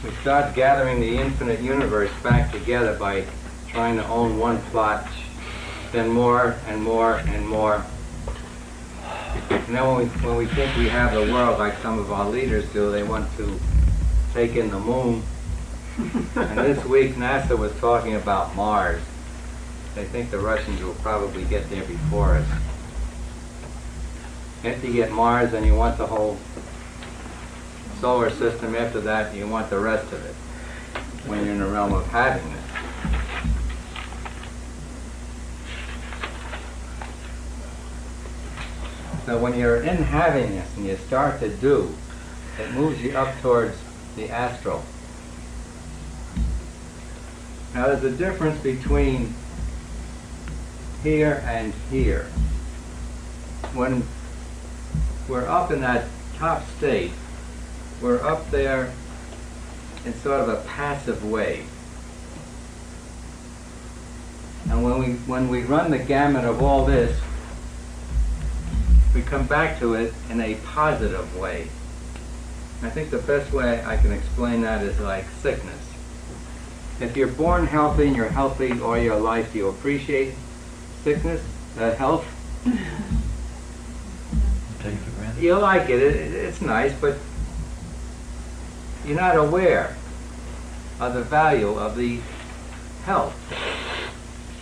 We start gathering the infinite universe back together by trying to own one plot, then more and more and more. And then when we think we have the world like some of our leaders do, they want to take in the moon. And this week NASA was talking about Mars. They think the Russians will probably get there before us. After you get Mars, then you want the whole solar system. After that, you want the rest of it, when you're in the realm of happiness. So when you're in happiness and you start to do, it moves you up towards the astral. Now there's a difference between here and here. When we're up in that top state, we're up there in sort of a passive way. And when we run the gamut of all this, we come back to it in a positive way. I think the best way I can explain that is like sickness. If you're born healthy and you're healthy all your life, do you appreciate sickness, health? Take it for granted. You like it, it's nice, but you're not aware of the value of the health.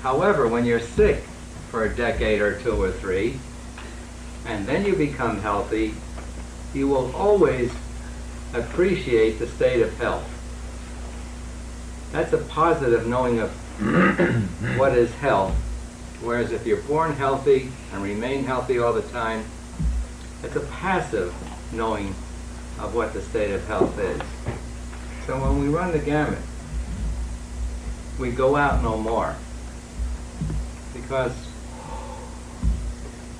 However, when you're sick for a decade or two or three, and then you become healthy, you will always appreciate the state of health. That's a positive knowing of what is health. Whereas if you're born healthy and remain healthy all the time, it's a passive knowing of what the state of health is. So when we run the gamut, we go out no more. Because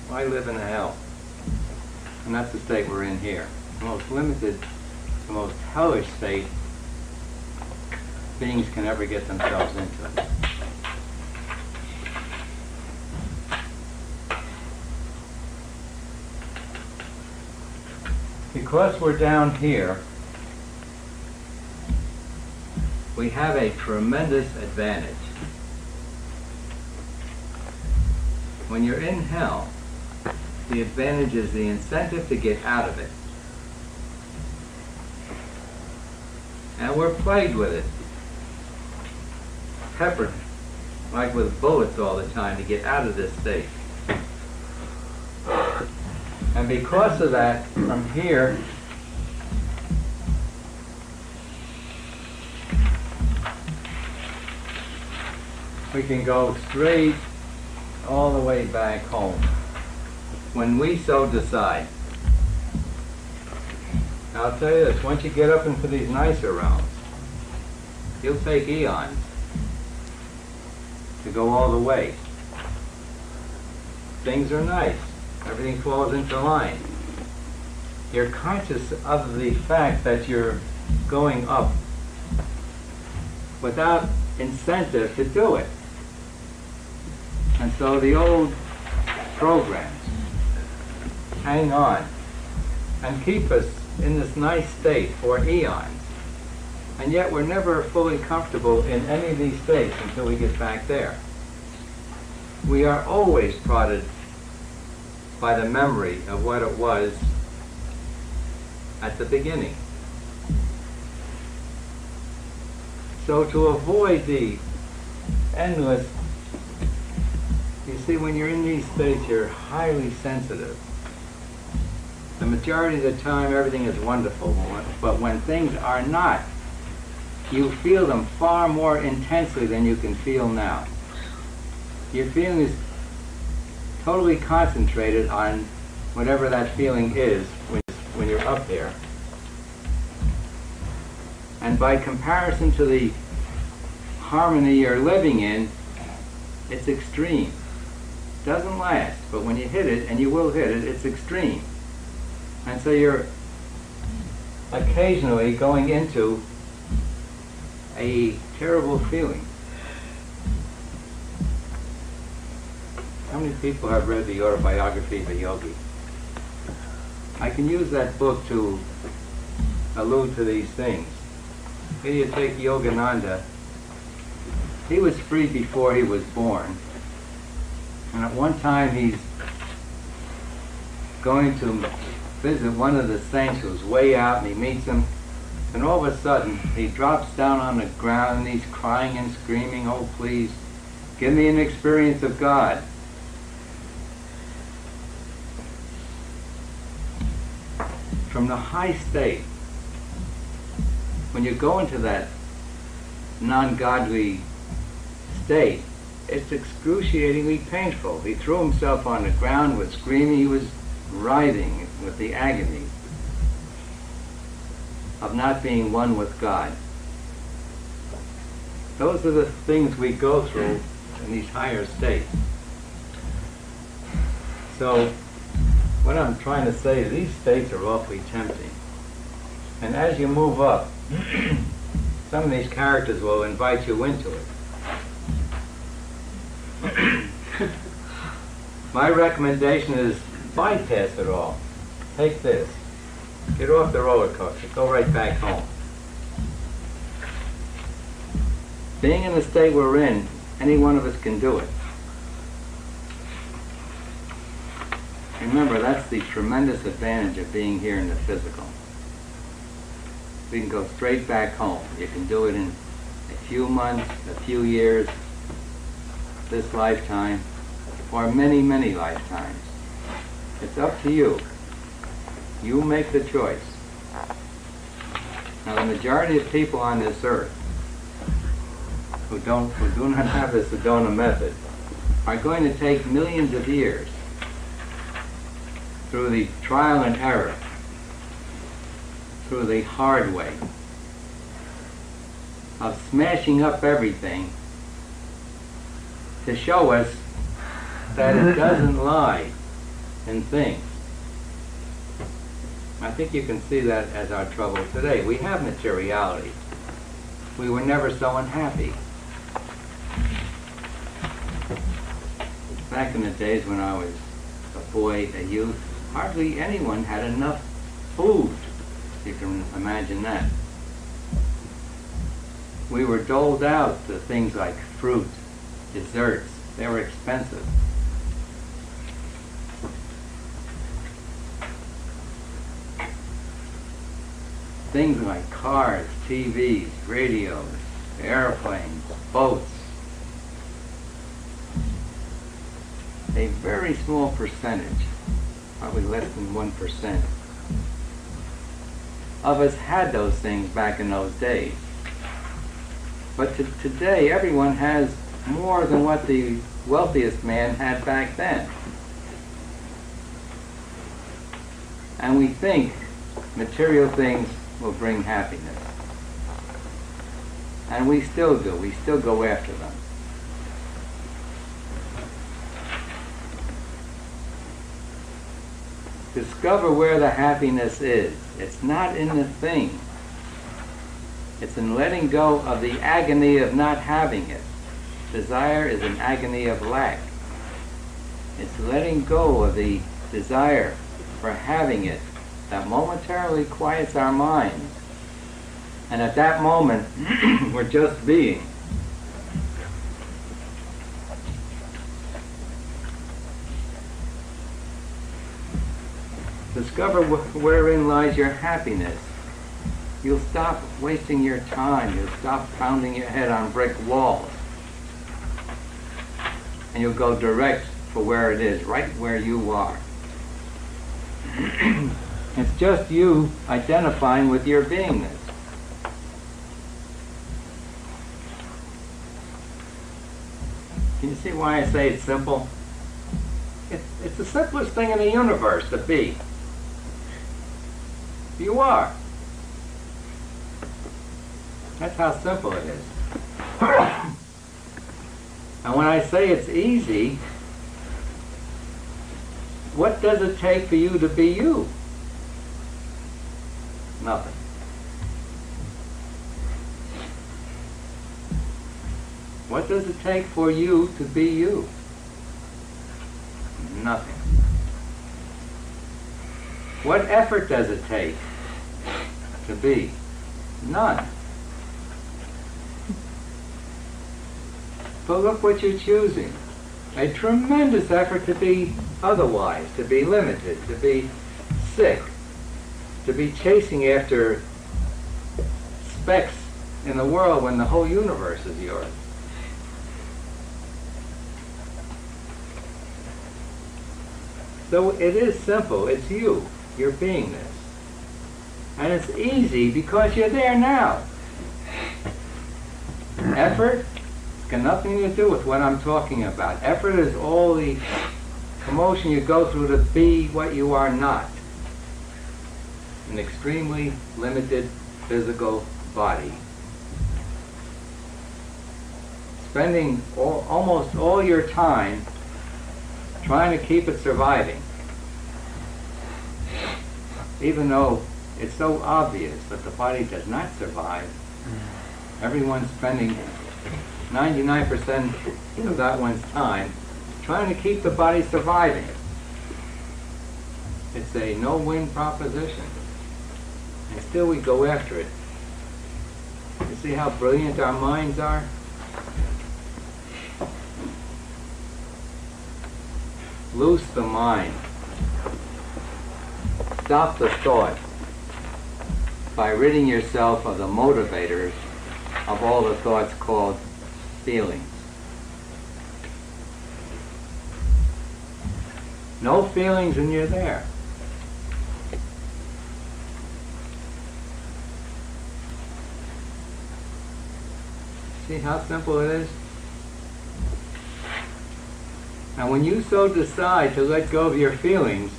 why live in a hell? And that's the state we're in here. The most limited, the most hellish state beings can ever get themselves into. Because we're down here, we have a tremendous advantage. When you're in hell, the advantage is the incentive to get out of it. And we're plagued with it. Peppered, like with bullets all the time to get out of this state. And because of that, from here, we can go straight all the way back home, when we so decide. Now I'll tell you this, once you get up into these nicer realms, you'll take eons to go all the way. Things are nice. Everything falls into line. You're conscious of the fact that you're going up without incentive to do it. And so the old programs hang on and keep us in this nice state for eons. And yet we're never fully comfortable in any of these states until we get back there. We are always prodded by the memory of what it was at the beginning. So to avoid the endless, you see, when you're in these states, you're highly sensitive. The majority of the time, everything is wonderful, but when things are not, you feel them far more intensely than you can feel now. Your feeling is totally concentrated on whatever that feeling is when you're up there. And by comparison to the harmony you're living in, it's extreme. Doesn't last, but when you hit it, and you will hit it, it's extreme. And so you're occasionally going into a terrible feeling. How many people have read the autobiography of a yogi? I can use that book to allude to these things. Here you take Yogananda. He was free before he was born. And at one time he's going to visit one of the saints who's way out, and he meets him. And all of a sudden, he drops down on the ground and he's crying and screaming, "Oh, please, give me an experience of God." from the high state, when you go into that non-godly state, it's excruciatingly painful. He threw himself on the ground, was screaming, he was writhing with the agony of not being one with God. Those are the things we go through in these higher states. So, what I'm trying to say, these states are awfully tempting. And as you move up, some of these characters will invite you into it. My recommendation is bypass it all. Take this. Get off the roller coaster. Go right back home. Being in the state we're in, any one of us can do it. Remember, that's the tremendous advantage of being here in the physical. We can go straight back home. You can do it in a few months, a few years, this lifetime, or many, many lifetimes. It's up to you. You make the choice. Now, the majority of people on this earth who do not have the Sedona method are going to take millions of years through the trial and error, through the hard way of smashing up everything to show us that it doesn't lie in things. I think you can see that as our trouble today. We have materiality. We were never so unhappy. Back in the days when I was a boy, a youth, hardly anyone had enough food. You can imagine that. We were doled out to things like fruit, desserts. They were expensive. Things like cars, TVs, radios, airplanes, boats. A very small percentage, probably less than 1%, of us had those things back in those days. But today, everyone has more than what the wealthiest man had back then. And we think material things will bring happiness. And we still do. We still go after them. Discover where the happiness is. It's not in the thing. It's in letting go of the agony of not having it. Desire is an agony of lack. It's letting go of the desire for having it that momentarily quiets our minds. And at that moment, we're just being. Discover wherein lies your happiness. You'll stop wasting your time. You'll stop pounding your head on brick walls. And you'll go direct for where it is, right where you are. It's just you identifying with your beingness. Can you see why I say it's simple? It's the simplest thing in the universe to be. You are. That's how simple it is. And when I say it's easy, what does it take for you to be you? Nothing. What does it take for you to be you? Nothing. What effort does it take to be? None. But look what you're choosing. A tremendous effort to be otherwise, to be limited, to be sick, to be chasing after specks in the world when the whole universe is yours. So it is simple. It's you, your beingness. And it's easy because you're there now. Effort has got nothing to do with what I'm talking about. Effort is all the commotion you go through to be what you are not. An extremely limited physical body. Spending almost all your time trying to keep it surviving. Even though it's so obvious that the body does not survive, everyone's spending 99% of that one's time trying to keep the body surviving. It's a no-win proposition. And still we go after it. You see how brilliant our minds are? Loose the mind. Stop the thought by ridding yourself of the motivators of all the thoughts called feelings. No feelings and you're there. See how simple it is? Now when you so decide to let go of your feelings,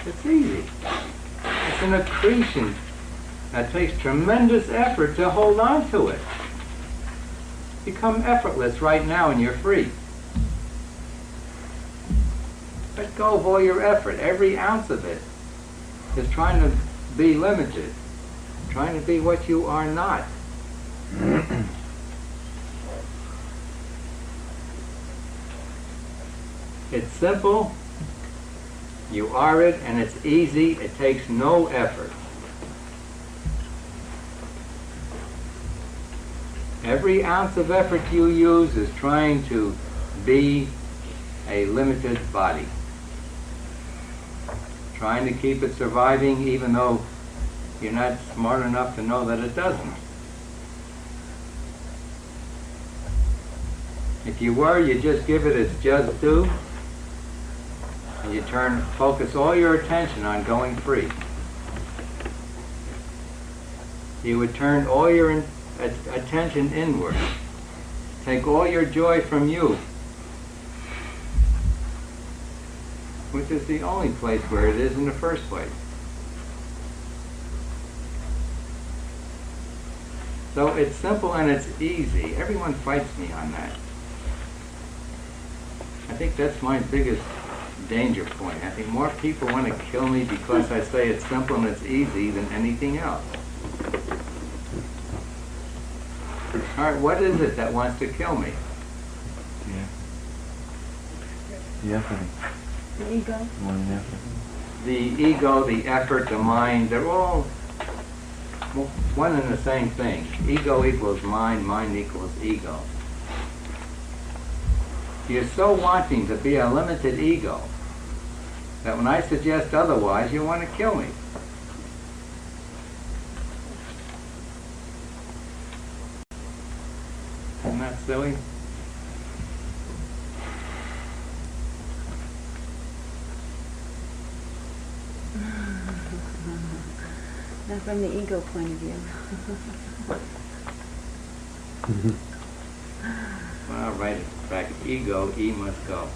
it's easy. It's an accretion that takes tremendous effort to hold on to it. Become effortless right now and you're free. Let go of all your effort. Every ounce of it is trying to be limited, trying to be what you are not. It's simple, you are it, and it's easy, it takes no effort. Every ounce of effort you use is trying to be a limited body. Trying to keep it surviving even though you're not smart enough to know that it doesn't. If you were, you'd just give it its just due. And you focus all your attention on going free. You would turn all your attention inward. Take all your joy from you, which is the only place where it is in the first place. So it's simple and it's easy. Everyone fights me on that. I think that's my biggest danger point. I think more people want to kill me because I say it's simple and it's easy than anything else. All right, what is it that wants to kill me? The effort. The ego? The ego, the effort, the mind, they're all one and the same thing. Ego equals mind, mind equals ego. You're so wanting to be a limited ego that when I suggest otherwise, you want to kill me. Isn't that silly? Not from the ego point of view. Well, right back. Ego, E must go.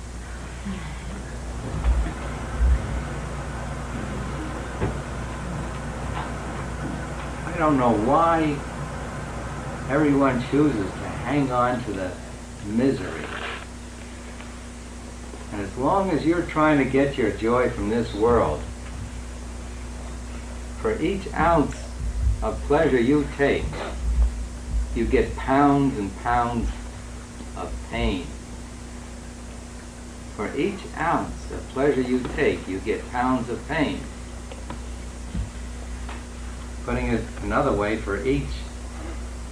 I don't know why everyone chooses to hang on to the misery. And as long as you're trying to get your joy from this world, for each ounce of pleasure you take, you get pounds and pounds of pain. For each ounce of pleasure you take, you get pounds of pain. Putting it another way, for each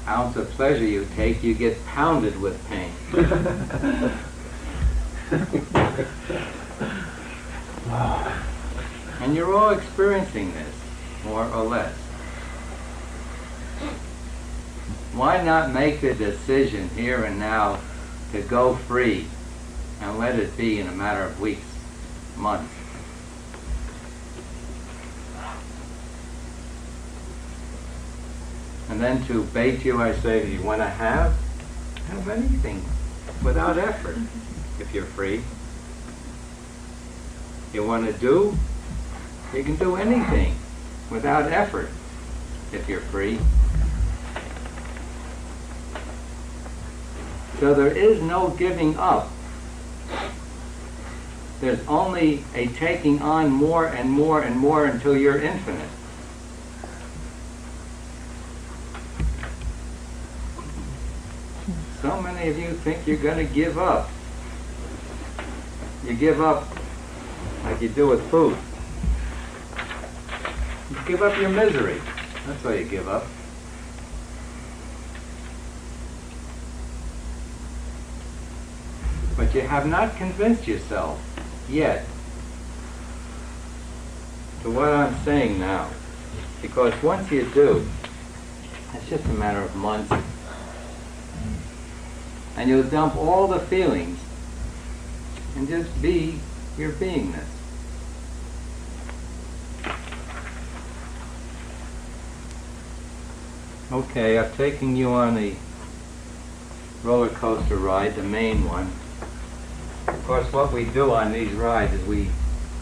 ounce of pleasure you take, you get pounded with pain. And you're all experiencing this, more or less. Why not make the decision here and now to go free and let it be in a matter of weeks, months? And then to bait you, I say, you want to have anything without effort, if you're free. You want to do, you can do anything without effort, if you're free. So there is no giving up. There's only a taking on more and more and more until you're infinite. So many of you think you're going to give up. You give up like you do with food. You give up your misery. That's why you give up. But you have not convinced yourself yet to what I'm saying now. Because once you do, it's just a matter of months, and you'll dump all the feelings and just be your beingness. Okay, I've taken you on a roller coaster ride, the main one. Of course, what we do on these rides is we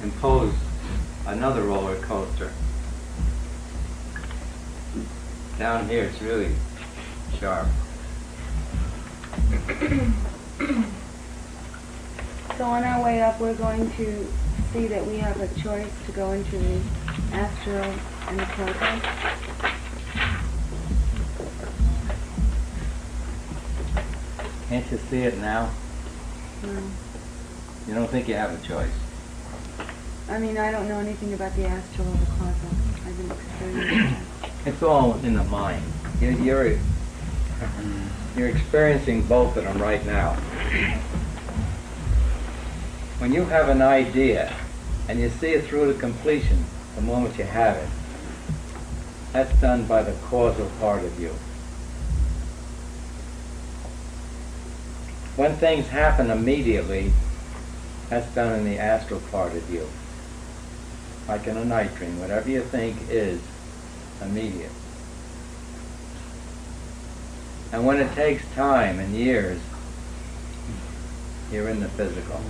impose another roller coaster. Down here, it's really sharp. So on our way up, we're going to see that we have a choice to go into the astral and the cosmos. Can't you see it now? No. You don't think you have a choice? I mean, I don't know anything about the astral or the cosmos. I didn't experience that. It's all in the mind. You're experiencing both of them right now. When you have an idea and you see it through to completion the moment you have it, that's done by the causal part of you. When things happen immediately, that's done in the astral part of you. Like in a night dream, whatever you think is immediate. And when it takes time and years, you're in the physical.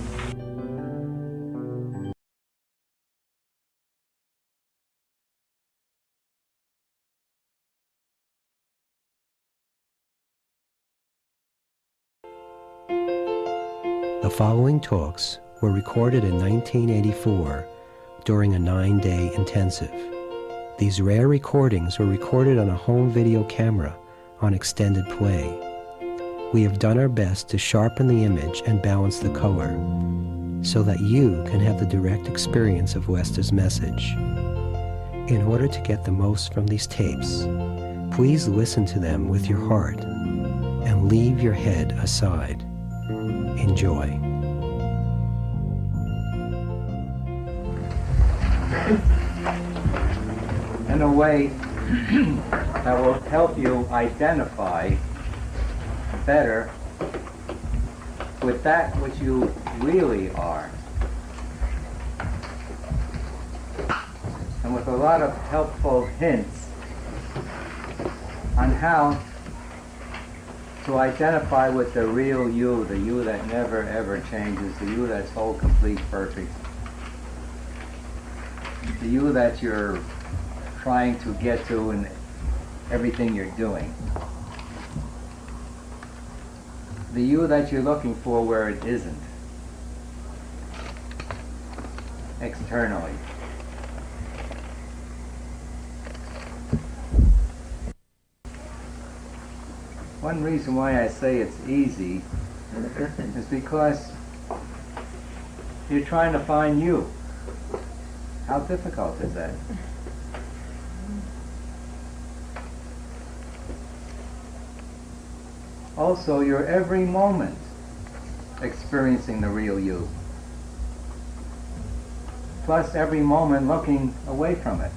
The following talks were recorded in 1984 during a 9-day intensive. These rare recordings were recorded on a home video camera on extended play. We have done our best to sharpen the image and balance the color so that you can have the direct experience of Wester's message. In order to get the most from these tapes, please listen to them with your heart and leave your head aside. Enjoy. In a way that will help you identify better with that which you really are. And with a lot of helpful hints on how to identify with the real you, the you that never ever changes, the you that's whole, complete, perfect, the you that you're trying to get to in everything you're doing, the you that you're looking for where it isn't, externally. One reason why I say it's easy is because you're trying to find you. How difficult is that? Also, you're every moment experiencing the real you. Plus every moment looking away from it.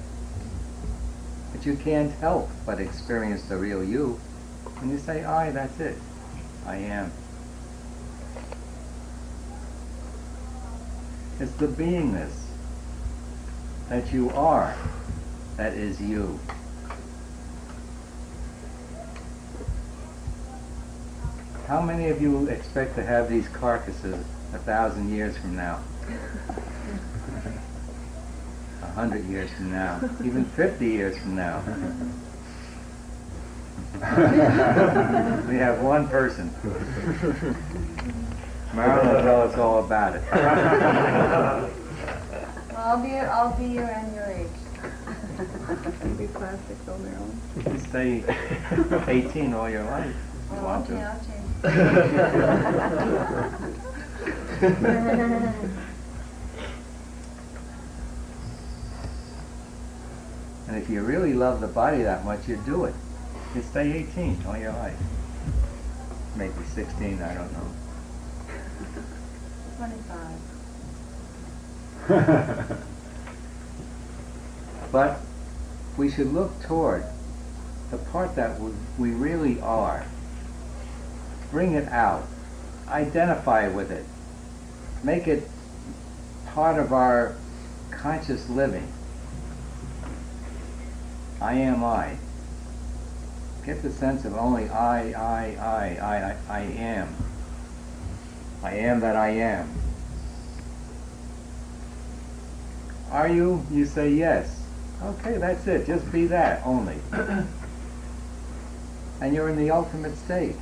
But you can't help but experience the real you. When you say I, that's it. I am. It's the beingness that you are that is you. How many of you expect to have these carcasses 1,000 years from now? 100 years from now, even 50 years from now? We have one person. Marilyn will tell us all about it. Well, I'll be your and your age. Be plastic though, Marilyn. You can stay 18 all your life if you want to. I'll change. And if you really love the body that much, you do it. You stay 18 all your life. Maybe 16, I don't know. 25. But we should look toward the part that we really are. Bring it out. Identify with it. Make it part of our conscious living. I am I. Get the sense of only I am. I am that I am. Are you? You say yes. Okay, that's it. Just be that only. And you're in the ultimate state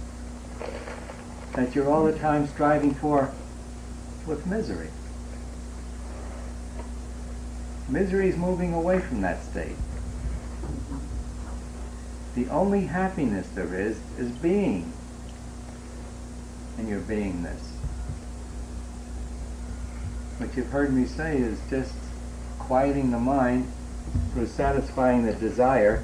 that you're all the time striving for with misery. Misery is moving away from that state. The only happiness there is being in your beingness. What you've heard me say is just quieting the mind through satisfying the desire.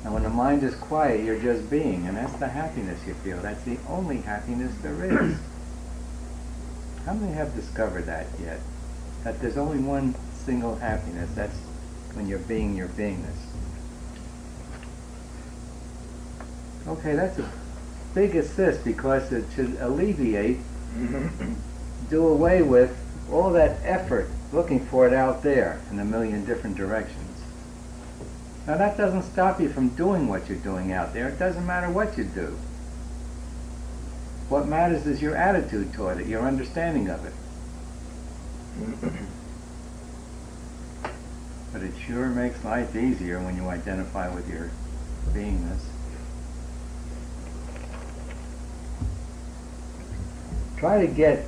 And when the mind is quiet, you're just being, and that's the happiness you feel. That's the only happiness there is. How many have discovered that yet? That there's only one single happiness. That's when you're being your beingness. Okay, that's a big assist because it should alleviate, do away with all that effort looking for it out there in a million different directions. Now that doesn't stop you from doing what you're doing out there. It doesn't matter what you do. What matters is your attitude toward it, your understanding of it. But it sure makes life easier when you identify with your beingness. Try to get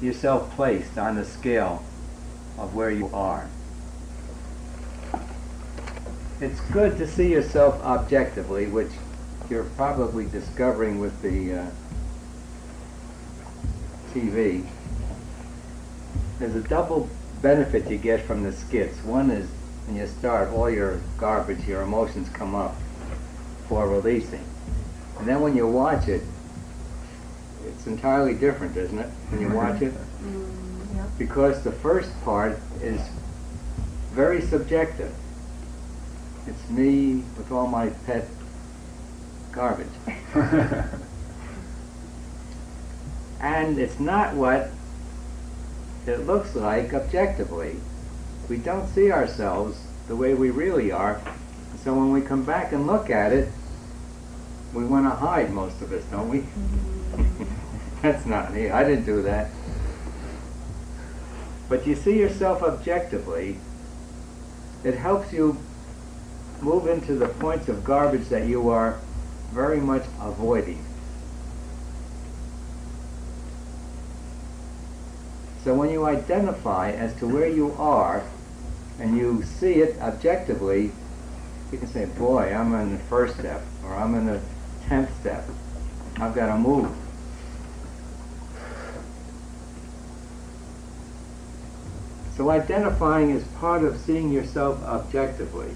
yourself placed on the scale of where you are. It's good to see yourself objectively, which you're probably discovering with the TV. There's a double benefit you get from the skits. One is when you start, all your garbage, your emotions come up for releasing. And then when you watch it, it's entirely different, isn't it, when you watch it? Yeah. Because the first part is very subjective. It's me with all my pet garbage. And it's not what it looks like objectively. We don't see ourselves the way we really are. So when we come back and look at it, we want to hide, most of us, don't we? That's not me. I didn't do that. But you see yourself objectively. It helps you move into the points of garbage that you are very much avoiding. So when you identify as to where you are and you see it objectively, you can say, boy, I'm in the first step, or I'm in the 10th step. I've got to move. So identifying is part of seeing yourself objectively.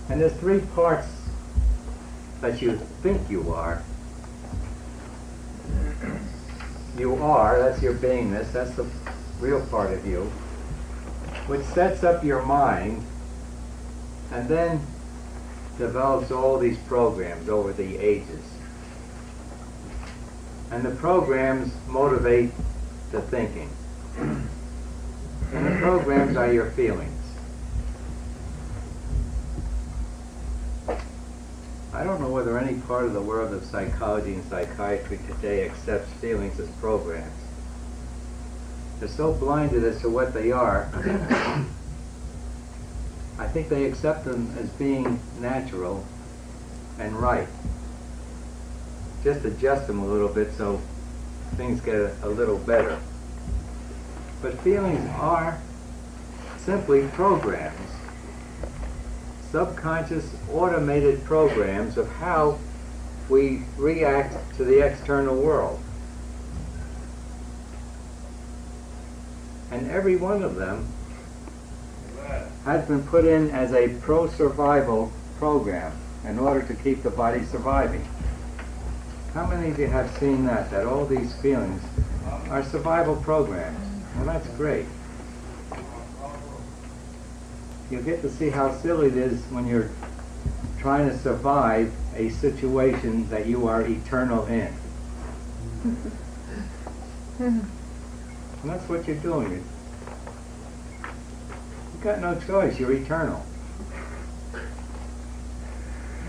And there's three parts that you think you are. You are, that's your beingness, that's the real part of you, which sets up your mind and then develops all these programs over the ages. And the programs motivate the thinking. And the programs are your feelings. I don't know whether any part of the world of psychology and psychiatry today accepts feelings as programs. They're so blinded as to what they are. I think they accept them as being natural and right. Just adjust them a little bit so things get a little better. But feelings are simply programs. Subconscious, automated programs of how we react to the external world. And every one of them has been put in as a pro-survival program in order to keep the body surviving. How many of you have seen that all these feelings are survival programs? Well, that's great. You get to see how silly it is when you're trying to survive a situation that you are eternal in. And that's what you're doing. You've got no choice, you're eternal.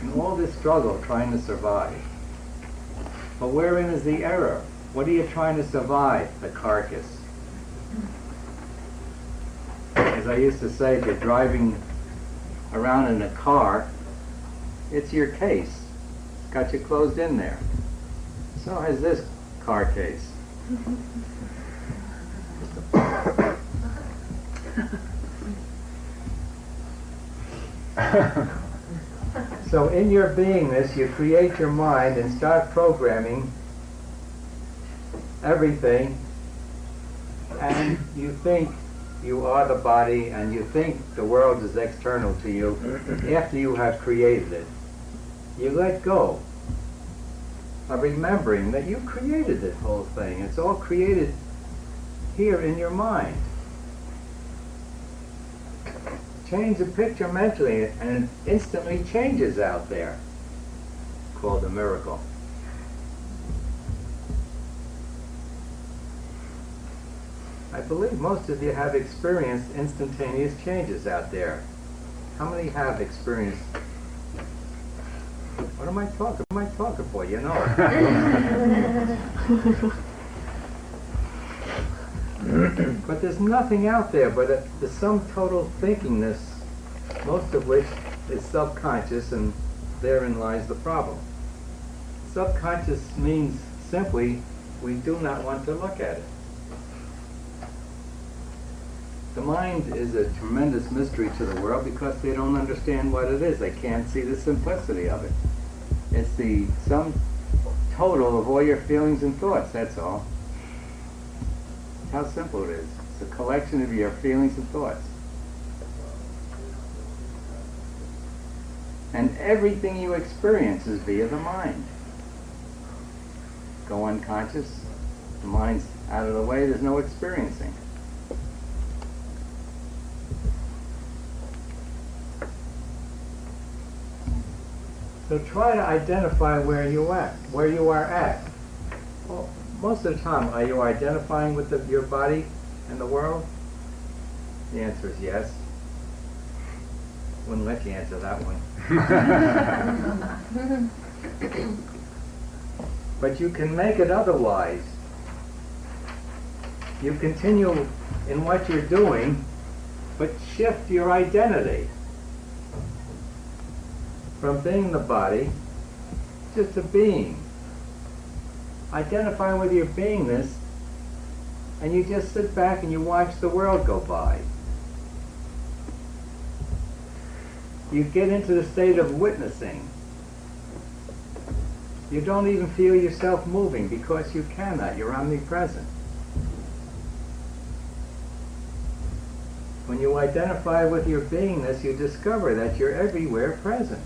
And all this struggle trying to survive. But wherein is the error? What are you trying to survive? The carcass. As I used to say, if you're driving around in a car, it's your case. It's got you closed in there. So has this car case. So in your beingness, you create your mind and start programming everything, and you think you are the body, and you think the world is external to you after you have created it. You let go of remembering that you created this whole thing. It's all created here in your mind. Change the picture mentally, and it instantly changes out there. Called a miracle. I believe most of you have experienced instantaneous changes out there. How many have experienced? What am I talking for? You know it. But there's nothing out there but the sum total thinkingness, most of which is subconscious, and therein lies the problem. Subconscious means simply we do not want to look at it. The mind is a tremendous mystery to the world because they don't understand what it is. They can't see the simplicity of it. It's the sum total of all your feelings and thoughts, that's all. How simple it is. It's a collection of your feelings and thoughts. And everything you experience is via the mind. Go unconscious, the mind's out of the way, there's no experiencing. So try to identify where you are at. Well, most of the time, are you identifying with your body and the world? The answer is yes. Wouldn't let you answer that one. But you can make it otherwise. You continue in what you're doing, but shift your identity from being the body just to being. Identify with your beingness, and you just sit back and you watch the world go by. You get into the state of witnessing. You don't even feel yourself moving because you cannot. You're omnipresent. When you identify with your beingness, you discover that you're everywhere present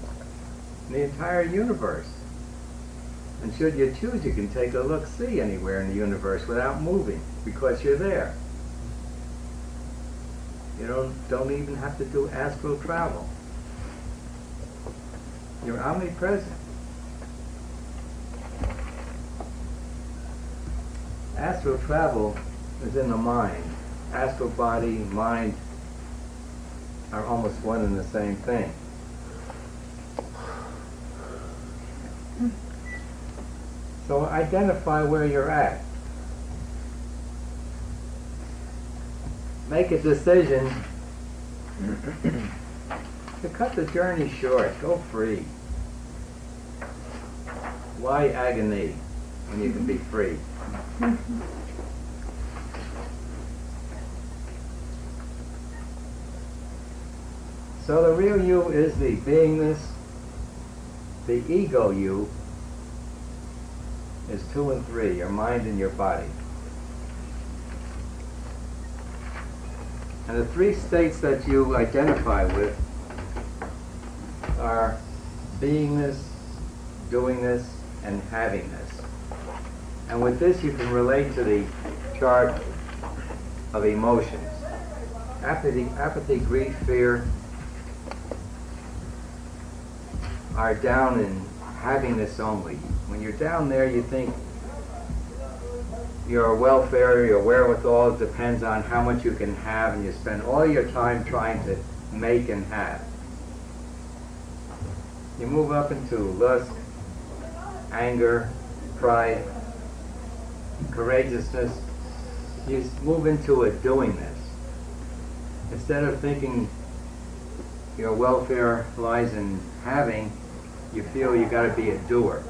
in the entire universe. And should you choose, you can take a look-see anywhere in the universe without moving because you're there. You don't even have to do astral travel. You're omnipresent. Astral travel is in the mind. Astral body, mind are almost one and the same thing. So identify where you're at. Make a decision to cut the journey short. Go free. Why agony when you can be free? So the real you is the beingness. The ego you is 2 and 3, your mind and your body. And the 3 states that you identify with are beingness, doingness, and havingness. And with this you can relate to the chart of emotions. Apathy, grief, fear are down in havingness only. When you're down there, you think your welfare, your wherewithal depends on how much you can have, and you spend all your time trying to make and have. You move up into lust, anger, pride, courageousness. You move into a doingness. Instead of thinking your welfare lies in having, you feel you got to be a doer.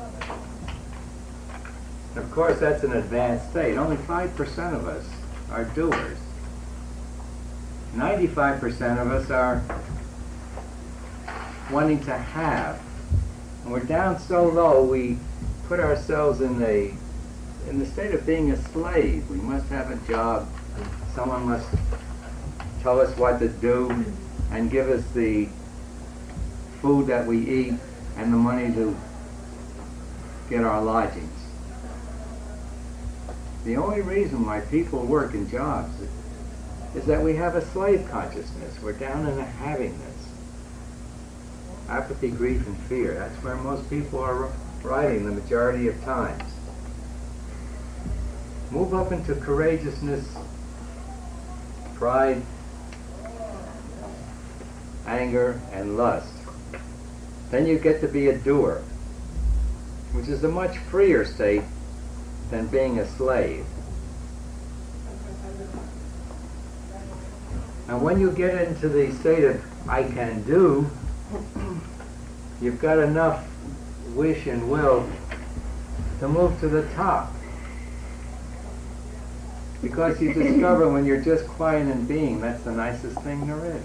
And of course, that's an advanced state. Only 5% of us are doers. 95% of us are wanting to have. And we're down so low, we put ourselves in the state of being a slave. We must have a job. Someone must tell us what to do and give us the food that we eat and the money to get our lodgings. The only reason why people work in jobs is that we have a slave consciousness. We're down in a havingness. Apathy, grief, and fear. That's where most people are riding the majority of times. Move up into courageousness, pride, anger, and lust. Then you get to be a doer, which is a much freer state than being a slave. And when you get into the state of I can do, you've got enough wish and will to move to the top. Because you discover when you're just quiet and being, that's the nicest thing there is.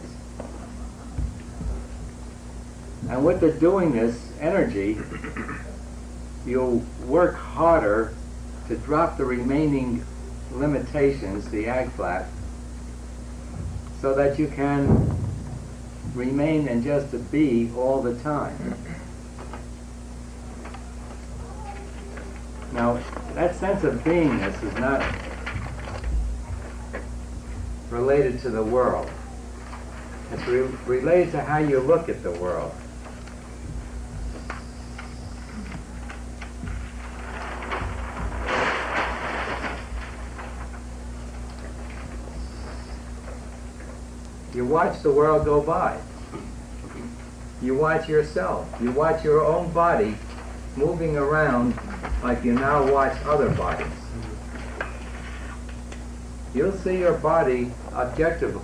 And with the doingness energy, you'll work harder to drop the remaining limitations, the ag flat, so that you can remain in just a be all the time. Now, that sense of beingness is not related to the world. It's related to how you look at the world. You watch the world go by. You watch yourself. You watch your own body moving around like you now watch other bodies. You'll see your body objective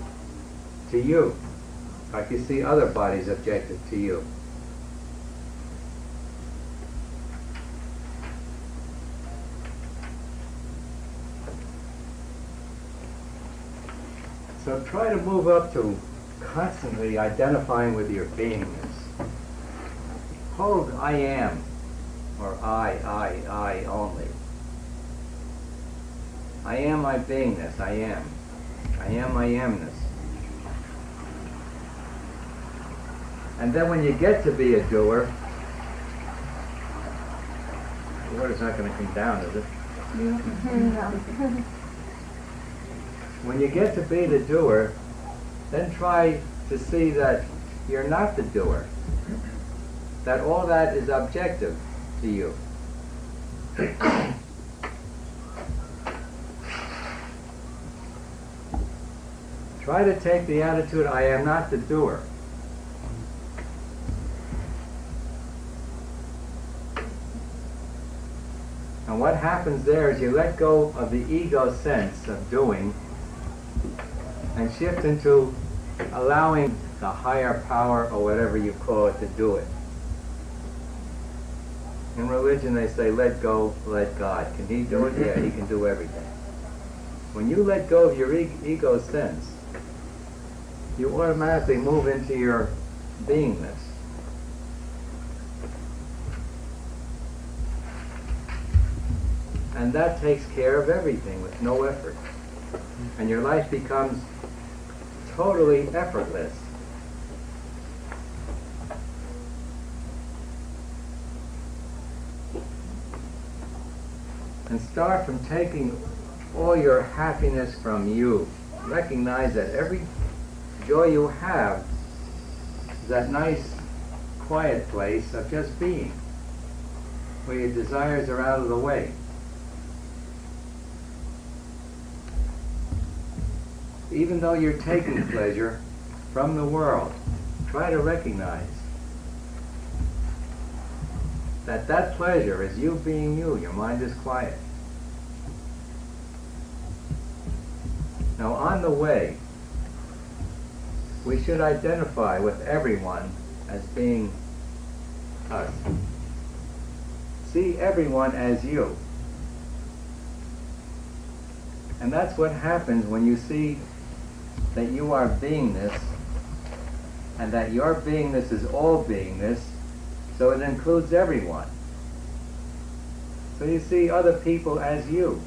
to you, like you see other bodies objective to you. So try to move up to constantly identifying with your beingness. Hold I am, or I only. I am my beingness, I am. I am my amness. And then when you get to be a doer, the water's not going to come down, is it? When you get to be the doer, then try to see that you're not the doer. That all that is objective to you. Try to take the attitude, I am not the doer. And what happens there is you let go of the ego sense of doing and shift into allowing the higher power, or whatever you call it, to do it. In religion they say, let go, let God. Can he do it? Yeah, he can do everything. When you let go of your ego sense, you automatically move into your beingness. And that takes care of everything with no effort. And your life becomes totally effortless. And start from taking all your happiness from you. Recognize that every joy you have is that nice, quiet place of just being, where your desires are out of the way. Even though you're taking pleasure from the world, try to recognize that that pleasure is you being you. Your mind is quiet. Now, on the way, we should identify with everyone as being us. See everyone as you. And that's what happens when you see that you are beingness, and that your beingness is all beingness, so it includes everyone. So you see other people as you.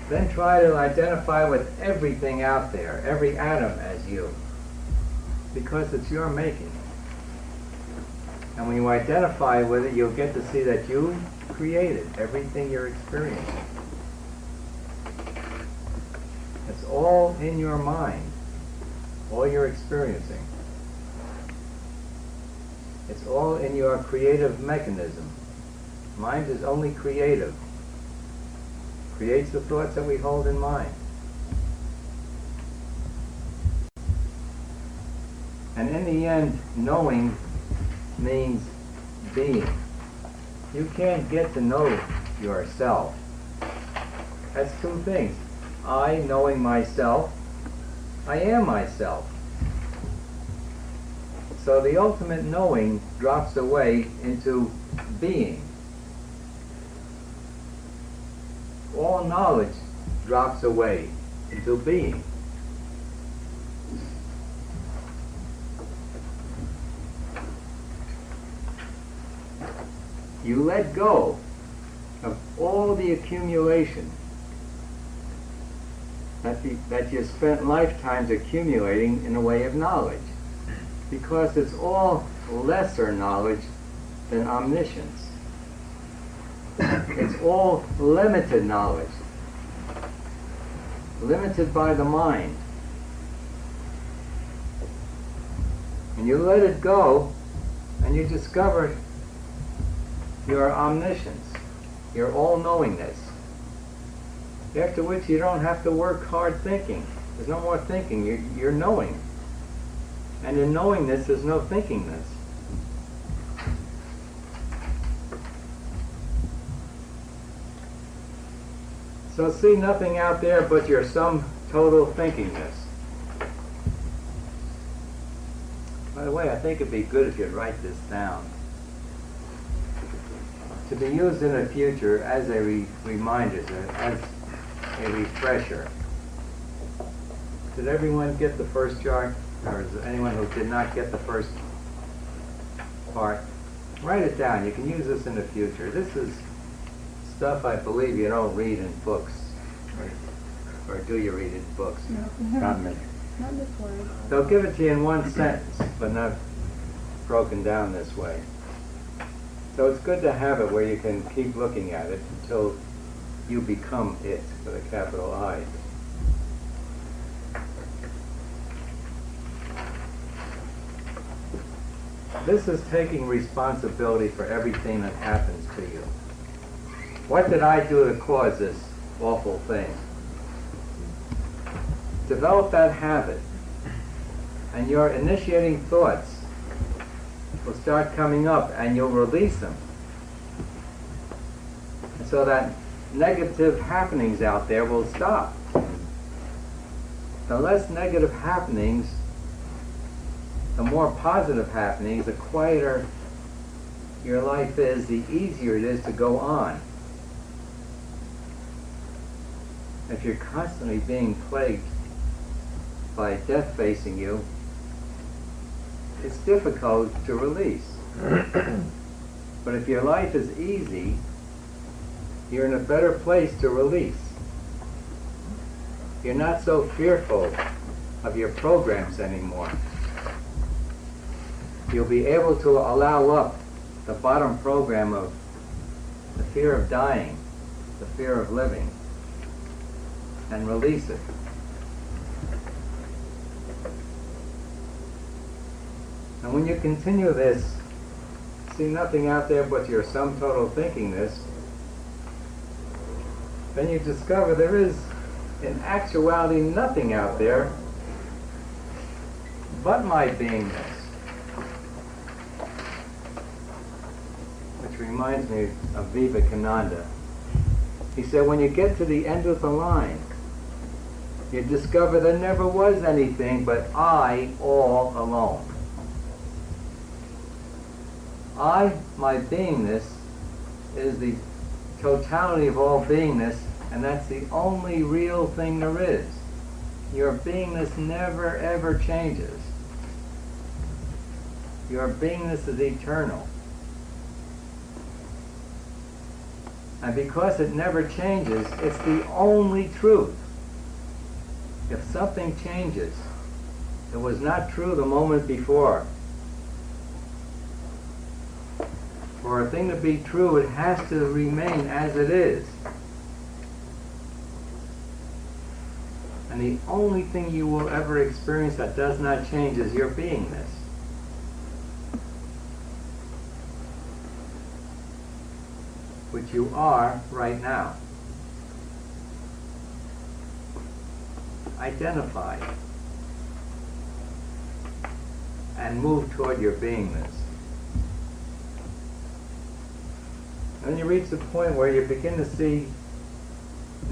Then try to identify with everything out there, every atom as you, because it's your making. And when you identify with it, you'll get to see that you created everything you're experiencing. It's all in your mind, all you're experiencing. It's all in your creative mechanism. Mind is only creative. Creates the thoughts that we hold in mind. And in the end, knowing means being. You can't get to know yourself. That's two things. I, knowing myself, I am myself. So the ultimate knowing drops away into being. All knowledge drops away into being. You let go of all the accumulation that you spent lifetimes accumulating in the way of knowledge, because it's all lesser knowledge than omniscience. It's all limited knowledge, limited by the mind. And you let it go, and you discover your omniscience, your all-knowingness. After which you don't have to work hard thinking. There's no more thinking, you're knowing. And in knowingness, there's no thinkingness. So see nothing out there but your sum total thinkingness. By the way, I think it'd be good if you'd write this down, to be used in the future as a reminder, as a refresher. Did everyone get the first chart? Or is there anyone who did not get the first part? Write it down. You can use this in the future. This is stuff I believe you don't read in books. Or do you read in books? No. Not many. Not this way. They'll give it to you in one sentence, but not broken down this way. So it's good to have it where you can keep looking at it until you become it, with a capital I. This is taking responsibility for everything that happens to you. What did I do to cause this awful thing? Develop that habit, and your initiating thoughts will start coming up and you'll release them. And so that negative happenings out there will stop. The less negative happenings, the more positive happenings, the quieter your life is, the easier it is to go on. If you're constantly being plagued by death facing you, it's difficult to release. But if your life is easy, you're in a better place to release. You're not so fearful of your programs anymore. You'll be able to allow up the bottom program of the fear of dying, the fear of living, and release it. And when you continue this, see nothing out there but your sum total thinkingness, then you discover there is, in actuality, nothing out there but my beingness. Which reminds me of Vivekananda. He said, when you get to the end of the line, you discover there never was anything but I all alone. I, my beingness, is the totality of all beingness, and that's the only real thing there is. Your beingness never ever changes. Your beingness is eternal. And because it never changes, it's the only truth. If something changes, it was not true the moment before. For a thing to be true, it has to remain as it is. And the only thing you will ever experience that does not change is your beingness. Which you are right now. Identify and move toward your beingness. And you reach the point where you begin to see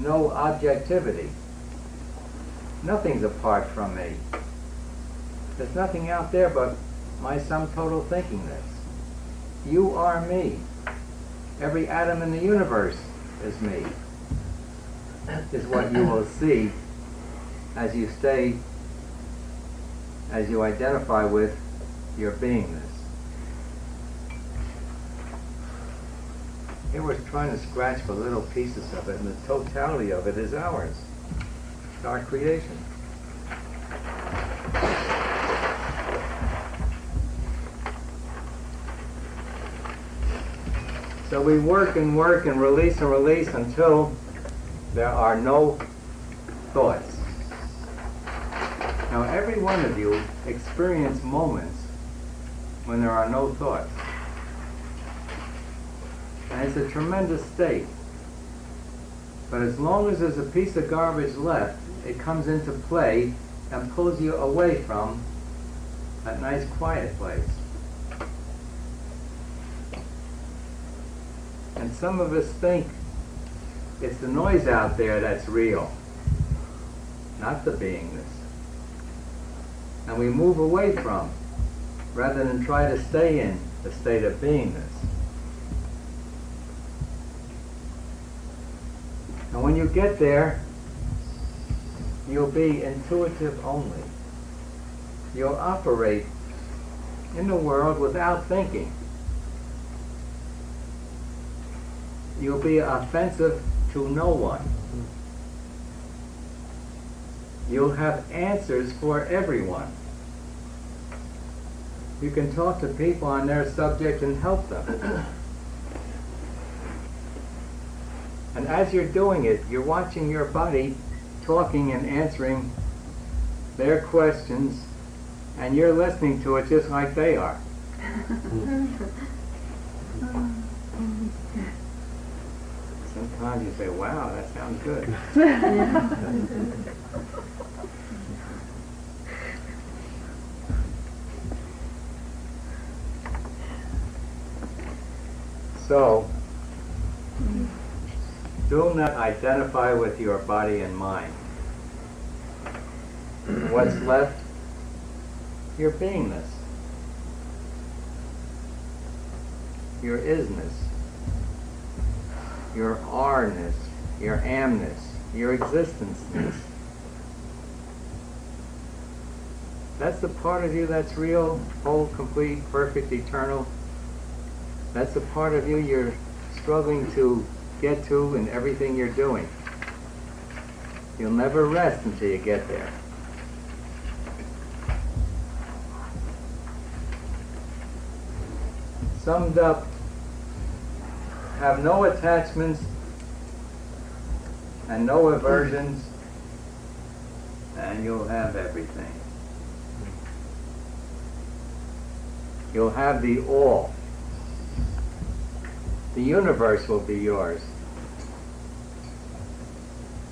no objectivity. Nothing's apart from me. There's nothing out there but my sum total thinkingness. You are me. Every atom in the universe is me. Is what you will see as you identify with your beingness. Here we're trying to scratch for little pieces of it, and the totality of it is ours. It's our creation. So we work and work and release until there are no thoughts. Now every one of you experience moments when there are no thoughts. And it's a tremendous state. But as long as there's a piece of garbage left, it comes into play and pulls you away from that nice quiet place. And some of us think it's the noise out there that's real, not the beingness. And we move away from, rather than try to stay in the state of beingness. And when you get there, you'll be intuitive only. You'll operate in the world without thinking. You'll be offensive to no one. You'll have answers for everyone. You can talk to people on their subject and help them. And as you're doing it, you're watching your body talking and answering their questions, and you're listening to it just like they are. Sometimes you say, wow, that sounds good. So, do not identify with your body and mind. What's left? Your beingness, your isness, your are-ness, your amness, your existence-ness. That's the part of you that's real, whole, complete, perfect, eternal. That's the part of you you're struggling to get to in everything you're doing. You'll never rest until you get there. Summed up, have no attachments and no aversions, and you'll have everything. You'll have the all. The universe will be yours.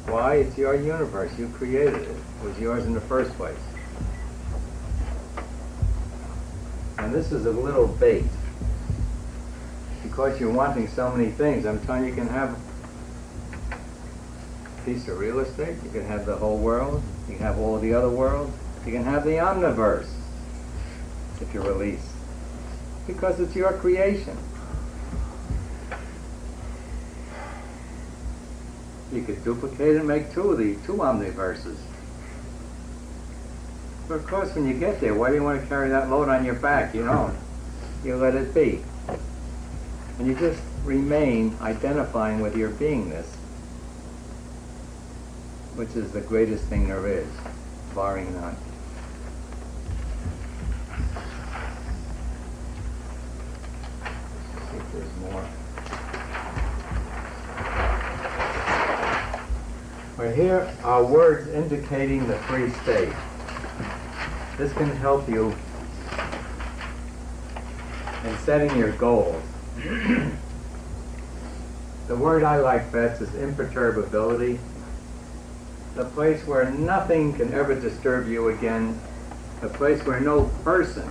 Why? It's your universe. You created it. It was yours in the first place. And this is a little bait. Because you're wanting so many things, I'm telling you, you can have a piece of real estate, you can have the whole world, you can have all the other worlds, you can have the omniverse if you release. Because it's your creation. You could duplicate and make two omniverses. But of course, when you get there, why do you want to carry that load on your back? You don't. You let it be. And you just remain identifying with your beingness, which is the greatest thing there is, barring none. Let's see if there's more. Well, here are words indicating the free state. This can help you in setting your goals. The word I like best is imperturbability. The place where nothing can ever disturb you again. The place where no person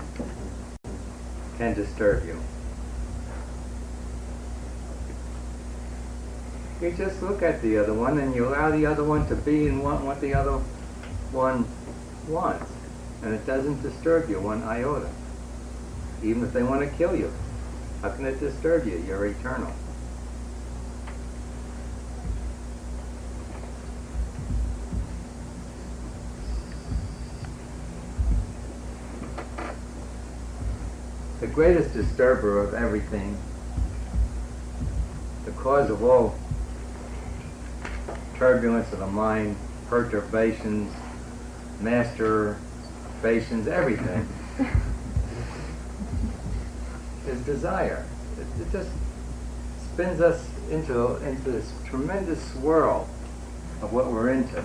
can disturb you. You just look at the other one and you allow the other one to be and want what the other one wants. And it doesn't disturb you one iota. Even if they want to kill you. How can it disturb you? You're eternal. The greatest disturber of everything, the cause of all turbulence of the mind, perturbations, masturbations, everything, is desire. It just spins us into this tremendous swirl of what we're into.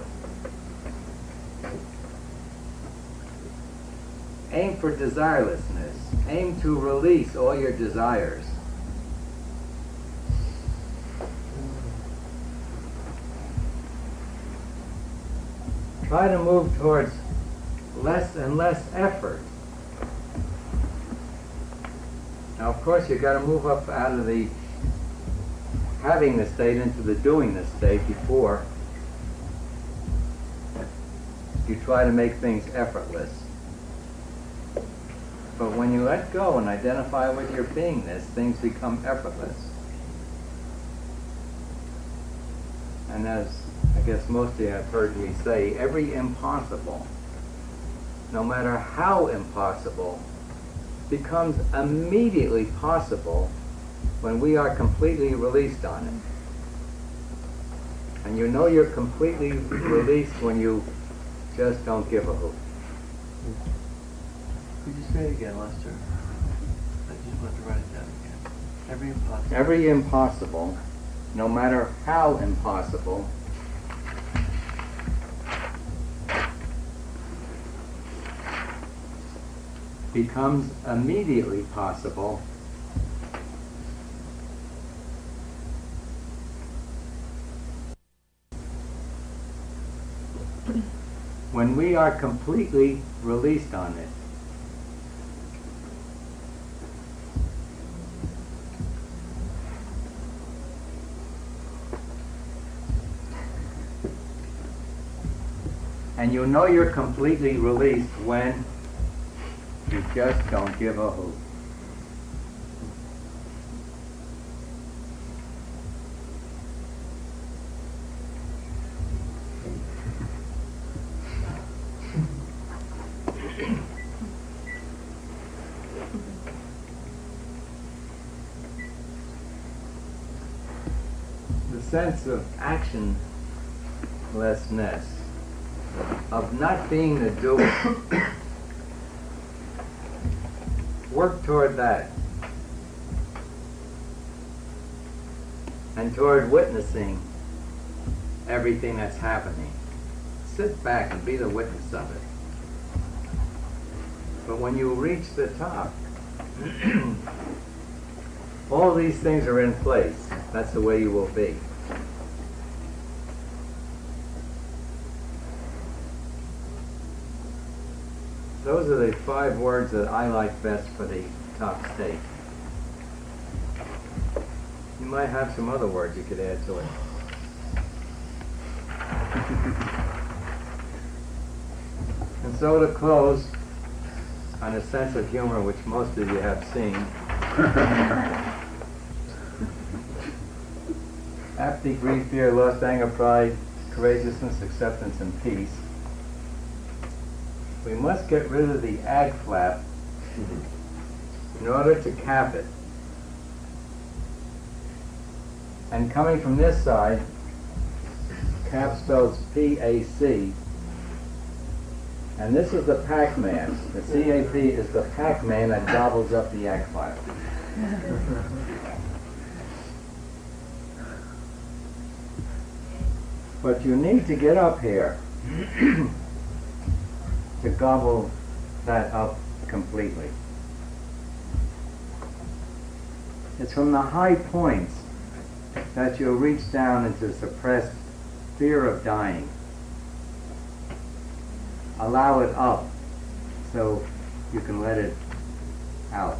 Aim for desirelessness. Aim to release all your desires. Try to move towards less and less effort. Now, of course, you've got to move up out of the having the state into the doing the state before you try to make things effortless. But when you let go and identify with your beingness, things become effortless. And as I guess most of you have heard me say, every impossible, no matter how impossible, becomes immediately possible when we are completely released on it. And you know you're completely released when you just don't give a hoot. Could you say it again, Lester? I just want to write it down again. Every impossible. Every impossible, no matter how impossible, becomes immediately possible when we are completely released on it. And you know you're completely released when you just don't give a hoot. The sense of actionlessness, of not being the doer. Work toward that. And toward witnessing everything that's happening. Sit back and be the witness of it. But when you reach the top, all these things are in place. That's the way you will be. Those are the 5 words that I like best for the top state. You might have some other words you could add to it. And so to close, on a sense of humor which most of you have seen, apathy, grief, fear, lust, anger, pride, courageousness, acceptance, and peace. We must get rid of the ag flap in order to cap it. And coming from this side, cap spells P-A-C, and this is the Pac-Man. The C-A-P is the Pac-Man that gobbles up the ag flap. But you need to get up here to gobble that up completely. It's from the high points that you'll reach down into suppressed fear of dying. Allow it up so you can let it out.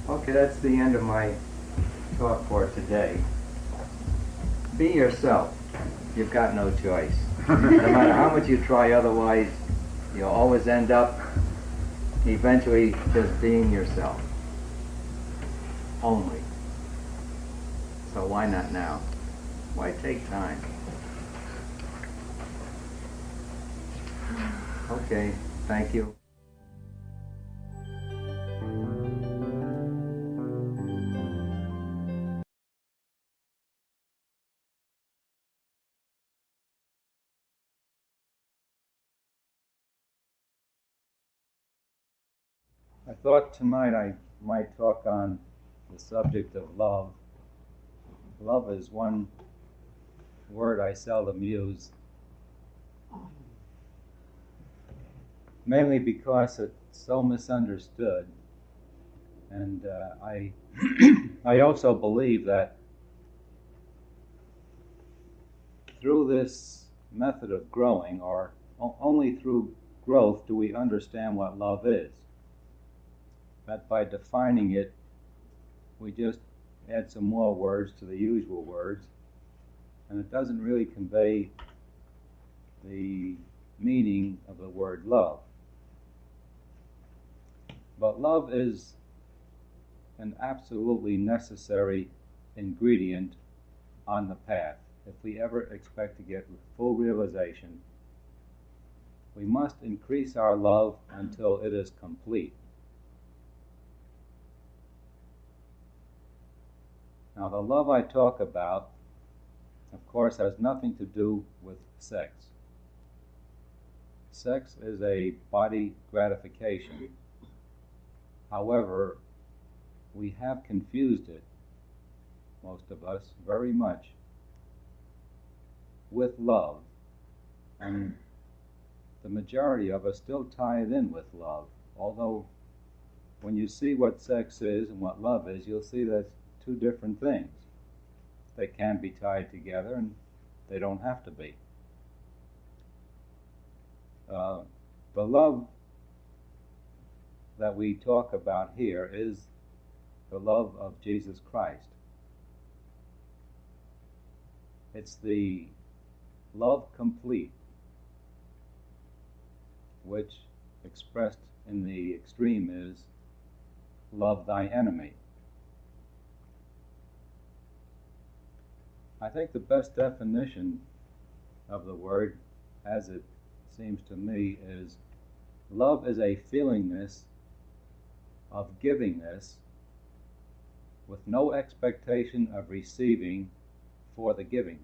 Okay, that's the end of my talk for today. Be yourself. You've got no choice. No matter how much you try otherwise, you'll always end up eventually just being yourself. Only. So why not now? Why take time? Okay, thank you. I thought tonight I might talk on the subject of love. Love is one word I seldom use, mainly because it's so misunderstood. And I also believe that through this method of growing, or only through growth, do we understand what love is. That by defining it, we just add some more words to the usual words, and it doesn't really convey the meaning of the word love. But love is an absolutely necessary ingredient on the path. If we ever expect to get full realization, we must increase our love until it is complete. Now, the love I talk about, of course, has nothing to do with sex. Sex is a body gratification. However, we have confused it, most of us, very much, with love. And the majority of us still tie it in with love. Although, when you see what sex is and what love is, you'll see that's 2 different things. They can be tied together, and they don't have to be. The love that we talk about here is the love of Jesus Christ. It's the love complete, which expressed in the extreme is love thy enemy. I think the best definition of the word, as it seems to me, is love is a feelingness of givingness with no expectation of receiving for the giving.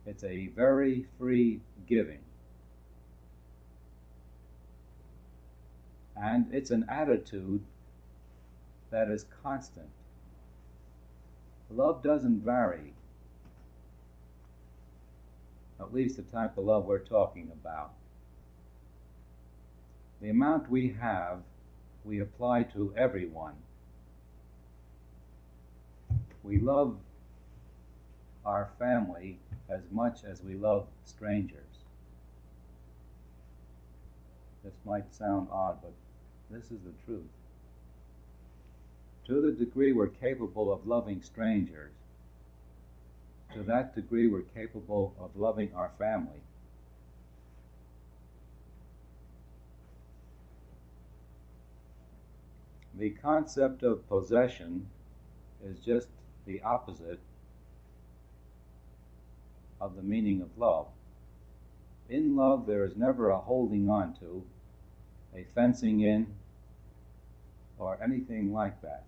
It's a very free giving. And it's an attitude that is constant. Love doesn't vary, at least the type of love we're talking about. The amount we have, we apply to everyone. We love our family as much as we love strangers. This might sound odd, but this is the truth. To the degree we're capable of loving strangers, to that degree we're capable of loving our family. The concept of possession is just the opposite of the meaning of love. In love, there is never a holding on to, a fencing in, or anything like that.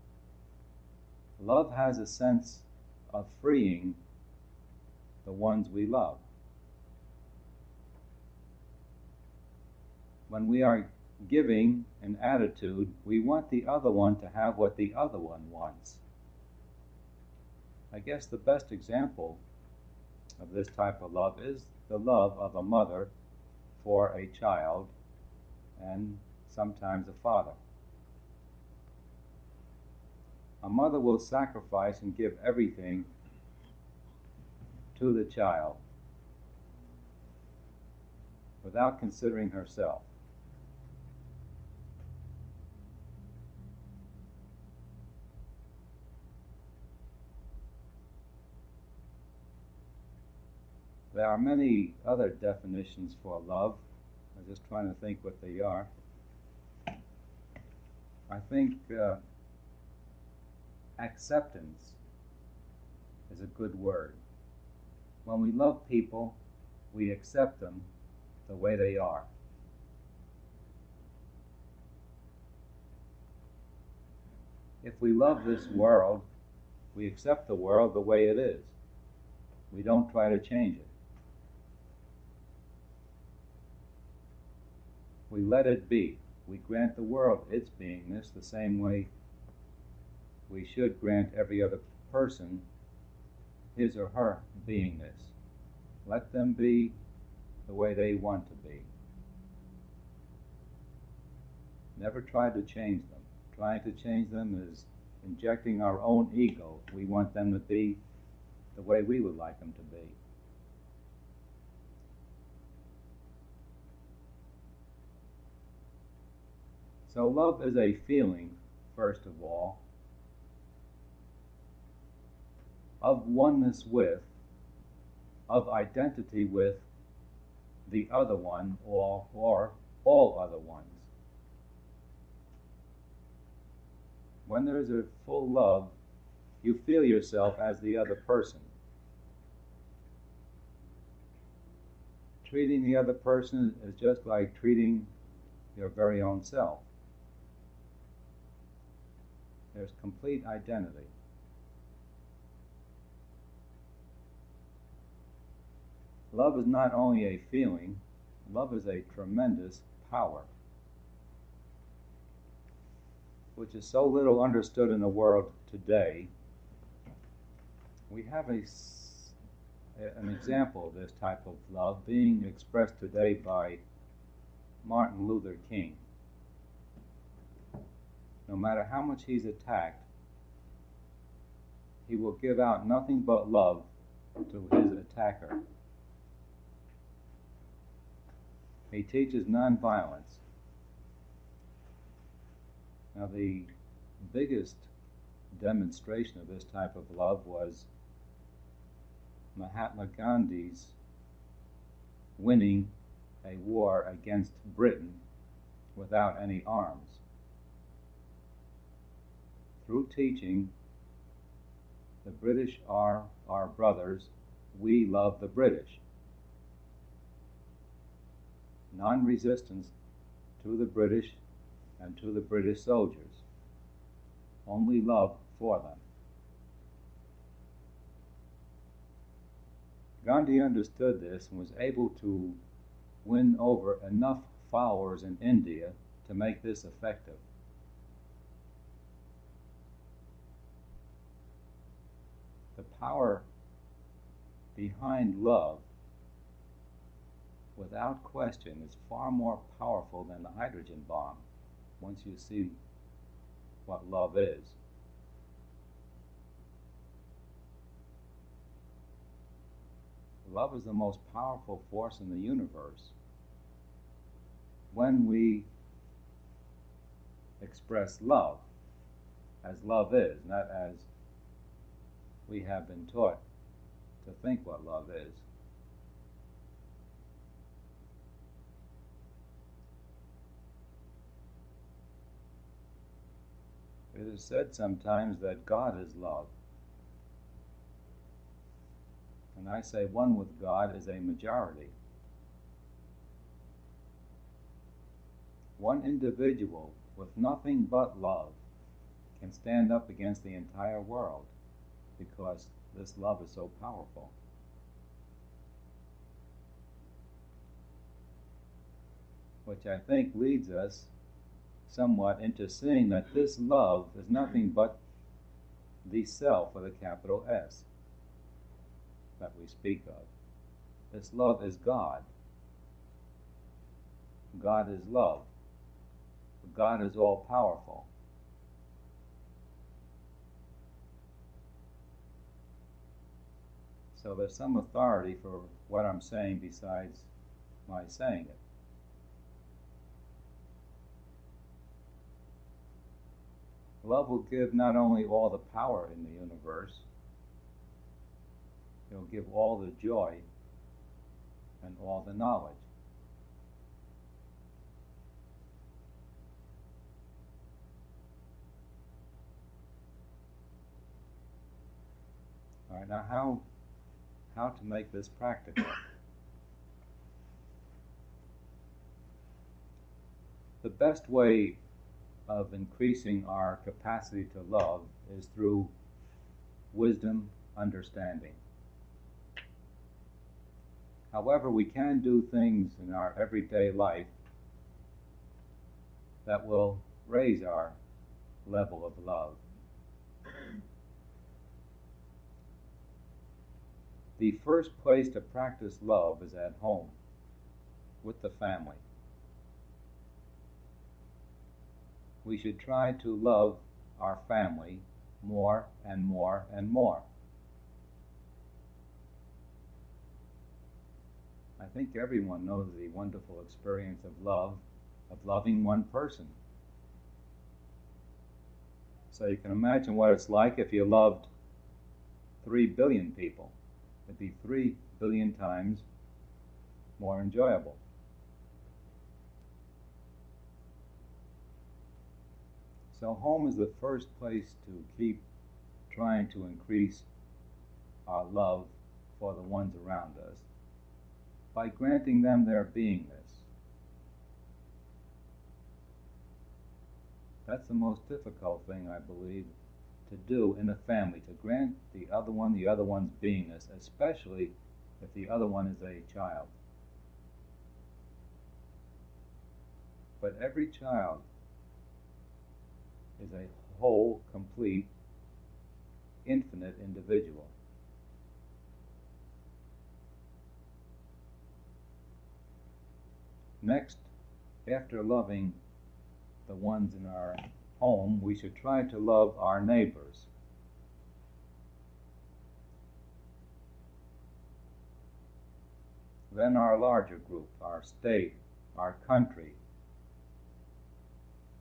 Love has a sense of freeing the ones we love. When we are giving an attitude, we want the other one to have what the other one wants. I guess the best example of this type of love is the love of a mother for a child and sometimes a father. A mother will sacrifice and give everything to the child without considering herself. There are many other definitions for love. I'm just trying to think what they are. I think acceptance is a good word. When we love people, we accept them the way they are. If we love this world, we accept the world the way it is. We don't try to change it. We let it be. We grant the world its beingness the same way we should grant every other person his or her beingness. Let them be the way they want to be. Never try to change them. Trying to change them is injecting our own ego. We want them to be the way we would like them to be. So love is a feeling, first of all, of oneness with, of identity with the other one or all other ones. When there is a full love, you feel yourself as the other person. Treating the other person is just like treating your very own self. There's complete identity. Love is not only a feeling, love is a tremendous power, which is so little understood in the world today. We have an example of this type of love being expressed today by Martin Luther King. No matter how much he's attacked, he will give out nothing but love to his attacker. He teaches nonviolence. Now, the biggest demonstration of this type of love was Mahatma Gandhi's winning a war against Britain without any arms. Through teaching, the British are our brothers, we love the British. Non-resistance to the British and to the British soldiers. Only love for them. Gandhi understood this and was able to win over enough followers in India to make this effective. The power behind love, without question, is far more powerful than the hydrogen bomb once you see what love is. Love is the most powerful force in the universe. When we express love as love is, not as we have been taught to think what love is, it is said sometimes that God is love. And I say one with God is a majority. One individual with nothing but love can stand up against the entire world because this love is so powerful. Which I think leads us somewhat into seeing that this love is nothing but the self with a capital S that we speak of. This love is God. God is love. God is all powerful. So there's some authority for what I'm saying besides my saying it. Love will give not only all the power in the universe, it will give all the joy and all the knowledge. All right, now how to make this practical? The best way of increasing our capacity to love is through wisdom, understanding. However, we can do things in our everyday life that will raise our level of love. The first place to practice love is at home, with the family. We should try to love our family more and more and more. I think everyone knows the wonderful experience of love, of loving one person. So you can imagine what it's like if you loved 3 billion people. It'd be 3 billion times more enjoyable. So home is the first place to keep trying to increase our love for the ones around us by granting them their beingness. That's the most difficult thing, I believe, to do in a family, to grant the other one's beingness, especially if the other one is a child. But every child is a whole, complete, infinite individual. Next, after loving the ones in our home, we should try to love our neighbors. Then our larger group, our state, our country.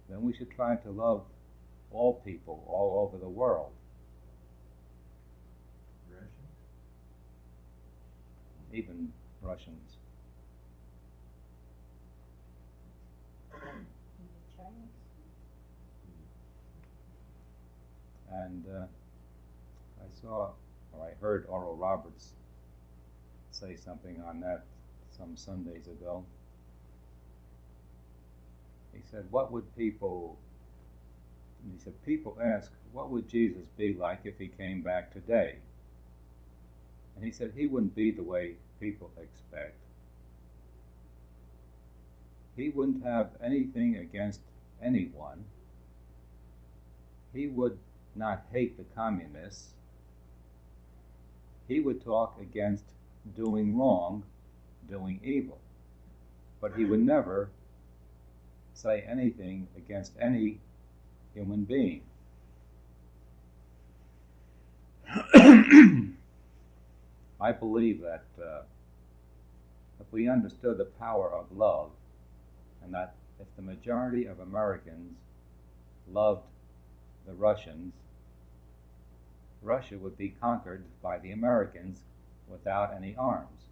Then we should try to love all people all over the world. Russians? even Russians. And I heard Oral Roberts say something on that some Sundays ago. He said, people ask, what would Jesus be like if he came back today? And he said he wouldn't be the way people expect. He wouldn't have anything against anyone. He would not hate the communists. He would talk against doing wrong, doing evil. But he would never say anything against any human being. I believe that if we understood the power of love, and that if the majority of Americans loved the Russians, Russia would be conquered by the Americans without any arms.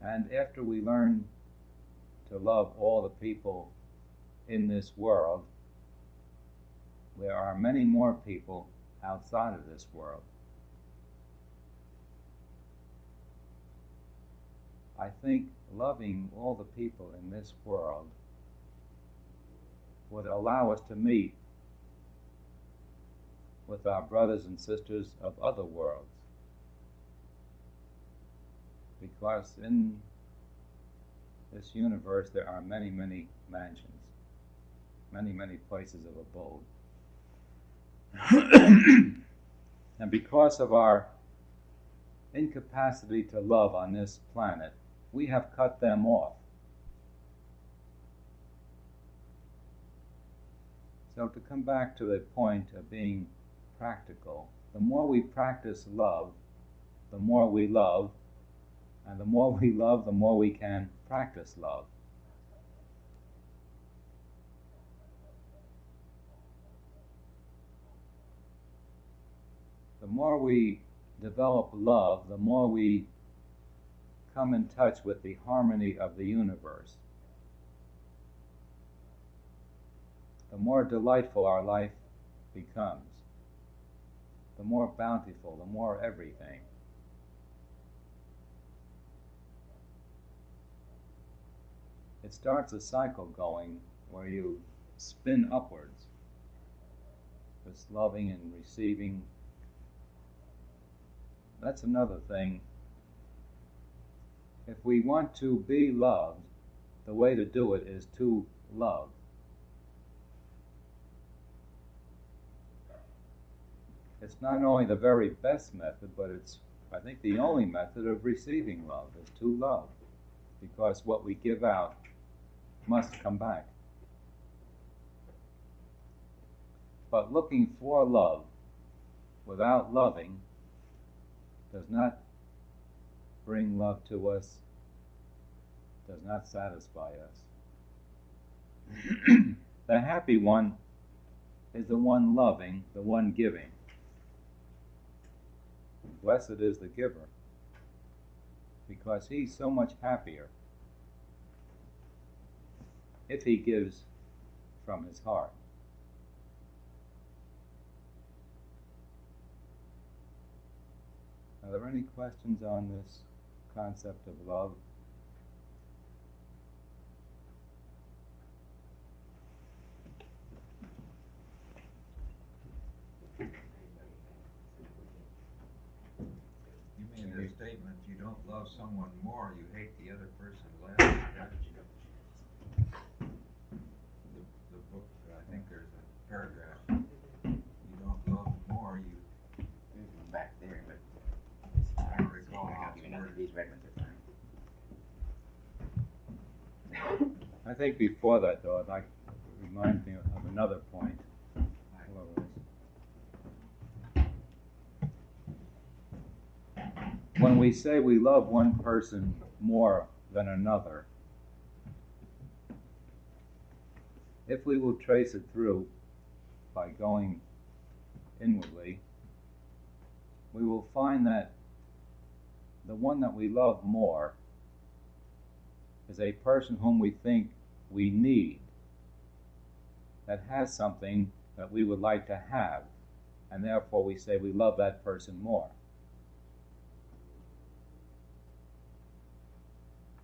And after we learn to love all the people in this world, there are many more people outside of this world. I think loving all the people in this world would allow us to meet with our brothers and sisters of other worlds. Because in this universe there are many, many mansions, many, many places of abode. And because of our incapacity to love on this planet, we have cut them off. So to come back to the point of being practical, the more we practice love, the more we love, and the more we love, the more we can practice love. The more we develop love, the more we come in touch with the harmony of the universe. The more delightful our life becomes, the more bountiful, the more everything. It starts a cycle going where you spin upwards, this loving and receiving. That's another thing. If we want to be loved, the way to do it is to love. It's not only the very best method, but it's, I think, the only method of receiving love is to love. Because what we give out must come back. But looking for love without loving does not bring love to us, does not satisfy us. The happy one is the one loving, the one giving. Blessed is the giver, because he's so much happier if he gives from his heart. Are there any questions on this concept of love? You made a statement, you don't love someone more, you hate the other person less. The book, I think there's a paragraph. You don't love more, you... There's one back there, but I don't recall how it's even worded. these red ones are fine. I think before that, though, I'd like to remind me of another point. When we say we love one person more than another, if we will trace it through, by going inwardly, we will find that the one that we love more is a person whom we think we need, that has something that we would like to have, and therefore we say we love that person more.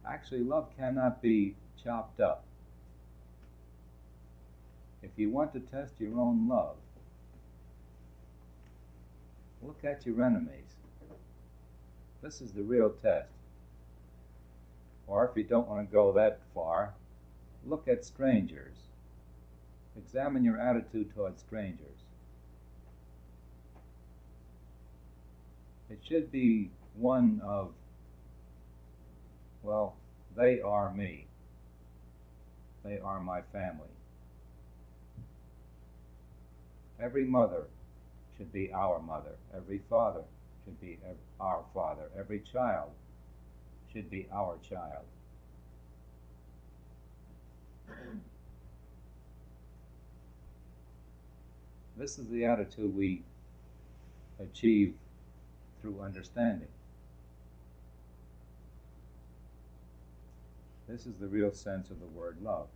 Actually, love cannot be chopped up. If you want to test your own love, look at your enemies. This is the real test. Or if you don't want to go that far, look at strangers. Examine your attitude towards strangers. It should be one of, well, they are me. They are my family. Every mother should be our mother. Every father should be our father. Every child should be our child. This is the attitude we achieve through understanding. This is the real sense of the word love.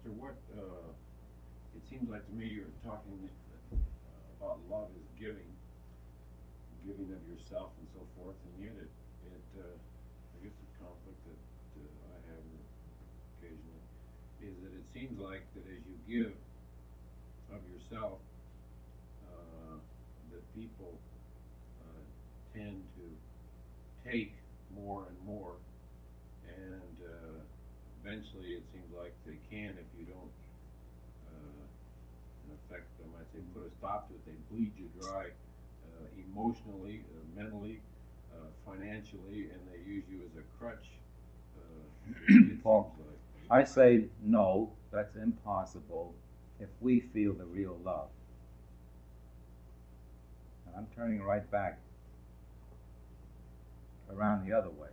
Lester, it seems like to me you're talking about love is giving of yourself and so forth, and yet I guess the conflict that I have occasionally is that it seems like that as you give of yourself, that people tend to take more and more, and eventually it seems like they can, if you don't, in effect, I might say, put a stop to it. They bleed you dry emotionally, mentally, financially, and they use you as a crutch. Paul, I say no, that's impossible if we feel the real love. And I'm turning right back around the other way.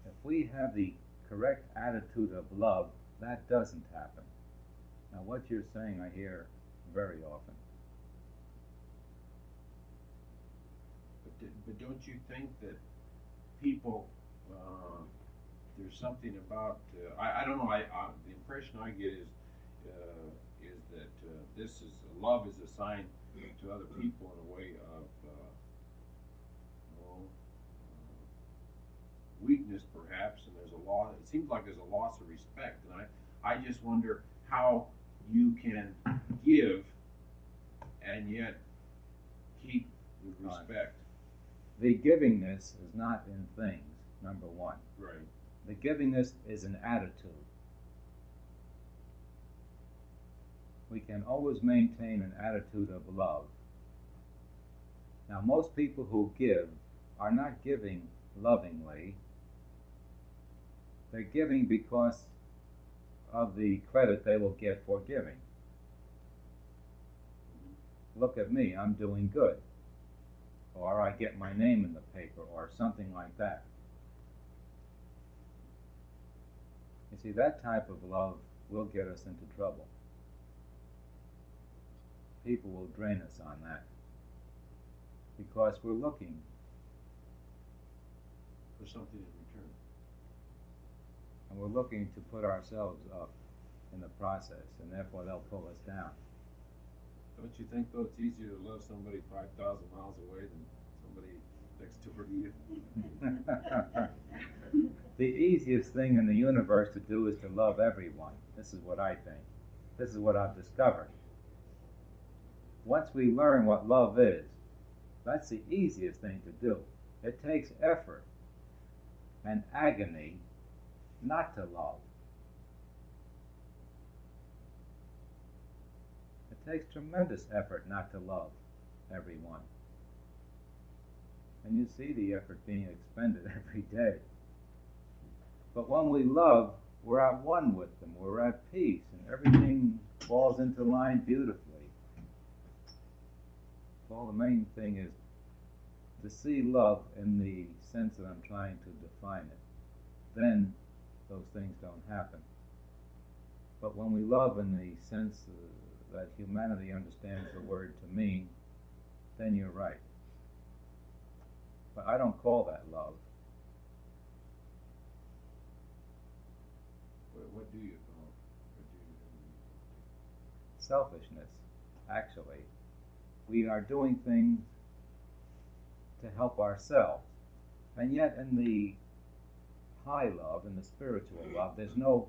If we have the correct attitude of love, that doesn't happen. Now what you're saying I hear very often. But don't you think that people, there's something about, I don't know, the impression I get is that love is a sign to other people in a way of weakness perhaps, and there's a loss, it seems like there's a loss of respect, and I just wonder how you can give and yet keep the respect. The givingness is not in things, number one. Right. The givingness is an attitude. We can always maintain an attitude of love. Now, most people who give are not giving lovingly. They're giving because of the credit they will get for giving. Look at me, I'm doing good. Or I get my name in the paper, or something like that. You see, that type of love will get us into trouble. People will drain us on that because we're looking for something in return. And we're looking to put ourselves up in the process, and therefore they'll pull us down. Don't you think, though, it's easier to love somebody 5,000 miles away than somebody next door to you? The easiest thing in the universe to do is to love everyone. This is what I think. This is what I've discovered. Once we learn what love is, that's the easiest thing to do. It takes effort and agony not to love. It takes tremendous effort not to love everyone. And you see the effort being expended every day. But when we love, we're at one with them, we're at peace, and everything falls into line beautifully. Well, the main thing is to see love in the sense that I'm trying to define it, then those things don't happen. But when we love in the sense that humanity understands the word to mean, then you're right. But I don't call that love. What do you call it? Selfishness, actually. We are doing things to help ourselves. And yet in the high love, in the spiritual love, there's no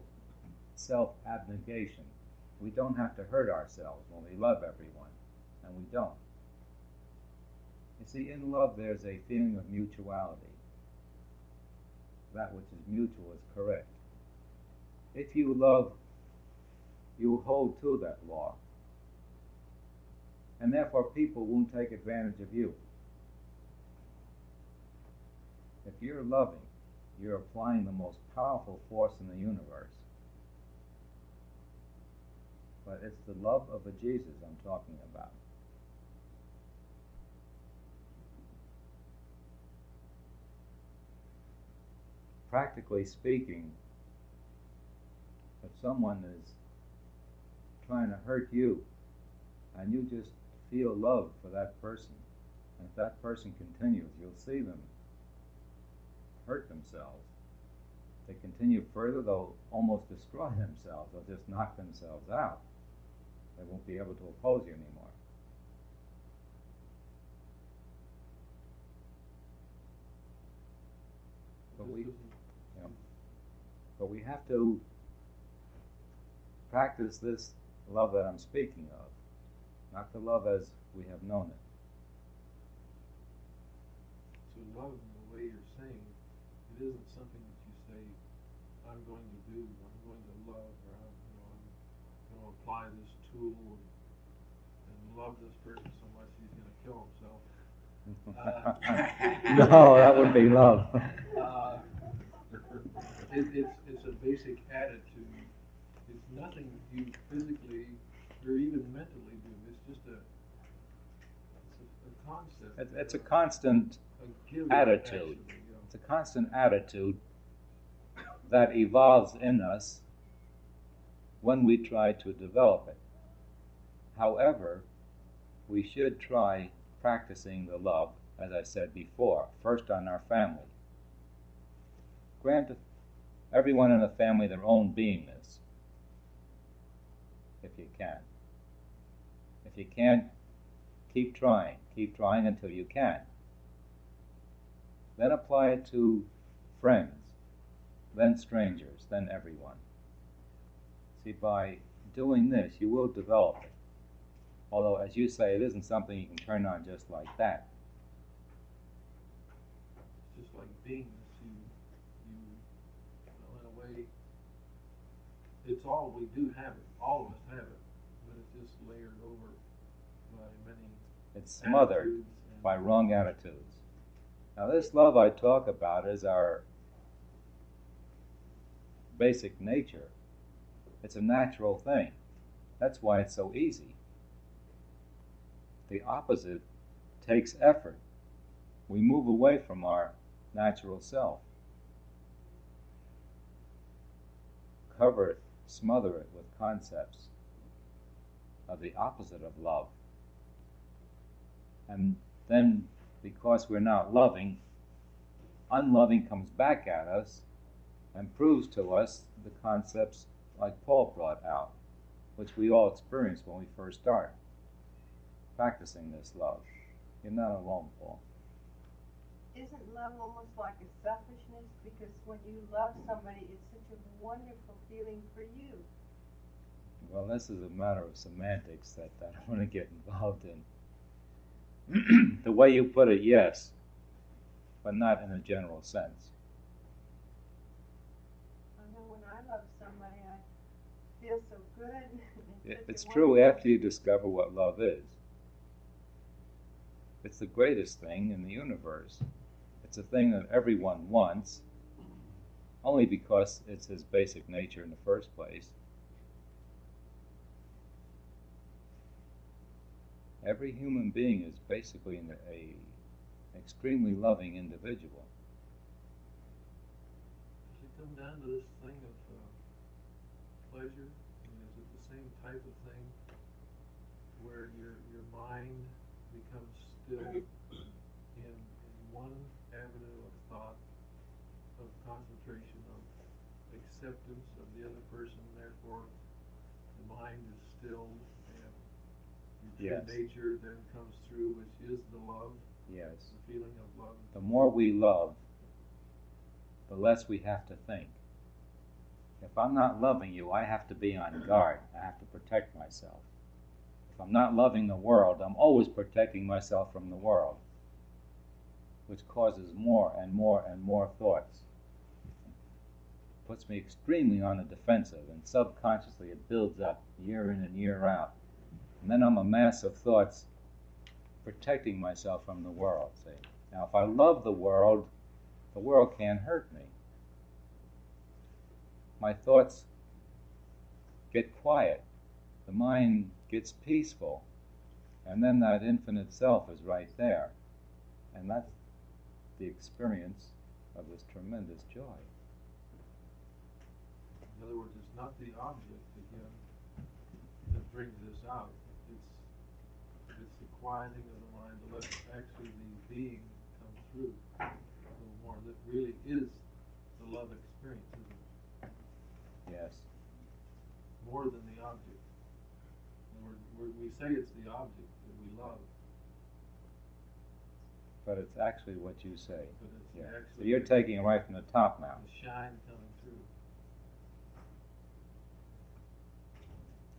self-abnegation. We don't have to hurt ourselves when we love everyone, and we don't. You see, in love there's a feeling of mutuality. That which is mutual is correct. If you love, you hold to that law. And therefore people won't take advantage of you. If you're loving, you're applying the most powerful force in the universe. But it's the love of the Jesus I'm talking about. Practically speaking, if someone is trying to hurt you, and you just feel love for that person, and if that person continues, you'll see them hurt themselves. They continue further, they'll almost destroy themselves. They'll just knock themselves out. They won't be able to oppose you anymore. But we have to practice this love that I'm speaking of, not the love as we have known it. So love, in the way you're saying, it isn't something that you say, I'm going to do, I'm going to love, or I'm going to apply this tool and love this person so much he's going to kill himself. No, that wouldn't be love. It's a basic attitude. It's nothing that you physically or even mentally do. It's just a concept. It's a constant attitude. It's a constant attitude that evolves in us when we try to develop it. However, we should try practicing the love, as I said before, first on our family. Grant everyone in the family their own beingness, if you can. If you can't, keep trying until you can. Then apply it to friends, then strangers, then everyone. See, by doing this, you will develop it. Although, as you say, it isn't something you can turn on just like that. It's just like beingness. In a way, it's all we do have it. All of us have it, but it's just layered over by many. It's smothered by wrong attitudes. Now, this love I talk about is our basic nature. It's a natural thing. That's why it's so easy. The opposite takes effort. We move away from our natural self. Cover it, smother it with concepts of the opposite of love. And then, because we're not loving, unloving comes back at us and proves to us the concepts like Paul brought out, which we all experience when we first start practicing this love. You're not alone, Paul. Isn't love almost like a selfishness? Because when you love somebody, it's such a wonderful feeling for you. Well, this is a matter of semantics that I don't want to get involved in. The way you put it, yes, but not in a general sense. I know when I love somebody, I feel so good. It's true after you discover what love is. It's the greatest thing in the universe. It's a thing that everyone wants, only because it's his basic nature in the first place. Every human being is basically a extremely loving individual. Does it come down to this thing of pleasure? I mean, is it the same type of thing where your mind becomes still in one avenue of thought, of concentration, of acceptance of the other person, therefore the mind is stilled and your true nature then comes through, which is the love, Yes. the feeling of love. The more we love, the less we have to think. If I'm not loving you, I have to be on guard. I have to protect myself. If I'm not loving the world, I'm always protecting myself from the world, which causes more and more and more thoughts. Puts me extremely on the defensive, and subconsciously it builds up year in and year out. And then I'm a mass of thoughts protecting myself from the world. See? Now, if I love the world can't hurt me. My thoughts get quiet. The mind gets peaceful. And then that infinite self is right there. And that's the experience of this tremendous joy. In other words, it's not the object, again, that brings this out. It's the quieting of the mind to let actually the being come through a little more. That really is the love experience, isn't it? Yes. More than the object. In other words, we say it's the object that we love. But it's actually what you say. But it's Yeah. actually So you're taking it right from the top now. the shine coming through.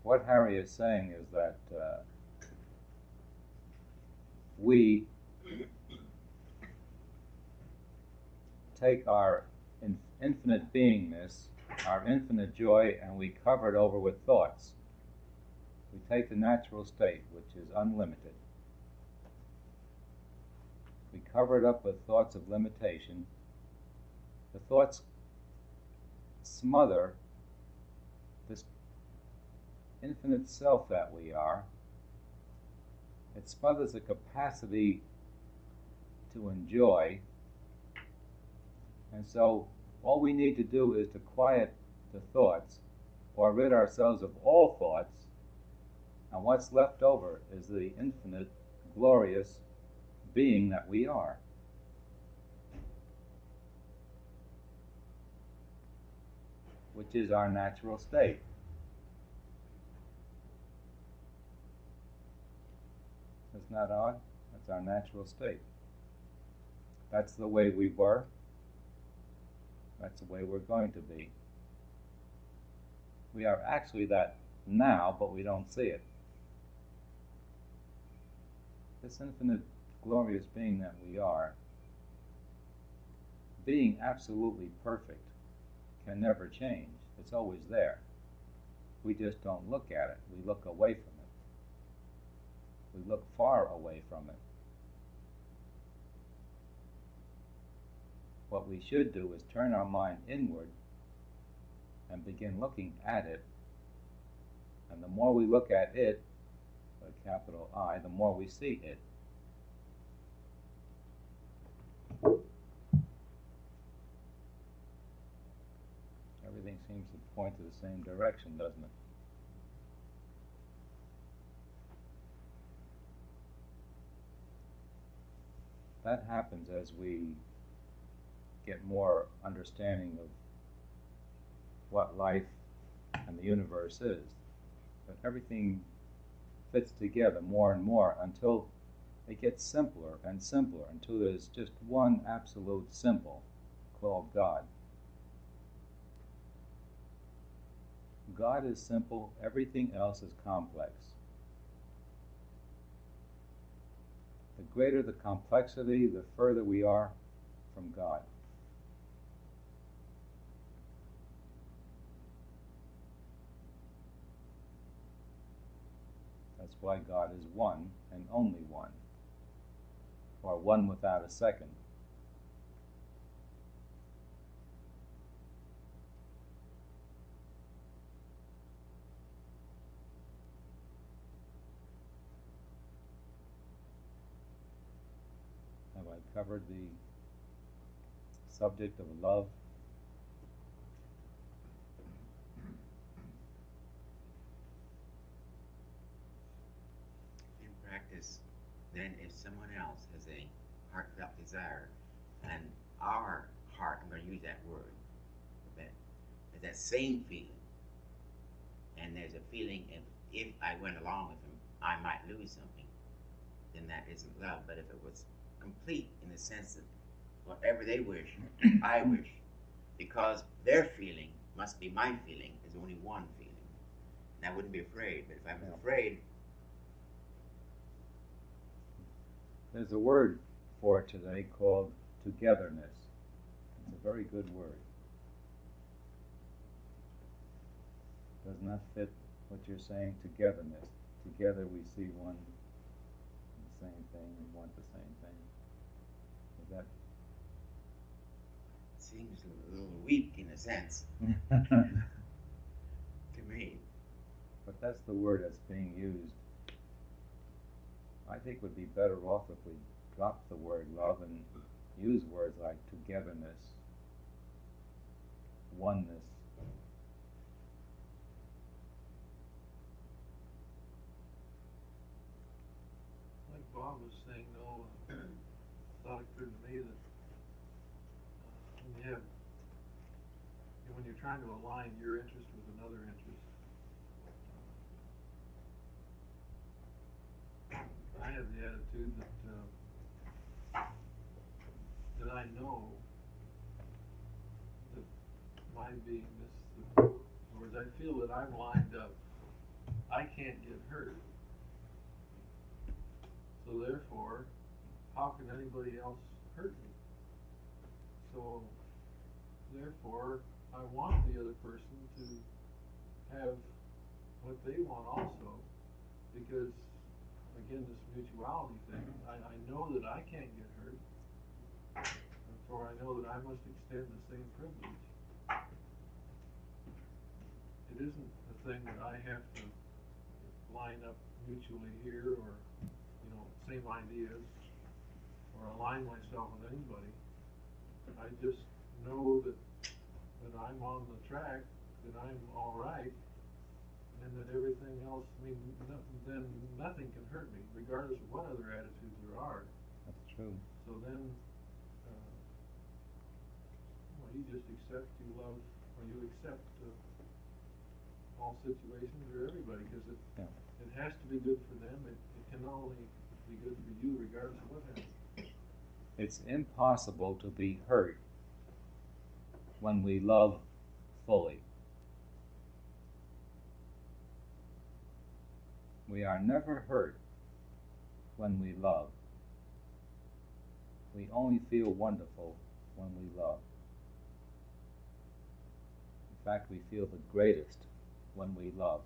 What Harry is saying is that we take our infinite beingness, our infinite joy, and we cover it over with thoughts. We take the natural state, which is unlimited. We cover it up with thoughts of limitation. The thoughts smother this infinite self that we are. It smothers the capacity to enjoy. And so all we need to do is to quiet the thoughts or rid ourselves of all thoughts, and what's left over is the infinite, glorious being that we are. Which is our natural state. Isn't that odd? That's our natural state. That's the way we were. That's the way we're going to be. We are actually that now, but we don't see it. This infinite, glorious being that we are, being absolutely perfect, can never change. It's always there. We just don't look at it. We look away from it. We look far away from it. What we should do is turn our mind inward and begin looking at it. And the more we look at it, with a capital I, the more we see it. Everything seems to point to the same direction, doesn't it? That happens as we get more understanding of what life and the universe is. But everything fits together more and more until it gets simpler and simpler, until there's just one absolute simple called God. God is simple, everything else is complex. The greater the complexity, the further we are from God. That's why God is one and only one, or one without a second. Have I covered the subject of love. In practice, then if someone else has a heartfelt desire, and our heart, I'm going to use that word, that is that same feeling, and there's a feeling if I went along with them, I might lose something, then that isn't love. But if it was complete in the sense that whatever they wish, I wish, because their feeling must be my feeling, there's only one feeling. And I wouldn't be afraid, but if I'm afraid, there's a word for it today called togetherness. It's a very good word. Doesn't that fit what you're saying? Togetherness. Together we see one and the same thing and want the same thing. Is that seems a little weak in a sense to me. But that's the word that's being used. I think we'd be better off if we dropped the word love and use words like togetherness, oneness. Like Bob was saying, though, thought occurred to me that when you're trying to align your interest with another interest, I have the attitude that I know that my being this, in other words, I feel that I'm lined up. I can't get hurt. So therefore, how can anybody else hurt me? So therefore, I want the other person to have what they want also, because again, this mutuality thing, I know that I can't get hurt, therefore I know that I must extend the same privilege. It isn't a thing that I have to line up mutually here, or same ideas, or align myself with anybody. I just know that I'm on the track, that I'm all right, and that everything else, then nothing can hurt me, regardless of what other attitudes there are. That's true. So then, you just accept, you love, or you accept all situations or everybody, because it has to be good for them. It can only be good for you, regardless of what happens. It's impossible to be hurt when we love fully. We are never hurt when we love. We only feel wonderful when we love. In fact, we feel the greatest when we love.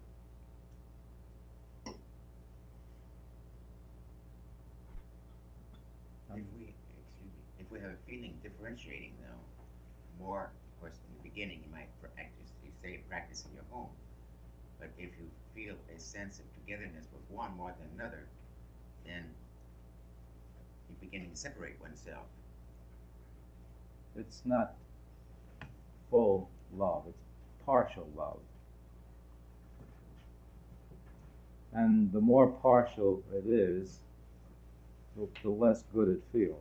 If we have a feeling differentiating, though, more, of course, in the beginning you might practice in your home, but if you feel a sense of togetherness with one more than another, then you're beginning to separate oneself. It's not full love, it's partial love. And the more partial it is, the less good it feels.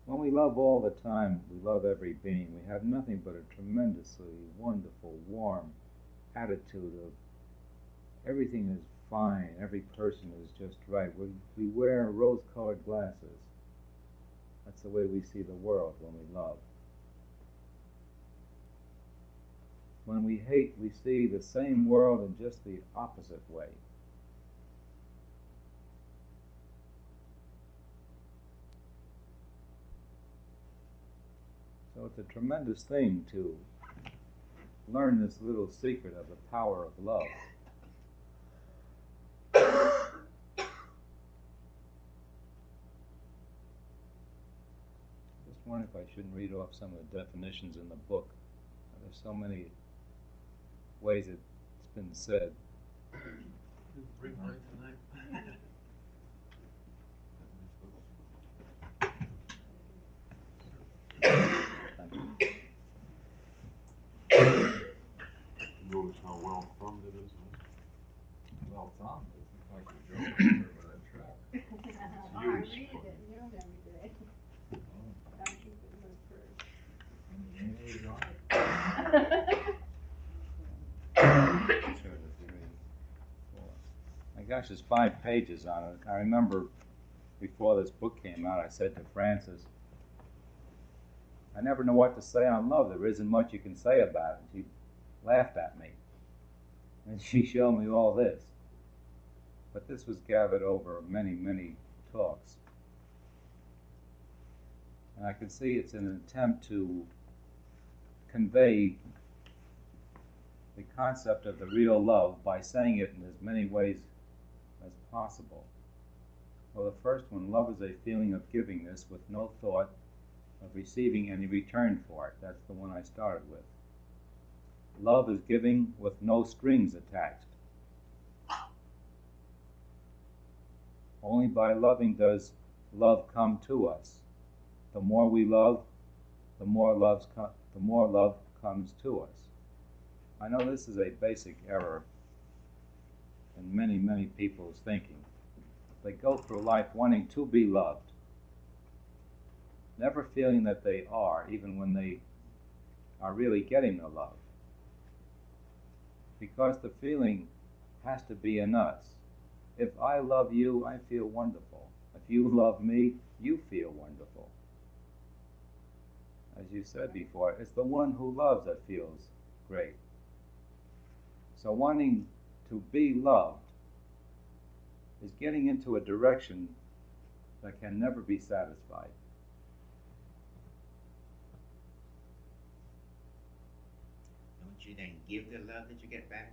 When we love all the time, we love every being, we have nothing but a tremendously wonderful, warm attitude of everything is fine, every person is just right. We wear rose-colored glasses. That's the way we see the world when we love. When we hate, we see the same world in just the opposite way. So it's a tremendous thing to learn this little secret of the power of love. Just wonder if I shouldn't read off some of the definitions in the book. There's so many ways it's been said. Bring mine tonight. gosh, there's 5 pages on it. I remember before this book came out, I said to Frances, I never know what to say on love. There isn't much you can say about it. She laughed at me. And she showed me all this. But this was gathered over many, many talks. And I can see it's an attempt to convey the concept of the real love by saying it in as many ways as possible. Well, the first one, love is a feeling of givingness with no thought of receiving any return for it. That's the one I started with. Love is giving with no strings attached. Only by loving does love come to us. The more we love, the more love comes to us. I know this is a basic error in many, many people's thinking. They go through life wanting to be loved, never feeling that they are, even when they are really getting the love. Because the feeling has to be in us. If I love you, I feel wonderful. If you love me, you feel wonderful. As you said before, it's the one who loves that feels great. So wanting to be loved is getting into a direction that can never be satisfied. Don't you then give the love that you get back?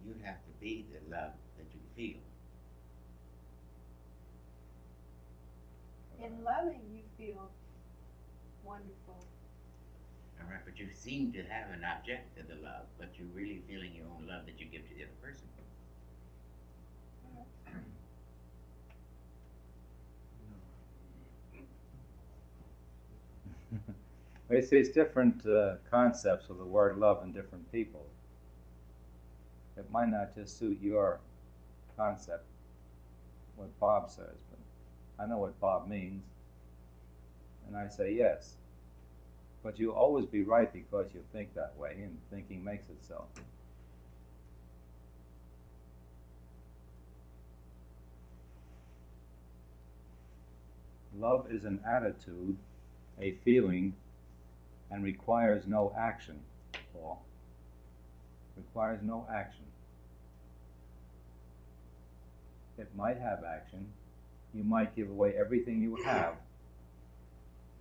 You have to be the love that you feel. In loving, you feel wonderful. All right, but you seem to have an object to the love, but you're really feeling your own love that you give to the other person. You see, it's different concepts of the word love in different people. It might not just suit your concept, what Bob says, but I know what Bob means, and I say yes. But you'll always be right because you think that way, and thinking makes it so. Love is an attitude, a feeling, and requires no action, Paul. Requires no action. It might have action. You might give away everything you have,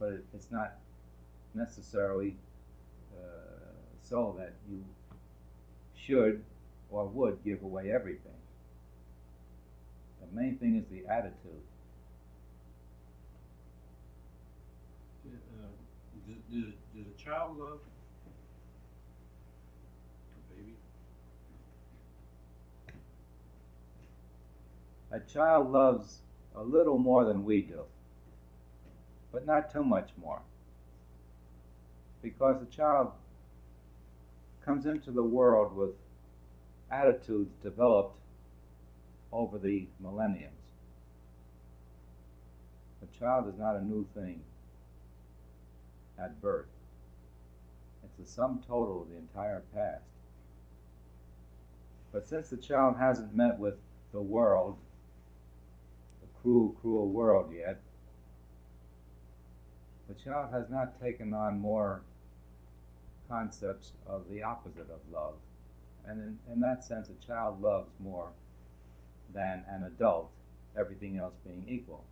but it's not necessarily so that you should or would give away everything. The main thing is the attitude. Does a child love a baby? A child loves a little more than we do, but not too much more. Because the child comes into the world with attitudes developed over the millenniums. The child is not a new thing at birth. It's the sum total of the entire past. But since the child hasn't met with the world, the cruel, cruel world yet, the child has not taken on more concepts of the opposite of love. And in that sense, a child loves more than an adult, everything else being equal.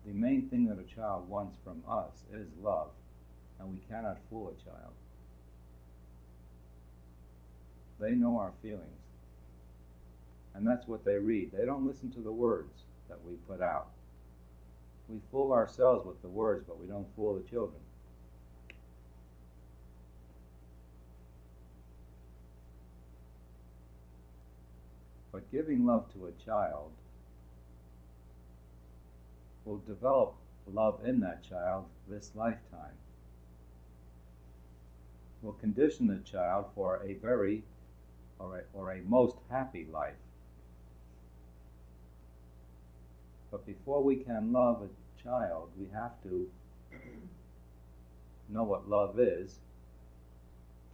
The main thing that a child wants from us is love, and we cannot fool a child. They know our feelings, and that's what they read. They don't listen to the words that we put out. We fool ourselves with the words, but we don't fool the children. But giving love to a child will develop love in that child this lifetime. Will condition the child for a very or a most happy life. But before we can love a child, we have to know what love is,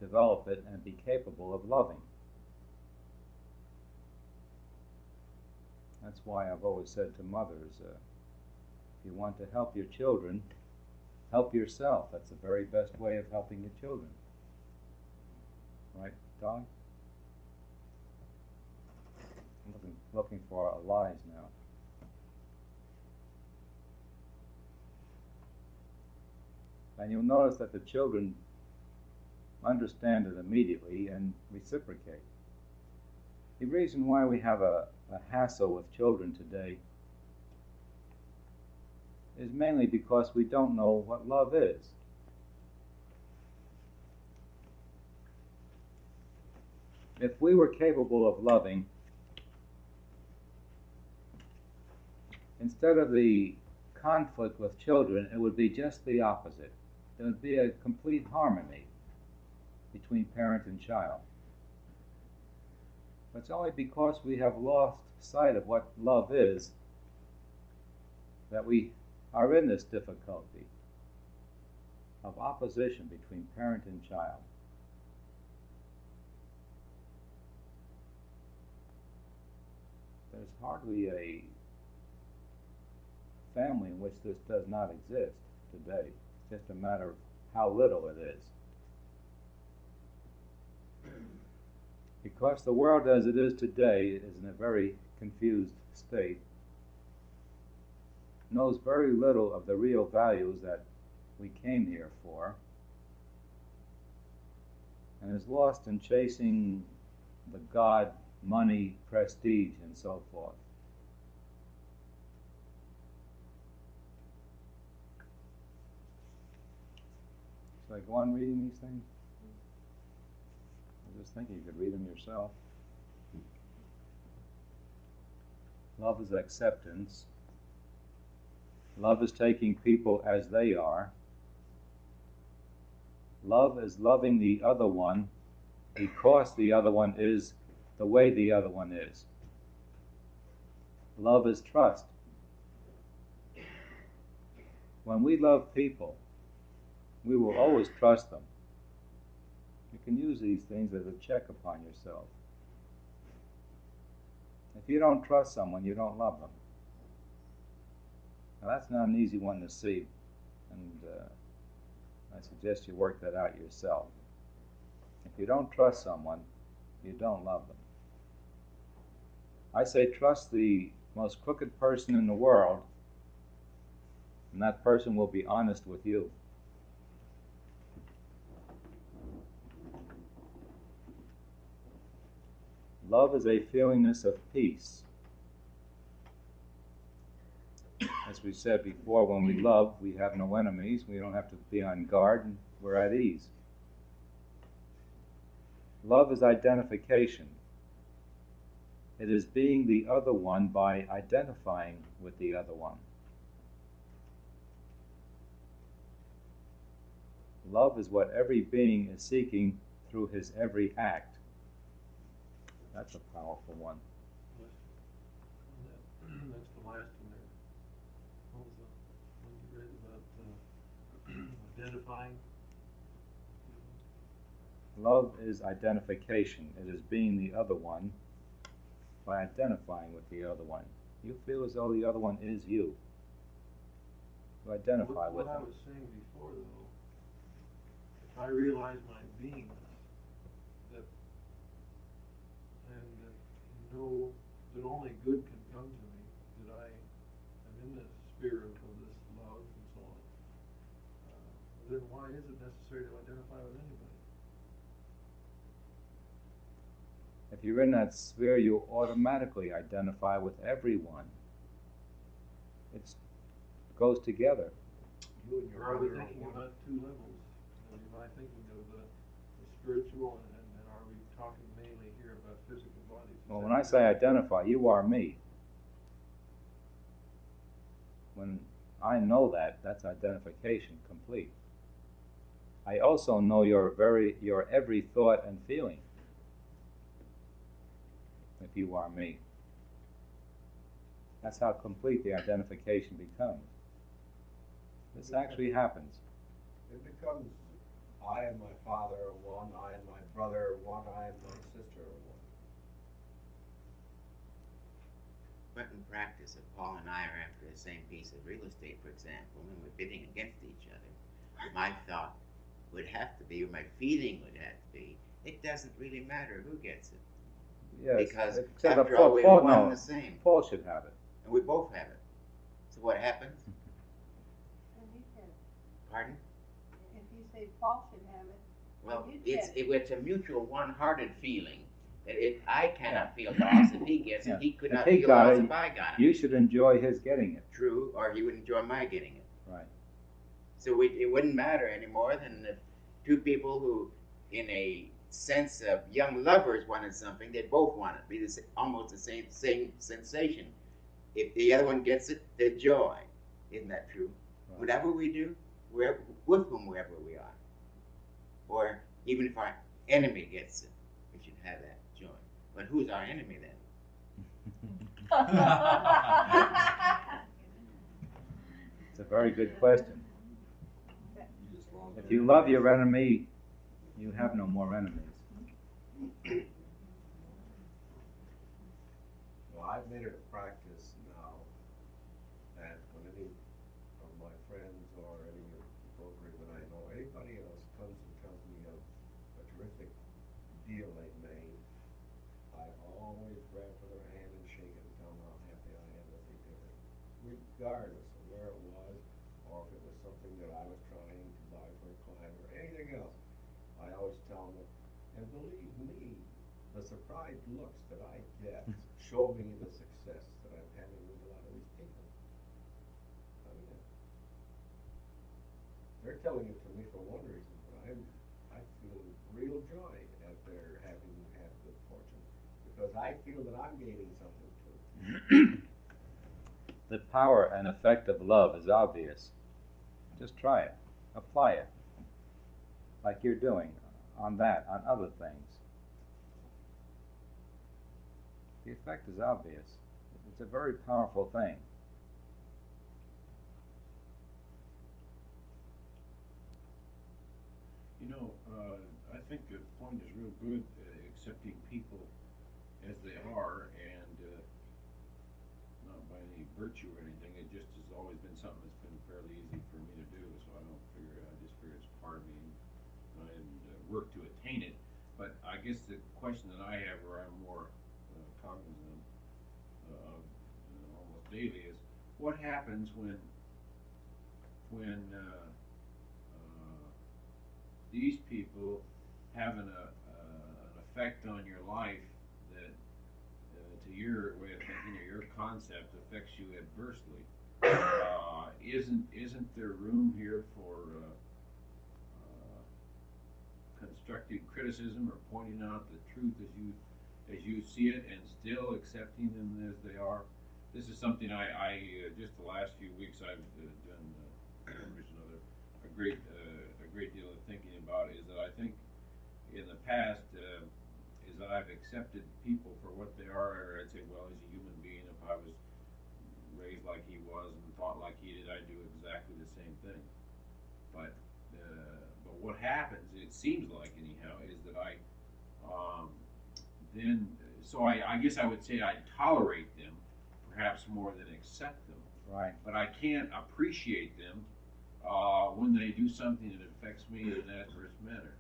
develop it, and be capable of loving. That's why I've always said to mothers, if you want to help your children, help yourself. That's the very best way of helping your children. Right, Dolly? I'm looking for our lies now. And you'll notice that the children understand it immediately and reciprocate. The reason why we have a hassle with children today is mainly because we don't know what love is. If we were capable of loving, instead of the conflict with children, it would be just the opposite. There would be a complete harmony between parent and child. But it's only because we have lost sight of what love is that we are in this difficulty of opposition between parent and child. There's hardly a family in which this does not exist today. It's just a matter of how little it is. Because the world as it is today is in a very confused state, knows very little of the real values that we came here for, and is lost in chasing the God, money, prestige, and so forth. Should I go on reading these things? I was just thinking you could read them yourself. Love is acceptance. Love is taking people as they are. Love is loving the other one because the other one is the way the other one is. Love is trust. When we love people, we will always trust them. You can use these things as a check upon yourself. If you don't trust someone, you don't love them. Now that's not an easy one to see, and I suggest you work that out yourself. If you don't trust someone, you don't love them. I say trust the most crooked person in the world, and that person will be honest with you. Love is a feelingness of peace. As we said before, when we love, we have no enemies. We don't have to be on guard, and we're at ease. Love is identification. It is being the other one by identifying with the other one. Love is what every being is seeking through his every act. That's a powerful one. That's the last one there. What was the one you read about identifying? Love is identification. It is being the other one by identifying with the other one. You feel as though the other one is you. You identify with What I them. was saying before, though, if I realize my beingness, that and know that only good can come to me, that I am in the spirit of this love and so on, then why is it necessary to identify with anybody? If you're in that sphere, you automatically identify with everyone. It goes together. You're probably thinking about two levels. Am I thinking of the spiritual, and are we talking mainly here about physical bodies? Well, when I say identify, you are me. When I know that, that's identification complete. I also know your every thought and feeling. If you are me. That's how complete the identification becomes. This actually happens. It becomes I and my father are one, I and my brother are one, I and my sister are one. But in practice, if Paul and I are after the same piece of real estate, for example, and we're bidding against each other, my thought would have to be, or my feeling would have to be, it doesn't really matter who gets it. Yes, Because except after Paul, all, we're Paul, one no, and the same. Paul should have it. And we both have it. So what happens? And you get it. Pardon? If you say Paul should have it, Well, you it's get it. it's a mutual one-hearted feeling that if I cannot feel loss, if he gets it, he could If not he feel got loss it, if I got it. you should enjoy his getting it. True, or he would enjoy my getting it. Right. So it wouldn't matter any more than if two people who, in a sense of young lovers, wanted something, they both want it. Be almost the same sensation. If the other one gets it, they're joy. Isn't that true? Right. Whatever we do, wherever, with whomever we are, or even if our enemy gets it, we should have that joy. But who's our enemy then? It's a very good question. If you love your enemy, you have no more enemies. Well, I've made it a practice now that when any of my friends or any brokers that I know, anybody else comes and tells me of a terrific deal they've made, I always grab for their hand and shake it and tell them how happy I am that they did it, regardless of where it was or if it was something that I was trying to buy for a client or anything else. I always tell them, and believe me, the surprised looks that I get show me the success that I'm having with a lot of these people. I mean, they're telling it to me for one reason, but I feel real joy at their having had good fortune because I feel that I'm gaining something too. The power and effect of love is obvious. Just try it. Apply it. Like you're doing on that, on other things. The effect is obvious. It's a very powerful thing. You know, I think the point is real good, accepting people as they are, and not by any virtue or anything. It just has always been something that's been fairly easy for me to do. So I just figure it's part of me, and work to attain it. But I guess the question that I have, or I'm more cognizant of almost daily, is what happens when these people have an effect on your life that, to your way of thinking or your concept, affects you adversely. Isn't there room here for constructive criticism or pointing out the truth as you see it and still accepting them as they are? This is something I just the last few weeks I've done a great deal of thinking about, is that I think in the past is that I've accepted people for what they are, or I'd say, well, he's a human being. If I was raised like he was and thought like he did, I'd do exactly the same thing. But what happens, it seems like anyhow, is that I I guess I would say I tolerate them perhaps more than accept them. Right. But I can't appreciate them when they do something that affects me in an adverse manner.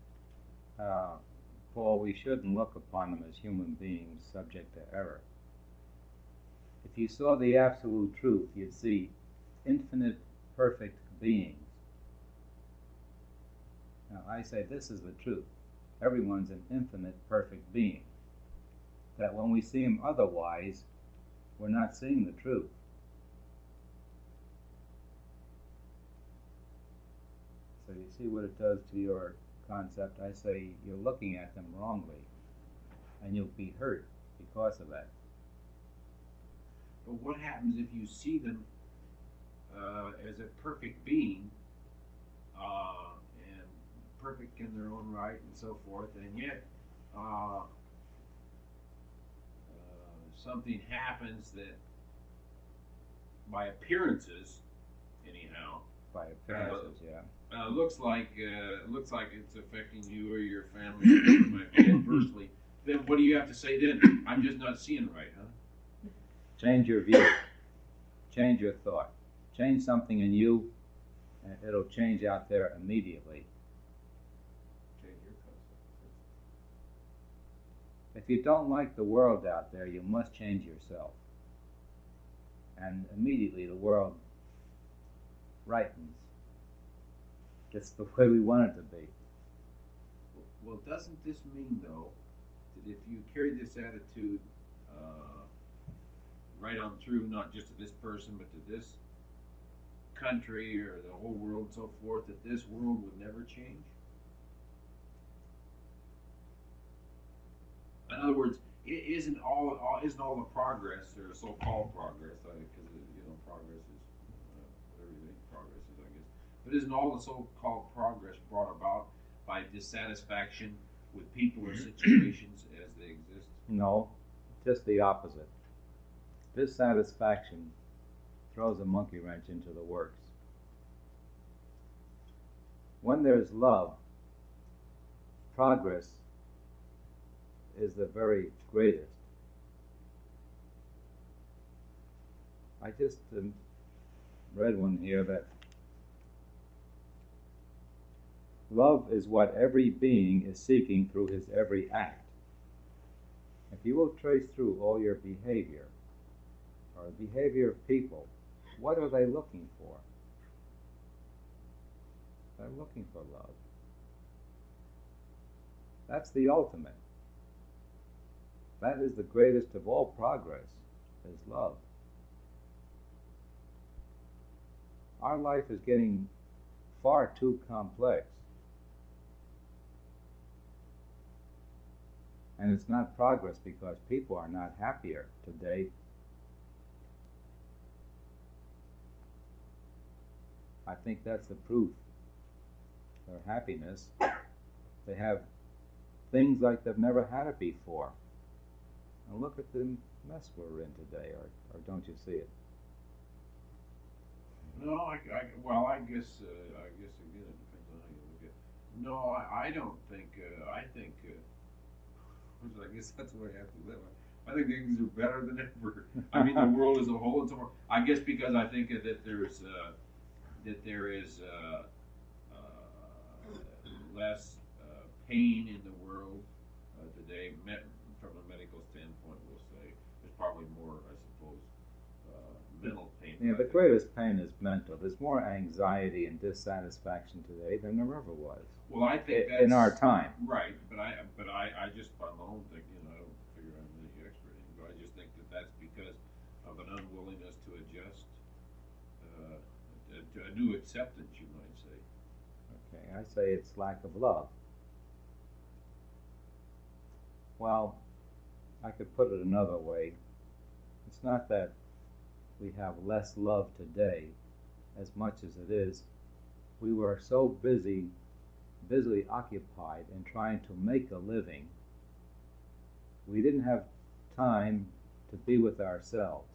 Paul, we shouldn't look upon them as human beings subject to error. If you saw the absolute truth, you'd see infinite, perfect beings. Now, I say this is the truth. Everyone's an infinite, perfect being. That when we see him otherwise, we're not seeing the truth. So you see what it does to your concept. I say you're looking at them wrongly, and you'll be hurt because of that. But what happens if you see them as a perfect being, and perfect in their own right and so forth, and yet something happens that, by appearances anyhow, by appearances, yeah. Looks like it's affecting you or your family might be adversely. Then what do you have to say then? I'm just not seeing right, huh? Change your view. Change your thought. Change something in you, and it'll change out there immediately. Change your concept. If you don't like the world out there, you must change yourself. And immediately the world rightens. Gets the way we want it to be. Well, doesn't this mean, though, that if you carry this attitude right on through, not just to this person, but to this country or the whole world and so forth, that this world would never change? In other words, isn't all the progress, or so-called progress, because progress is whatever you think progress is, I guess. But isn't all the so-called progress brought about by dissatisfaction with people or situations as they exist? No, just the opposite. Dissatisfaction throws a monkey wrench into the works. When there's love, progress is the very greatest. I just read one here that love is what every being is seeking through his every act. If you will trace through all your behavior, or the behavior of people, what are they looking for? They're looking for love. That's the ultimate. That is the greatest of all progress, is love. Our life is getting far too complex. And it's not progress because people are not happier today. I think that's the proof. Their happiness. They have things like they've never had it before. And look at the mess we're in today, or don't you see it? No, I guess again it depends on how you look at it. No, I don't think. I think. I guess that's the way I have to live. I think things are better than ever. I mean, the world as a whole and so forth. I guess because I think that there is less pain in the world today. From a medical standpoint, we'll say there's probably more, I suppose, mental pain. Yeah, the greatest pain is mental. There's more anxiety and dissatisfaction today than there ever was. Well, I think that's in our time. Right, but I just by my own thinking, I don't figure I'm any expert in it, but I just think that that's because of an unwillingness to adjust, to a new acceptance, you might say. Okay, I say it's lack of love. Well, I could put it another way. It's not that we have less love today as much as it is we were so busily occupied in trying to make a living, we didn't have time to be with ourselves.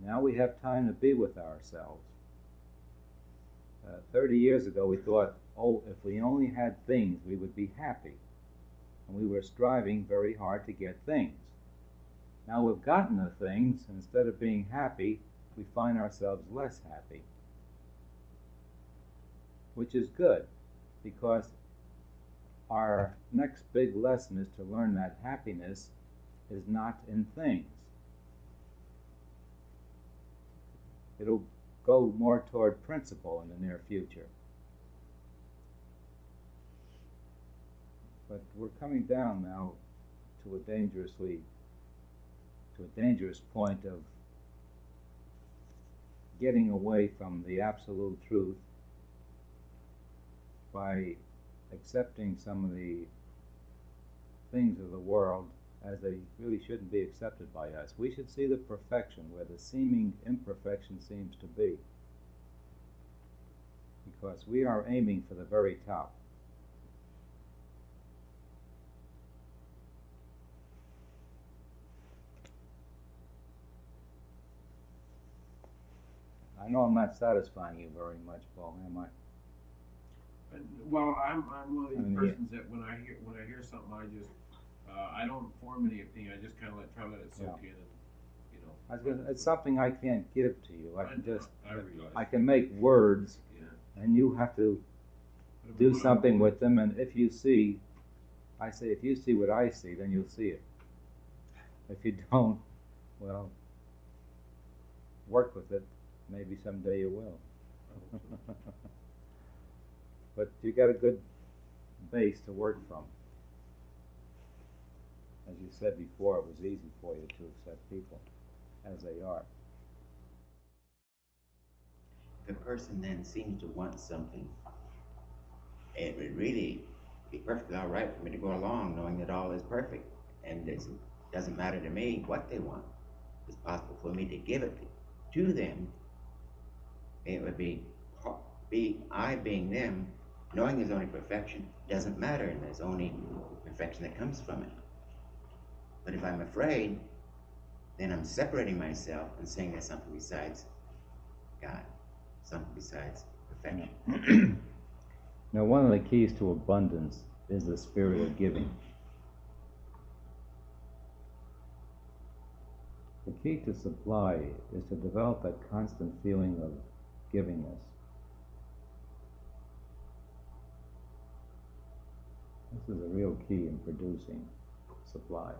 Now we have time to be with ourselves. 30 years ago we thought, oh, if we only had things we would be happy. And we were striving very hard to get things. Now we've gotten the things, and instead of being happy, we find ourselves less happy. Which is good, because our next big lesson is to learn that happiness is not in things. It'll go more toward principle in the near future. But we're coming down now to a dangerous point of getting away from the absolute truth by accepting some of the things of the world as they really shouldn't be accepted by us. We should see the perfection where the seeming imperfection seems to be, because we are aiming for the very top. I know I'm not satisfying you very much, Paul, am I? Well, I'm one of these I mean, persons that when I hear something, I just I don't form any opinion. I just kind of try to let it soak in, and you know. It's something I can't give to you. I can just, I realize. I can make words, and you have to do something with them. And if you see, I say, if you see what I see, then you'll see it. If you don't, well, work with it. Maybe someday you will. But you got a good base to work from. As you said before, it was easy for you to accept people as they are. If a person then seems to want something, it would really be perfectly all right for me to go along knowing that all is perfect. And it doesn't matter to me what they want. It's possible for me to give it to them. It would be I being them, knowing there's only perfection, doesn't matter, and there's only perfection that comes from it. But if I'm afraid, then I'm separating myself and saying there's something besides God, something besides perfection. Now, one of the keys to abundance is the spirit of giving. The key to supply is to develop that constant feeling of givingness. This is a real key in producing supply.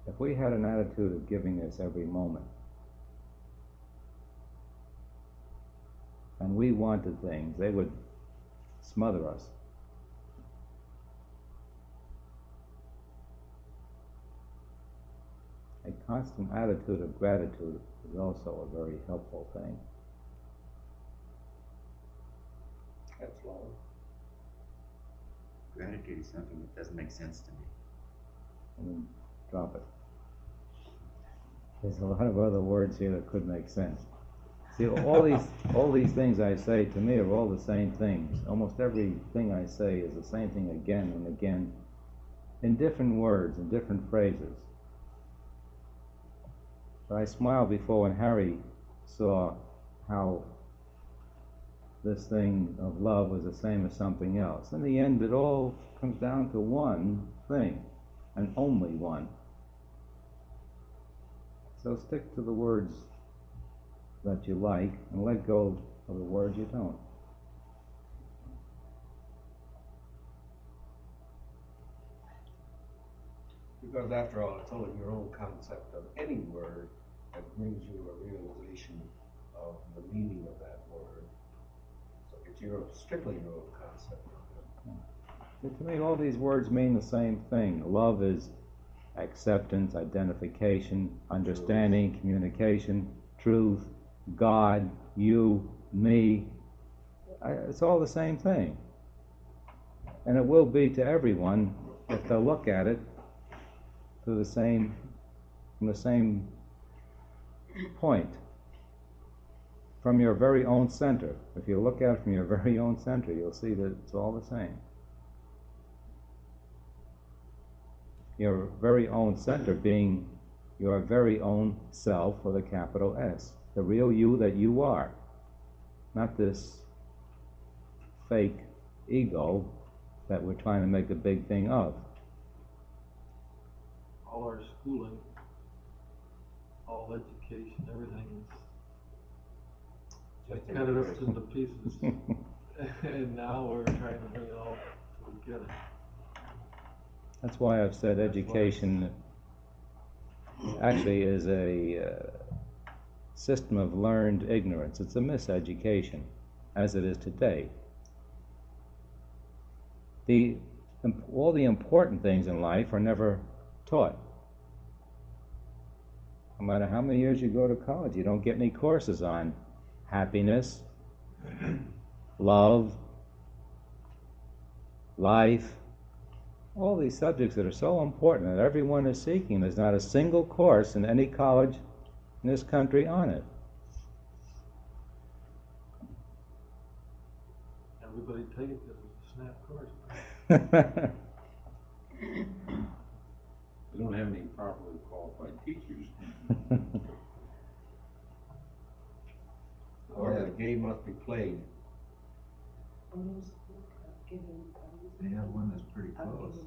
If we had an attitude of givingness every moment, and we wanted things, they would smother us. A constant attitude of gratitude is also a very helpful thing. That's love. Gratitude is something that doesn't make sense to me. And then drop it. There's a lot of other words here that could make sense. See, all these things I say to me are all the same things. Almost everything I say is the same thing again and again, in different words, in different phrases. But I smiled before when Harry saw how this thing of love was the same as something else. In the end, it all comes down to one thing, and only one. So stick to the words that you like, and let go of the words you don't. Because after all, it's only your own concept of any word that brings you a realization of the meaning of that word. So it's strictly your own concept of it. To me, all these words mean the same thing. Love is acceptance, identification, understanding, communication, truth, God, you, me. It's all the same thing. And it will be to everyone if they'll look at it from the same point, from your very own center. If you look at it from your very own center, you'll see that it's all the same. Your very own center being your very own self with a capital S, the real you that you are, not this fake ego that we're trying to make a big thing of. All our schooling, all education, everything is just cut it up into pieces. And now we're trying to bring it all together. That's why I've said education actually is a system of learned ignorance. It's a miseducation, as it is today. All the important things in life are never taught. No matter how many years you go to college, you don't get any courses on happiness, love, life, all these subjects that are so important that everyone is seeking. There's not a single course in any college in this country on it. Everybody take it because it's a snap course. We don't have any properly qualified teachers. game must be played. They have one that's pretty close.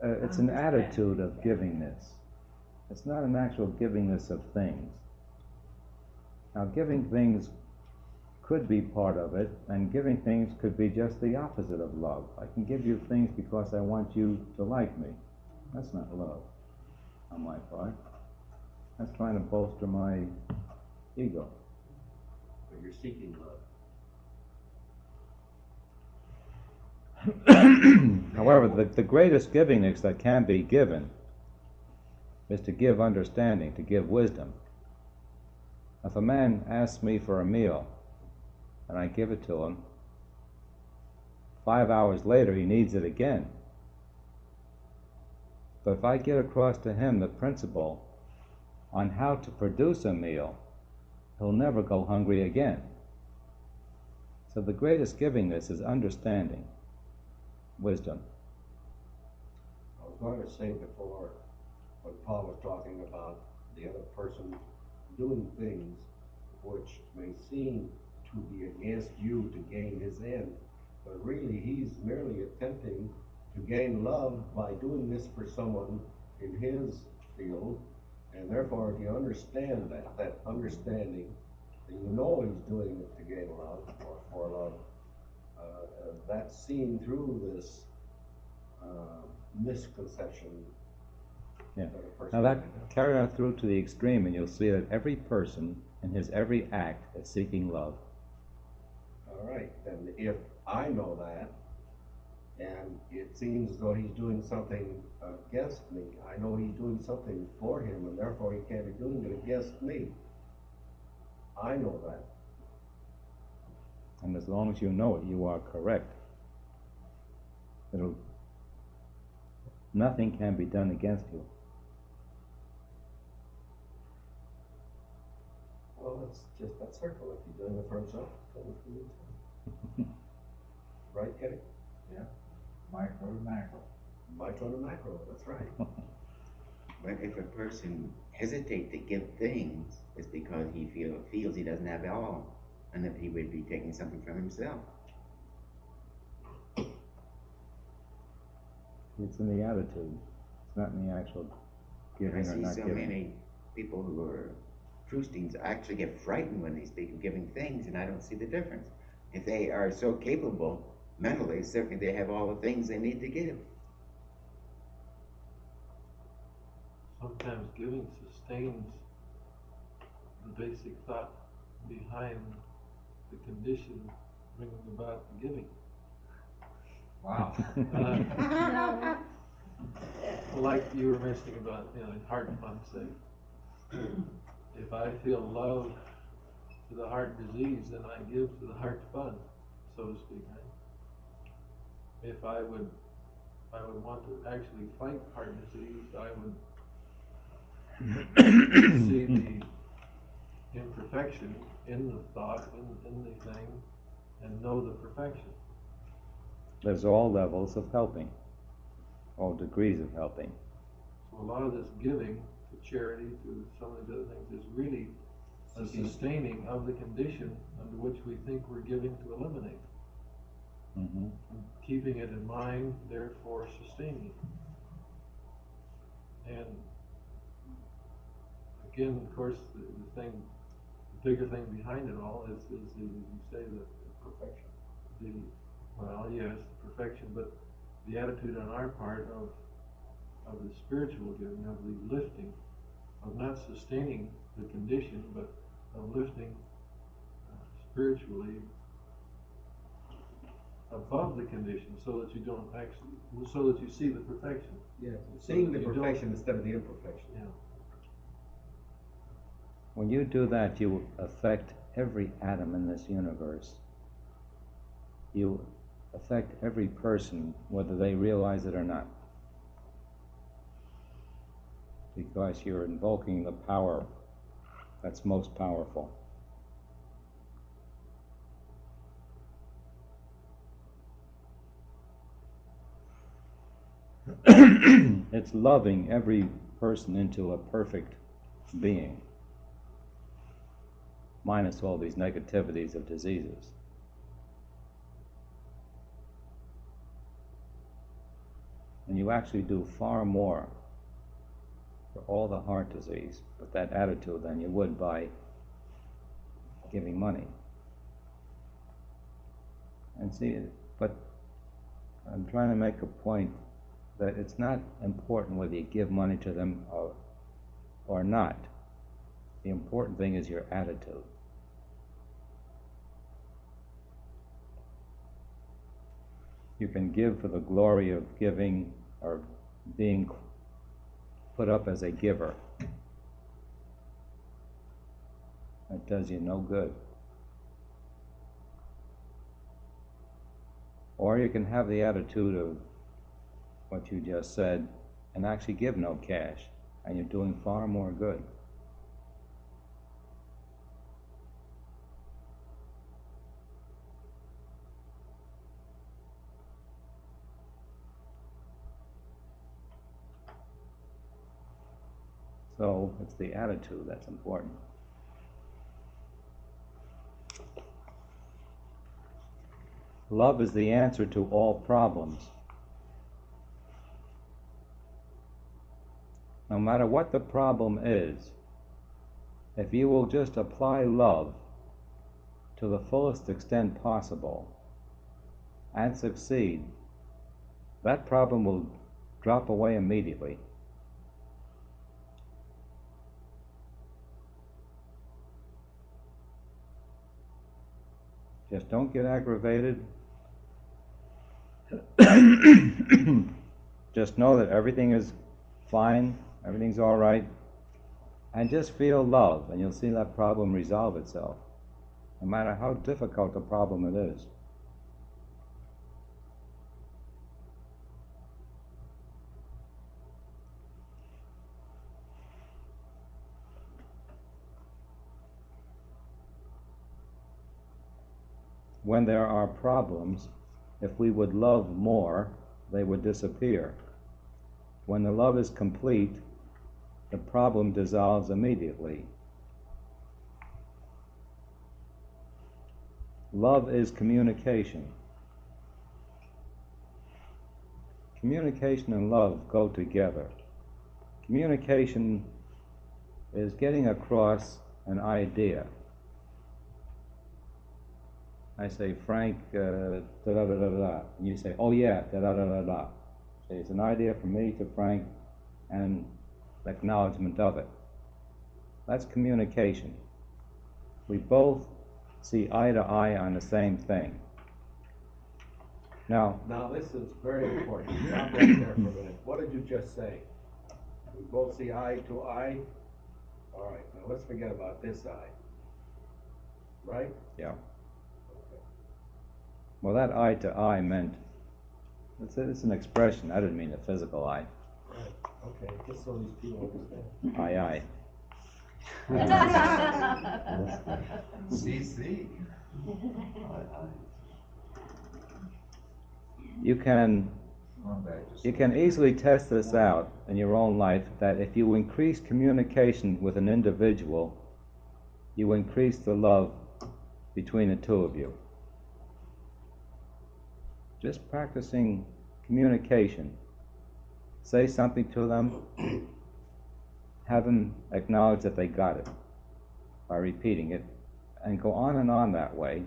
It's an attitude of givingness. It's not an actual givingness of things. Now, giving things could be part of it, and giving things could be just the opposite of love. I can give you things because I want you to like me. That's not love on my part. That's trying to bolster my ego. But you're seeking love. However, the greatest givingness that can be given is to give understanding, to give wisdom. If a man asks me for a meal and I give it to him, 5 hours later he needs it again. But if I get across to him the principle on how to produce a meal, he'll never go hungry again. So the greatest givingness is understanding, wisdom. I was going to say before, when Paul was talking about the other person doing things which may seem to be against you to gain his end, but really he's merely attempting to gain love by doing this for someone in his field, and therefore if you understand that understanding, and you know he's doing it to gain love or for love, that's seen through this misconception. Yeah. Now that carry that through to the extreme, and you'll see that every person in his every act is seeking love. All right, and if I know that, and it seems as though he's doing something against me, I know he's doing something for him, and therefore he can't be doing it against me. I know that. And as long as you know it, you are correct. Nothing can be done against you. Well, it's just that circle. If he's doing it for himself, he's doing it for you too. Right, Kenny? Yeah. Micro to macro. Micro to macro, that's right. But if a person hesitates to give things, it's because he feels he doesn't have it all, and that he would be taking something from himself. It's in the attitude. It's not in the actual giving or not I see so giving. many people who are Proustings actually get frightened when they speak of giving things, and I don't see the difference. If they are so capable mentally, certainly they have all the things they need to give. Sometimes giving sustains the basic thought behind the condition bringing about the giving. Wow. Like you were mentioning about, heart fund, say. If I feel love to the heart disease, then I give to the heart fund, so to speak. Right? If I would want to actually fight heart disease, I would see the imperfection in the thought, in the thing, and know the perfection. There's all levels of helping, all degrees of helping. So a lot of this giving to charity, to some of these other things, is really a sustaining of the condition under which we think we're giving to eliminate. Mm-hmm. Keeping it in mind, therefore sustaining it. And again, of course, the bigger thing behind it all is the, as you say, the perfection. Yes, the perfection, but the attitude on our part of the spiritual giving, of the lifting, of not sustaining the condition, but of lifting spiritually above the condition, so that you don't actually, so that you see the perfection. Yeah, So seeing the you don't- perfection instead of the imperfection. Yeah. When you do that, you affect every atom in this universe. You affect every person, whether they realize it or not. Because you're invoking the power that's most powerful. It's loving every person into a perfect being. minus all these negativities of diseases. And you actually do far more for all the heart disease with that attitude than you would by giving money. And see, but I'm trying to make a point that it's not important whether you give money to them or not. The important thing is your attitude. You can give for the glory of giving or being put up as a giver. That does you no good. Or you can have the attitude of what you just said and actually give no cash, and you're doing far more good. So it's the attitude that's important. Love is the answer to all problems. No matter what the problem is, if you will just apply love to the fullest extent possible and succeed, that problem will drop away immediately. Just don't get aggravated. Just know that everything is fine, everything's all right, and just feel love, and you'll see that problem resolve itself, no matter how difficult the problem it is. When there are problems, if we would love more, they would disappear. When the love is complete, the problem dissolves immediately. Love is communication. Communication and love go together. Communication is getting across an idea. I say, Frank, da-da-da-da-da, and you say, oh yeah, da-da-da-da-da. So it's an idea from me to Frank and the acknowledgement of it. That's communication. We both see eye to eye on the same thing. Now this is very important. Stop right there for a minute. What did you just say? We both see eye to eye? All right, now let's forget about this eye. Right? Yeah. Well, that eye to eye meant, it's an expression. I didn't mean a physical eye. Right, okay, just so these people understand. Aye, aye. CC. You can easily test this out in your own life, that if you increase communication with an individual, you increase the love between the two of you. Just practicing communication. Say something to them, have them acknowledge that they got it by repeating it, and go on and on that way.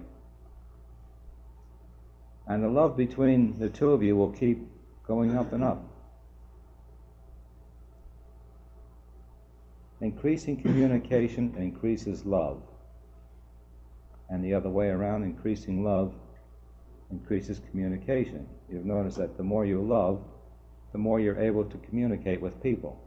And the love between the two of you will keep going up and up. Increasing communication increases love. And the other way around, increasing love increases communication. You've noticed that the more you love, the more you're able to communicate with people.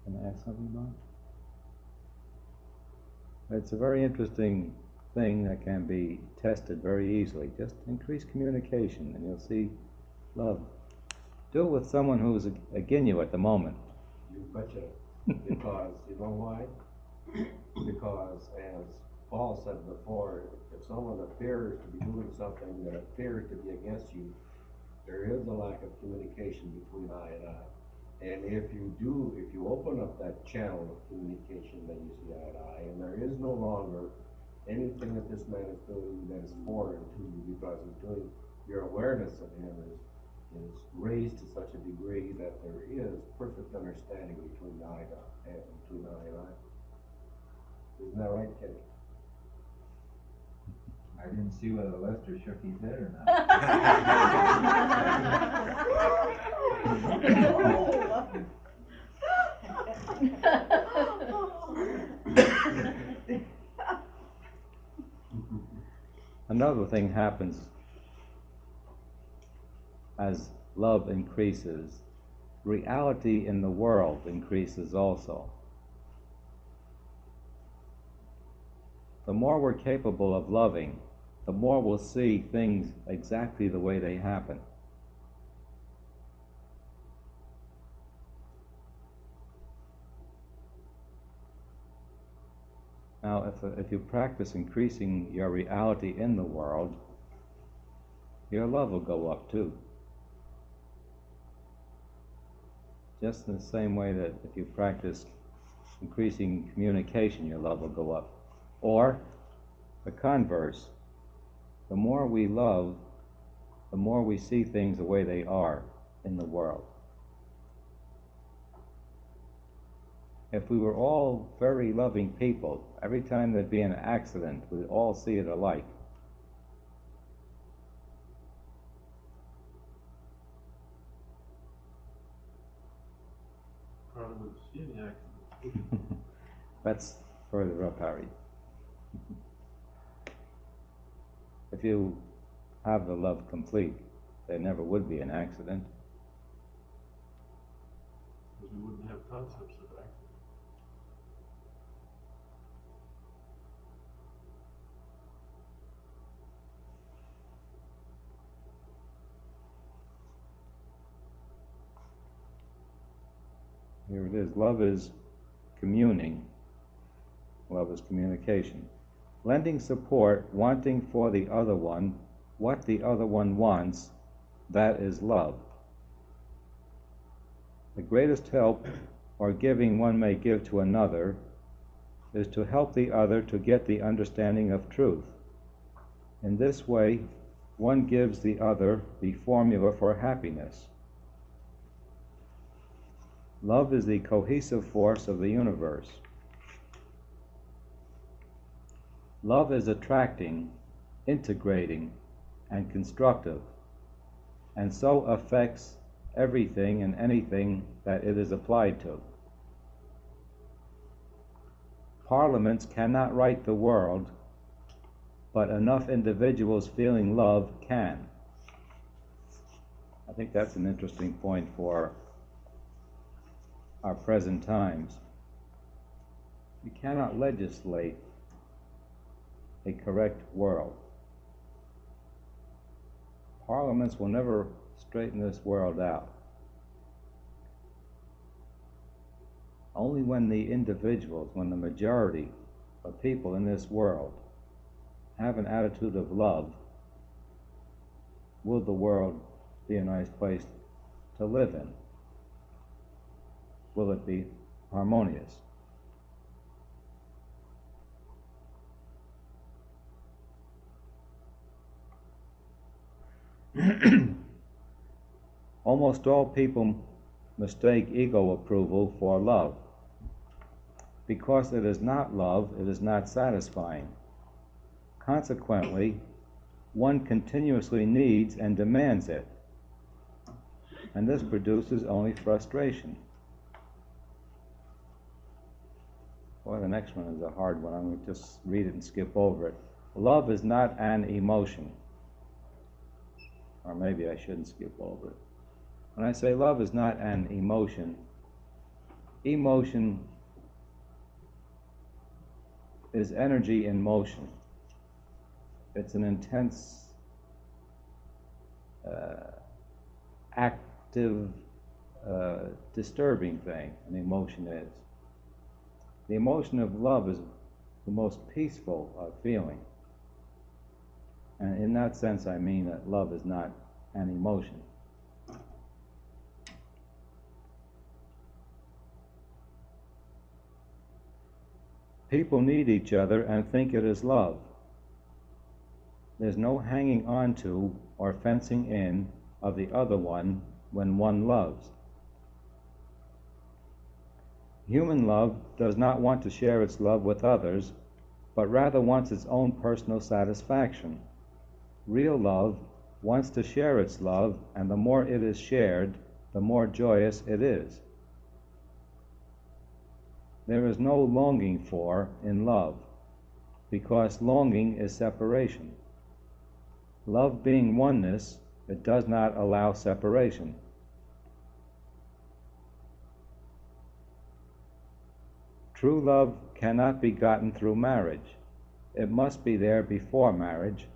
Can I ask something about it? It's a very interesting thing that can be tested very easily. Just increase communication and you'll see love. Do it with someone who's against you at the moment. You betcha. Because, you know why? Because as Paul said before, if someone appears to be doing something that appears to be against you, there is a lack of communication between I and I. And if you open up that channel of communication, then you see eye to eye, and there is no longer anything that this man is doing that is foreign to you, because he's doing, your awareness of him is raised to such a degree that there is perfect understanding between eye and eye. Isn't that right, Kenny? I didn't see whether Lester shook his head or not. Another thing happens as love increases, reality in the world increases also. The more we're capable of loving, the more we'll see things exactly the way they happen. Now, if you practice increasing your reality in the world, your love will go up too. Just in the same way that if you practice increasing communication, your love will go up. Or the converse, the more we love, the more we see things the way they are in the world. If we were all very loving people, every time there'd be an accident, we'd all see it alike. Probably wouldn't see any accidents. That's further up, Harry. If you have the love complete, there never would be an accident. Because we wouldn't have concepts of accident. Here it is. Love is communing. Love is communication. Lending support, wanting for the other one what the other one wants, that is love. The greatest help or giving one may give to another is to help the other to get the understanding of truth. In this way, one gives the other the formula for happiness. Love is the cohesive force of the universe. Love is attracting, integrating, and constructive, and so affects everything and anything that it is applied to. Parliaments cannot right the world, but enough individuals feeling love can. I think that's an interesting point for our present times. You cannot legislate a correct world. Parliaments will never straighten this world out. Only when the individuals, when the majority of people in this world have an attitude of love, will the world be a nice place to live in. Will it be harmonious? Almost all people mistake ego approval for love. Because it is not love, it is not satisfying. Consequently, one continuously needs and demands it. And this produces only frustration. Boy, the next one is a hard one. I'm going to just read it and skip over it. Love is not an emotion. Or maybe I shouldn't skip over it. When I say love is not an emotion, emotion is energy in motion. It's an intense, active, disturbing thing, an emotion is. The emotion of love the most peaceful feeling. And in that sense, I mean that love is not an emotion. People need each other and think it is love. There's no hanging on to or fencing in of the other one when one loves. Human love does not want to share its love with others, but rather wants its own personal satisfaction. Real love wants to share its love, and the more it is shared, the more joyous it is. There is no longing for in love, because longing is separation. Love being oneness, it does not allow separation. True love cannot be gotten through marriage. It must be there before marriage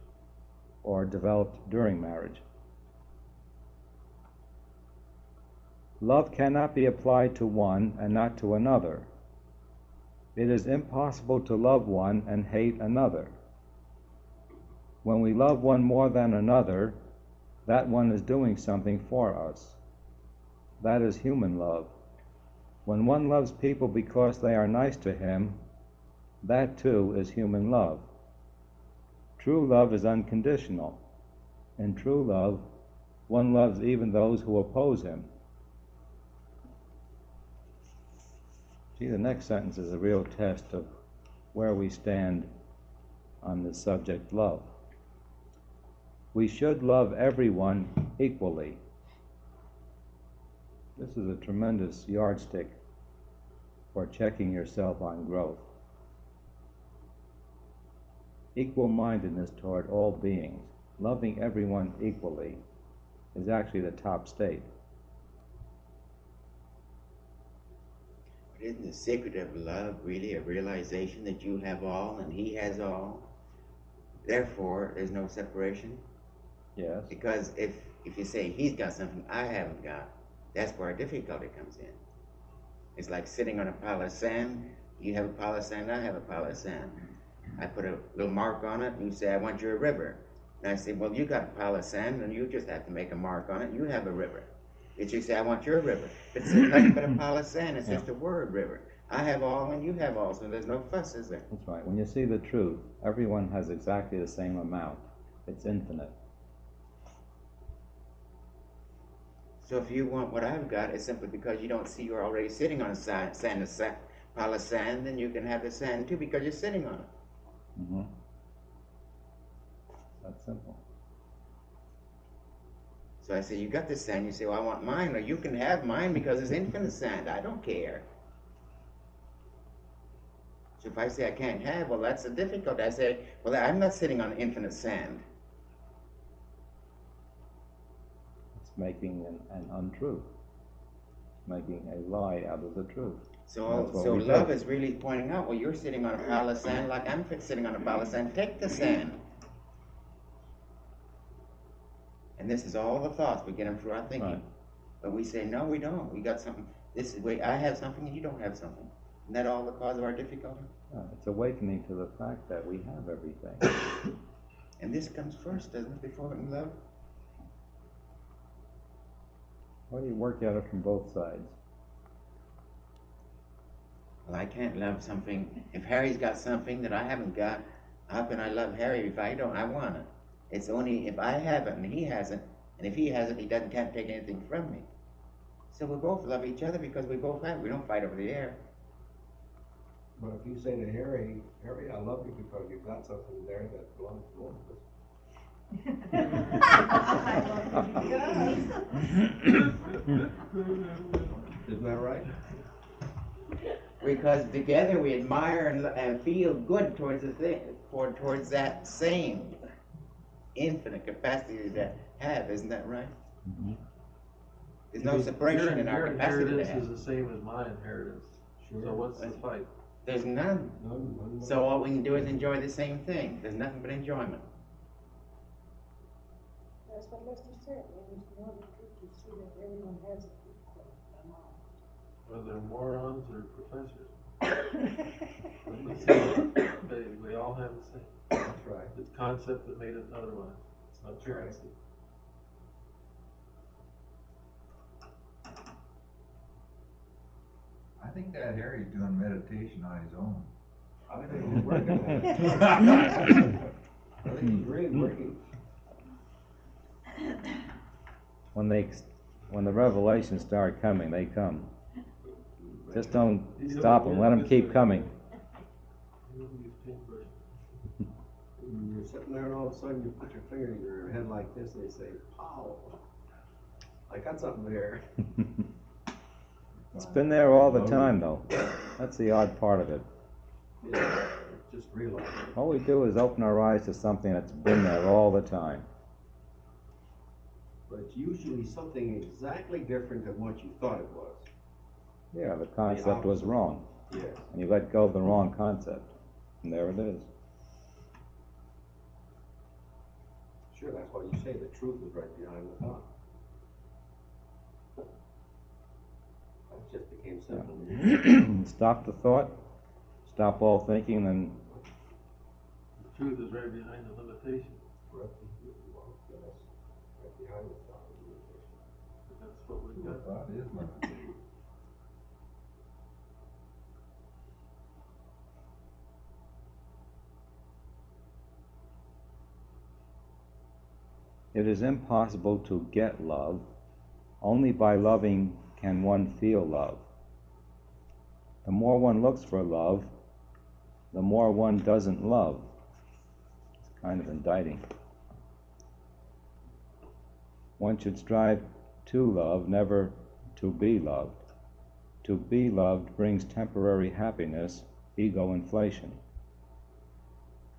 or developed during marriage. Love cannot be applied to one and not to another. It is impossible to love one and hate another. When we love one more than another, that one is doing something for us. That is human love. When one loves people because they are nice to him, that too is human love. True love is unconditional. In true love, one loves even those who oppose him. See, the next sentence is a real test of where we stand on the subject love. We should love everyone equally. This is a tremendous yardstick for checking yourself on growth. Equal-mindedness toward all beings, loving everyone equally, is actually the top state. But isn't the secret of love really a realization that you have all and he has all? Therefore, there's no separation? Yes. Because if you say he's got something I haven't got, that's where difficulty comes in. It's like sitting on a pile of sand. You have a pile of sand, I have a pile of sand. I put a little mark on it, and you say, I want your river. And I say, well, you got a pile of sand, and you just have to make a mark on it, and you have a river. If you say, I want your river. But it's nothing but a pile of sand, it's just a word, river. I have all, and you have all, so there's no fuss, is there? That's right. When you see the truth, everyone has exactly the same amount. It's infinite. So if you want what I've got, it's simply because you don't see you're already sitting on a pile of sand, then you can have the sand too because you're sitting on it. Mm-hmm. That's simple. So I say, you got this sand. You say, well, I want mine. Or you can have mine because it's infinite sand. I don't care. So if I say I can't have, well, that's the difficulty. I say, well, I'm not sitting on infinite sand. Making an untruth, making a lie out of the truth. So love is really pointing out, well, you're sitting on a pile of sand like I'm sitting on a pile of sand. Take the sand. And this is all the thoughts we get them through our thinking. Right. But we say, no, we don't. We got something. This is wait, I have something and you don't have something. Isn't that all the cause of our difficulty? It's awakening to the fact that we have everything. And this comes first, doesn't it, before love? Well, you work at it from both sides. Well, I can't love something. If Harry's got something that I haven't got, how can I love Harry if I don't? I want it. It's only if I have it and he hasn't, and if he has it, he can't take anything from me. So we both love each other because we both have it. We don't fight over the air. But if you say to Harry, Harry, I love you because you've got something there that belongs to both of us. Isn't that right? Because together we admire and feel good towards the thing, towards that same infinite capacity that have. Isn't that right? Mm-hmm. There's no separation in our capacity to Your have. inheritance is the same as my inheritance. Sure. So what's the fight? There's none. So all we can do is enjoy the same thing. There's nothing but enjoyment. That's what Lester said. When you know the truth, you see that everyone has it equal amount. Whether they're morons or professors. We all have the same. That's right. It's concept that made it otherwise. It's not That's right. currency. I think that Harry's doing meditation on his own. I think he's working on it. I think he's really working. When the revelations start coming, they come. Just don't stop them. Let them keep coming. When you're sitting there and all of a sudden you put your finger in your head like this and they say, "Pow! I got something there." It's been there all the time, though. That's the odd part of it. Yeah, just realize it. All we do is open our eyes to something that's been there all the time. But it's usually something exactly different than what you thought it was. Yeah, the concept was wrong. Yes. And you let go of the wrong concept. And there it is. Sure, that's why you say the truth is right behind the thought. That just became simple. Stop the thought, stop all thinking, and The truth is right behind the limitation. Right behind the thought. But that's what we've got. Thought is limitation. it is impossible to get love. Only by loving can one feel love. The more one looks for love, the more one doesn't love. It's kind of indicting. One should strive to love, never to be loved. To be loved brings temporary happiness, ego inflation.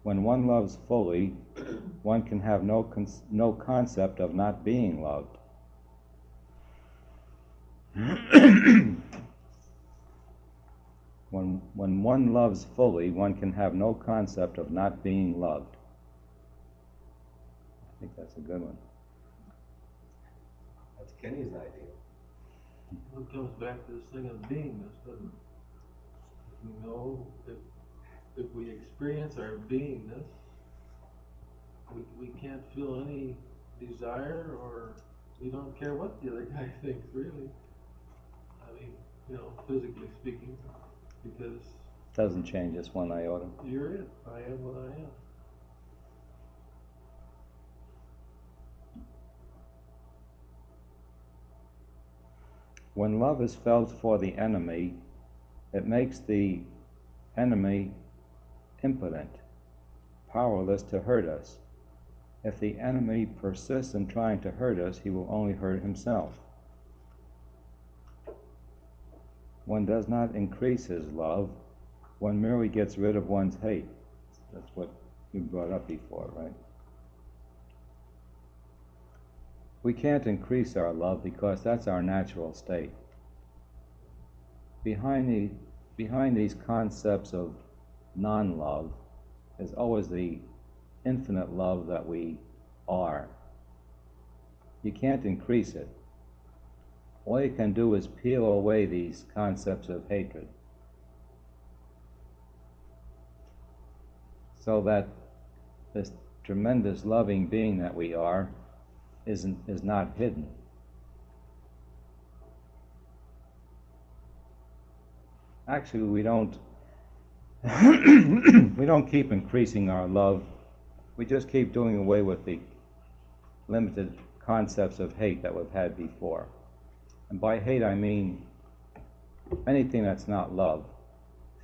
When one loves fully, one can have no concept of not being loved. When one loves fully, one can have no concept of not being loved. I think that's a good one. That's Kenny's idea. It comes back to this thing of beingness, doesn't it? We know if we experience our beingness, we can't feel any desire, or we don't care what the other guy thinks, really. I mean, physically speaking, because Doesn't change us one iota. you're it. I am what I am. When love is felt for the enemy, it makes the enemy impotent, powerless to hurt us. If the enemy persists in trying to hurt us, he will only hurt himself. One does not increase his love, one merely gets rid of one's hate. That's what you brought up before, right? We can't increase our love because that's our natural state. Behind these concepts of non-love is always the infinite love that we are. You can't increase it. All you can do is peel away these concepts of hatred, so that this tremendous loving being that we are is not hidden. Actually, we don't keep increasing our love. We just keep doing away with the limited concepts of hate that we've had before. And by hate I mean anything that's not love.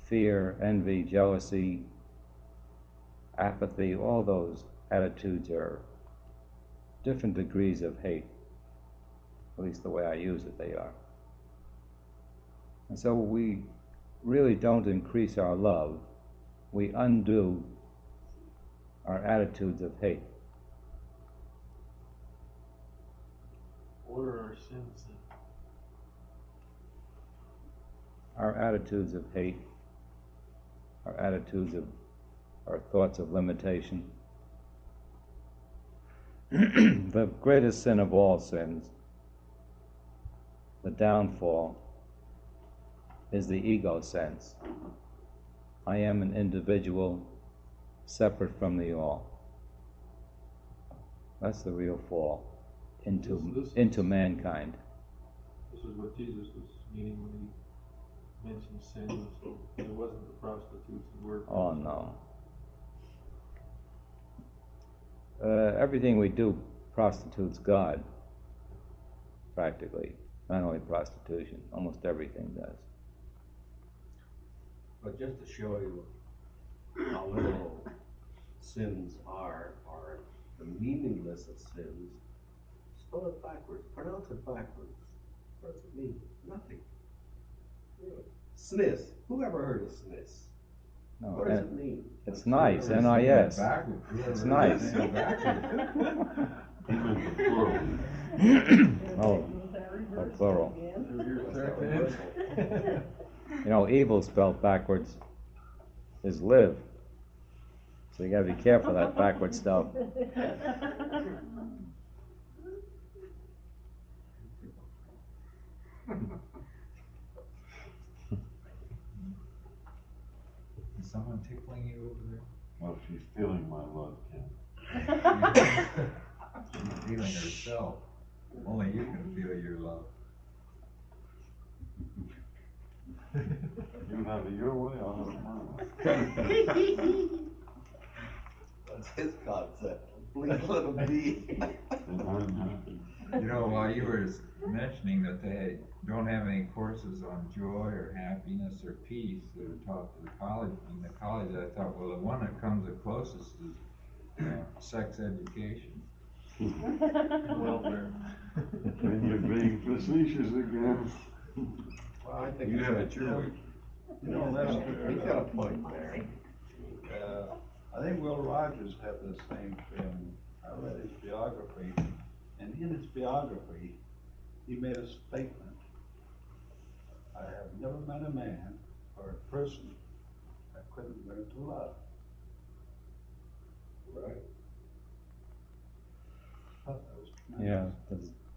Fear, envy, jealousy, apathy, all those attitudes are different degrees of hate. At least the way I use it, they are. And so we really don't increase our love. We undo our attitudes of hate. What are our sins then? Our attitudes of hate, our attitudes of, our thoughts of limitation. The greatest sin of all sins, the downfall, is the ego sense. I am an individual separate from the all. That's the real fall into mankind. This is what Jesus was meaning when he mentioned sin. So it wasn't the prostitutes that were. Oh no. Everything we do prostitutes God, practically. Not only prostitution, almost everything does. But just to show you how little sins are, or the meaningless of sins, spell it backwards, pronounce it backwards. What does it mean? Nothing. Really. Snis. Who ever heard of snis? No, what does it mean? It's nice, N-I-S. It's nice. Oh, a plural. You know, evil spelled backwards is live. So you gotta be careful of that backward stuff. Is someone tickling you over there? Well, she's feeling my love, Ken. She's feeling herself. Only you can feel your love. You have it your way, I'll have it my way. That's his concept. Please let him be. You know, while you were mentioning that they don't have any courses on joy or happiness or peace that are taught to the college, in the college, I thought, well, the one that comes the closest is sex education. Well, You're being facetious again. Well, I think You have a choice. You know, he's got a point there. I think Will Rogers had the same feeling. I read his biography, and in his biography, he made a statement. I have never met a man or a person that couldn't learn to love. Right. Yeah,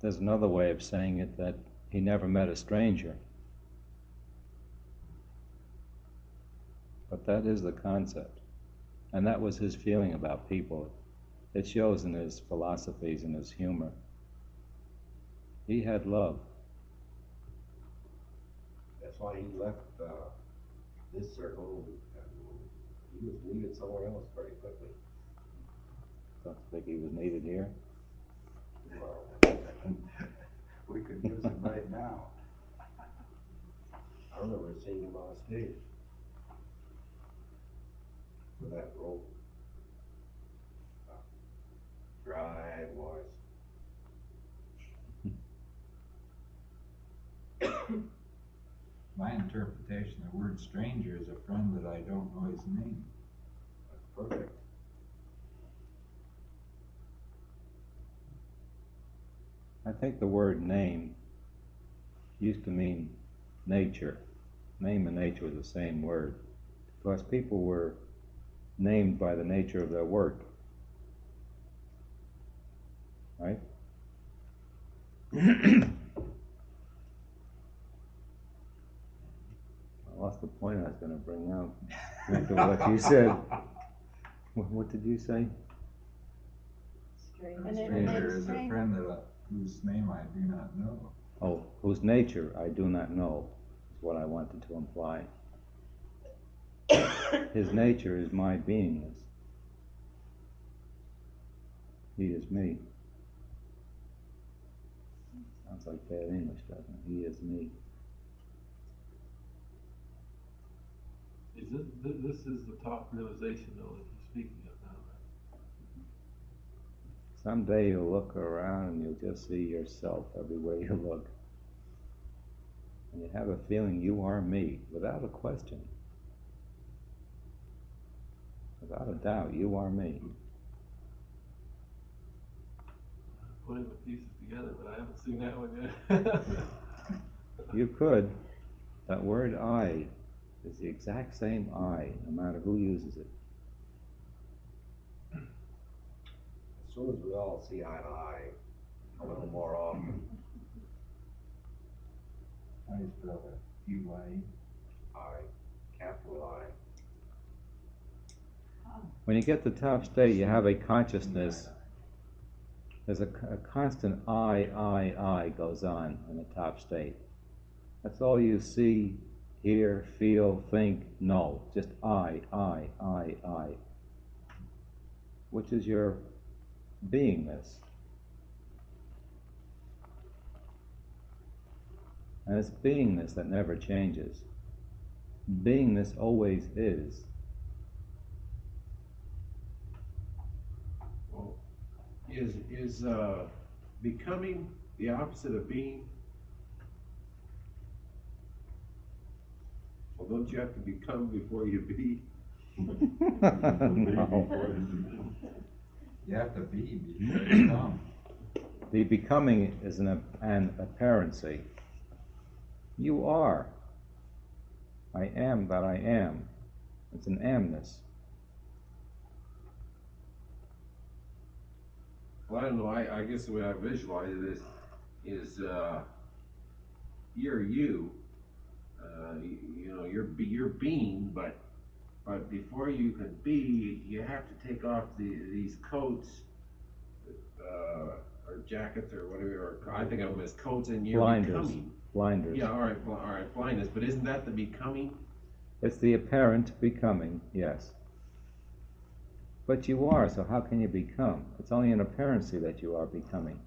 there's another way of saying it, that he never met a stranger. But that is the concept. And that was his feeling about people. It shows in his philosophies and his humor. He had love. That's why he left this circle, and he was needed somewhere else very quickly. Don't think he was needed here. Well, We could use him right now. I remember seeing him on stage with that rope. Dry voice. My interpretation of the word stranger is a friend that I don't know his name. That's perfect. I think the word name used to mean nature. Name and nature was the same word, because people were named by the nature of their work. Right? I lost the point I was going to bring out after what you said. What did you say? A stranger is a friend that whose name I do not know. Oh, whose nature I do not know, is what I wanted to imply. His nature is my beingness. He is me. Sounds like bad English, doesn't it? He is me. Is this is the top realization, though, that he's speaking of now, right? Someday you'll look around and you'll just see yourself everywhere you look. And you have a feeling you are me, without a question. Without a doubt, you are me. Putting the pieces together, but I haven't seen that one yet. You could. That word I is the exact same I, no matter who uses it. As soon as we all see eye to eye, a little more often. How do you spell that? U-I-E? I, capital I. When you get to top state, you have a consciousness. There's a constant I goes on in the top state. That's all you see, hear, feel, think, know. Just I, which is your beingness. And it's beingness that never changes. Beingness always is. Well, is becoming the opposite of being? Well, don't you have to become before you be? No. You have to be before you become. The becoming is an apparency. You are. I am that I am. It's an amness. Well, I don't know. I guess the way I visualize it is you're you. You know, you're being, but before you can be, you have to take off these coats, or jackets, or whatever. Or I think of them as coats, and you're becoming. Blinders. Yeah, all right, blindness. But isn't that the becoming? It's the apparent becoming, yes. But you are, so how can you become? It's only an apparency that you are becoming.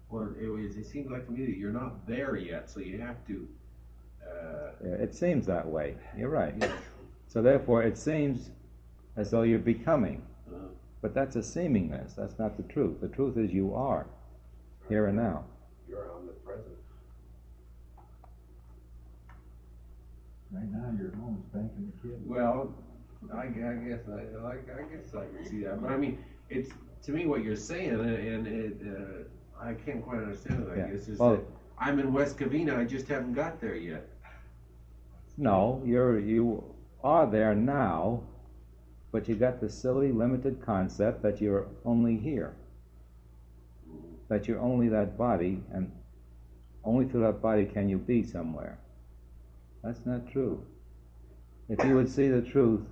Well, it seems like to me that you're not there yet, so you have to. It seems that way. You're right. So therefore, it seems as though you're becoming. But that's a seemingness. That's not the truth. The truth is you are, here and now. You're omnipresent. Right now, you're home spanking the kid. Well, I guess I can see that. But I mean, it's to me what you're saying, and I can't quite understand it. I guess is that I'm in West Covina. I just haven't got there yet. No, you are there now, but you got the silly, limited concept that you're only here. That you're only that body, and only through that body can you be somewhere. That's not true. If you would see the truth,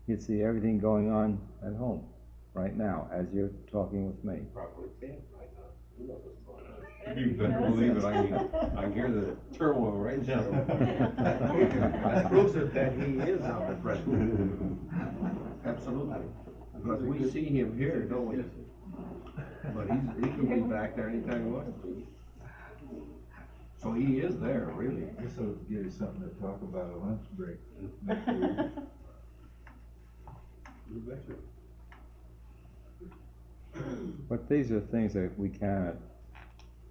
you'd see everything going on at home, right now, as you're talking with me. Probably can right now. Who knows what's going on? You better believe it. I hear the turmoil right now. That proves it that he is omnipresent. Absolutely. Because we see him here, don't we? But he could be back there anytime he wants to be. So he is there, really. This will give you something to talk about at lunch break. You betcha. But these are things that we cannot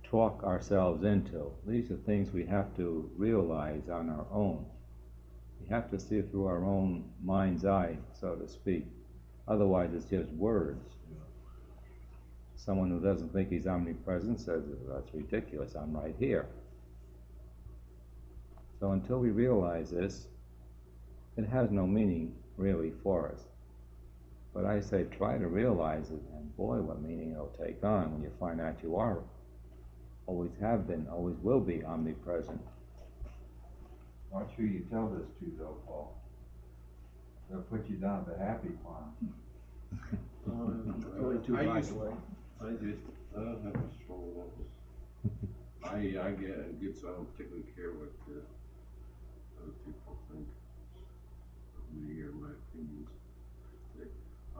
talk ourselves into. These are things we have to realize on our own. We have to see it through our own mind's eye, so to speak. Otherwise, it's just words. Someone who doesn't think he's omnipresent says, that's ridiculous, I'm right here. So until we realize this, it has no meaning really for us. But I say try to realize it, and boy, what meaning it'll take on when you find out you are, always have been, always will be omnipresent. Watch who you tell this to, though, Paul. They'll put you down at the happy farm. Only 2 blocks away. I don't have much trouble with that. I get so I don't particularly care what other people think of me or my opinions.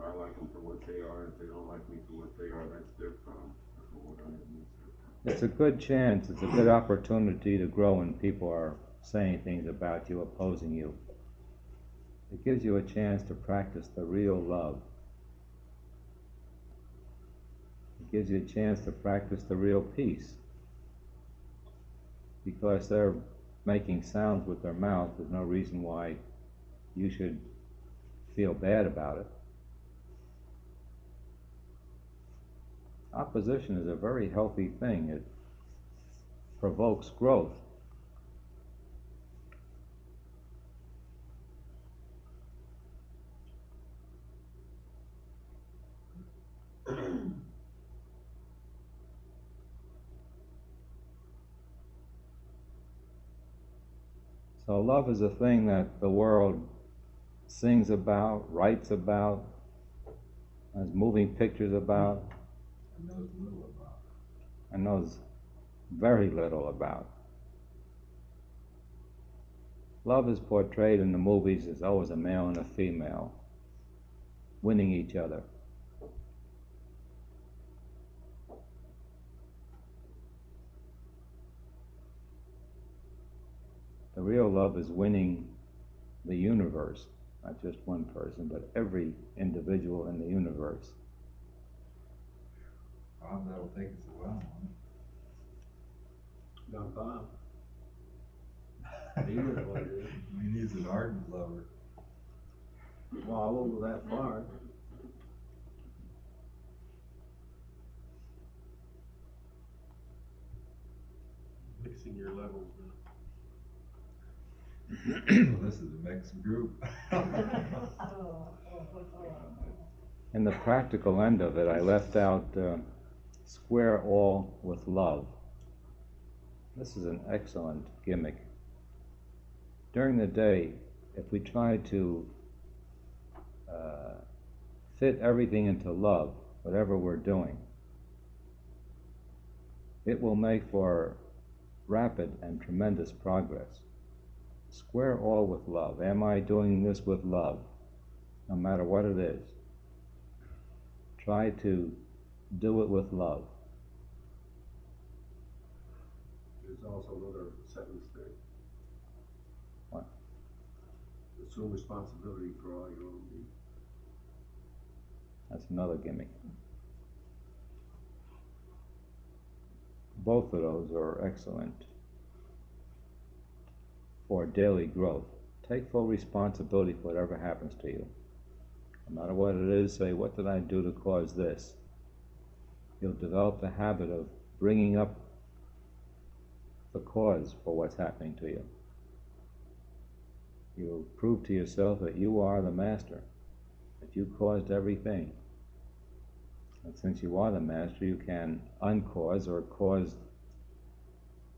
I like them for what they are. If they don't like me for what they are, that's their problem. For what I am, that's their problem. It's a good chance, it's a good opportunity to grow when people are saying things about you, opposing you. It gives you a chance to practice the real love. It gives you a chance to practice the real peace. Because they're making sounds with their mouth, there's no reason why you should feel bad about it. Opposition is a very healthy thing. It provokes growth. So love is a thing that the world sings about, writes about, has moving pictures about, And knows little about. and knows very little about. Love is portrayed in the movies as always a male and a female winning each other. The real love is winning the universe, not just one person, but every individual in the universe. Bob, that'll take us a while, Not Bob. He wouldn't want to do it. I mean, he's an ardent lover. Well, I won't go that far. Mixing your levels now. Well, this is a mixed group. In the practical end of it, I left out square all with love. This is an excellent gimmick. During the day, if we try to fit everything into love, whatever we're doing, it will make for rapid and tremendous progress. Square all with love. Am I doing this with love? No matter what it is. Try to do it with love. There's also another sentence there. What? Assume responsibility for all your own needs. That's another gimmick. Both of those are excellent for daily growth. Take full responsibility for whatever happens to you. No matter what it is, say, what did I do to cause this? You'll develop the habit of bringing up the cause for what's happening to you. You'll prove to yourself that you are the master, that you caused everything. And since you are the master, you can uncause or cause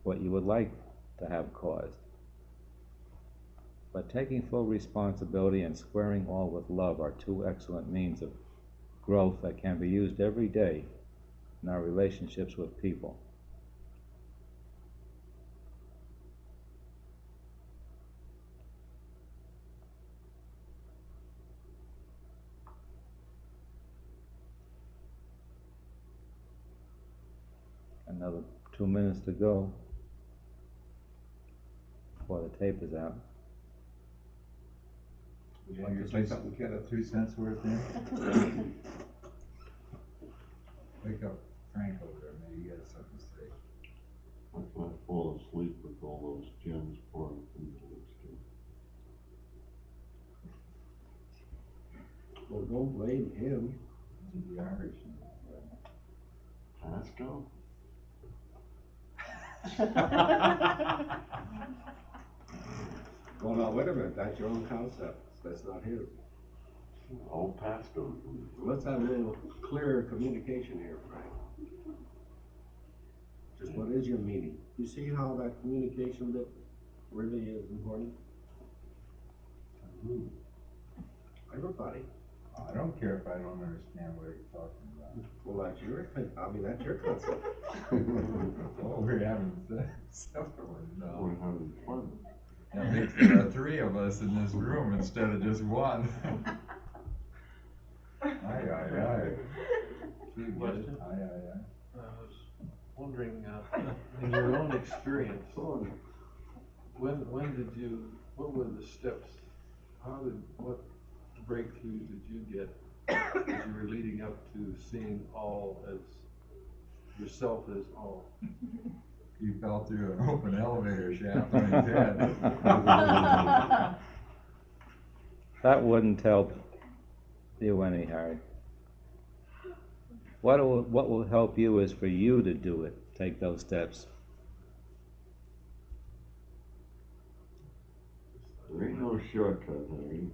what you would like to have caused. But taking full responsibility and squaring all with love are two excellent means of growth that can be used every day in our relationships with people. Another 2 minutes to go before the tape is out. Would you like to say something, Kenneth? 2 cents worth there? Wake up Frank over there, maybe he has something to say. I might fall asleep with all those gems pouring into this too. Well, don't blame him. The Irish. Pasco? Well, now, wait a minute, that's your own concept, that's not his. Old Pasco. Let's have a little clearer communication here, Frank. Just what is your meaning? You see how that communication bit really is important? Everybody. I don't care if I don't understand what he's talking about. Well, that's your, that's your concept. Oh, we're having sex. No. We're having fun. That makes there are 3 of us in this room instead of just 1. Aye. Question? Aye. I was wondering, in your own experience, when did you, what were the steps? What breakthroughs did you get as you were leading up to seeing all as, yourself as all? You fell through an open elevator shaft when you did. That wouldn't help you any, Harry. What will help you is for you to do it. Take those steps. There ain't no shortcut, Harry.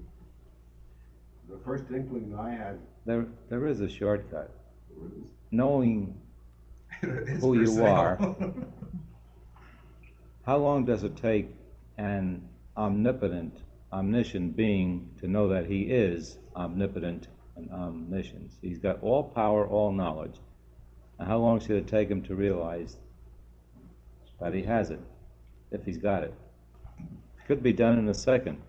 The first inkling I had. There is a shortcut. There is. Knowing who you are. How long does it take, and omnipotent, omniscient being to know that he is omnipotent and omniscient. He's got all power, all knowledge. And how long should it take him to realize that he has it, if he's got it? Could be done in a second.